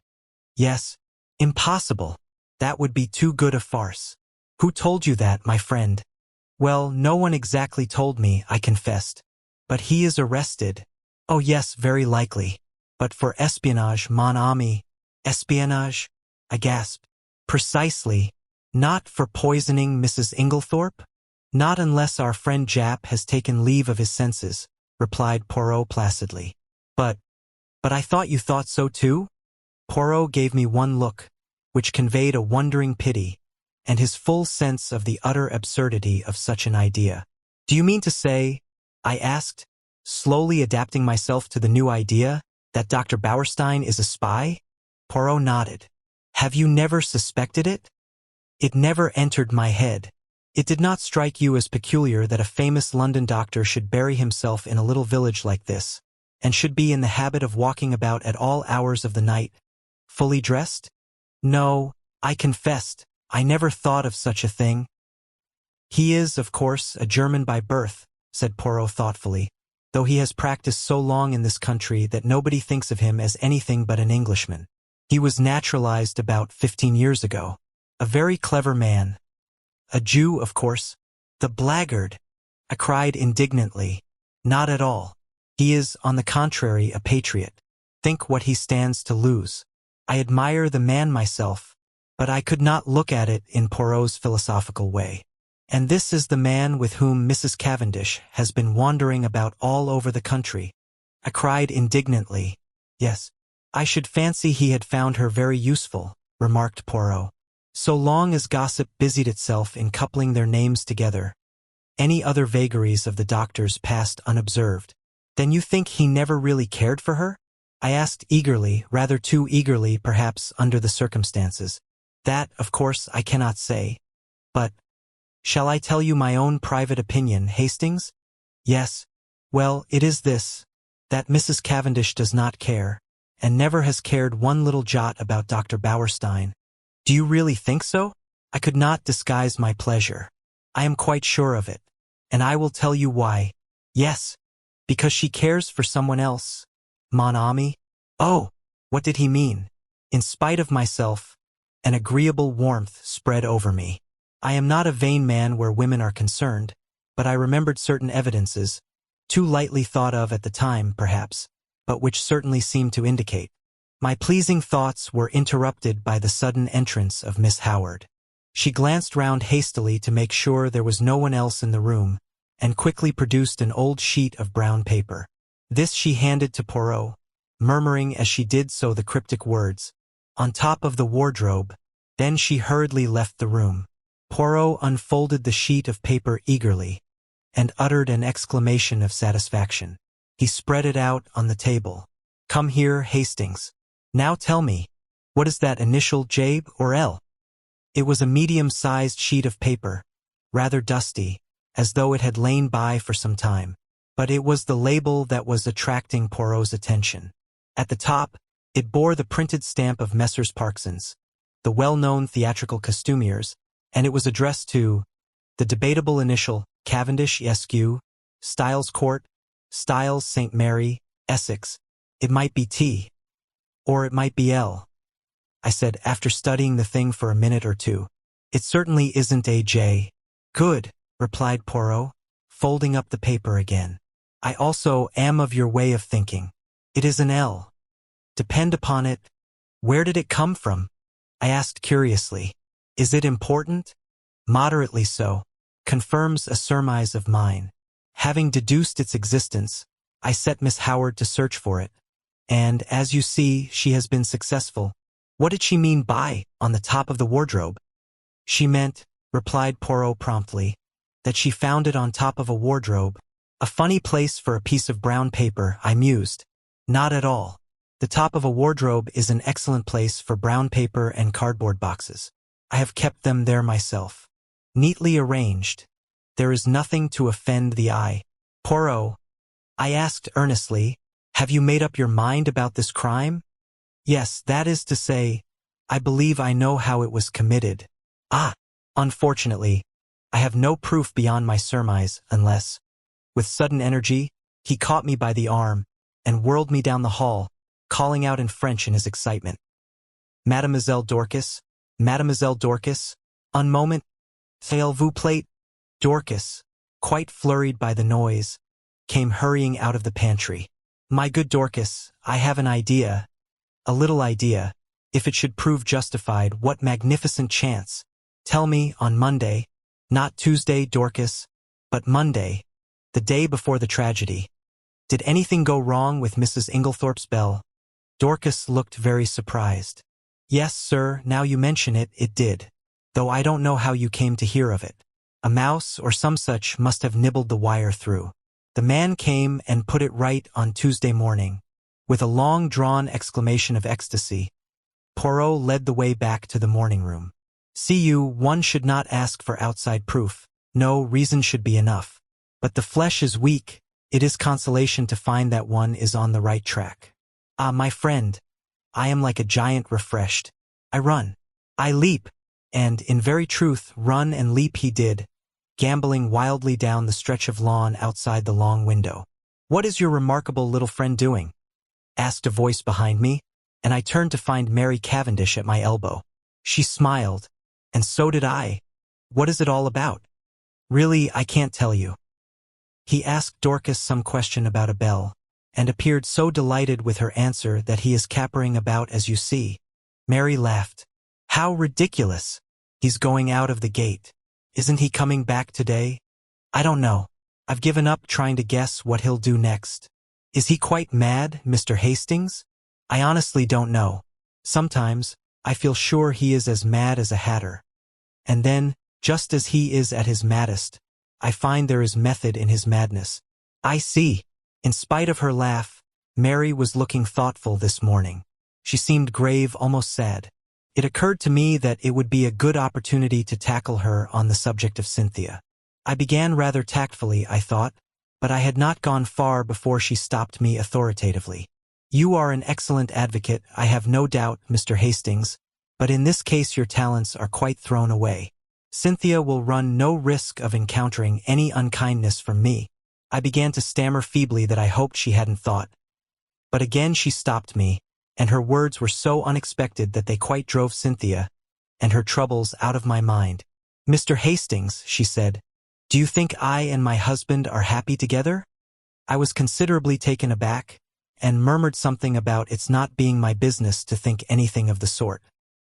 Yes. Impossible. That would be too good a farce. Who told you that, my friend? Well, no one exactly told me, I confessed. But he is arrested. Oh yes, very likely. But for espionage, mon ami. Espionage? I gasped. Precisely. Not for poisoning Mrs. Inglethorpe? Not unless our friend Japp has taken leave of his senses, replied Poirot placidly. But I thought you thought so too? Poirot gave me one look, which conveyed a wondering pity, and his full sense of the utter absurdity of such an idea. Do you mean to say, I asked, slowly adapting myself to the new idea, that Dr. Bauerstein is a spy? Poirot nodded. Have you never suspected it? It never entered my head. It did not strike you as peculiar that a famous London doctor should bury himself in a little village like this, and should be in the habit of walking about at all hours of the night, fully dressed? No, I confessed, I never thought of such a thing. He is, of course, a German by birth, said Poirot thoughtfully, though he has practiced so long in this country that nobody thinks of him as anything but an Englishman. He was naturalized about 15 years ago. A very clever man. A Jew, of course. The blackguard! I cried indignantly. Not at all. He is, on the contrary, a patriot. Think what he stands to lose. I admire the man myself, but I could not look at it in Poirot's philosophical way. And this is the man with whom Mrs. Cavendish has been wandering about all over the country. I cried indignantly. Yes, I should fancy he had found her very useful, remarked Poirot. So long as gossip busied itself in coupling their names together, any other vagaries of the doctor's passed unobserved. Then you think he never really cared for her? I asked eagerly, rather too eagerly perhaps under the circumstances. That, of course, I cannot say. But, shall I tell you my own private opinion, Hastings? Yes. Well, it is this, that Mrs. Cavendish does not care, and never has cared one little jot about Dr. Bauerstein. Do you really think so? I could not disguise my pleasure. I am quite sure of it. And I will tell you why. Yes, because she cares for someone else. Mon ami? Oh, what did he mean? In spite of myself, an agreeable warmth spread over me. I am not a vain man where women are concerned, but I remembered certain evidences, too lightly thought of at the time, perhaps, but which certainly seemed to indicate. My pleasing thoughts were interrupted by the sudden entrance of Miss Howard. She glanced round hastily to make sure there was no one else in the room, and quickly produced an old sheet of brown paper. This she handed to Poirot, murmuring as she did so the cryptic words, "On top of the wardrobe." Then she hurriedly left the room. Poirot unfolded the sheet of paper eagerly, and uttered an exclamation of satisfaction. He spread it out on the table. "Come here, Hastings. Now tell me, what is that initial, J or L?" It was a medium-sized sheet of paper, rather dusty, as though it had lain by for some time, but it was the label that was attracting Poirot's attention. At the top, it bore the printed stamp of Messrs. Parksons, the well-known theatrical costumiers, and it was addressed to the debatable initial Cavendish Esq, Styles Court, Styles St. Mary, Essex. It might be T. Or it might be L. I said, after studying the thing for a minute or two. It certainly isn't a J. Good, replied Poirot, folding up the paper again. I also am of your way of thinking. It is an L. Depend upon it. Where did it come from? I asked curiously. Is it important? Moderately so. Confirms a surmise of mine. Having deduced its existence, I set Miss Howard to search for it. And, as you see, she has been successful. What did she mean by, on the top of the wardrobe? She meant, replied Poirot promptly, that she found it on top of a wardrobe. A funny place for a piece of brown paper, I mused. Not at all. The top of a wardrobe is an excellent place for brown paper and cardboard boxes. I have kept them there myself. Neatly arranged. There is nothing to offend the eye. Poirot, I asked earnestly, have you made up your mind about this crime? Yes, that is to say, I believe I know how it was committed. Ah, unfortunately, I have no proof beyond my surmise unless, with sudden energy, he caught me by the arm and whirled me down the hall, calling out in French in his excitement. Mademoiselle Dorcas, un moment, s'il vous plaît. Dorcas, quite flurried by the noise, came hurrying out of the pantry. My good Dorcas, I have an idea, a little idea. If it should prove justified, what magnificent chance. Tell me, on Monday, not Tuesday, Dorcas, but Monday, the day before the tragedy. Did anything go wrong with Mrs. Inglethorpe's bell? Dorcas looked very surprised. Yes, sir, now you mention it, it did. Though I don't know how you came to hear of it. A mouse or some such must have nibbled the wire through. The man came and put it right on Tuesday morning. With a long-drawn exclamation of ecstasy, Poirot led the way back to the morning room. See you, one should not ask for outside proof. No, reason should be enough. But the flesh is weak. It is consolation to find that one is on the right track. Ah, my friend, I am like a giant refreshed. I run. I leap. And, in very truth, run and leap he did, gambling wildly down the stretch of lawn outside the long window. What is your remarkable little friend doing? Asked a voice behind me, and I turned to find Mary Cavendish at my elbow. She smiled, and so did I. What is it all about? Really, I can't tell you. He asked Dorcas some question about a bell, and appeared so delighted with her answer that he is capering about as you see. Mary laughed. How ridiculous! He's going out of the gate. Isn't he coming back today? I don't know. I've given up trying to guess what he'll do next. Is he quite mad, Mr. Hastings? I honestly don't know. Sometimes, I feel sure he is as mad as a hatter. And then, just as he is at his maddest, I find there is method in his madness. I see. In spite of her laugh, Mary was looking thoughtful this morning. She seemed grave, almost sad. It occurred to me that it would be a good opportunity to tackle her on the subject of Cynthia. I began rather tactfully, I thought, but I had not gone far before she stopped me authoritatively. You are an excellent advocate, I have no doubt, Mr. Hastings, but in this case your talents are quite thrown away. Cynthia will run no risk of encountering any unkindness from me. I began to stammer feebly that I hoped she hadn't thought. But again she stopped me, and her words were so unexpected that they quite drove Cynthia and her troubles out of my mind. Mr. Hastings, she said, do you think I and my husband are happy together? I was considerably taken aback, and murmured something about its not being my business to think anything of the sort.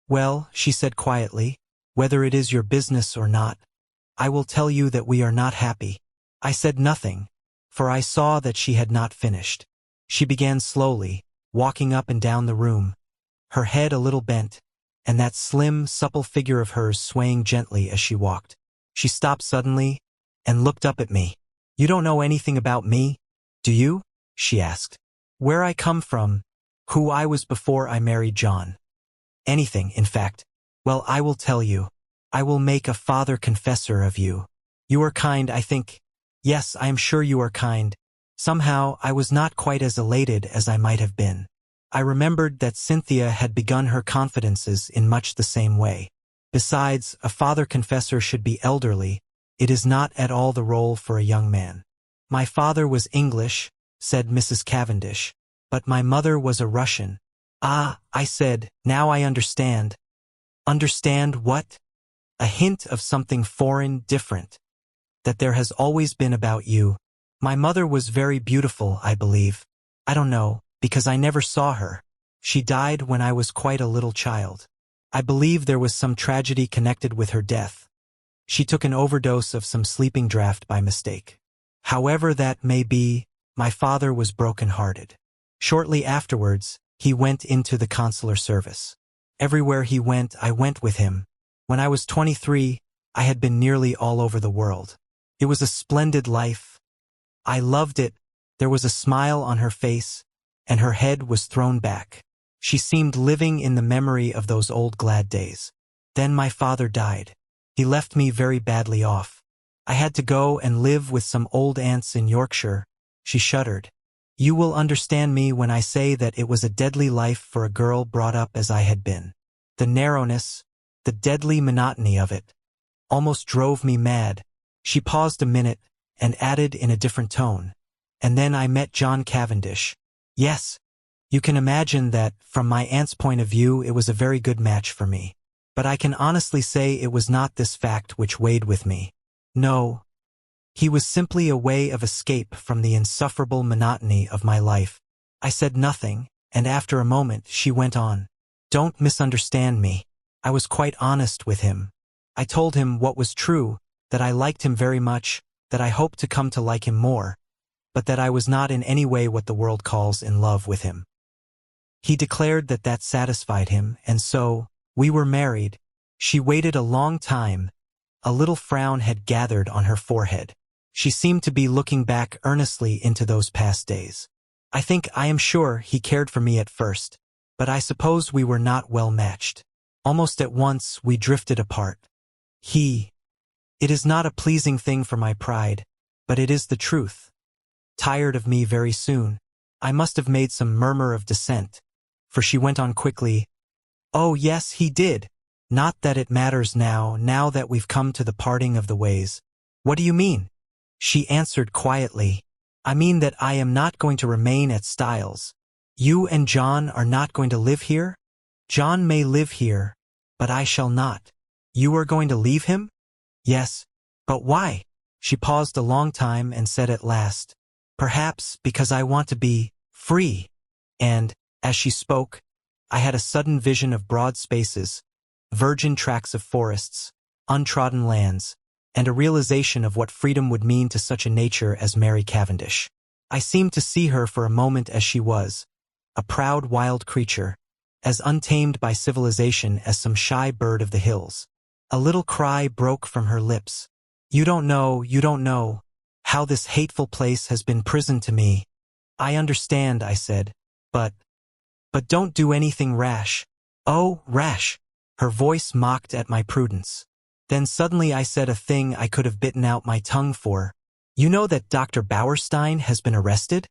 Well, she said quietly, whether it is your business or not, I will tell you that we are not happy. I said nothing, for I saw that she had not finished. She began slowly, walking up and down the room, her head a little bent, and that slim, supple figure of hers swaying gently as she walked. She stopped suddenly and looked up at me. You don't know anything about me, do you? She asked. Where I come from, who I was before I married John. Anything, in fact. Well, I will tell you. I will make a father confessor of you. You are kind, I think. Yes, I am sure you are kind. Somehow, I was not quite as elated as I might have been. I remembered that Cynthia had begun her confidences in much the same way. Besides, a father confessor should be elderly. It is not at all the role for a young man. My father was English, said Mrs. Cavendish, but my mother was a Russian. Ah, I said, now I understand. Understand what? A hint of something foreign, different, that there has always been about you. My mother was very beautiful, I believe. I don't know, because I never saw her. She died when I was quite a little child. I believe there was some tragedy connected with her death. She took an overdose of some sleeping draught by mistake. However that may be, my father was broken-hearted. Shortly afterwards, he went into the consular service. Everywhere he went, I went with him. When I was 23, I had been nearly all over the world. It was a splendid life. I loved it. There was a smile on her face, and her head was thrown back. She seemed living in the memory of those old glad days. Then my father died. He left me very badly off. I had to go and live with some old aunts in Yorkshire. She shuddered. You will understand me when I say that it was a deadly life for a girl brought up as I had been. The narrowness, the deadly monotony of it, almost drove me mad. She paused a minute and added in a different tone. And then I met John Cavendish. Yes, you can imagine that, from my aunt's point of view, it was a very good match for me. But I can honestly say it was not this fact which weighed with me. No, he was simply a way of escape from the insufferable monotony of my life. I said nothing, and after a moment she went on. Don't misunderstand me. I was quite honest with him. I told him what was true, that I liked him very much, that I hoped to come to like him more, but that I was not in any way what the world calls in love with him. He declared that that satisfied him, and so, we were married. She waited a long time. A little frown had gathered on her forehead. She seemed to be looking back earnestly into those past days. I am sure, he cared for me at first, but I suppose we were not well matched. Almost at once we drifted apart. It is not a pleasing thing for my pride, but it is the truth. Tired of me very soon. I must have made some murmur of dissent, for she went on quickly. Oh yes, he did. Not that it matters now that we've come to the parting of the ways. What do you mean? She answered quietly. I mean that I am not going to remain at Styles. You and John are not going to live here? John may live here, but I shall not. You are going to leave him? Yes. But why? She paused a long time and said at last, perhaps because I want to be free. And, as she spoke, I had a sudden vision of broad spaces, virgin tracts of forests, untrodden lands, and a realization of what freedom would mean to such a nature as Mary Cavendish. I seemed to see her for a moment as she was, a proud wild creature, as untamed by civilization as some shy bird of the hills. A little cry broke from her lips. You don't know, how this hateful place has been prison to me. I understand, I said, but don't do anything rash. Oh, rash! Her voice mocked at my prudence. Then suddenly I said a thing I could have bitten out my tongue for. You know that Dr. Bauerstein has been arrested?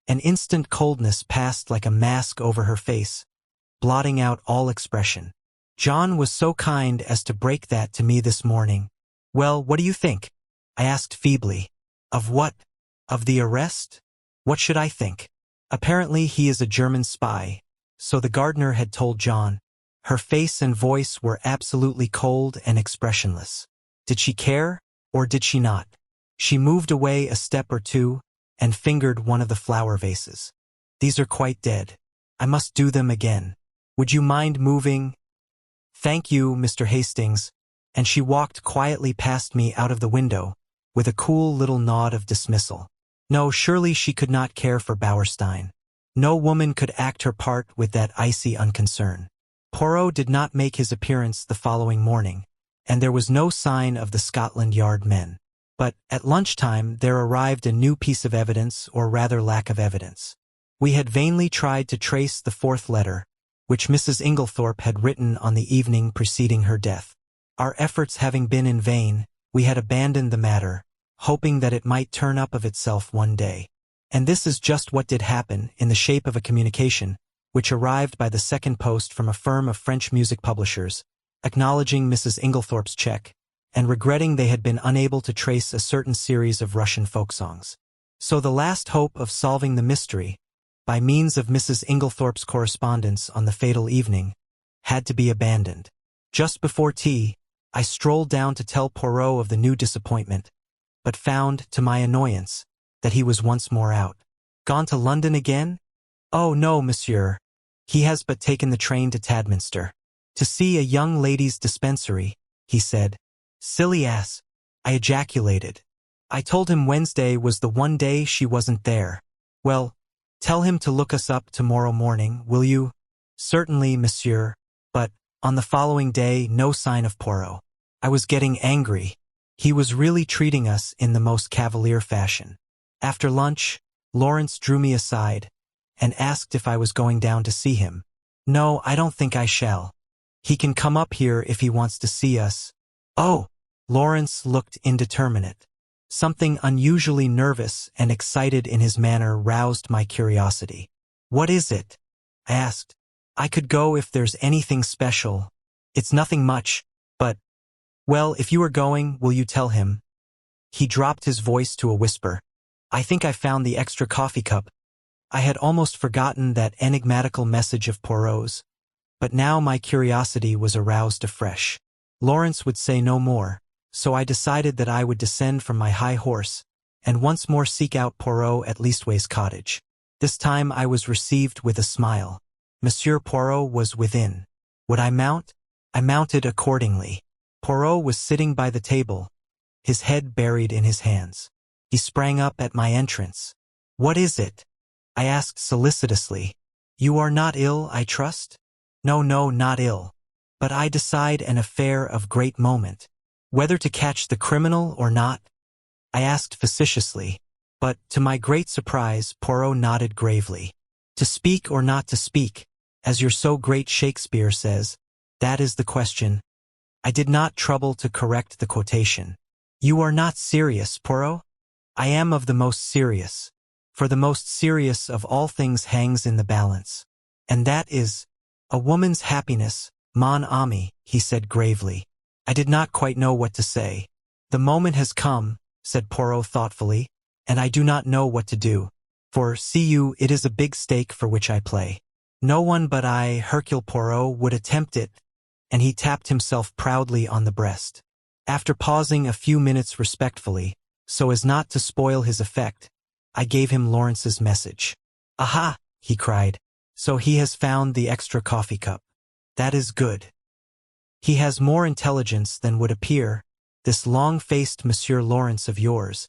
An instant coldness passed like a mask over her face, blotting out all expression. John was so kind as to break that to me this morning. Well, what do you think? I asked feebly. Of what? Of the arrest? What should I think? Apparently he is a German spy, so the gardener had told John. Her face and voice were absolutely cold and expressionless. Did she care, or did she not? She moved away a step or two and fingered one of the flower vases. These are quite dead. I must do them again. Would you mind moving? Thank you, Mr. Hastings, and she walked quietly past me out of the window, with a cool little nod of dismissal. No, surely she could not care for Bauerstein. No woman could act her part with that icy unconcern. Poirot did not make his appearance the following morning, and there was no sign of the Scotland Yard men. But, at lunchtime, there arrived a new piece of evidence, or rather lack of evidence. We had vainly tried to trace the fourth letter, which Mrs. Inglethorpe had written on the evening preceding her death. Our efforts having been in vain, we had abandoned the matter, hoping that it might turn up of itself one day. And this is just what did happen, in the shape of a communication, which arrived by the second post from a firm of French music publishers, acknowledging Mrs. Inglethorpe's check, and regretting they had been unable to trace a certain series of Russian folk songs. So the last hope of solving the mystery, by means of Mrs. Inglethorpe's correspondence on the fatal evening, had to be abandoned. Just before tea, I strolled down to tell Poirot of the new disappointment, but found, to my annoyance, that he was once more out. Gone to London again? Oh no, monsieur. He has but taken the train to Tadminster. To see a young lady's dispensary, he said. Silly ass, I ejaculated. I told him Wednesday was the one day she wasn't there. Well, tell him to look us up tomorrow morning, will you? Certainly, monsieur. But, on the following day, no sign of Poirot. I was getting angry. He was really treating us in the most cavalier fashion. After lunch, Lawrence drew me aside and asked if I was going down to see him. No, I don't think I shall. He can come up here if he wants to see us. Oh! Lawrence looked indeterminate. Something unusually nervous and excited in his manner roused my curiosity. What is it? I asked. I could go if there's anything special. It's nothing much, but... Well, if you are going, will you tell him? He dropped his voice to a whisper. I think I found the extra coffee cup. I had almost forgotten that enigmatical message of Poirot's, but now my curiosity was aroused afresh. Lawrence would say no more, so I decided that I would descend from my high horse and once more seek out Poirot at Leastways Cottage. This time I was received with a smile. Monsieur Poirot was within. Would I mount? I mounted accordingly. Poirot was sitting by the table, his head buried in his hands. He sprang up at my entrance. What is it? I asked solicitously. You are not ill, I trust? No, not ill. But I decide an affair of great moment. Whether to catch the criminal or not? I asked facetiously. But, to my great surprise, Poirot nodded gravely. To speak or not to speak, as your so great Shakespeare says, that is the question. I did not trouble to correct the quotation. You are not serious, Poirot? I am of the most serious. For the most serious of all things hangs in the balance. And that is a woman's happiness, mon ami, he said gravely. I did not quite know what to say. The moment has come, said Poirot thoughtfully, and I do not know what to do. For, see you, it is a big stake for which I play. No one but I, Hercule Poirot, would attempt it, and he tapped himself proudly on the breast. After pausing a few minutes respectfully, so as not to spoil his effect, I gave him Lawrence's message. Aha, he cried. So he has found the extra coffee cup. That is good. He has more intelligence than would appear, this long-faced Monsieur Lawrence of yours.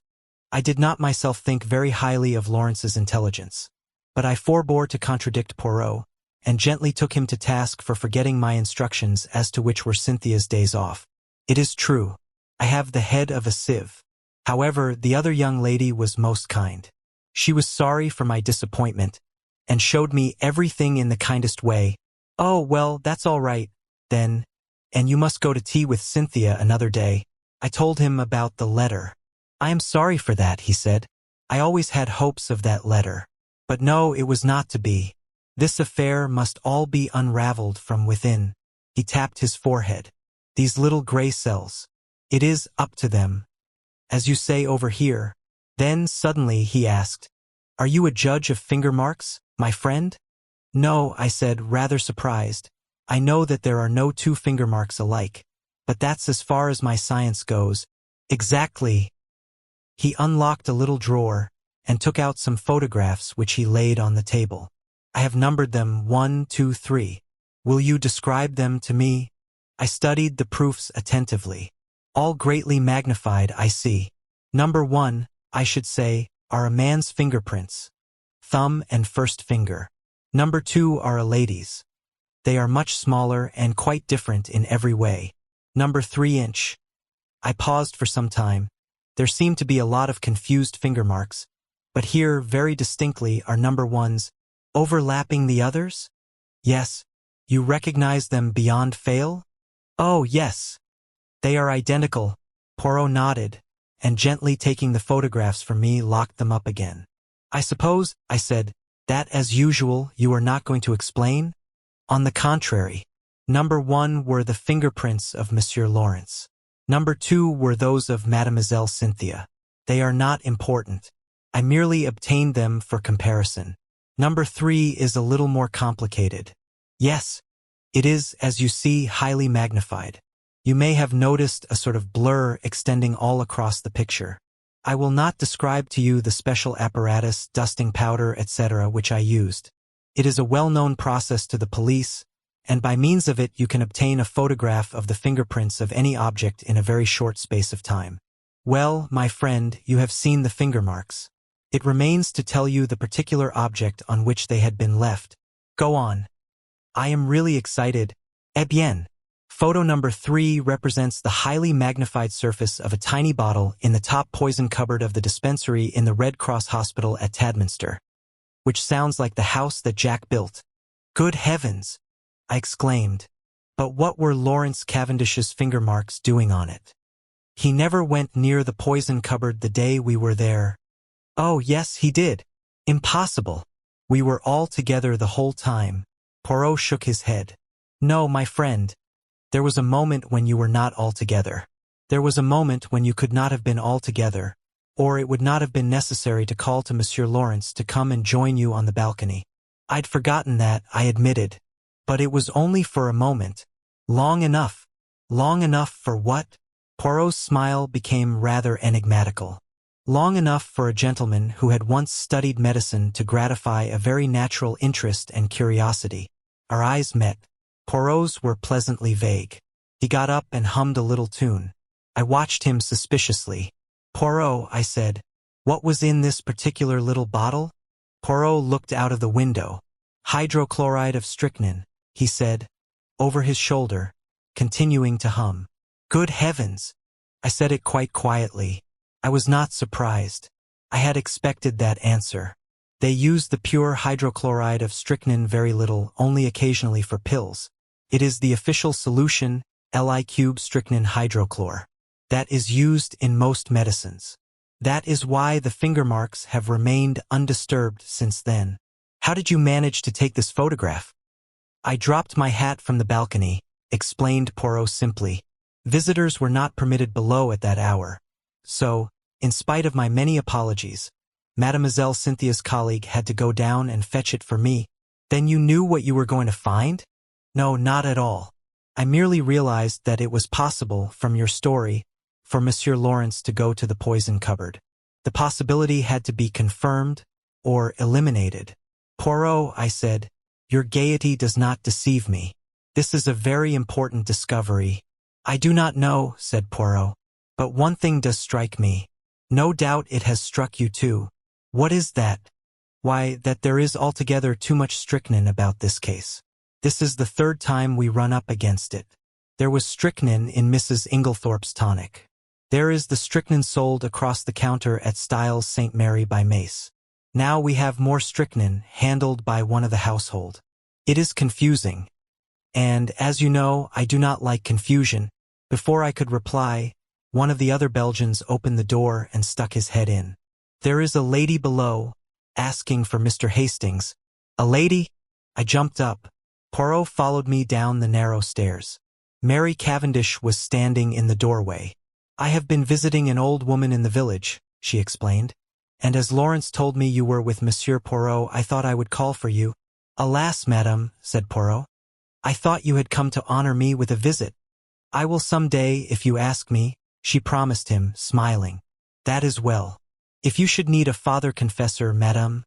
I did not myself think very highly of Lawrence's intelligence, but I forbore to contradict Poirot, and gently took him to task for forgetting my instructions as to which were Cynthia's days off. It is true, I have the head of a sieve. However, the other young lady was most kind. She was sorry for my disappointment, and showed me everything in the kindest way. Oh, well, that's all right, then, and you must go to tea with Cynthia another day. I told him about the letter. I am sorry for that, he said. I always had hopes of that letter. But no, it was not to be. This affair must all be unraveled from within. He tapped his forehead. These little gray cells. It is up to them. As you say over here. Then, suddenly, he asked, Are you a judge of finger marks, my friend? No, I said, rather surprised. I know that there are no two finger marks alike, but that's as far as my science goes. Exactly. He unlocked a little drawer and took out some photographs which he laid on the table. I have numbered them 1, 2, 3. Will you describe them to me? I studied the proofs attentively. All greatly magnified, I see. Number 1, I should say, are a man's fingerprints. Thumb and first finger. Number 2 are a lady's. They are much smaller and quite different in every way. Number 3 inch. I paused for some time. There seemed to be a lot of confused finger marks, but here, very distinctly, are number 1s, overlapping the others? Yes. You recognize them beyond fail? Oh, yes. They are identical. Poirot nodded, and gently taking the photographs from me, locked them up again. I suppose, I said, that as usual, you are not going to explain? On the contrary. Number 1 were the fingerprints of Monsieur Lawrence. Number 2 were those of Mademoiselle Cynthia. They are not important. I merely obtained them for comparison. Number 3 is a little more complicated. Yes, it is, as you see, highly magnified. You may have noticed a sort of blur extending all across the picture. I will not describe to you the special apparatus, dusting powder, etc. which I used. It is a well-known process to the police, and by means of it you can obtain a photograph of the fingerprints of any object in a very short space of time. Well, my friend, you have seen the finger marks. It remains to tell you the particular object on which they had been left. Go on. I am really excited. Eh bien. Photo number 3 represents the highly magnified surface of a tiny bottle in the top poison cupboard of the dispensary in the Red Cross Hospital at Tadminster, which sounds like the house that Jack built. Good heavens! I exclaimed. But what were Lawrence Cavendish's finger marks doing on it? He never went near the poison cupboard the day we were there. Oh, yes, he did. Impossible. We were all together the whole time. Poirot shook his head. No, my friend. There was a moment when you were not all together. There was a moment when you could not have been all together, or it would not have been necessary to call to Monsieur Lawrence to come and join you on the balcony. I'd forgotten that, I admitted. But it was only for a moment. Long enough. Long enough for what? Poirot's smile became rather enigmatical. Long enough for a gentleman who had once studied medicine to gratify a very natural interest and curiosity. Our eyes met. Poirot's were pleasantly vague. He got up and hummed a little tune. I watched him suspiciously. Poirot, I said, what was in this particular little bottle? Poirot looked out of the window. Hydrochloride of strychnine, he said, over his shoulder, continuing to hum. Good heavens! I said it quite quietly. I was not surprised. I had expected that answer. They used the pure hydrochloride of strychnine very little, only occasionally for pills. It is the official solution, Li³ strychnine hydrochlor, that is used in most medicines. That is why the finger marks have remained undisturbed since then. How did you manage to take this photograph? I dropped my hat from the balcony, explained Poirot simply. Visitors were not permitted below at that hour. So, in spite of my many apologies, Mademoiselle Cynthia's colleague had to go down and fetch it for me. Then you knew what you were going to find? No, not at all. I merely realized that it was possible, from your story, for Monsieur Lawrence to go to the poison cupboard. The possibility had to be confirmed or eliminated. Poirot, I said, your gaiety does not deceive me. This is a very important discovery. I do not know, said Poirot, but one thing does strike me. No doubt it has struck you too. What is that? Why, that there is altogether too much strychnine about this case. This is the third time we run up against it. There was strychnine in Mrs. Inglethorpe's tonic. There is the strychnine sold across the counter at Styles St. Mary by Mace. Now we have more strychnine handled by one of the household. It is confusing. And, as you know, I do not like confusion. Before I could reply, one of the other Belgians opened the door and stuck his head in. There is a lady below, asking for Mr. Hastings. A lady? I jumped up. Poirot followed me down the narrow stairs. Mary Cavendish was standing in the doorway. I have been visiting an old woman in the village, she explained. And as Lawrence told me you were with Monsieur Poirot, I thought I would call for you. Alas, madame, said Poirot. I thought you had come to honor me with a visit. I will some day, if you ask me, she promised him, smiling. That is well. If you should need a father confessor, madame.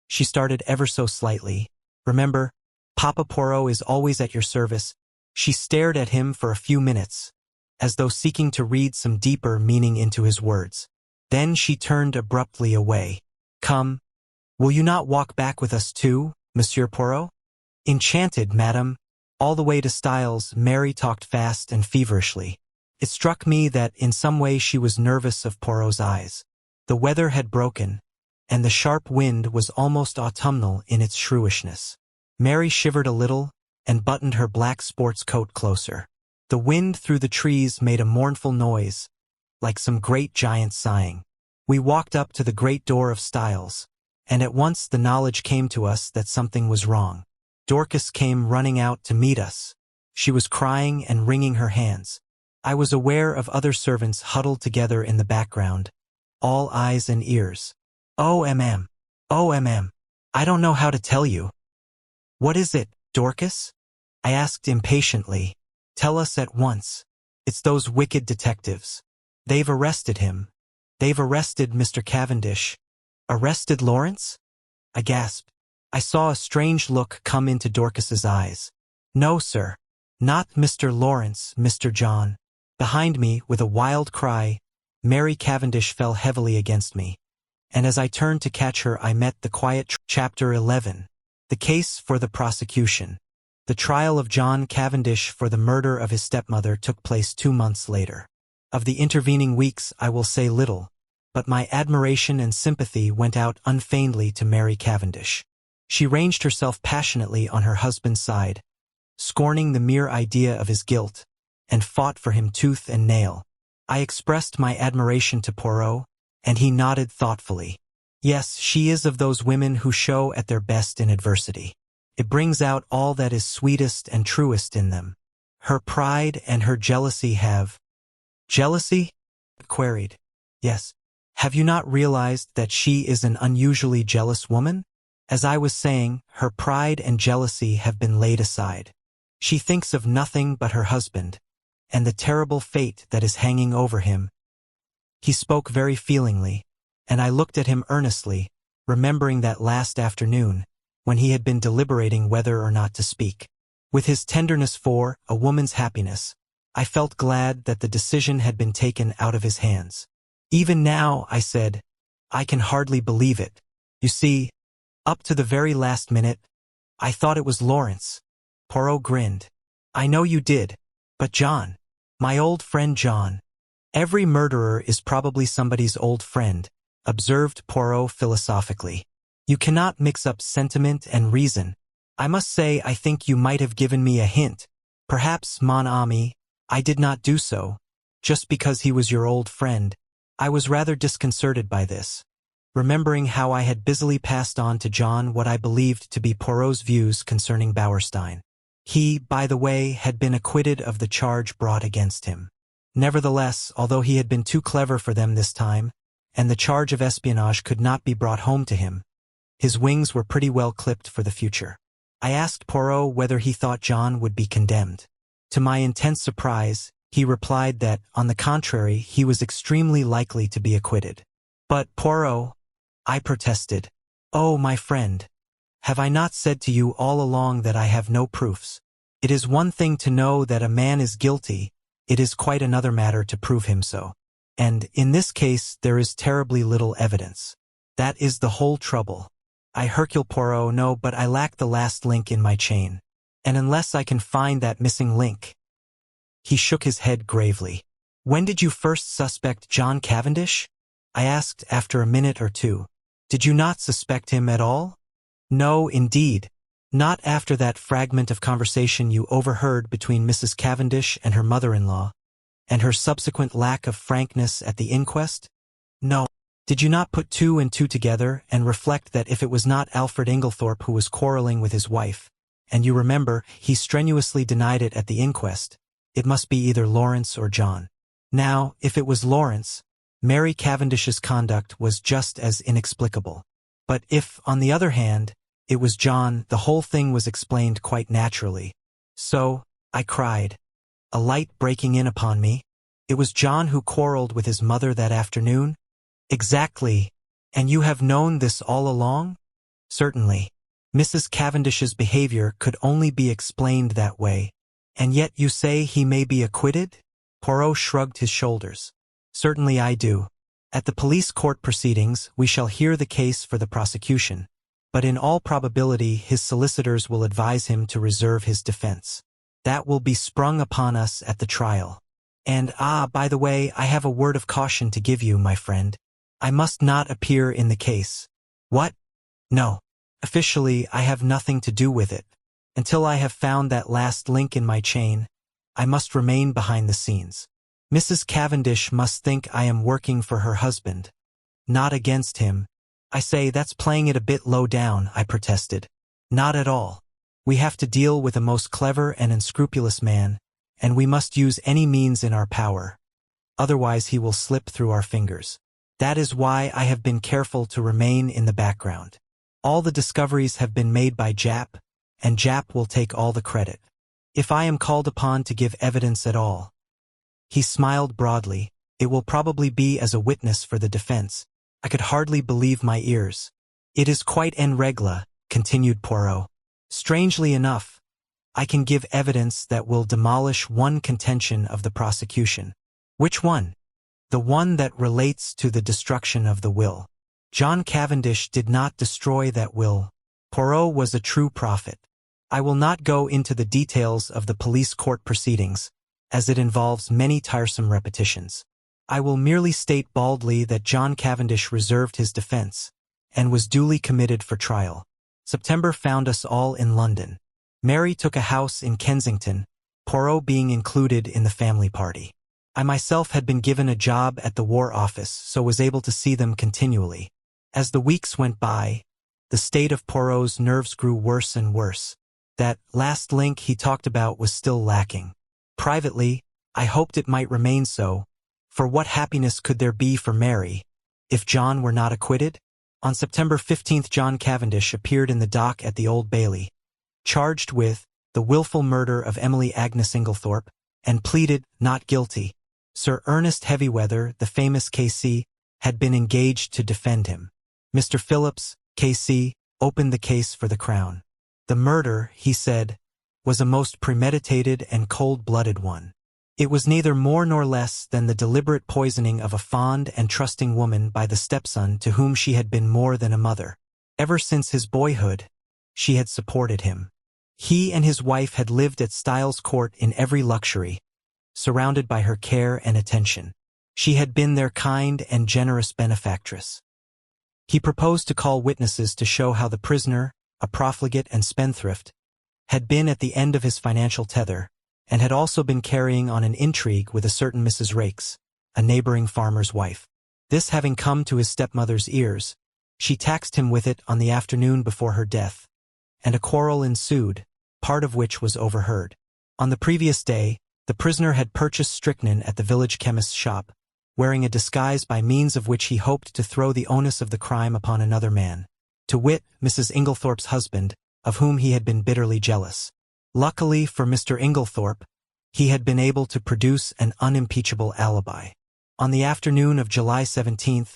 She started ever so slightly. Remember, Papa Poirot is always at your service. She stared at him for a few minutes, as though seeking to read some deeper meaning into his words. Then she turned abruptly away. Come, will you not walk back with us too, Monsieur Poirot? Enchanted, madame. All the way to Styles, Mary talked fast and feverishly. It struck me that in some way she was nervous of Poirot's eyes. The weather had broken, and the sharp wind was almost autumnal in its shrewishness. Mary shivered a little and buttoned her black sports coat closer. The wind through the trees made a mournful noise, like some great giant sighing. We walked up to the great door of Styles, and at once the knowledge came to us that something was wrong. Dorcas came running out to meet us. She was crying and wringing her hands. I was aware of other servants huddled together in the background, all eyes and ears. Oh, I don't know how to tell you. What is it, Dorcas? I asked impatiently. Tell us at once. It's those wicked detectives. They've arrested him. They've arrested Mr. Cavendish. Arrested Lawrence? I gasped. I saw a strange look come into Dorcas's eyes. No, sir. Not Mr. Lawrence, Mr. John. Behind me, with a wild cry, Mary Cavendish fell heavily against me, and as I turned to catch her I met the quiet Chapter 11. The case for the prosecution. The trial of John Cavendish for the murder of his stepmother took place 2 months later. Of the intervening weeks I will say little, but my admiration and sympathy went out unfeignedly to Mary Cavendish. She ranged herself passionately on her husband's side, scorning the mere idea of his guilt, and fought for him tooth and nail. I expressed my admiration to Poirot, and he nodded thoughtfully. Yes, she is of those women who show at their best in adversity. It brings out all that is sweetest and truest in them. Her pride and her jealousy have— Jealousy? Queried. Yes. Have you not realized that she is an unusually jealous woman? As I was saying, her pride and jealousy have been laid aside. She thinks of nothing but her husband, and the terrible fate that is hanging over him. He spoke very feelingly, and I looked at him earnestly, remembering that last afternoon, when he had been deliberating whether or not to speak. With his tenderness for a woman's happiness, I felt glad that the decision had been taken out of his hands. Even now, I said, I can hardly believe it. You see, up to the very last minute, I thought it was Lawrence. Poirot grinned. I know you did, but John, my old friend John. Every murderer is probably somebody's old friend, observed Poirot philosophically. You cannot mix up sentiment and reason. I must say I think you might have given me a hint. Perhaps, mon ami, I did not do so, just because he was your old friend. I was rather disconcerted by this, remembering how I had busily passed on to John what I believed to be Poirot's views concerning Bauerstein. He, by the way, had been acquitted of the charge brought against him. Nevertheless, although he had been too clever for them this time, and the charge of espionage could not be brought home to him, his wings were pretty well clipped for the future. I asked Poirot whether he thought John would be condemned. To my intense surprise, he replied that, on the contrary, he was extremely likely to be acquitted. But, Poirot, I protested. Oh, my friend, have I not said to you all along that I have no proofs? It is one thing to know that a man is guilty, it is quite another matter to prove him so. And, in this case, there is terribly little evidence. That is the whole trouble. Hercule Poirot, no, but I lack the last link in my chain. And unless I can find that missing link— He shook his head gravely. When did you first suspect John Cavendish? I asked after a minute or two. Did you not suspect him at all? No, indeed. Not after that fragment of conversation you overheard between Mrs. Cavendish and her mother-in-law, and her subsequent lack of frankness at the inquest? No. Did you not put 2 and 2 together and reflect that if it was not Alfred Inglethorpe who was quarreling with his wife, and you remember, he strenuously denied it at the inquest, it must be either Lawrence or John. Now, if it was Lawrence, Mary Cavendish's conduct was just as inexplicable. But if, on the other hand, it was John, the whole thing was explained quite naturally. So, I cried, a light breaking in upon me. It was John who quarreled with his mother that afternoon? Exactly. And you have known this all along? Certainly. Mrs. Cavendish's behavior could only be explained that way. And yet you say he may be acquitted? Poirot shrugged his shoulders. Certainly I do. At the police court proceedings, we shall hear the case for the prosecution, but in all probability his solicitors will advise him to reserve his defense. That will be sprung upon us at the trial. And, by the way, I have a word of caution to give you, my friend. I must not appear in the case. What? No. Officially, I have nothing to do with it. Until I have found that last link in my chain, I must remain behind the scenes. Mrs. Cavendish must think I am working for her husband, not against him. I say, that's playing it a bit low down, I protested. Not at all. We have to deal with a most clever and unscrupulous man, and we must use any means in our power. Otherwise he will slip through our fingers. That is why I have been careful to remain in the background. All the discoveries have been made by Jap, and Jap will take all the credit. If I am called upon to give evidence at all— He smiled broadly. It will probably be as a witness for the defense. I could hardly believe my ears. It is quite en règle, continued Poirot. Strangely enough, I can give evidence that will demolish one contention of the prosecution. Which one? The one that relates to the destruction of the will. John Cavendish did not destroy that will. Poirot was a true prophet. I will not go into the details of the police court proceedings, as it involves many tiresome repetitions. I will merely state baldly that John Cavendish reserved his defense, and was duly committed for trial. September found us all in London. Mary took a house in Kensington, Poirot being included in the family party. I myself had been given a job at the War Office, so was able to see them continually. As the weeks went by, the state of Poirot's nerves grew worse and worse. That last link he talked about was still lacking. Privately, I hoped it might remain so, for what happiness could there be for Mary, if John were not acquitted? On September 15th, John Cavendish appeared in the dock at the Old Bailey, charged with the willful murder of Emily Agnes Inglethorpe, and pleaded not guilty. Sir Ernest Heavyweather, the famous K.C., had been engaged to defend him. Mr. Phillips, K.C., opened the case for the Crown. The murder, he said, was a most premeditated and cold-blooded one. It was neither more nor less than the deliberate poisoning of a fond and trusting woman by the stepson to whom she had been more than a mother. Ever since his boyhood, she had supported him. He and his wife had lived at Styles Court in every luxury, surrounded by her care and attention. She had been their kind and generous benefactress. He proposed to call witnesses to show how the prisoner, a profligate and spendthrift, had been at the end of his financial tether, and had also been carrying on an intrigue with a certain Mrs. Raikes, a neighboring farmer's wife. This having come to his stepmother's ears, she taxed him with it on the afternoon before her death, and a quarrel ensued, part of which was overheard. On the previous day, the prisoner had purchased strychnine at the village chemist's shop, wearing a disguise by means of which he hoped to throw the onus of the crime upon another man, to wit, Mrs. Inglethorpe's husband, of whom he had been bitterly jealous. Luckily for Mr. Inglethorpe, he had been able to produce an unimpeachable alibi. On the afternoon of July 17th,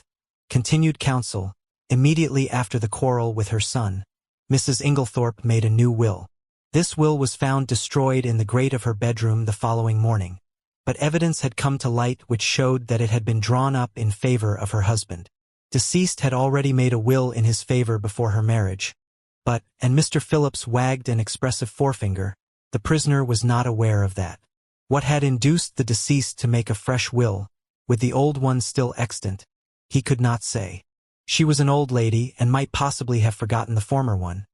continued counsel, immediately after the quarrel with her son, Mrs. Inglethorpe made a new will. This will was found destroyed in the grate of her bedroom the following morning, but evidence had come to light which showed that it had been drawn up in favor of her husband. Deceased had already made a will in his favor before her marriage, but, and Mr. Phillips wagged an expressive forefinger, the prisoner was not aware of that. What had induced the deceased to make a fresh will, with the old one still extant, he could not say. She was an old lady and might possibly have forgotten the former one.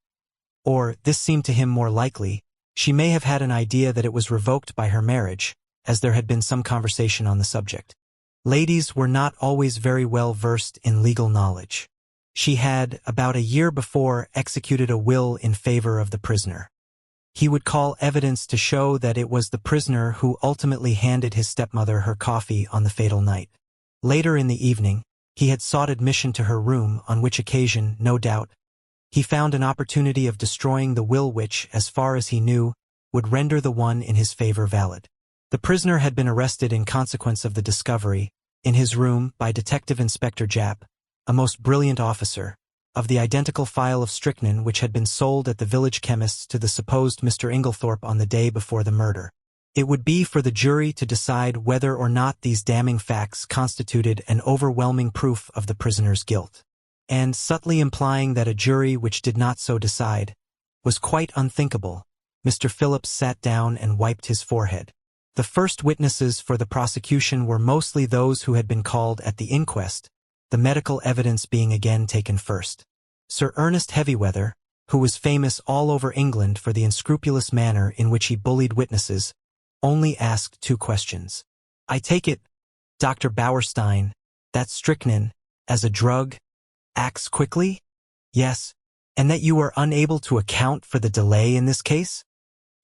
Or, this seemed to him more likely, she may have had an idea that it was revoked by her marriage, as there had been some conversation on the subject. Ladies were not always very well versed in legal knowledge. She had, about a year before, executed a will in favor of the prisoner. He would call evidence to show that it was the prisoner who ultimately handed his stepmother her coffee on the fatal night. Later in the evening, he had sought admission to her room, on which occasion, no doubt, he found an opportunity of destroying the will which, as far as he knew, would render the one in his favor valid. The prisoner had been arrested in consequence of the discovery, in his room, by Detective Inspector Japp, a most brilliant officer, of the identical phial of strychnine which had been sold at the village chemist's to the supposed Mr. Inglethorpe on the day before the murder. It would be for the jury to decide whether or not these damning facts constituted an overwhelming proof of the prisoner's guilt. And, subtly implying that a jury which did not so decide was quite unthinkable, Mr. Phillips sat down and wiped his forehead. The first witnesses for the prosecution were mostly those who had been called at the inquest, the medical evidence being again taken first. Sir Ernest Heavyweather, who was famous all over England for the unscrupulous manner in which he bullied witnesses, only asked 2 questions. I take it, Dr. Bauerstein, that strychnine, as a drug, acts quickly? Yes. And that you were unable to account for the delay in this case?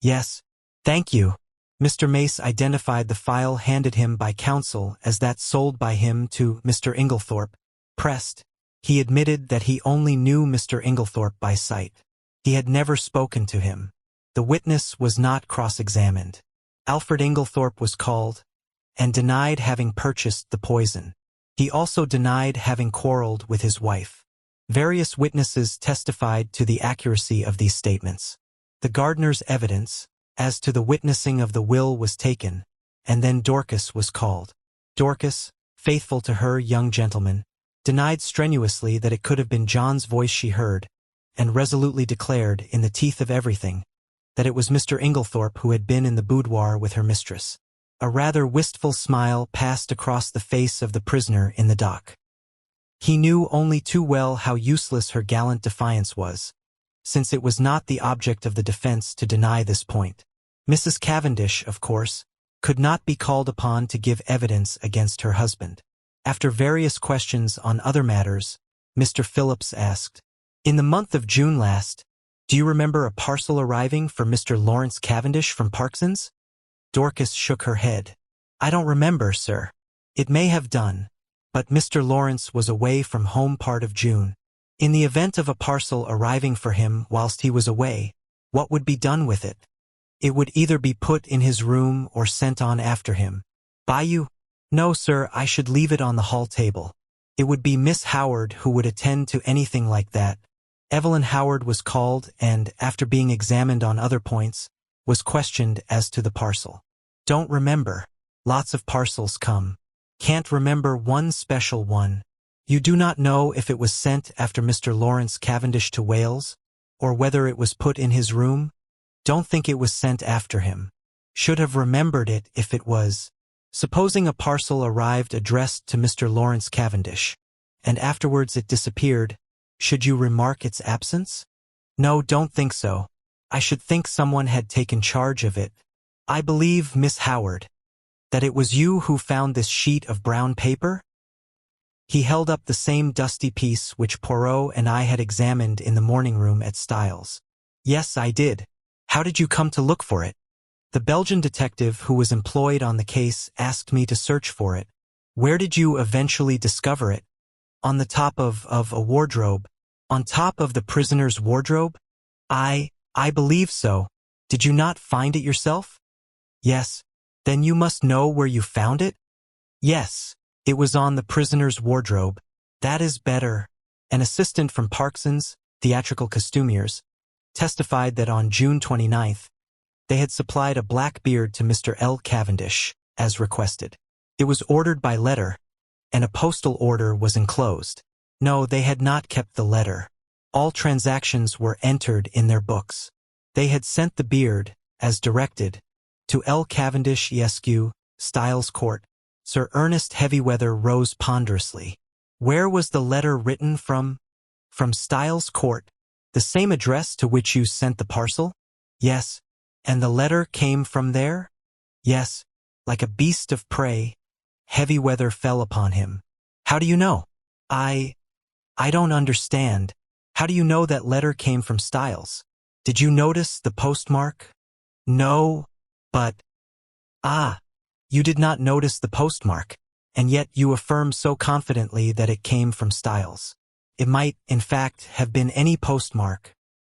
Yes. Thank you. Mr. Mace identified the phial handed him by counsel as that sold by him to Mr. Inglethorpe. Pressed, he admitted that he only knew Mr. Inglethorpe by sight. He had never spoken to him. The witness was not cross-examined. Alfred Inglethorpe was called, and denied having purchased the poison. He also denied having quarreled with his wife. Various witnesses testified to the accuracy of these statements. The gardener's evidence, as to the witnessing of the will was taken, and then Dorcas was called. Dorcas, faithful to her young gentleman, denied strenuously that it could have been John's voice she heard, and resolutely declared, in the teeth of everything, that it was Mr. Inglethorpe who had been in the boudoir with her mistress. A rather wistful smile passed across the face of the prisoner in the dock. He knew only too well how useless her gallant defiance was, since it was not the object of the defense to deny this point. Mrs. Cavendish, of course, could not be called upon to give evidence against her husband. After various questions on other matters, Mr. Phillips asked, "In the month of June last, do you remember a parcel arriving for Mr. Lawrence Cavendish from Parkson's?" Dorcas shook her head. "I don't remember, sir. It may have done, but Mr. Lawrence was away from home part of June. In the event of a parcel arriving for him whilst he was away, what would be done with it? It would either be put in his room or sent on after him. By you? No, sir, I should leave it on the hall table. It would be Miss Howard who would attend to anything like that." Evelyn Howard was called and, after being examined on other points, was questioned as to the parcel. "Don't remember. Lots of parcels come. Can't remember one special one. You do not know if it was sent after Mr. Lawrence Cavendish to Wales, or whether it was put in his room? Don't think it was sent after him. Should have remembered it if it was. Supposing a parcel arrived addressed to Mr. Lawrence Cavendish, and afterwards it disappeared, should you remark its absence? No, don't think so. I should think someone had taken charge of it. I believe, Miss Howard, that it was you who found this sheet of brown paper?" He held up the same dusty piece which Poirot and I had examined in the morning room at Styles. "Yes, I did. How did you come to look for it?" "The Belgian detective who was employed on the case asked me to search for it." "Where did you eventually discover it?" "On the top of a wardrobe." "On top of the prisoner's wardrobe?" I believe so. Did you not find it yourself?" "Yes." "Then you must know where you found it?" "Yes. It was on the prisoner's wardrobe." "That is better." An assistant from Parkson's, theatrical costumiers, testified that on June 29th, they had supplied a black beard to Mr. L. Cavendish, as requested. It was ordered by letter, and a postal order was enclosed. No, they had not kept the letter. All transactions were entered in their books. They had sent the beard, as directed, to L. Cavendish Esq, Styles Court. Sir Ernest Heavyweather rose ponderously. "Where was the letter written from?" "From Styles Court. The same address to which you sent the parcel?" "Yes." "And the letter came from there?" "Yes." Like a beast of prey, Heavyweather fell upon him. "How do you know?" I don't understand. How do you know that letter came from Styles? Did you notice the postmark?" "No, but—" "Ah, you did not notice the postmark, and yet you affirm so confidently that it came from Styles. It might, in fact, have been any postmark."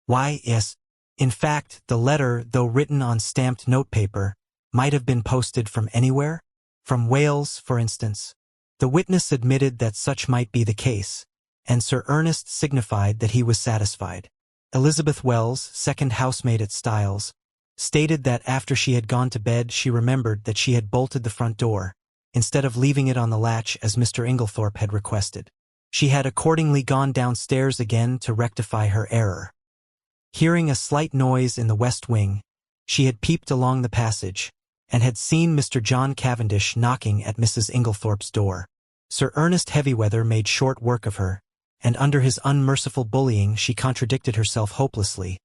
"Why, yes. In fact, the letter, though written on stamped notepaper, might have been posted from anywhere? From Wales, for instance." The witness admitted that such might be the case, and Sir Ernest signified that he was satisfied. Elizabeth Wells, second housemaid at Styles, stated that after she had gone to bed she remembered that she had bolted the front door, instead of leaving it on the latch as Mr. Inglethorpe had requested. She had accordingly gone downstairs again to rectify her error. Hearing a slight noise in the west wing, she had peeped along the passage, and had seen Mr. John Cavendish knocking at Mrs. Inglethorpe's door. Sir Ernest Heavyweather made short work of her, and under his unmerciful bullying she contradicted herself hopelessly,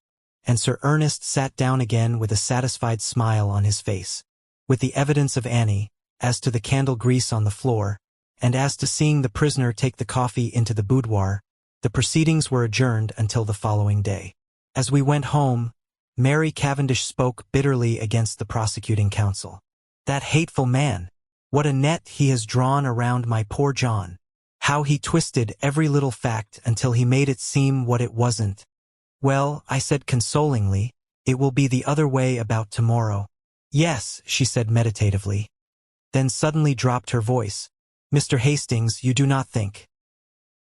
and Sir Ernest sat down again with a satisfied smile on his face. With the evidence of Annie, as to the candle grease on the floor, and as to seeing the prisoner take the coffee into the boudoir, the proceedings were adjourned until the following day. As we went home, Mary Cavendish spoke bitterly against the prosecuting counsel. "That hateful man! What a net he has drawn around my poor John! How he twisted every little fact until he made it seem what it wasn't." "Well," I said consolingly, "it will be the other way about tomorrow." "Yes," she said meditatively. Then suddenly dropped her voice. "Mr. Hastings, you do not think?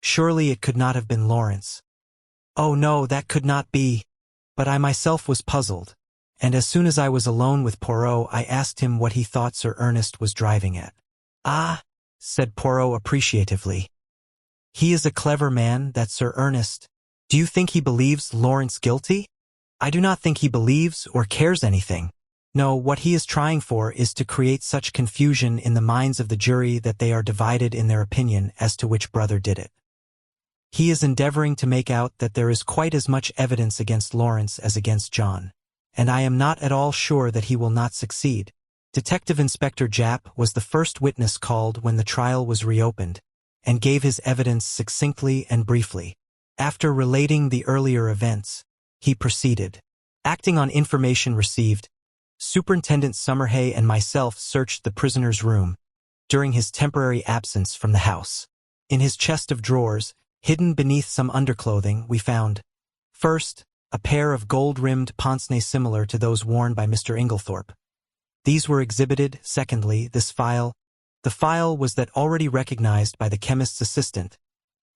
Surely it could not have been Lawrence." "Oh no, that could not be." But I myself was puzzled, and as soon as I was alone with Poirot, I asked him what he thought Sir Ernest was driving at. "Ah," said Poirot appreciatively. "He is a clever man, that Sir Ernest. Do you think he believes Lawrence guilty?" "I do not think he believes or cares anything. No, what he is trying for is to create such confusion in the minds of the jury that they are divided in their opinion as to which brother did it. He is endeavoring to make out that there is quite as much evidence against Lawrence as against John, and I am not at all sure that he will not succeed." Detective Inspector Japp was the first witness called when the trial was reopened, and gave his evidence succinctly and briefly. After relating the earlier events, he proceeded. "Acting on information received, Superintendent Summerhay and myself searched the prisoner's room during his temporary absence from the house. In his chest of drawers, hidden beneath some underclothing, we found, first, a pair of gold-rimmed pince-nez similar to those worn by Mr. Inglethorpe. These were exhibited. Secondly, this file. The file was that already recognized by the chemist's assistant,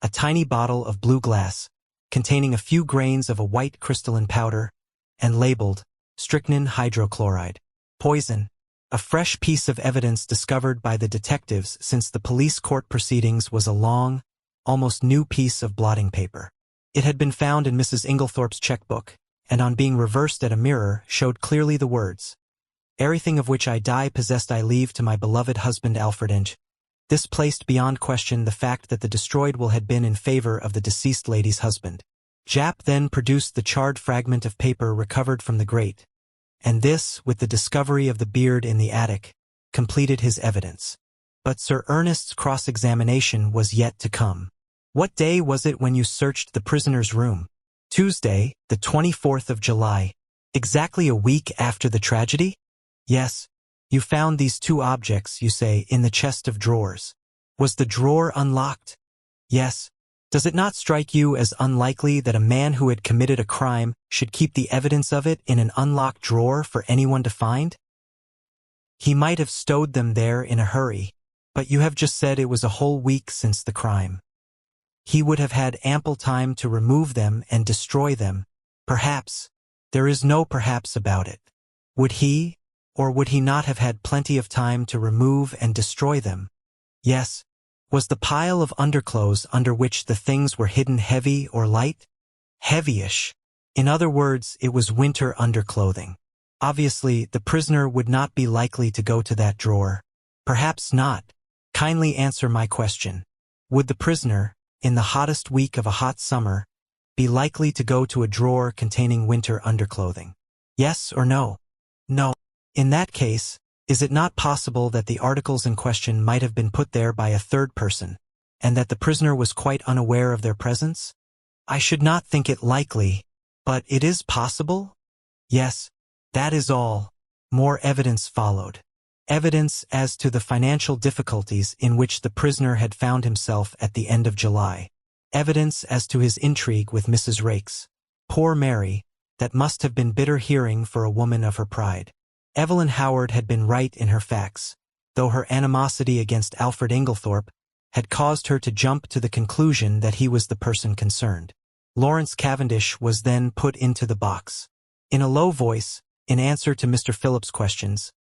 a tiny bottle of blue glass, containing a few grains of a white crystalline powder, and labeled strychnine hydrochloride. Poison. A fresh piece of evidence discovered by the detectives since the police court proceedings was a long, almost new piece of blotting paper. It had been found in Mrs. Inglethorpe's checkbook, and on being reversed at a mirror showed clearly the words, "Everything of which I die possessed I leave to my beloved husband Alfred Inge." This placed beyond question the fact that the destroyed will had been in favor of the deceased lady's husband. Japp then produced the charred fragment of paper recovered from the grate, and this, with the discovery of the beard in the attic, completed his evidence. But Sir Ernest's cross-examination was yet to come. "What day was it when you searched the prisoner's room?" "Tuesday, the 24th of July. Exactly a week after the tragedy?" "Yes. You found these two objects, you say, in the chest of drawers. Was the drawer unlocked?" "Yes. Does it not strike you as unlikely that a man who had committed a crime should keep the evidence of it in an unlocked drawer for anyone to find?" "He might have stowed them there in a hurry, but you have just said it was a whole week since the crime. He would have had ample time to remove them and destroy them. Perhaps. There is no perhaps about it. Would he, or would he not have had plenty of time to remove and destroy them?" "Yes." "Was the pile of underclothes under which the things were hidden heavy or light?" "Heavyish. In other words, it was winter underclothing. Obviously, the prisoner would not be likely to go to that drawer." "Perhaps not. Kindly answer my question. Would the prisoner, in the hottest week of a hot summer, be likely to go to a drawer containing winter underclothing? Yes or no?" "No." "In that case, is it not possible that the articles in question might have been put there by a third person, and that the prisoner was quite unaware of their presence?" "I should not think it likely, but it is possible?" "Yes. That is all." More evidence followed. Evidence as to the financial difficulties in which the prisoner had found himself at the end of July. Evidence as to his intrigue with Mrs. Raikes. Poor Mary, that must have been bitter hearing for a woman of her pride. Evelyn Howard had been right in her facts, though her animosity against Alfred Inglethorpe had caused her to jump to the conclusion that he was the person concerned. Lawrence Cavendish was then put into the box. In a low voice, in answer to Mr. Phillips' questions,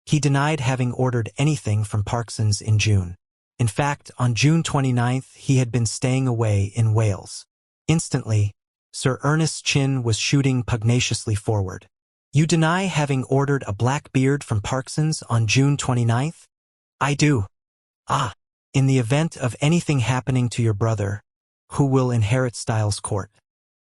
he denied having ordered anything from Parkson's in June. In fact, on June 29th he had been staying away in Wales. Instantly, Sir Ernest's chin was shooting pugnaciously forward. "You deny having ordered a black beard from Parkson's on June 29th? "I do." "Ah. In the event of anything happening to your brother, who will inherit Styles Court?"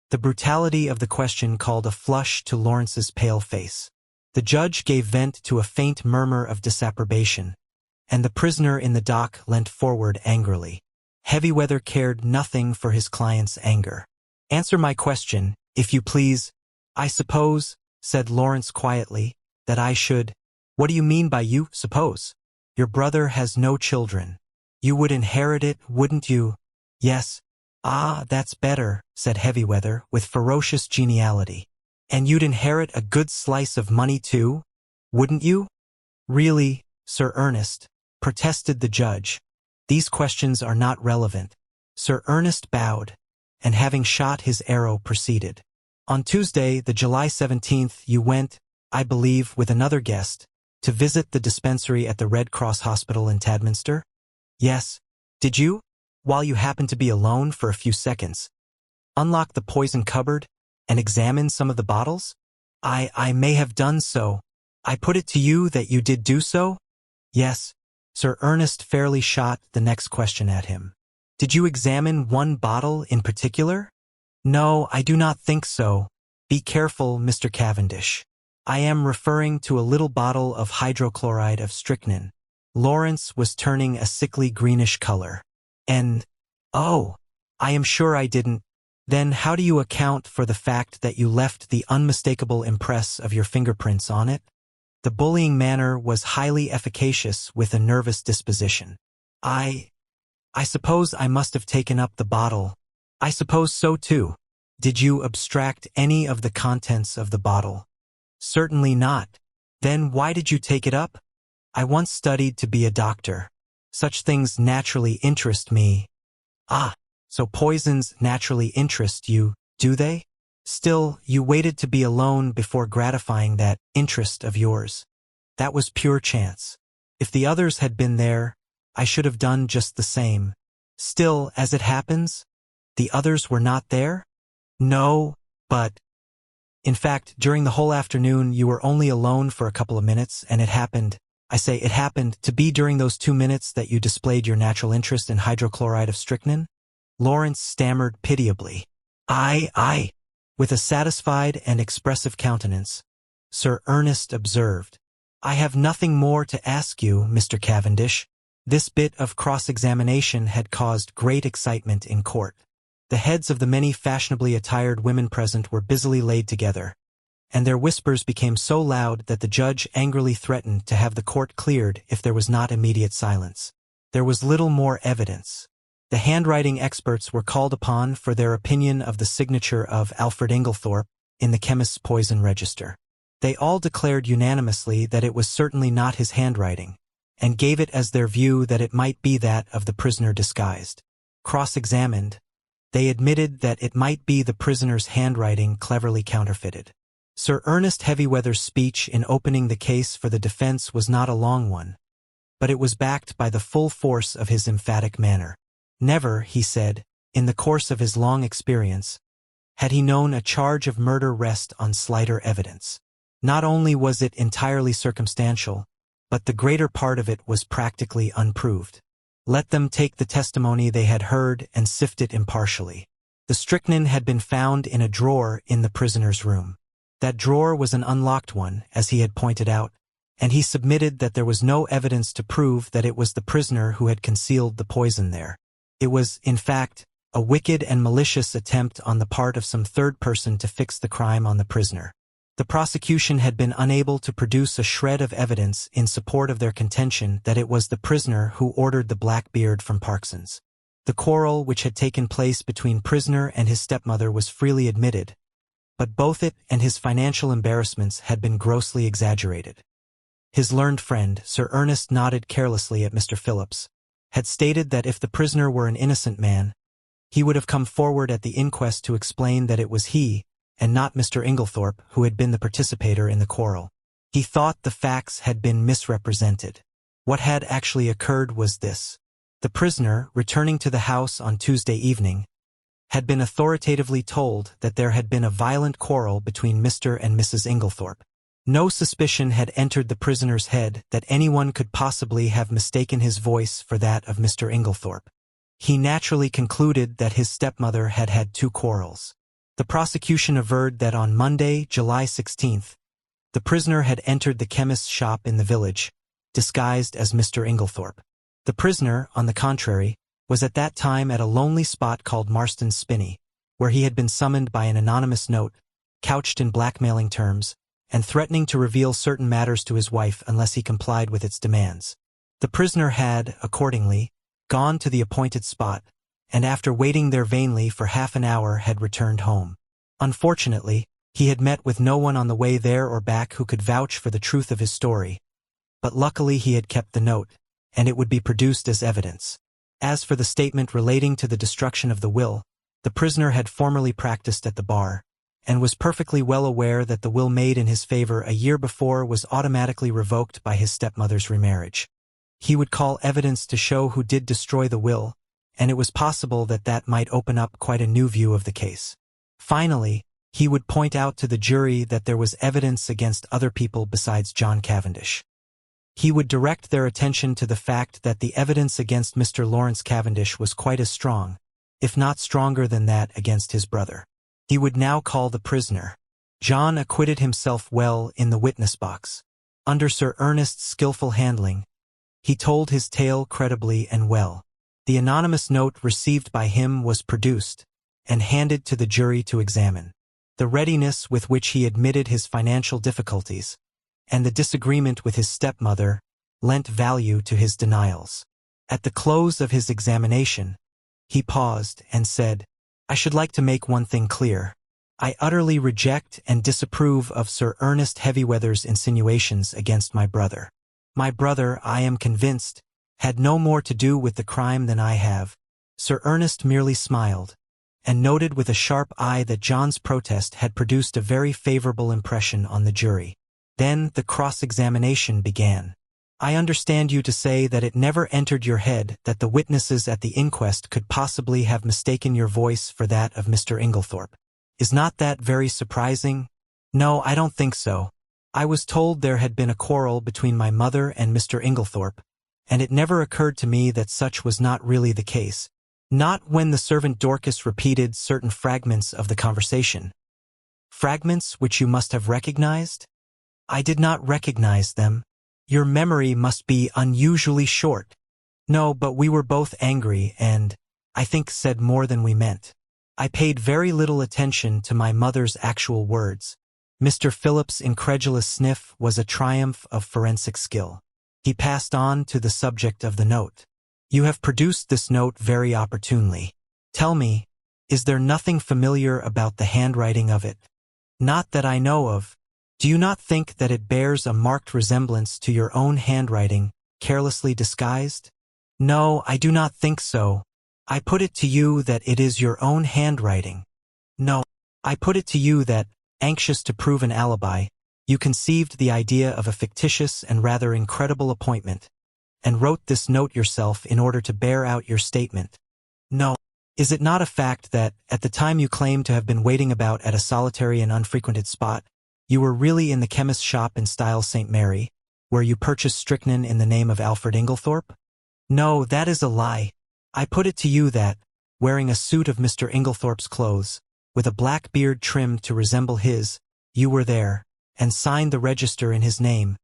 The brutality of the question called a flush to Lawrence's pale face. The judge gave vent to a faint murmur of disapprobation, and the prisoner in the dock leant forward angrily. Heavyweather cared nothing for his client's anger. "Answer my question, if you please." "I suppose," said Lawrence quietly, "that I should—" "What do you mean by you suppose?" "Your brother has no children. You would inherit it, wouldn't you?" "Yes." "Ah, that's better," said Heavyweather with ferocious geniality. "And you'd inherit a good slice of money too, wouldn't you?" "Really, Sir Ernest," protested the judge, "these questions are not relevant." Sir Ernest bowed, and having shot his arrow proceeded. "On Tuesday, the July 17th, you went I believe, with another guest, to visit the dispensary at the Red Cross Hospital in Tadminster? Yes. Did you, while you happened to be alone for a few seconds, unlock the poison cupboard and examine some of the bottles? I may have done so. I put it to you that you did do so? Yes. Sir Ernest fairly shot the next question at him. Did you examine one bottle in particular? No, I do not think so. Be careful, Mr. Cavendish. I am referring to a little bottle of hydrochloride of strychnine. Lawrence was turning a sickly greenish color. Oh, I am sure I didn't. Then how do you account for the fact that you left the unmistakable impress of your fingerprints on it? The bullying manner was highly efficacious with a nervous disposition. I suppose I must have taken up the bottle. I suppose so too. Did you abstract any of the contents of the bottle? Certainly not. Then why did you take it up? I once studied to be a doctor. Such things naturally interest me. Ah, so poisons naturally interest you, do they? Still, you waited to be alone before gratifying that interest of yours. That was pure chance. If the others had been there, I should have done just the same. Still, as it happens, the others were not there? No, but... In fact, during the whole afternoon you were only alone for a couple of minutes, and it happened to be during those 2 minutes that you displayed your natural interest in hydrochloride of strychnine? Lawrence stammered pitiably. I. With a satisfied and expressive countenance, Sir Ernest observed, I have nothing more to ask you, Mr. Cavendish. This bit of cross-examination had caused great excitement in court. The heads of the many fashionably attired women present were busily laid together, and their whispers became so loud that the judge angrily threatened to have the court cleared if there was not immediate silence. There was little more evidence. The handwriting experts were called upon for their opinion of the signature of Alfred Inglethorpe in the chemist's poison register. They all declared unanimously that it was certainly not his handwriting, and gave it as their view that it might be that of the prisoner disguised. Cross-examined, they admitted that it might be the prisoner's handwriting cleverly counterfeited. Sir Ernest Heavyweather's speech in opening the case for the defense was not a long one, but it was backed by the full force of his emphatic manner. Never, he said, in the course of his long experience, had he known a charge of murder rest on slighter evidence. Not only was it entirely circumstantial, but the greater part of it was practically unproved. Let them take the testimony they had heard and sift it impartially. The strychnine had been found in a drawer in the prisoner's room. That drawer was an unlocked one, as he had pointed out, and he submitted that there was no evidence to prove that it was the prisoner who had concealed the poison there. It was, in fact, a wicked and malicious attempt on the part of some third person to fix the crime on the prisoner. The prosecution had been unable to produce a shred of evidence in support of their contention that it was the prisoner who ordered the black beard from Parkson's. The quarrel which had taken place between prisoner and his stepmother was freely admitted, but both it and his financial embarrassments had been grossly exaggerated. His learned friend, Sir Ernest, nodded carelessly at Mr. Phillips, had stated that if the prisoner were an innocent man, he would have come forward at the inquest to explain that it was he, and not Mr. Inglethorpe, who had been the participator in the quarrel. He thought the facts had been misrepresented. What had actually occurred was this. The prisoner, returning to the house on Tuesday evening, had been authoritatively told that there had been a violent quarrel between Mr. and Mrs. Inglethorpe. No suspicion had entered the prisoner's head that anyone could possibly have mistaken his voice for that of Mr. Inglethorpe. He naturally concluded that his stepmother had had 2 quarrels. The prosecution averred that on Monday, July 16th, the prisoner had entered the chemist's shop in the village, disguised as Mr. Inglethorpe. The prisoner, on the contrary, was at that time at a lonely spot called Marston's Spinney, where he had been summoned by an anonymous note, couched in blackmailing terms, and threatening to reveal certain matters to his wife unless he complied with its demands. The prisoner had, accordingly, gone to the appointed spot, and after waiting there vainly for half an hour had returned home. Unfortunately, he had met with no one on the way there or back who could vouch for the truth of his story, but luckily he had kept the note, and it would be produced as evidence. As for the statement relating to the destruction of the will, the prisoner had formerly practiced at the bar, and was perfectly well aware that the will made in his favor a year before was automatically revoked by his stepmother's remarriage. He would call evidence to show who did destroy the will, and it was possible that that might open up quite a new view of the case. Finally, he would point out to the jury that there was evidence against other people besides John Cavendish. He would direct their attention to the fact that the evidence against Mr. Lawrence Cavendish was quite as strong, if not stronger than that against his brother. He would now call the prisoner. John acquitted himself well in the witness box. Under Sir Ernest's skillful handling, he told his tale credibly and well. The anonymous note received by him was produced and handed to the jury to examine. The readiness with which he admitted his financial difficulties and the disagreement with his stepmother lent value to his denials. At the close of his examination, he paused and said, "I should like to make one thing clear. I utterly reject and disapprove of Sir Ernest Heavyweather's insinuations against my brother. My brother, I am convinced, had no more to do with the crime than I have." Sir Ernest merely smiled, and noted with a sharp eye that John's protest had produced a very favorable impression on the jury. Then the cross-examination began. "I understand you to say that it never entered your head that the witnesses at the inquest could possibly have mistaken your voice for that of Mr. Inglethorpe. Is not that very surprising?" "No, I don't think so. I was told there had been a quarrel between my mother and Mr. Inglethorpe, and it never occurred to me that such was not really the case. Not when the servant Dorcas repeated certain fragments of the conversation." "Fragments which you must have recognized?" "I did not recognize them." "Your memory must be unusually short." "No, but we were both angry and, I think, said more than we meant. I paid very little attention to my mother's actual words." Mr. Phillip's incredulous sniff was a triumph of forensic skill. He passed on to the subject of the note. "You have produced this note very opportunely. Tell me, is there nothing familiar about the handwriting of it?" "Not that I know of." "Do you not think that it bears a marked resemblance to your own handwriting, carelessly disguised?" "No, I do not think so. I put it to you that it is your own handwriting." "No, I put it to you that, anxious to prove an alibi, you conceived the idea of a fictitious and rather incredible appointment, and wrote this note yourself in order to bear out your statement." "No. Is it not a fact that, at the time you claim to have been waiting about at a solitary and unfrequented spot, you were really in the chemist's shop in Style St. Mary, where you purchased strychnine in the name of Alfred Inglethorpe?" "No, that is a lie. I put it to you that, wearing a suit of Mr. Inglethorpe's clothes, with a black beard trimmed to resemble his, you were there, and signed the register in his name."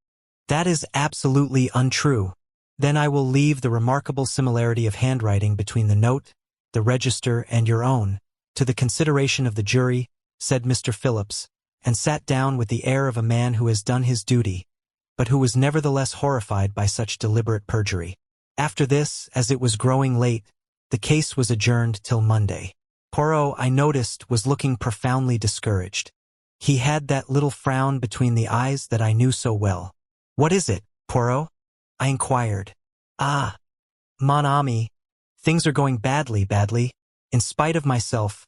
"That is absolutely untrue." "Then I will leave the remarkable similarity of handwriting between the note, the register, and your own, to the consideration of the jury," said Mr. Phillips, and sat down with the air of a man who has done his duty, but who was nevertheless horrified by such deliberate perjury. After this, as it was growing late, the case was adjourned till Monday. Poirot, I noticed, was looking profoundly discouraged. He had that little frown between the eyes that I knew so well. "What is it, Poirot?" I inquired. "Ah, mon ami, things are going badly. In spite of myself,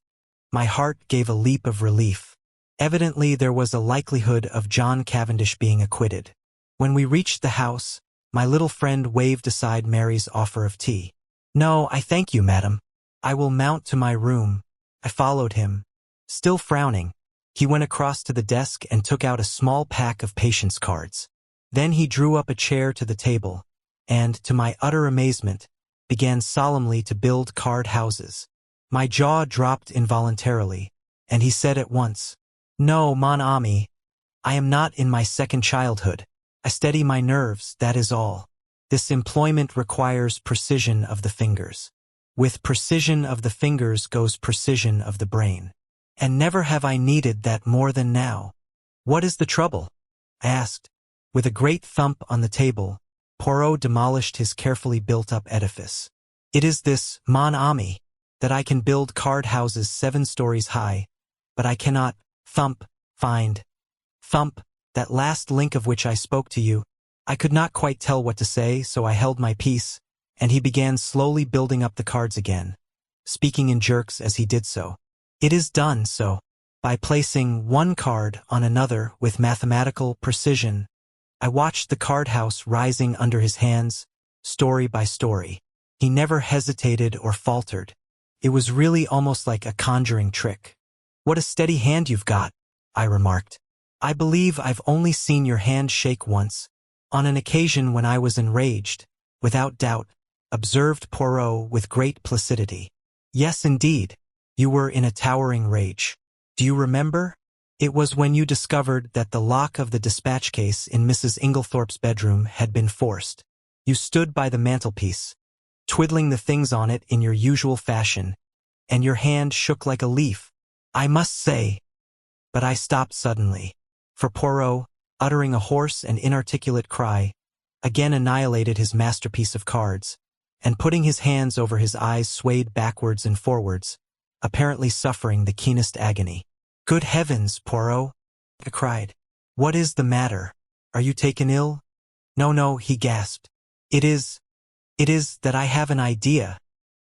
my heart gave a leap of relief. Evidently there was a likelihood of John Cavendish being acquitted. When we reached the house, my little friend waved aside Mary's offer of tea. "No, I thank you, madam. I will mount to my room." I followed him. Still frowning, he went across to the desk and took out a small pack of patience cards. Then he drew up a chair to the table, and, to my utter amazement, began solemnly to build card houses. My jaw dropped involuntarily, and he said at once, "No, mon ami, I am not in my second childhood. I steady my nerves, that is all. This employment requires precision of the fingers. With precision of the fingers goes precision of the brain. And never have I needed that more than now." "What is the trouble?" I asked. With a great thump on the table, Poirot demolished his carefully built-up edifice. "It is this, mon ami, that I can build card houses 7 stories high, but I cannot find that last link of which I spoke to you." I could not quite tell what to say, so I held my peace, and he began slowly building up the cards again, speaking in jerks as he did so. "It is done, so. By placing one card on another with mathematical precision, I watched the card house rising under his hands, story by story. He never hesitated or faltered. It was really almost like a conjuring trick. "What a steady hand you've got," I remarked. "I believe I've only seen your hand shake once, on an occasion when I was enraged." "Without doubt," observed Poirot with great placidity. "Yes, indeed. You were in a towering rage. Do you remember? It was when you discovered that the lock of the dispatch case in Mrs. Inglethorpe's bedroom had been forced. You stood by the mantelpiece, twiddling the things on it in your usual fashion, and your hand shook like a leaf. I must say—" But I stopped suddenly, for Poirot, uttering a hoarse and inarticulate cry, again annihilated his masterpiece of cards, and putting his hands over his eyes swayed backwards and forwards, apparently suffering the keenest agony. "Good heavens, Poirot!" I cried. "What is the matter? Are you taken ill?" No, he gasped. It is that I have an idea."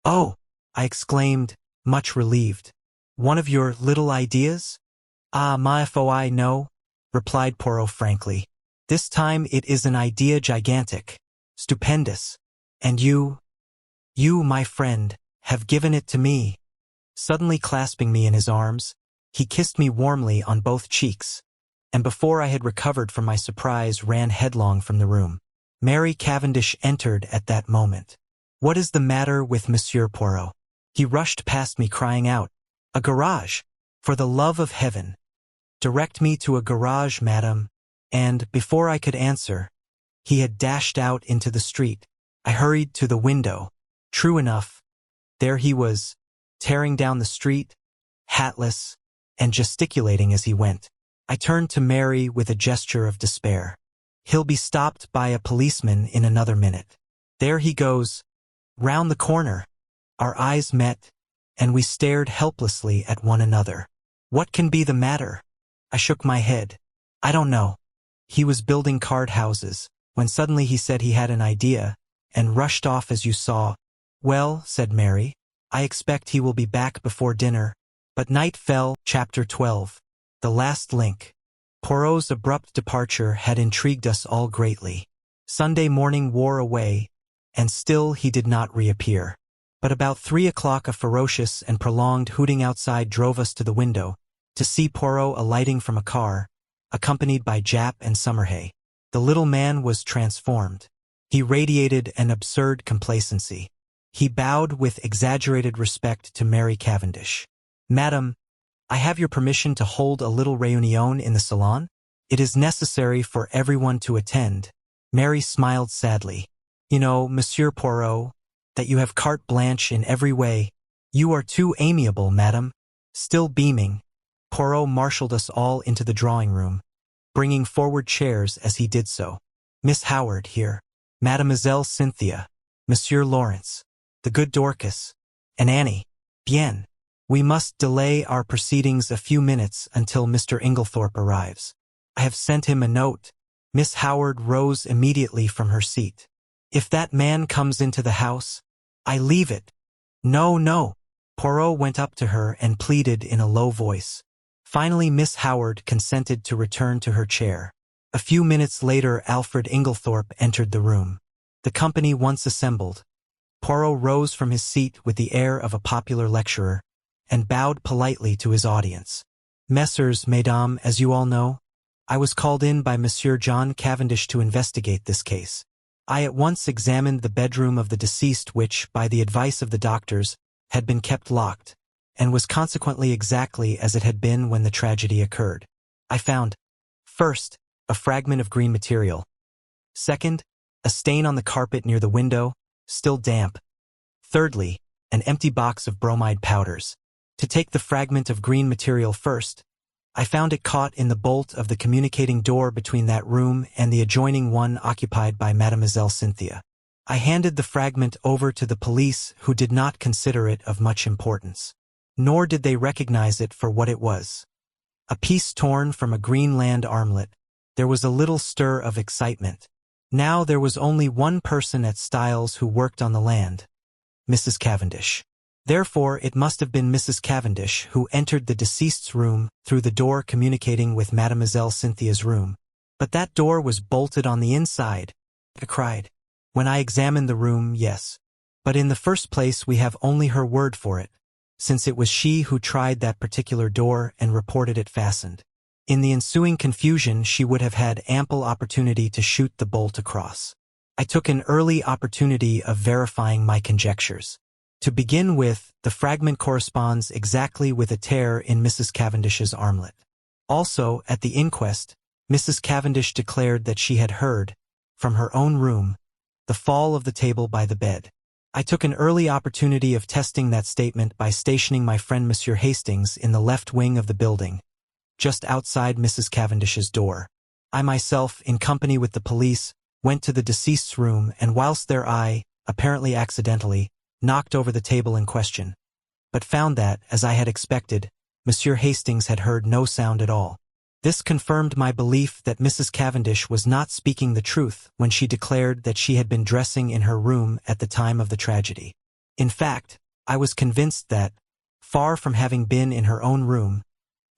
"Oh!" I exclaimed, much relieved. "One of your little ideas?" "Ah, ma foi, no," replied Poirot frankly. "This time it is an idea gigantic, stupendous. And you, my friend, have given it to me." Suddenly clasping me in his arms, he kissed me warmly on both cheeks, and before I had recovered from my surprise ran headlong from the room. Mary Cavendish entered at that moment. "What is the matter with Monsieur Poirot?" He rushed past me crying out, "A garage! For the love of heaven, direct me to a garage, madam," and, before I could answer, he had dashed out into the street. I hurried to the window. True enough, there he was, tearing down the street, hatless, and gesticulating as he went. I turned to Mary with a gesture of despair. "He'll be stopped by a policeman in another minute. There he goes, round the corner." Our eyes met, and we stared helplessly at one another. "What can be the matter?" I shook my head. "I don't know. He was building card houses, when suddenly he said he had an idea, and rushed off as you saw." "Well," said Mary, "I expect he will be back before dinner." But night fell. Chapter 12. The Last Link. Poirot's abrupt departure had intrigued us all greatly. Sunday morning wore away, and still he did not reappear. But about 3 o'clock a ferocious and prolonged hooting outside drove us to the window, to see Poirot alighting from a car, accompanied by Jap and Summerhay. The little man was transformed. He radiated an absurd complacency. He bowed with exaggerated respect to Mary Cavendish. "Madam, I have your permission to hold a little réunion in the salon? It is necessary for everyone to attend." Mary smiled sadly. "You know, Monsieur Poirot, that you have carte blanche in every way. You are too amiable, madam." Still beaming, Poirot marshaled us all into the drawing-room, bringing forward chairs as he did so. "Miss Howard here, Mademoiselle Cynthia, Monsieur Lawrence, the good Dorcas, and Annie. Bien. We must delay our proceedings a few minutes until Mr. Inglethorpe arrives. I have sent him a note." Miss Howard rose immediately from her seat. "If that man comes into the house, I leave it." No. Poirot went up to her and pleaded in a low voice. Finally Miss Howard consented to return to her chair. A few minutes later Alfred Inglethorpe entered the room. The company once assembled, Poirot rose from his seat with the air of a popular lecturer, and bowed politely to his audience. "Messieurs, mesdames, as you all know, I was called in by Monsieur John Cavendish to investigate this case. I at once examined the bedroom of the deceased which, by the advice of the doctors, had been kept locked, and was consequently exactly as it had been when the tragedy occurred. I found, first, a fragment of green material. Second, a stain on the carpet near the window, still damp. Thirdly, an empty box of bromide powders. To take the fragment of green material first, I found it caught in the bolt of the communicating door between that room and the adjoining one occupied by Mademoiselle Cynthia. I handed the fragment over to the police, who did not consider it of much importance. Nor did they recognize it for what it was. A piece torn from a Greenland armlet. There was a little stir of excitement. Now there was only one person at Styles who worked on the land, Mrs. Cavendish. Therefore, it must have been Mrs. Cavendish who entered the deceased's room through the door communicating with Mademoiselle Cynthia's room. But that door was bolted on the inside, I cried. When I examined the room, yes. But in the first place we have only her word for it, since it was she who tried that particular door and reported it fastened. In the ensuing confusion she would have had ample opportunity to shoot the bolt across. I took an early opportunity of verifying my conjectures. To begin with, the fragment corresponds exactly with a tear in Mrs. Cavendish's armlet. Also, at the inquest, Mrs. Cavendish declared that she had heard, from her own room, the fall of the table by the bed. I took an early opportunity of testing that statement by stationing my friend Monsieur Hastings in the left wing of the building, just outside Mrs. Cavendish's door. I myself, in company with the police, went to the deceased's room, and whilst there I, apparently accidentally, knocked over the table in question, but found that, as I had expected, Monsieur Hastings had heard no sound at all. This confirmed my belief that Mrs. Cavendish was not speaking the truth when she declared that she had been dressing in her room at the time of the tragedy. In fact, I was convinced that, far from having been in her own room,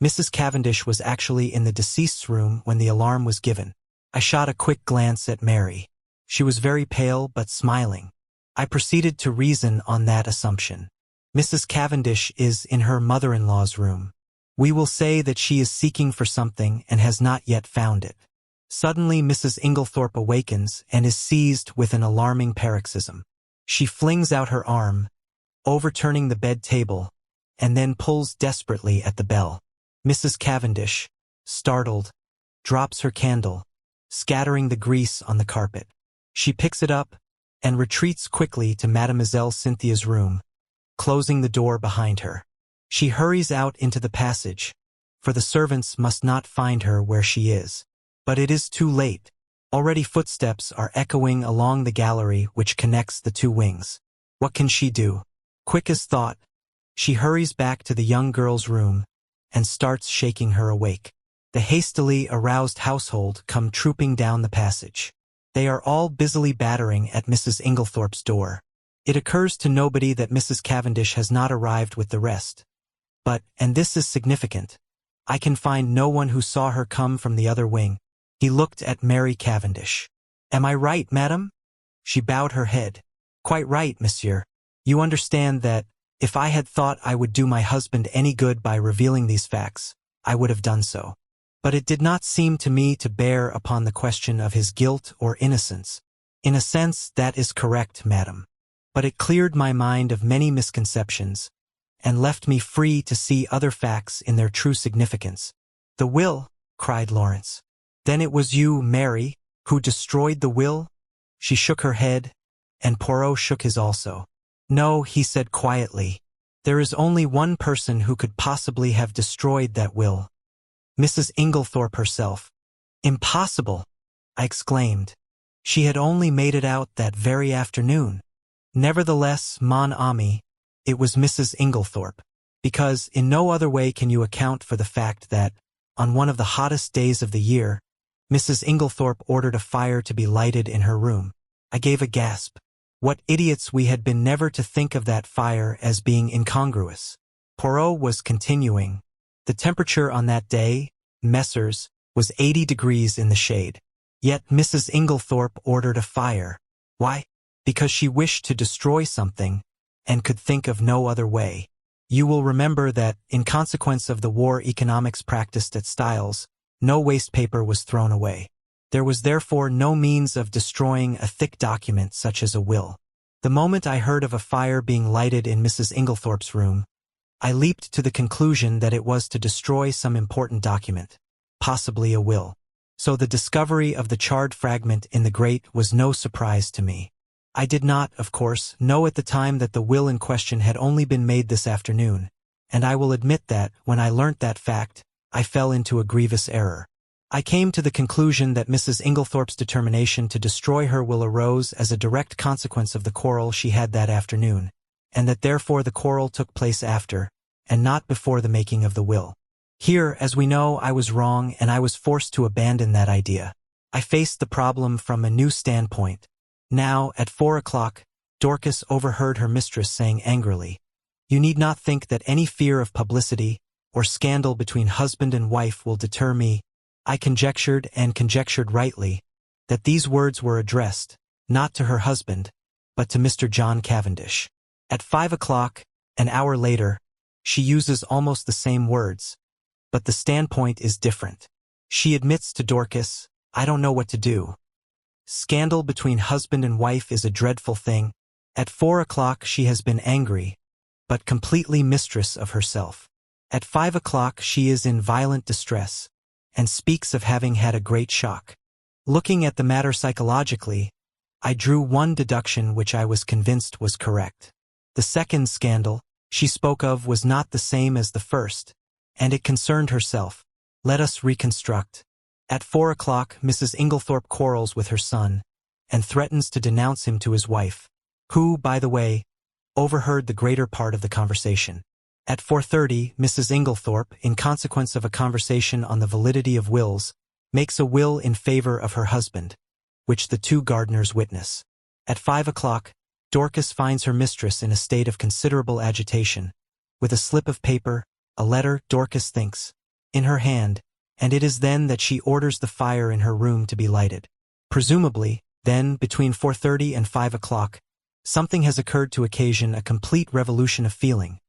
Mrs. Cavendish was actually in the deceased's room when the alarm was given. I shot a quick glance at Mary. She was very pale but smiling. I proceeded to reason on that assumption. Mrs. Cavendish is in her mother-in-law's room. We will say that she is seeking for something and has not yet found it. Suddenly Mrs. Inglethorpe awakens and is seized with an alarming paroxysm. She flings out her arm, overturning the bed table, and then pulls desperately at the bell. Mrs. Cavendish, startled, drops her candle, scattering the grease on the carpet. She picks it up and retreats quickly to Mademoiselle Cynthia's room, closing the door behind her. She hurries out into the passage, for the servants must not find her where she is. But it is too late. Already footsteps are echoing along the gallery which connects the two wings. What can she do? Quick as thought, she hurries back to the young girl's room and starts shaking her awake. The hastily aroused household come trooping down the passage. They are all busily battering at Mrs. Inglethorpe's door. It occurs to nobody that Mrs. Cavendish has not arrived with the rest. But, and this is significant, I can find no one who saw her come from the other wing. He looked at Mary Cavendish. Am I right, madam? She bowed her head. Quite right, monsieur. You understand that, if I had thought I would do my husband any good by revealing these facts, I would have done so. But it did not seem to me to bear upon the question of his guilt or innocence. In a sense, that is correct, madam. But it cleared my mind of many misconceptions, and left me free to see other facts in their true significance. The will, cried Lawrence. Then it was you, Mary, who destroyed the will? She shook her head, and Poirot shook his also. No, he said quietly. There is only one person who could possibly have destroyed that will. Mrs. Inglethorpe herself. Impossible, I exclaimed. She had only made it out that very afternoon. Nevertheless, mon ami, it was Mrs. Inglethorpe, because in no other way can you account for the fact that, on one of the hottest days of the year, Mrs. Inglethorpe ordered a fire to be lighted in her room. I gave a gasp. What idiots we had been never to think of that fire as being incongruous. Poirot was continuing. The temperature on that day, Messrs., was 80 degrees in the shade. Yet Mrs. Inglethorpe ordered a fire. Why? Because she wished to destroy something, and could think of no other way. You will remember that, in consequence of the war economics practiced at Styles, no waste paper was thrown away. There was therefore no means of destroying a thick document such as a will. The moment I heard of a fire being lighted in Mrs. Inglethorpe's room, I leaped to the conclusion that it was to destroy some important document, possibly a will. So the discovery of the charred fragment in the grate was no surprise to me. I did not, of course, know at the time that the will in question had only been made this afternoon, and I will admit that, when I learnt that fact, I fell into a grievous error. I came to the conclusion that Mrs. Inglethorpe's determination to destroy her will arose as a direct consequence of the quarrel she had that afternoon, and that therefore the quarrel took place after, and not before the making of the will. Here, as we know, I was wrong, and I was forced to abandon that idea. I faced the problem from a new standpoint. Now, at 4 o'clock, Dorcas overheard her mistress saying angrily, You need not think that any fear of publicity or scandal between husband and wife will deter me. I conjectured, and conjectured rightly, that these words were addressed, not to her husband, but to Mr. John Cavendish. At 5 o'clock, an hour later, she uses almost the same words, but the standpoint is different. She admits to Dorcas, "I don't know what to do." Scandal between husband and wife is a dreadful thing. At 4 o'clock she has been angry, but completely mistress of herself. At 5 o'clock she is in violent distress, and speaks of having had a great shock. Looking at the matter psychologically, I drew one deduction which I was convinced was correct. The second scandal she spoke of was not the same as the first, and it concerned herself. Let us reconstruct. At 4 o'clock Mrs. Inglethorpe quarrels with her son, and threatens to denounce him to his wife, who, by the way, overheard the greater part of the conversation. At 4:30 Mrs. Inglethorpe, in consequence of a conversation on the validity of wills, makes a will in favor of her husband, which the two gardeners witness. At 5 o'clock, Dorcas finds her mistress in a state of considerable agitation, with a slip of paper, a letter, Dorcas thinks, in her hand, and it is then that she orders the fire in her room to be lighted. Presumably, then, between 4:30 and 5 o'clock, something has occurred to occasion a complete revolution of feeling,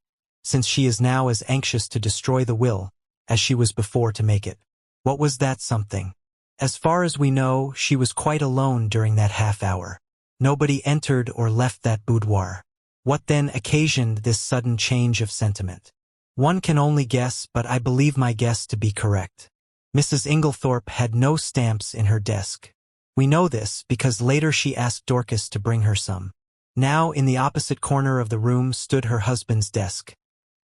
since she is now as anxious to destroy the will as she was before to make it. What was that something? As far as we know, she was quite alone during that half-hour. Nobody entered or left that boudoir. What then occasioned this sudden change of sentiment? One can only guess, but I believe my guess to be correct. Mrs. Inglethorpe had no stamps in her desk. We know this because later she asked Dorcas to bring her some. Now in the opposite corner of the room stood her husband's desk,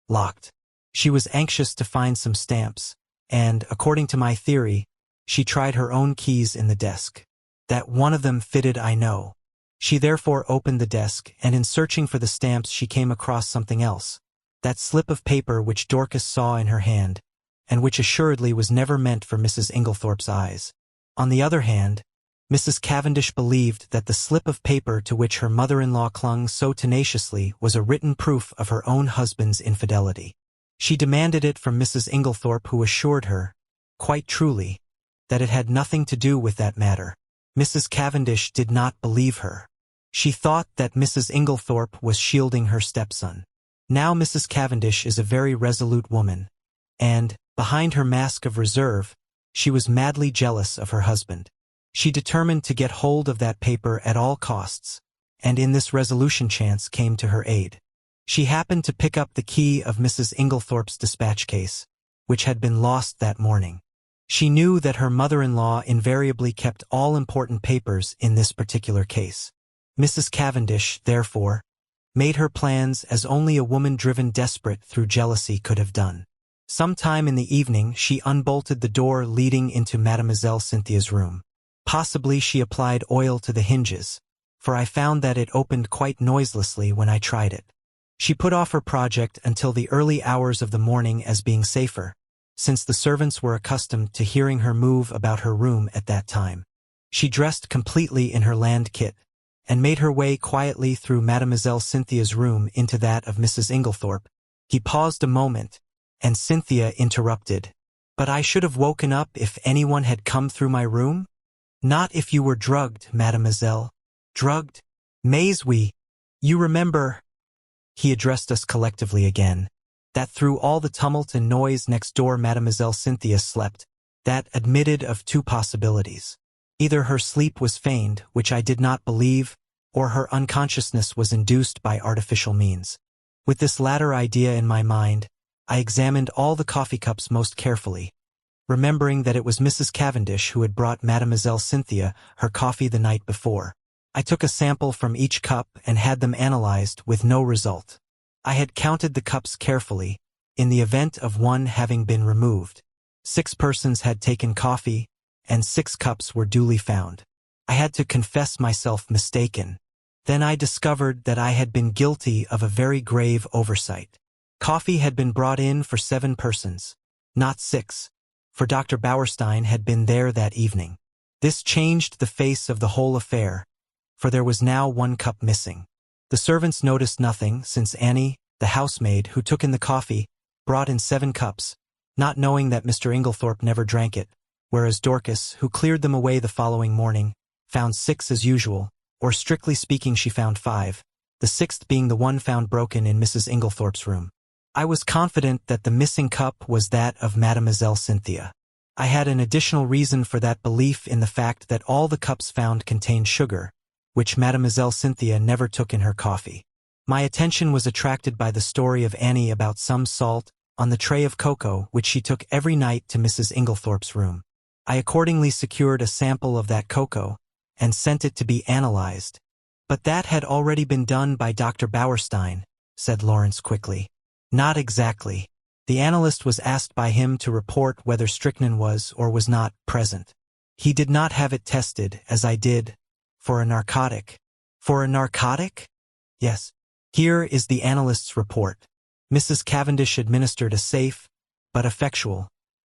locked. She was anxious to find some stamps, and, according to my theory, she tried her own keys in the desk. That one of them fitted I know. She therefore opened the desk, and in searching for the stamps she came across something else, that slip of paper which Dorcas saw in her hand, and which assuredly was never meant for Mrs. Inglethorpe's eyes. On the other hand, Mrs. Cavendish believed that the slip of paper to which her mother-in-law clung so tenaciously was a written proof of her own husband's infidelity. She demanded it from Mrs. Inglethorpe, who assured her, quite truly, that it had nothing to do with that matter. Mrs. Cavendish did not believe her. She thought that Mrs. Inglethorpe was shielding her stepson. Now Mrs. Cavendish is a very resolute woman, and, behind her mask of reserve, she was madly jealous of her husband. She determined to get hold of that paper at all costs, and in this resolution chance came to her aid. She happened to pick up the key of Mrs. Inglethorpe's dispatch case, which had been lost that morning. She knew that her mother-in-law invariably kept all important papers in this particular case. Mrs. Cavendish, therefore, made her plans as only a woman driven desperate through jealousy could have done. Sometime in the evening she unbolted the door leading into Mademoiselle Cynthia's room. Possibly she applied oil to the hinges, for I found that it opened quite noiselessly when I tried it. She put off her project until the early hours of the morning as being safer, since the servants were accustomed to hearing her move about her room at that time. She dressed completely in her land kit, and made her way quietly through Mademoiselle Cynthia's room into that of Mrs. Inglethorpe. He paused a moment, and Cynthia interrupted. "But I should have woken up if anyone had come through my room?" "Not if you were drugged, mademoiselle." "Drugged? Mais oui. You remember," he addressed us collectively again, "that through all the tumult and noise next door Mademoiselle Cynthia slept. That admitted of two possibilities. Either her sleep was feigned, which I did not believe, or her unconsciousness was induced by artificial means. With this latter idea in my mind, I examined all the coffee cups most carefully, remembering that it was Mrs. Cavendish who had brought Mademoiselle Cynthia her coffee the night before. I took a sample from each cup and had them analyzed with no result. I had counted the cups carefully, in the event of one having been removed. 6 persons had taken coffee, and 6 cups were duly found. I had to confess myself mistaken. Then I discovered that I had been guilty of a very grave oversight. Coffee had been brought in for 7 persons, not 6, for Dr. Bauerstein had been there that evening. This changed the face of the whole affair, for there was now 1 cup missing. The servants noticed nothing, since Annie, the housemaid, who took in the coffee, brought in 7 cups, not knowing that Mr. Inglethorpe never drank it, whereas Dorcas, who cleared them away the following morning, found 6 as usual, or strictly speaking she found 5, the 6th being the one found broken in Mrs. Inglethorpe's room. I was confident that the missing cup was that of Mademoiselle Cynthia. I had an additional reason for that belief in the fact that all the cups found contained sugar, which Mademoiselle Cynthia never took in her coffee. My attention was attracted by the story of Annie about some salt on the tray of cocoa which she took every night to Mrs. Inglethorpe's room. I accordingly secured a sample of that cocoa and sent it to be analyzed. But that had already been done by Dr. Bauerstein, said Lawrence quickly. Not exactly. The analyst was asked by him to report whether strychnine was or was not present. He did not have it tested, as I did, for a narcotic. For a narcotic? Yes. Here is the analyst's report. Mrs. Cavendish administered a safe, but effectual,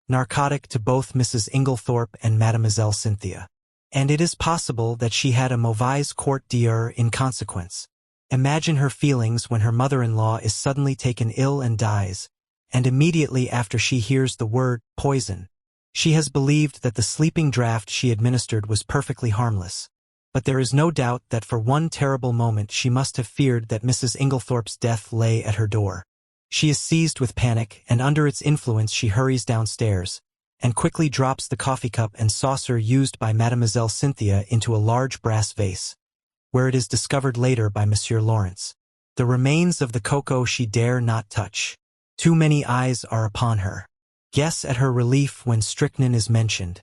narcotic to both Mrs. Inglethorpe and Mademoiselle Cynthia. And it is possible that she had a mauvaise quart d'heure in consequence. Imagine her feelings when her mother-in-law is suddenly taken ill and dies, and immediately after she hears the word poison. She has believed that the sleeping draught she administered was perfectly harmless. But there is no doubt that for one terrible moment she must have feared that Mrs. Inglethorpe's death lay at her door. She is seized with panic, and under its influence she hurries downstairs, and quickly drops the coffee cup and saucer used by Mademoiselle Cynthia into a large brass vase, where it is discovered later by Monsieur Lawrence. The remains of the cocoa she dare not touch. Too many eyes are upon her. Guess at her relief when strychnine is mentioned,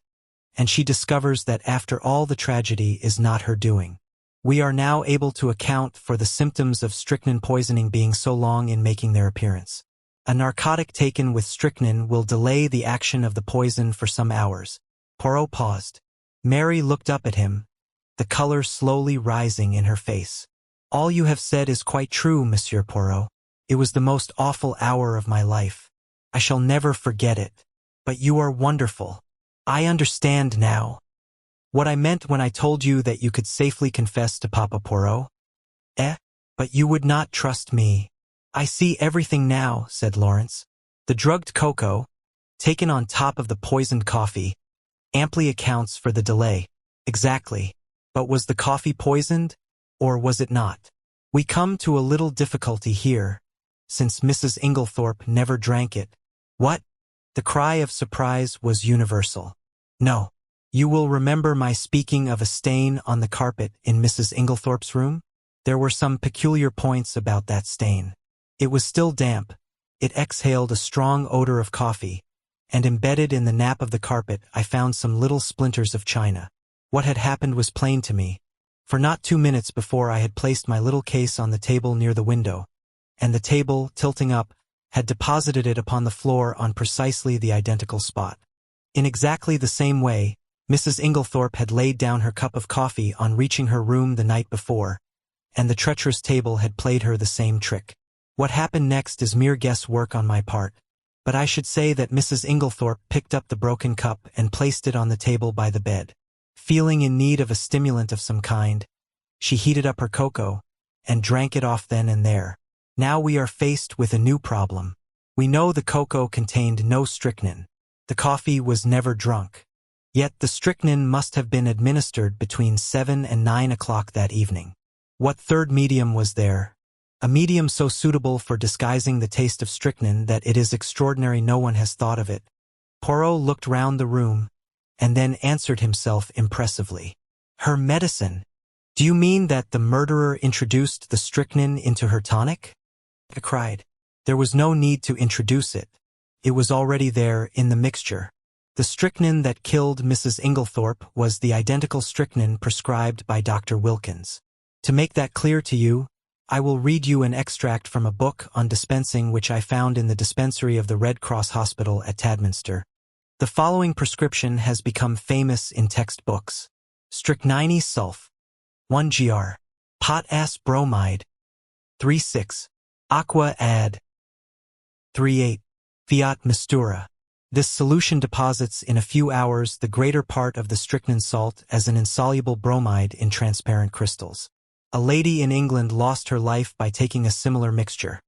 and she discovers that after all the tragedy is not her doing. We are now able to account for the symptoms of strychnine poisoning being so long in making their appearance. A narcotic taken with strychnine will delay the action of the poison for some hours. Poirot paused. Mary looked up at him, the color slowly rising in her face. All you have said is quite true, Monsieur Poirot. It was the most awful hour of my life. I shall never forget it. But you are wonderful. I understand now. What I meant when I told you that you could safely confess to Papa Poirot? But you would not trust me. I see everything now, said Lawrence. The drugged cocoa, taken on top of the poisoned coffee, amply accounts for the delay. Exactly. But was the coffee poisoned, or was it not? We come to a little difficulty here, since Mrs. Inglethorpe never drank it. What? The cry of surprise was universal. No. You will remember my speaking of a stain on the carpet in Mrs. Inglethorpe's room? There were some peculiar points about that stain. It was still damp. It exhaled a strong odor of coffee, and embedded in the nap of the carpet I found some little splinters of china. What had happened was plain to me, for not 2 minutes before I had placed my little case on the table near the window, and the table, tilting up, had deposited it upon the floor on precisely the identical spot. In exactly the same way, Mrs. Inglethorpe had laid down her cup of coffee on reaching her room the night before, and the treacherous table had played her the same trick. What happened next is mere guesswork on my part, but I should say that Mrs. Inglethorpe picked up the broken cup and placed it on the table by the bed. Feeling in need of a stimulant of some kind, she heated up her cocoa and drank it off then and there. Now we are faced with a new problem. We know the cocoa contained no strychnine. The coffee was never drunk. Yet the strychnine must have been administered between 7 and 9 o'clock that evening. What third medium was there? A medium so suitable for disguising the taste of strychnine that it is extraordinary no one has thought of it. Poirot looked round the room, and then answered himself impressively. Her medicine. Do you mean that the murderer introduced the strychnine into her tonic? I cried. There was no need to introduce it. It was already there in the mixture. The strychnine that killed Mrs. Inglethorpe was the identical strychnine prescribed by Dr. Wilkins. To make that clear to you, I will read you an extract from a book on dispensing which I found in the dispensary of the Red Cross Hospital at Tadminster. The following prescription has become famous in textbooks. Strychnine sulf. 1 gr. Potass bromide. 3.6. Aqua add. 3.8. Fiat mistura. This solution deposits in a few hours the greater part of the strychnine salt as an insoluble bromide in transparent crystals. A lady in England lost her life by taking a similar mixture.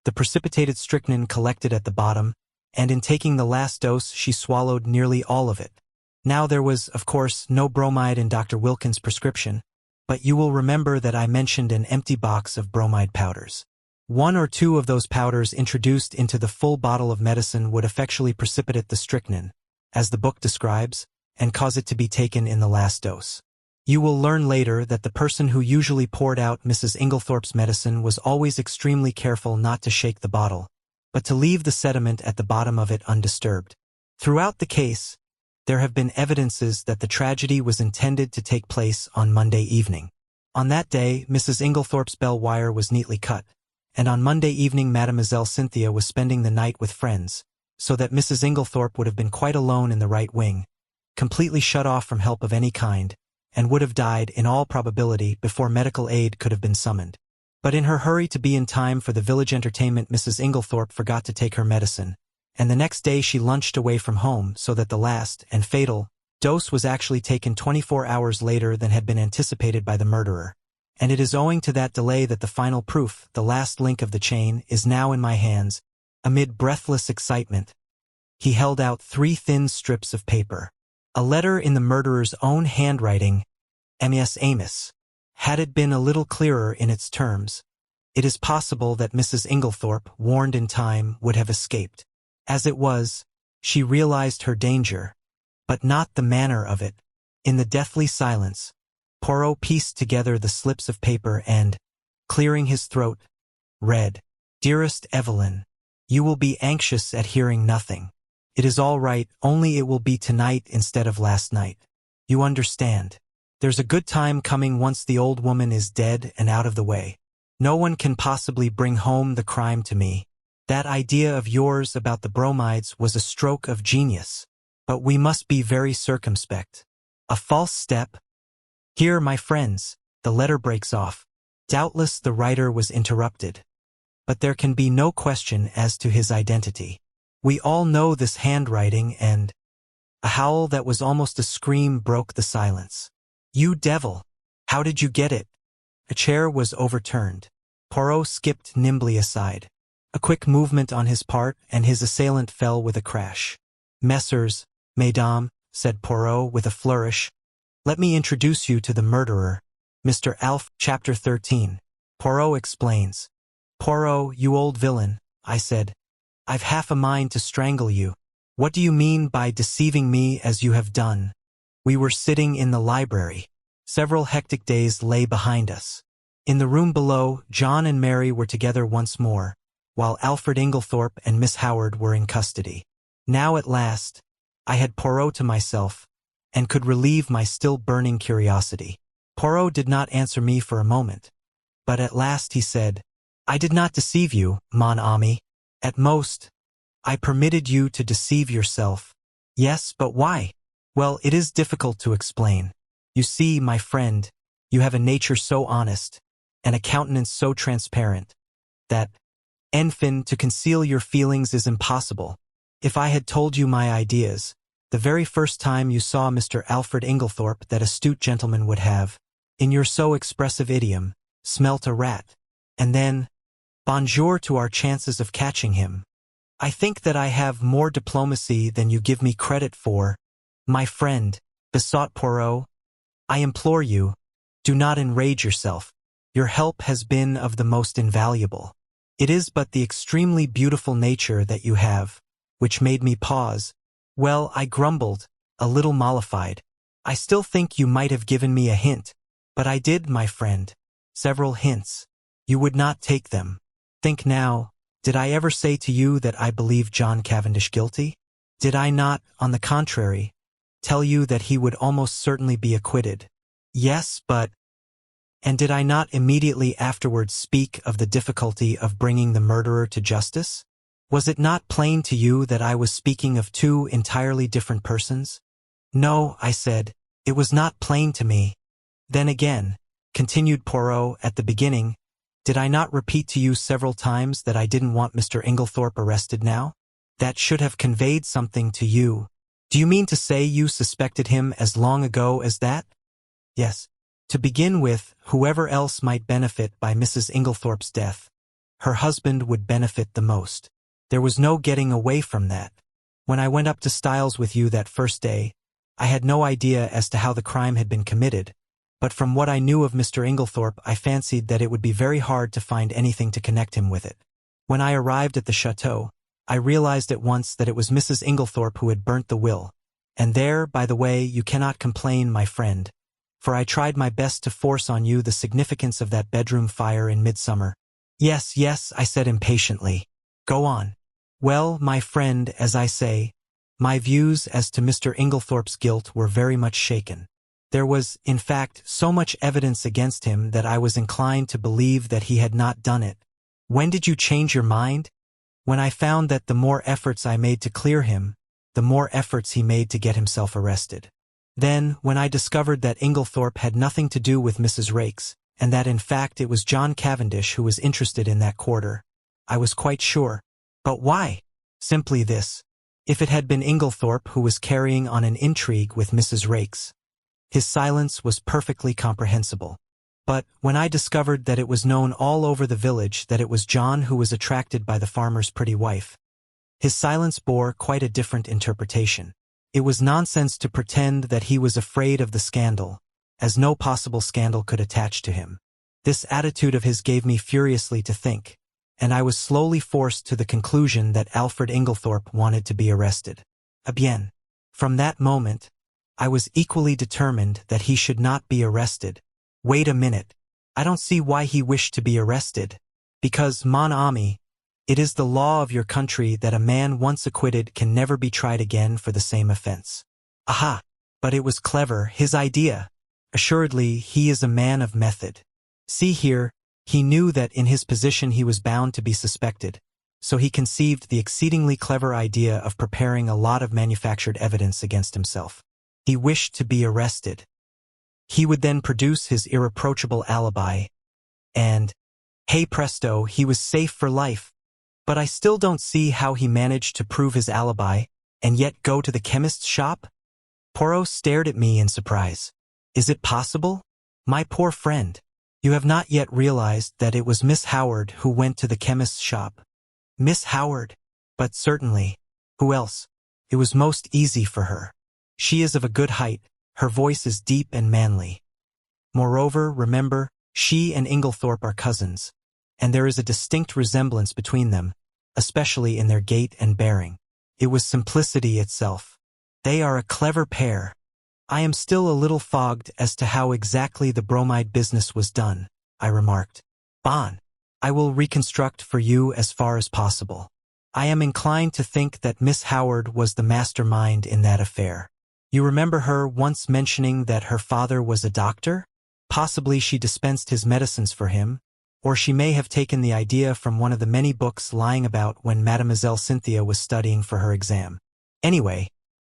The precipitated strychnine collected at the bottom, and in taking the last dose she swallowed nearly all of it. Now there was, of course, no bromide in Dr. Wilkins' prescription, but you will remember that I mentioned an empty box of bromide powders. 1 or 2 of those powders introduced into the full bottle of medicine would effectually precipitate the strychnine, as the book describes, and cause it to be taken in the last dose. You will learn later that the person who usually poured out Mrs. Inglethorpe's medicine was always extremely careful not to shake the bottle, but to leave the sediment at the bottom of it undisturbed. Throughout the case, there have been evidences that the tragedy was intended to take place on Monday evening. On that day, Mrs. Inglethorpe's bell wire was neatly cut, and on Monday evening Mademoiselle Cynthia was spending the night with friends, so that Mrs. Inglethorpe would have been quite alone in the right wing, completely shut off from help of any kind, and would have died in all probability before medical aid could have been summoned. But in her hurry to be in time for the village entertainment, Mrs. Inglethorpe forgot to take her medicine, and the next day she lunched away from home so that the last, and fatal, dose was actually taken 24 hours later than had been anticipated by the murderer. And it is owing to that delay that the final proof, the last link of the chain, is now in my hands. Amid breathless excitement, he held out 3 thin strips of paper. A letter in the murderer's own handwriting, M.S. Amos. Had it been a little clearer in its terms, it is possible that Mrs. Inglethorpe, warned in time, would have escaped. As it was, she realized her danger, but not the manner of it. In the deathly silence, Poirot pieced together the slips of paper and, clearing his throat, read, "Dearest Evelyn, you will be anxious at hearing nothing. It is all right, only it will be tonight instead of last night. You understand. There's a good time coming once the old woman is dead and out of the way. No one can possibly bring home the crime to me. That idea of yours about the bromides was a stroke of genius, but we must be very circumspect. A false step—" Here, my friends, the letter breaks off. Doubtless the writer was interrupted. But there can be no question as to his identity. We all know this handwriting, and a howl that was almost a scream broke the silence. "You devil! How did you get it?" A chair was overturned. Poirot skipped nimbly aside. A quick movement on his part, and his assailant fell with a crash. "Messrs, mesdames," said Poirot with a flourish, "let me introduce you to the murderer, Mr. Alf." Chapter 13. Poirot explains. "Poirot, you old villain," I said, "I've half a mind to strangle you. What do you mean by deceiving me as you have done?" We were sitting in the library. Several hectic days lay behind us. In the room below, John and Mary were together once more, while Alfred Inglethorpe and Miss Howard were in custody. Now at last, I had Poirot to myself, and could relieve my still burning curiosity. Poirot did not answer me for a moment, but at last he said, "I did not deceive you, mon ami. At most, I permitted you to deceive yourself." "Yes, but why?" "Well, it is difficult to explain. You see, my friend, you have a nature so honest, and a countenance so transparent, that, enfin, to conceal your feelings is impossible. If I had told you my ideas, the very first time you saw Mr. Alfred Inglethorpe, that astute gentleman would have, in your so expressive idiom, smelt a rat, and then, bonjour to our chances of catching him. I think that I have more diplomacy than you give me credit for." "My friend," besought Poirot, "I implore you, do not enrage yourself. Your help has been of the most invaluable. It is but the extremely beautiful nature that you have, which made me pause. Well, I grumbled, a little mollified. I still think you might have given me a hint. But I did, my friend. Several hints. You would not take them. Think now, did I ever say to you that I believe John Cavendish guilty? Did I not, on the contrary, tell you that he would almost certainly be acquitted? Yes, but— And did I not immediately afterwards speak of the difficulty of bringing the murderer to justice? Was it not plain to you that I was speaking of 2 entirely different persons? No, I said, it was not plain to me. Then again, continued Poirot, at the beginning, did I not repeat to you several times that I didn't want Mr. Inglethorpe arrested now? That should have conveyed something to you. Do you mean to say you suspected him as long ago as that? Yes. To begin with, whoever else might benefit by Mrs. Inglethorpe's death, her husband would benefit the most. There was no getting away from that. When I went up to Styles with you that first day, I had no idea as to how the crime had been committed, but from what I knew of Mr. Inglethorpe, I fancied that it would be very hard to find anything to connect him with it. When I arrived at the chateau, I realized at once that it was Mrs. Inglethorpe who had burnt the will. And there, by the way, you cannot complain, my friend, for I tried my best to force on you the significance of that bedroom fire in midsummer. Yes, yes, I said impatiently. Go on. Well, my friend, as I say, my views as to Mr. Inglethorpe's guilt were very much shaken. There was, in fact, so much evidence against him that I was inclined to believe that he had not done it. When did you change your mind? When I found that the more efforts I made to clear him, the more efforts he made to get himself arrested. Then, when I discovered that Inglethorpe had nothing to do with Mrs. Raikes, and that in fact it was John Cavendish who was interested in that quarter, I was quite sure. But why? Simply this. If it had been Inglethorpe who was carrying on an intrigue with Mrs. Raikes, his silence was perfectly comprehensible. But when I discovered that it was known all over the village that it was John who was attracted by the farmer's pretty wife, his silence bore quite a different interpretation. It was nonsense to pretend that he was afraid of the scandal, as no possible scandal could attach to him. This attitude of his gave me furiously to think, and I was slowly forced to the conclusion that Alfred Inglethorpe wanted to be arrested. Eh bien. From that moment, I was equally determined that he should not be arrested. Wait a minute. I don't see why he wished to be arrested. Because, mon ami, it is the law of your country that a man once acquitted can never be tried again for the same offense. Aha! But it was clever, his idea. Assuredly, he is a man of method. See here, he knew that in his position he was bound to be suspected, so he conceived the exceedingly clever idea of preparing a lot of manufactured evidence against himself. He wished to be arrested. He would then produce his irreproachable alibi, and, hey presto, he was safe for life. But I still don't see how he managed to prove his alibi, and yet go to the chemist's shop? Poirot stared at me in surprise. Is it possible? My poor friend, you have not yet realized that it was Miss Howard who went to the chemist's shop. Miss Howard? But certainly. Who else? It was most easy for her. She is of a good height. Her voice is deep and manly. Moreover, remember, she and Inglethorpe are cousins, and there is a distinct resemblance between them, especially in their gait and bearing. It was simplicity itself. They are a clever pair. I am still a little fogged as to how exactly the bromide business was done, I remarked. Bon. I will reconstruct for you as far as possible. I am inclined to think that Miss Howard was the mastermind in that affair. You remember her once mentioning that her father was a doctor? Possibly she dispensed his medicines for him, or she may have taken the idea from one of the many books lying about when Mademoiselle Cynthia was studying for her exam. Anyway,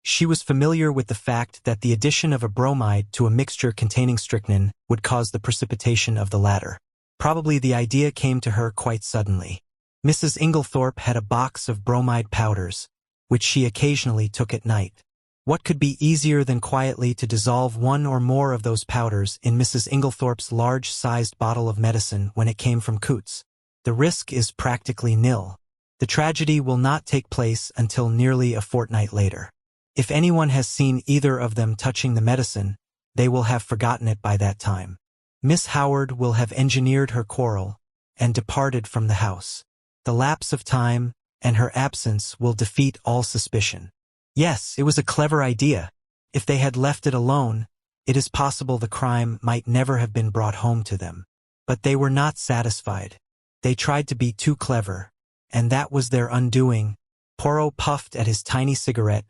she was familiar with the fact that the addition of a bromide to a mixture containing strychnine would cause the precipitation of the latter. Probably the idea came to her quite suddenly. Mrs. Inglethorpe had a box of bromide powders, which she occasionally took at night. What could be easier than quietly to dissolve one or more of those powders in Mrs. Inglethorpe's large-sized bottle of medicine when it came from Coots? The risk is practically nil. The tragedy will not take place until nearly a fortnight later. If anyone has seen either of them touching the medicine, they will have forgotten it by that time. Miss Howard will have engineered her quarrel and departed from the house. The lapse of time and her absence will defeat all suspicion. Yes, it was a clever idea. If they had left it alone, it is possible the crime might never have been brought home to them. But they were not satisfied. They tried to be too clever, and that was their undoing. Poirot puffed at his tiny cigarette,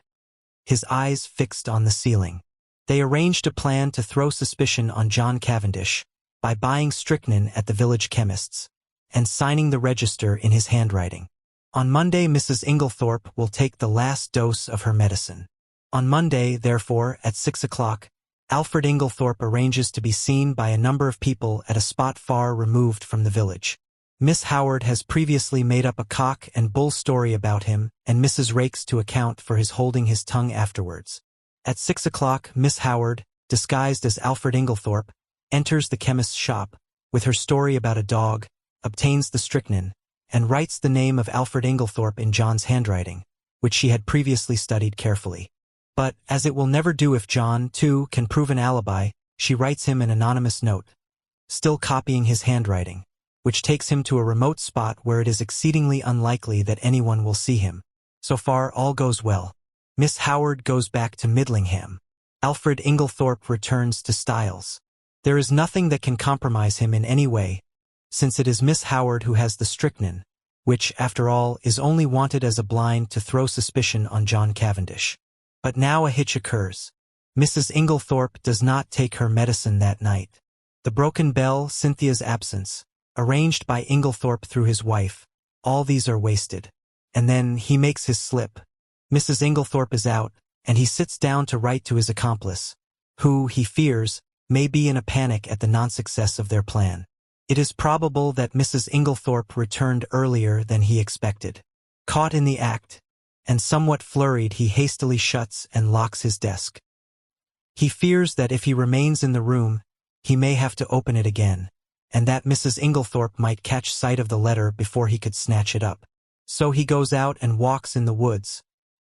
his eyes fixed on the ceiling. They arranged a plan to throw suspicion on John Cavendish by buying strychnine at the village chemist's and signing the register in his handwriting. On Monday, Mrs. Inglethorpe will take the last dose of her medicine. On Monday, therefore, at 6 o'clock, Alfred Inglethorpe arranges to be seen by a number of people at a spot far removed from the village. Miss Howard has previously made up a cock and bull story about him, and Mrs. Raikes to account for his holding his tongue afterwards. At 6 o'clock, Miss Howard, disguised as Alfred Inglethorpe, enters the chemist's shop, with her story about a dog, obtains the strychnine, and writes the name of Alfred Inglethorpe in John's handwriting, which she had previously studied carefully. But, as it will never do if John, too, can prove an alibi, she writes him an anonymous note, still copying his handwriting, which takes him to a remote spot where it is exceedingly unlikely that anyone will see him. So far, all goes well. Miss Howard goes back to Midlingham. Alfred Inglethorpe returns to Styles. There is nothing that can compromise him in any way, since it is Miss Howard who has the strychnine, which, after all, is only wanted as a blind to throw suspicion on John Cavendish. But now a hitch occurs. Mrs. Inglethorpe does not take her medicine that night. The broken bell, Cynthia's absence, arranged by Inglethorpe through his wife, all these are wasted. And then he makes his slip. Mrs. Inglethorpe is out, and he sits down to write to his accomplice, who, he fears, may be in a panic at the non-success of their plan. It is probable that Mrs. Inglethorpe returned earlier than he expected. Caught in the act, and somewhat flurried, he hastily shuts and locks his desk. He fears that if he remains in the room, he may have to open it again, and that Mrs. Inglethorpe might catch sight of the letter before he could snatch it up. So he goes out and walks in the woods,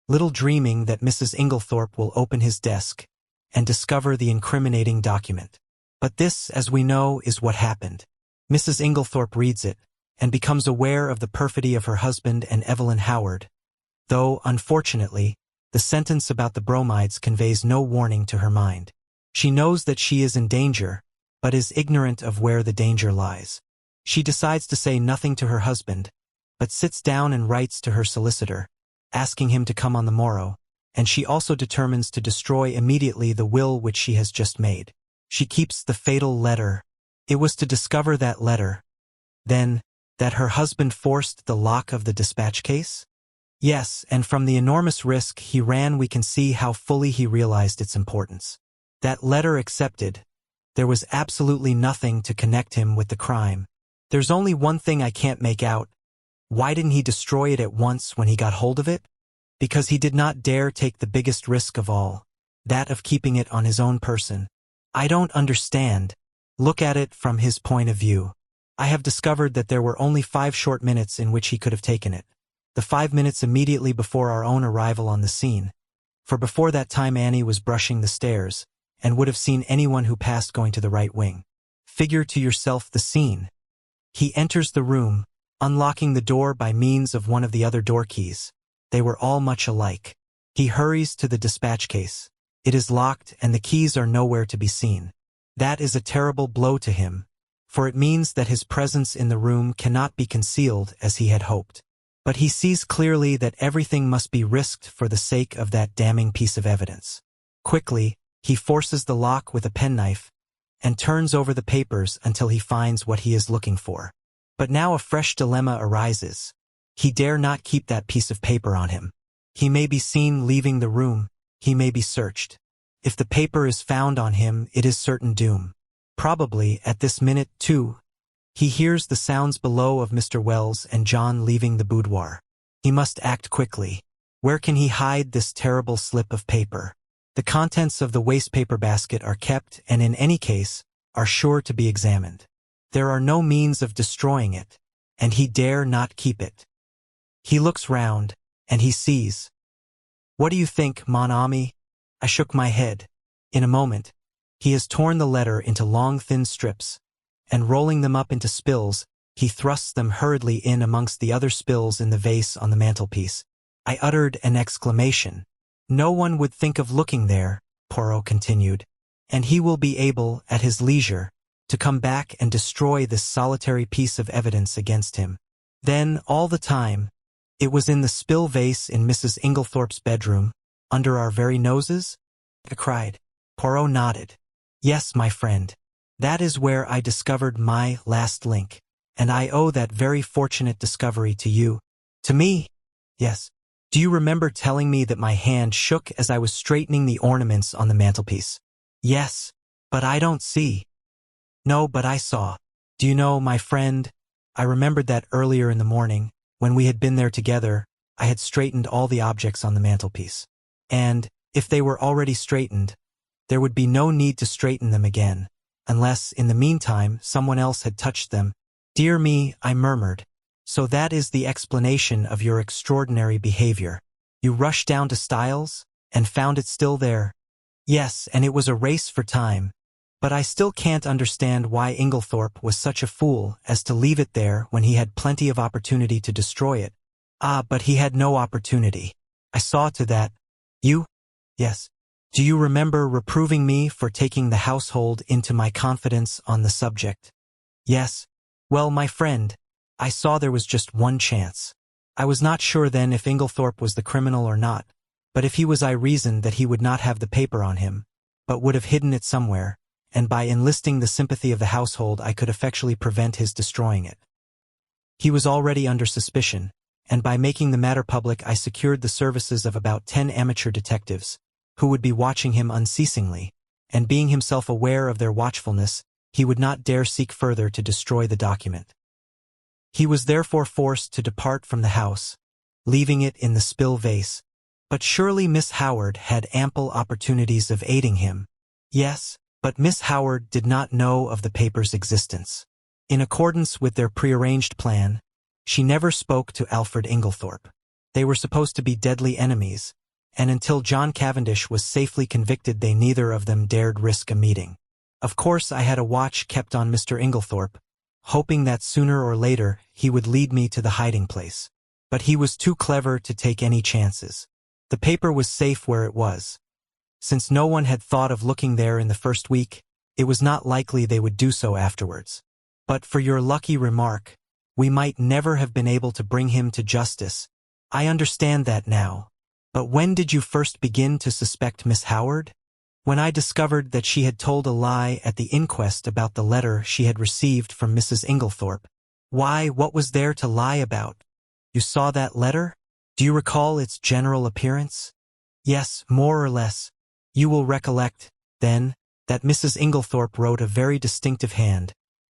little dreaming that Mrs. Inglethorpe will open his desk and discover the incriminating document. But this, as we know, is what happened. Mrs. Inglethorpe reads it, and becomes aware of the perfidy of her husband and Evelyn Howard, though, unfortunately, the sentence about the bromides conveys no warning to her mind. She knows that she is in danger, but is ignorant of where the danger lies. She decides to say nothing to her husband, but sits down and writes to her solicitor, asking him to come on the morrow, and she also determines to destroy immediately the will which she has just made. She keeps the fatal letter. It was to discover that letter, then, that her husband forced the lock of the dispatch case? Yes, and from the enormous risk he ran we can see how fully he realized its importance. That letter accepted, there was absolutely nothing to connect him with the crime. There's only one thing I can't make out. Why didn't he destroy it at once when he got hold of it? Because he did not dare take the biggest risk of all, that of keeping it on his own person. I don't understand. Look at it from his point of view. I have discovered that there were only 5 short minutes in which he could have taken it. The 5 minutes immediately before our own arrival on the scene, for before that time Annie was brushing the stairs, and would have seen anyone who passed going to the right wing. Figure to yourself the scene. He enters the room, unlocking the door by means of one of the other door keys. They were all much alike. He hurries to the dispatch case. It is locked and the keys are nowhere to be seen. That is a terrible blow to him, for it means that his presence in the room cannot be concealed as he had hoped. But he sees clearly that everything must be risked for the sake of that damning piece of evidence. Quickly, he forces the lock with a penknife and turns over the papers until he finds what he is looking for. But now a fresh dilemma arises. He dare not keep that piece of paper on him. He may be seen leaving the room, he may be searched. If the paper is found on him, it is certain doom. Probably, at this minute, too, he hears the sounds below of Mr. Wells and John leaving the boudoir. He must act quickly. Where can he hide this terrible slip of paper? The contents of the wastepaper basket are kept and in any case, are sure to be examined. There are no means of destroying it, and he dare not keep it. He looks round, and he sees. What do you think, mon ami? I shook my head. In a moment, he has torn the letter into long thin strips, and rolling them up into spills, he thrusts them hurriedly in amongst the other spills in the vase on the mantelpiece. I uttered an exclamation. No one would think of looking there, Poirot continued, and he will be able, at his leisure, to come back and destroy this solitary piece of evidence against him. Then, all the time, it was in the spill vase in Mrs. Inglethorpe's bedroom, under our very noses? I cried. Poirot nodded. Yes, my friend. That is where I discovered my last link, and I owe that very fortunate discovery to you. To me? Yes. Do you remember telling me that my hand shook as I was straightening the ornaments on the mantelpiece? Yes, but I don't see. No, but I saw. Do you know, my friend, I remembered that earlier in the morning, when we had been there together, I had straightened all the objects on the mantelpiece. And, if they were already straightened, there would be no need to straighten them again, unless, in the meantime, someone else had touched them. Dear me, I murmured. So that is the explanation of your extraordinary behavior. You rushed down to Styles and found it still there. Yes, and it was a race for time. But I still can't understand why Inglethorpe was such a fool as to leave it there when he had plenty of opportunity to destroy it. Ah, but he had no opportunity. I saw to that. You? Yes. Do you remember reproving me for taking the household into my confidence on the subject? Yes. Well, my friend, I saw there was just one chance. I was not sure then if Inglethorpe was the criminal or not, but if he was, I reasoned that he would not have the paper on him, but would have hidden it somewhere, and by enlisting the sympathy of the household I could effectually prevent his destroying it. He was already under suspicion, and by making the matter public I secured the services of about 10 amateur detectives, who would be watching him unceasingly, and being himself aware of their watchfulness, he would not dare seek further to destroy the document. He was therefore forced to depart from the house, leaving it in the spill vase. But surely Miss Howard had ample opportunities of aiding him. Yes, but Miss Howard did not know of the paper's existence. In accordance with their prearranged plan, she never spoke to Alfred Inglethorpe. They were supposed to be deadly enemies, and until John Cavendish was safely convicted they neither of them dared risk a meeting. Of course I had a watch kept on Mr. Inglethorpe, hoping that sooner or later he would lead me to the hiding place. But he was too clever to take any chances. The paper was safe where it was. Since no one had thought of looking there in the first week, it was not likely they would do so afterwards. But for your lucky remark, we might never have been able to bring him to justice. I understand that now. But when did you first begin to suspect Miss Howard? When I discovered that she had told a lie at the inquest about the letter she had received from Mrs. Inglethorpe. Why, what was there to lie about? You saw that letter? Do you recall its general appearance? Yes, more or less. You will recollect, then, that Mrs. Inglethorpe wrote a very distinctive hand,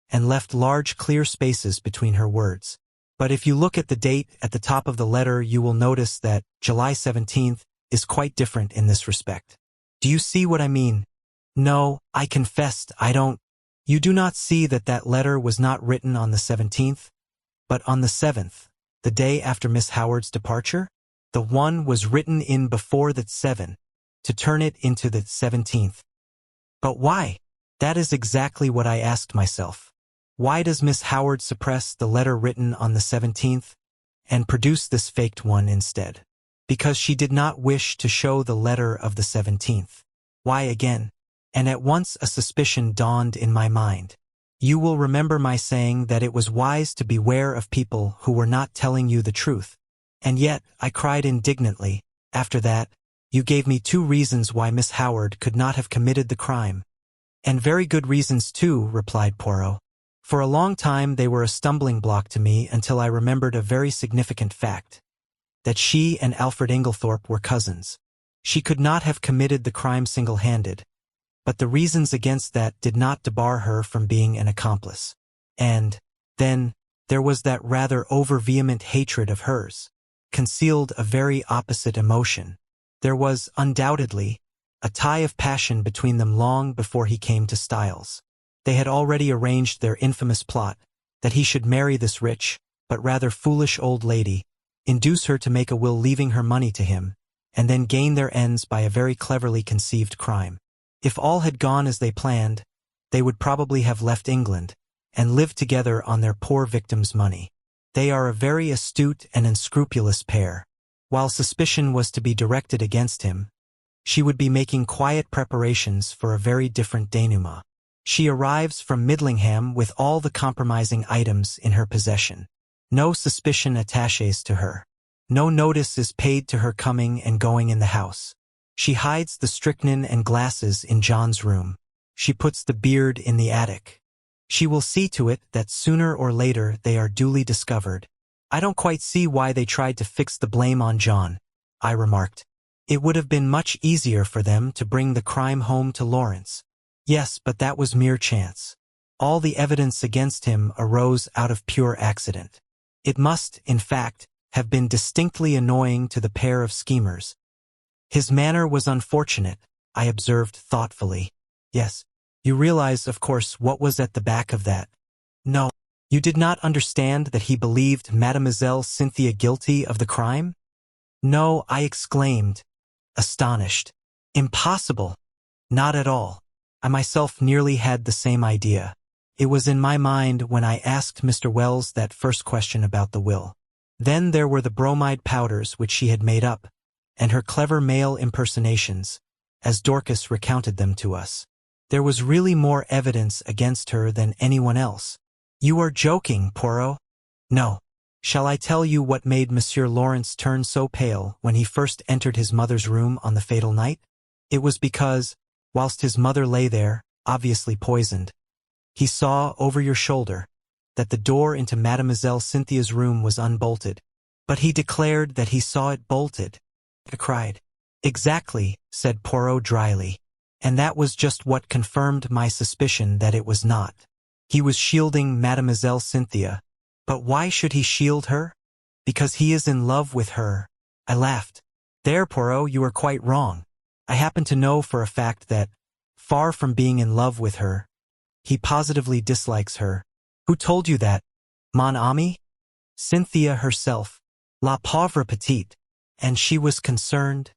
and left large clear spaces between her words. But if you look at the date at the top of the letter you will notice that July 17th is quite different in this respect. Do you see what I mean? No, I confessed I don't. You do not see that that letter was not written on the 17th, but on the 7th. The day after Miss Howard's departure? The one was written in before that 7, to turn it into the 17th. But why? That is exactly what I asked myself. Why does Miss Howard suppress the letter written on the 17th, and produce this faked one instead? Because she did not wish to show the letter of the 17th. Why again? And at once a suspicion dawned in my mind. You will remember my saying that it was wise to beware of people who were not telling you the truth. And yet, I cried indignantly, after that, you gave me 2 reasons why Miss Howard could not have committed the crime. And very good reasons too, replied Poirot. For a long time they were a stumbling block to me until I remembered a very significant fact. That she and Alfred Inglethorpe were cousins. She could not have committed the crime single-handed. But the reasons against that did not debar her from being an accomplice. And, then, there was that rather over-vehement hatred of hers, concealed a very opposite emotion. There was, undoubtedly, a tie of passion between them long before he came to Styles. They had already arranged their infamous plot, that he should marry this rich, but rather foolish old lady, induce her to make a will leaving her money to him, and then gain their ends by a very cleverly conceived crime. If all had gone as they planned, they would probably have left England, and lived together on their poor victim's money. They are a very astute and unscrupulous pair. While suspicion was to be directed against him, she would be making quiet preparations for a very different denouement. She arrives from Midlingham with all the compromising items in her possession. No suspicion attaches to her. No notice is paid to her coming and going in the house. She hides the strychnine and glasses in John's room. She puts the beard in the attic. She will see to it that sooner or later they are duly discovered. I don't quite see why they tried to fix the blame on John, I remarked. It would have been much easier for them to bring the crime home to Lawrence. Yes, but that was mere chance. All the evidence against him arose out of pure accident. It must, in fact, have been distinctly annoying to the pair of schemers. His manner was unfortunate, I observed thoughtfully. Yes, you realize, of course, what was at the back of that. No, You did not understand that he believed Mademoiselle Cynthia guilty of the crime? No, I exclaimed, astonished. Impossible. Not at all. I myself nearly had the same idea. It was in my mind when I asked Mr. Wells that first question about the will. Then there were the bromide powders which she had made up, and her clever male impersonations, as Dorcas recounted them to us. There was really more evidence against her than anyone else. You are joking, Poirot? No. Shall I tell you what made Monsieur Lawrence turn so pale when he first entered his mother's room on the fatal night? It was because, whilst his mother lay there, obviously poisoned, he saw, over your shoulder, that the door into Mademoiselle Cynthia's room was unbolted. But he declared that he saw it bolted. I cried. Exactly, said Poirot dryly. And that was just what confirmed my suspicion that it was not. He was shielding Mademoiselle Cynthia. But why should he shield her? Because he is in love with her. I laughed. There, Poirot, you are quite wrong. I happen to know for a fact that, far from being in love with her, he positively dislikes her. Who told you that? Mon ami? Cynthia herself. La pauvre petite. And she was concerned?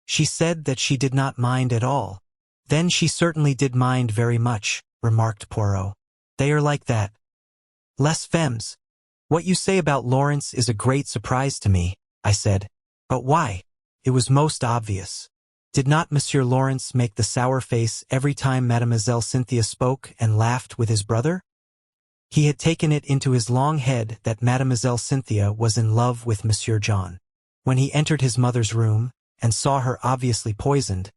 She said that she did not mind at all. Then she certainly did mind very much, remarked Poirot. They are like that. Les femmes. What you say about Lawrence is a great surprise to me, I said. But why? It was most obvious. Did not Monsieur Lawrence make the sour face every time Mademoiselle Cynthia spoke and laughed with his brother? He had taken it into his long head that Mademoiselle Cynthia was in love with Monsieur John. When he entered his mother's room and saw her obviously poisoned,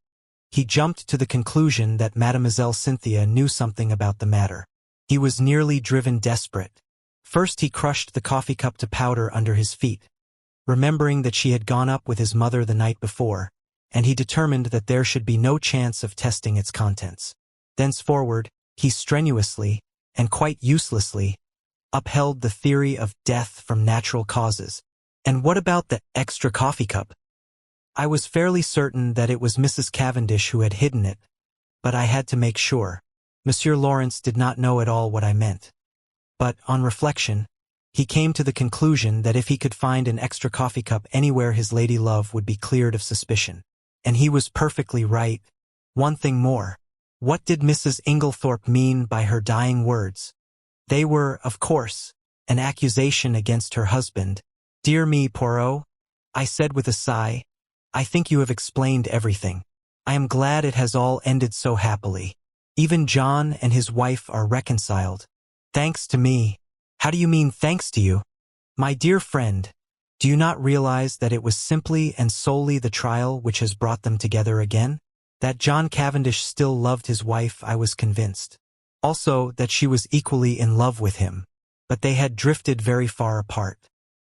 he jumped to the conclusion that Mademoiselle Cynthia knew something about the matter. He was nearly driven desperate. First he crushed the coffee cup to powder under his feet, remembering that she had gone up with his mother the night before, and he determined that there should be no chance of testing its contents. Thenceforward, he strenuously, and quite uselessly, upheld the theory of death from natural causes. And what about the extra coffee cup? I was fairly certain that it was Mrs. Cavendish who had hidden it, but I had to make sure. Monsieur Lawrence did not know at all what I meant. But, on reflection, he came to the conclusion that if he could find an extra coffee cup anywhere his lady love would be cleared of suspicion. And he was perfectly right. One thing more. What did Mrs. Inglethorpe mean by her dying words? They were, of course, an accusation against her husband. Dear me, Poirot, I said with a sigh, I think you have explained everything. I am glad it has all ended so happily. Even John and his wife are reconciled. Thanks to me. How do you mean thanks to you? My dear friend, do you not realize that it was simply and solely the trial which has brought them together again? That John Cavendish still loved his wife, I was convinced. Also, that she was equally in love with him. But they had drifted very far apart.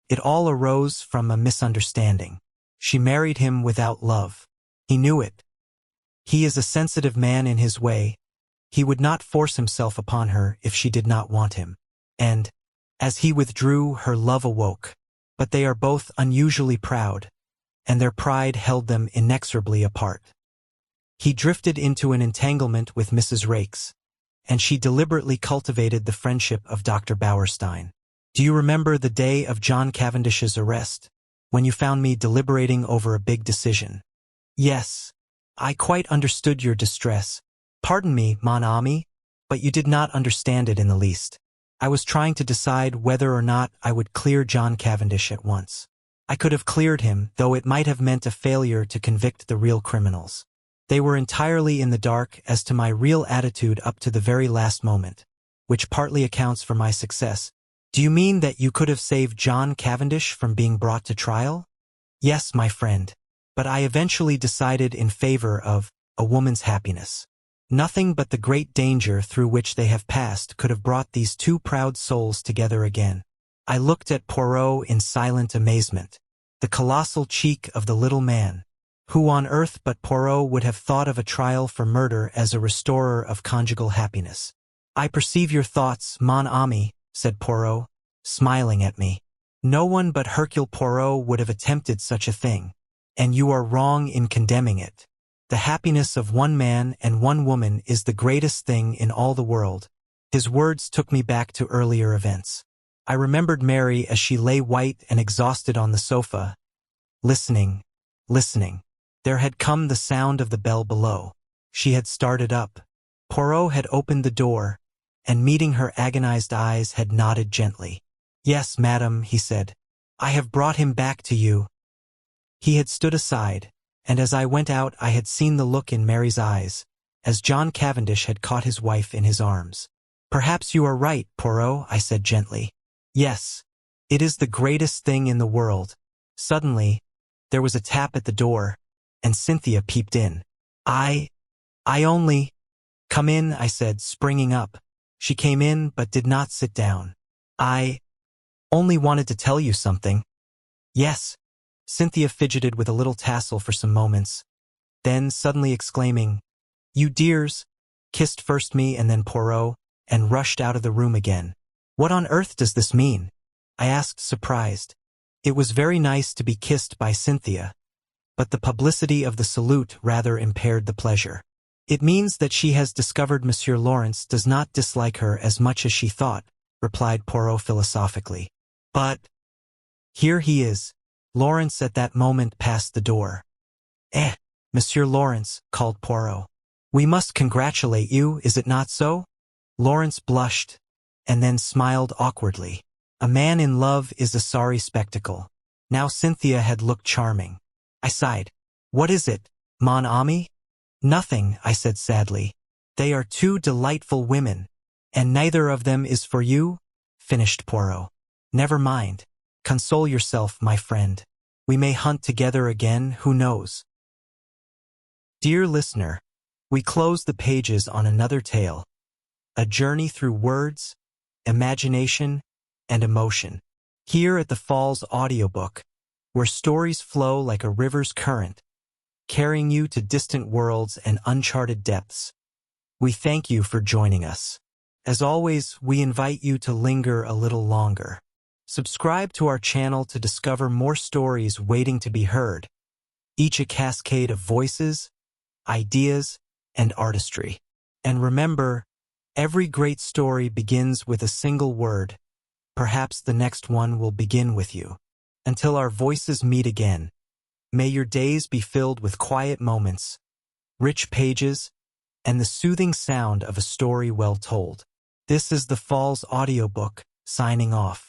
It all arose from a misunderstanding. She married him without love. He knew it. He is a sensitive man in his way. He would not force himself upon her if she did not want him. And, as he withdrew, her love awoke. But they are both unusually proud, and their pride held them inexorably apart. He drifted into an entanglement with Mrs. Raikes, and she deliberately cultivated the friendship of Dr. Bauerstein. Do you remember the day of John Cavendish's arrest, when you found me deliberating over a big decision? Yes, I quite understood your distress. Pardon me, mon ami, but you did not understand it in the least. I was trying to decide whether or not I would clear John Cavendish at once. I could have cleared him, though it might have meant a failure to convict the real criminals. They were entirely in the dark as to my real attitude up to the very last moment, which partly accounts for my success. Do you mean that you could have saved John Cavendish from being brought to trial? Yes, my friend, but I eventually decided in favor of a woman's happiness. Nothing but the great danger through which they have passed could have brought these two proud souls together again. I looked at Poirot in silent amazement. The colossal cheek of the little man. Who on earth but Poirot would have thought of a trial for murder as a restorer of conjugal happiness? I perceive your thoughts, mon ami, said Poirot, smiling at me. No one but Hercule Poirot would have attempted such a thing, and you are wrong in condemning it. The happiness of one man and one woman is the greatest thing in all the world. His words took me back to earlier events. I remembered Mary as she lay white and exhausted on the sofa, listening, listening. There had come the sound of the bell below. She had started up. Poirot had opened the door, and meeting her agonized eyes had nodded gently. "Yes, madam," he said. "I have brought him back to you." He had stood aside, and as I went out I had seen the look in Mary's eyes, as John Cavendish had caught his wife in his arms. "Perhaps you are right, Poirot," I said gently. "Yes, it is the greatest thing in the world." Suddenly, there was a tap at the door, and Cynthia peeped in. I only—" "Come in," I said, springing up. She came in but did not sit down. "I only wanted to tell you something." "Yes." Cynthia fidgeted with a little tassel for some moments, then suddenly exclaiming, "You dears," kissed first me and then Poirot, and rushed out of the room again. "What on earth does this mean?" I asked, surprised. It was very nice to be kissed by Cynthia, but the publicity of the salute rather impaired the pleasure. "It means that she has discovered Monsieur Lawrence does not dislike her as much as she thought," replied Poirot philosophically. "But here he is." Lawrence at that moment passed the door. Monsieur Lawrence," called Poirot. "We must congratulate you, is it not so?" Lawrence blushed, and then smiled awkwardly. A man in love is a sorry spectacle. Now Cynthia had looked charming. I sighed. "What is it, mon ami?" "Nothing," I said sadly. "They are two delightful women, and neither of them is for you," finished Poirot. "Never mind. Console yourself, my friend. We may hunt together again, who knows?" Dear listener, we close the pages on another tale, a journey through words, imagination, and emotion. Here at the Falls Audiobook, where stories flow like a river's current, carrying you to distant worlds and uncharted depths. We thank you for joining us. As always, we invite you to linger a little longer. Subscribe to our channel to discover more stories waiting to be heard, each a cascade of voices, ideas, and artistry. And remember, every great story begins with a single word. Perhaps the next one will begin with you. Until our voices meet again, may your days be filled with quiet moments, rich pages, and the soothing sound of a story well told. This is the Falls Audiobook, signing off.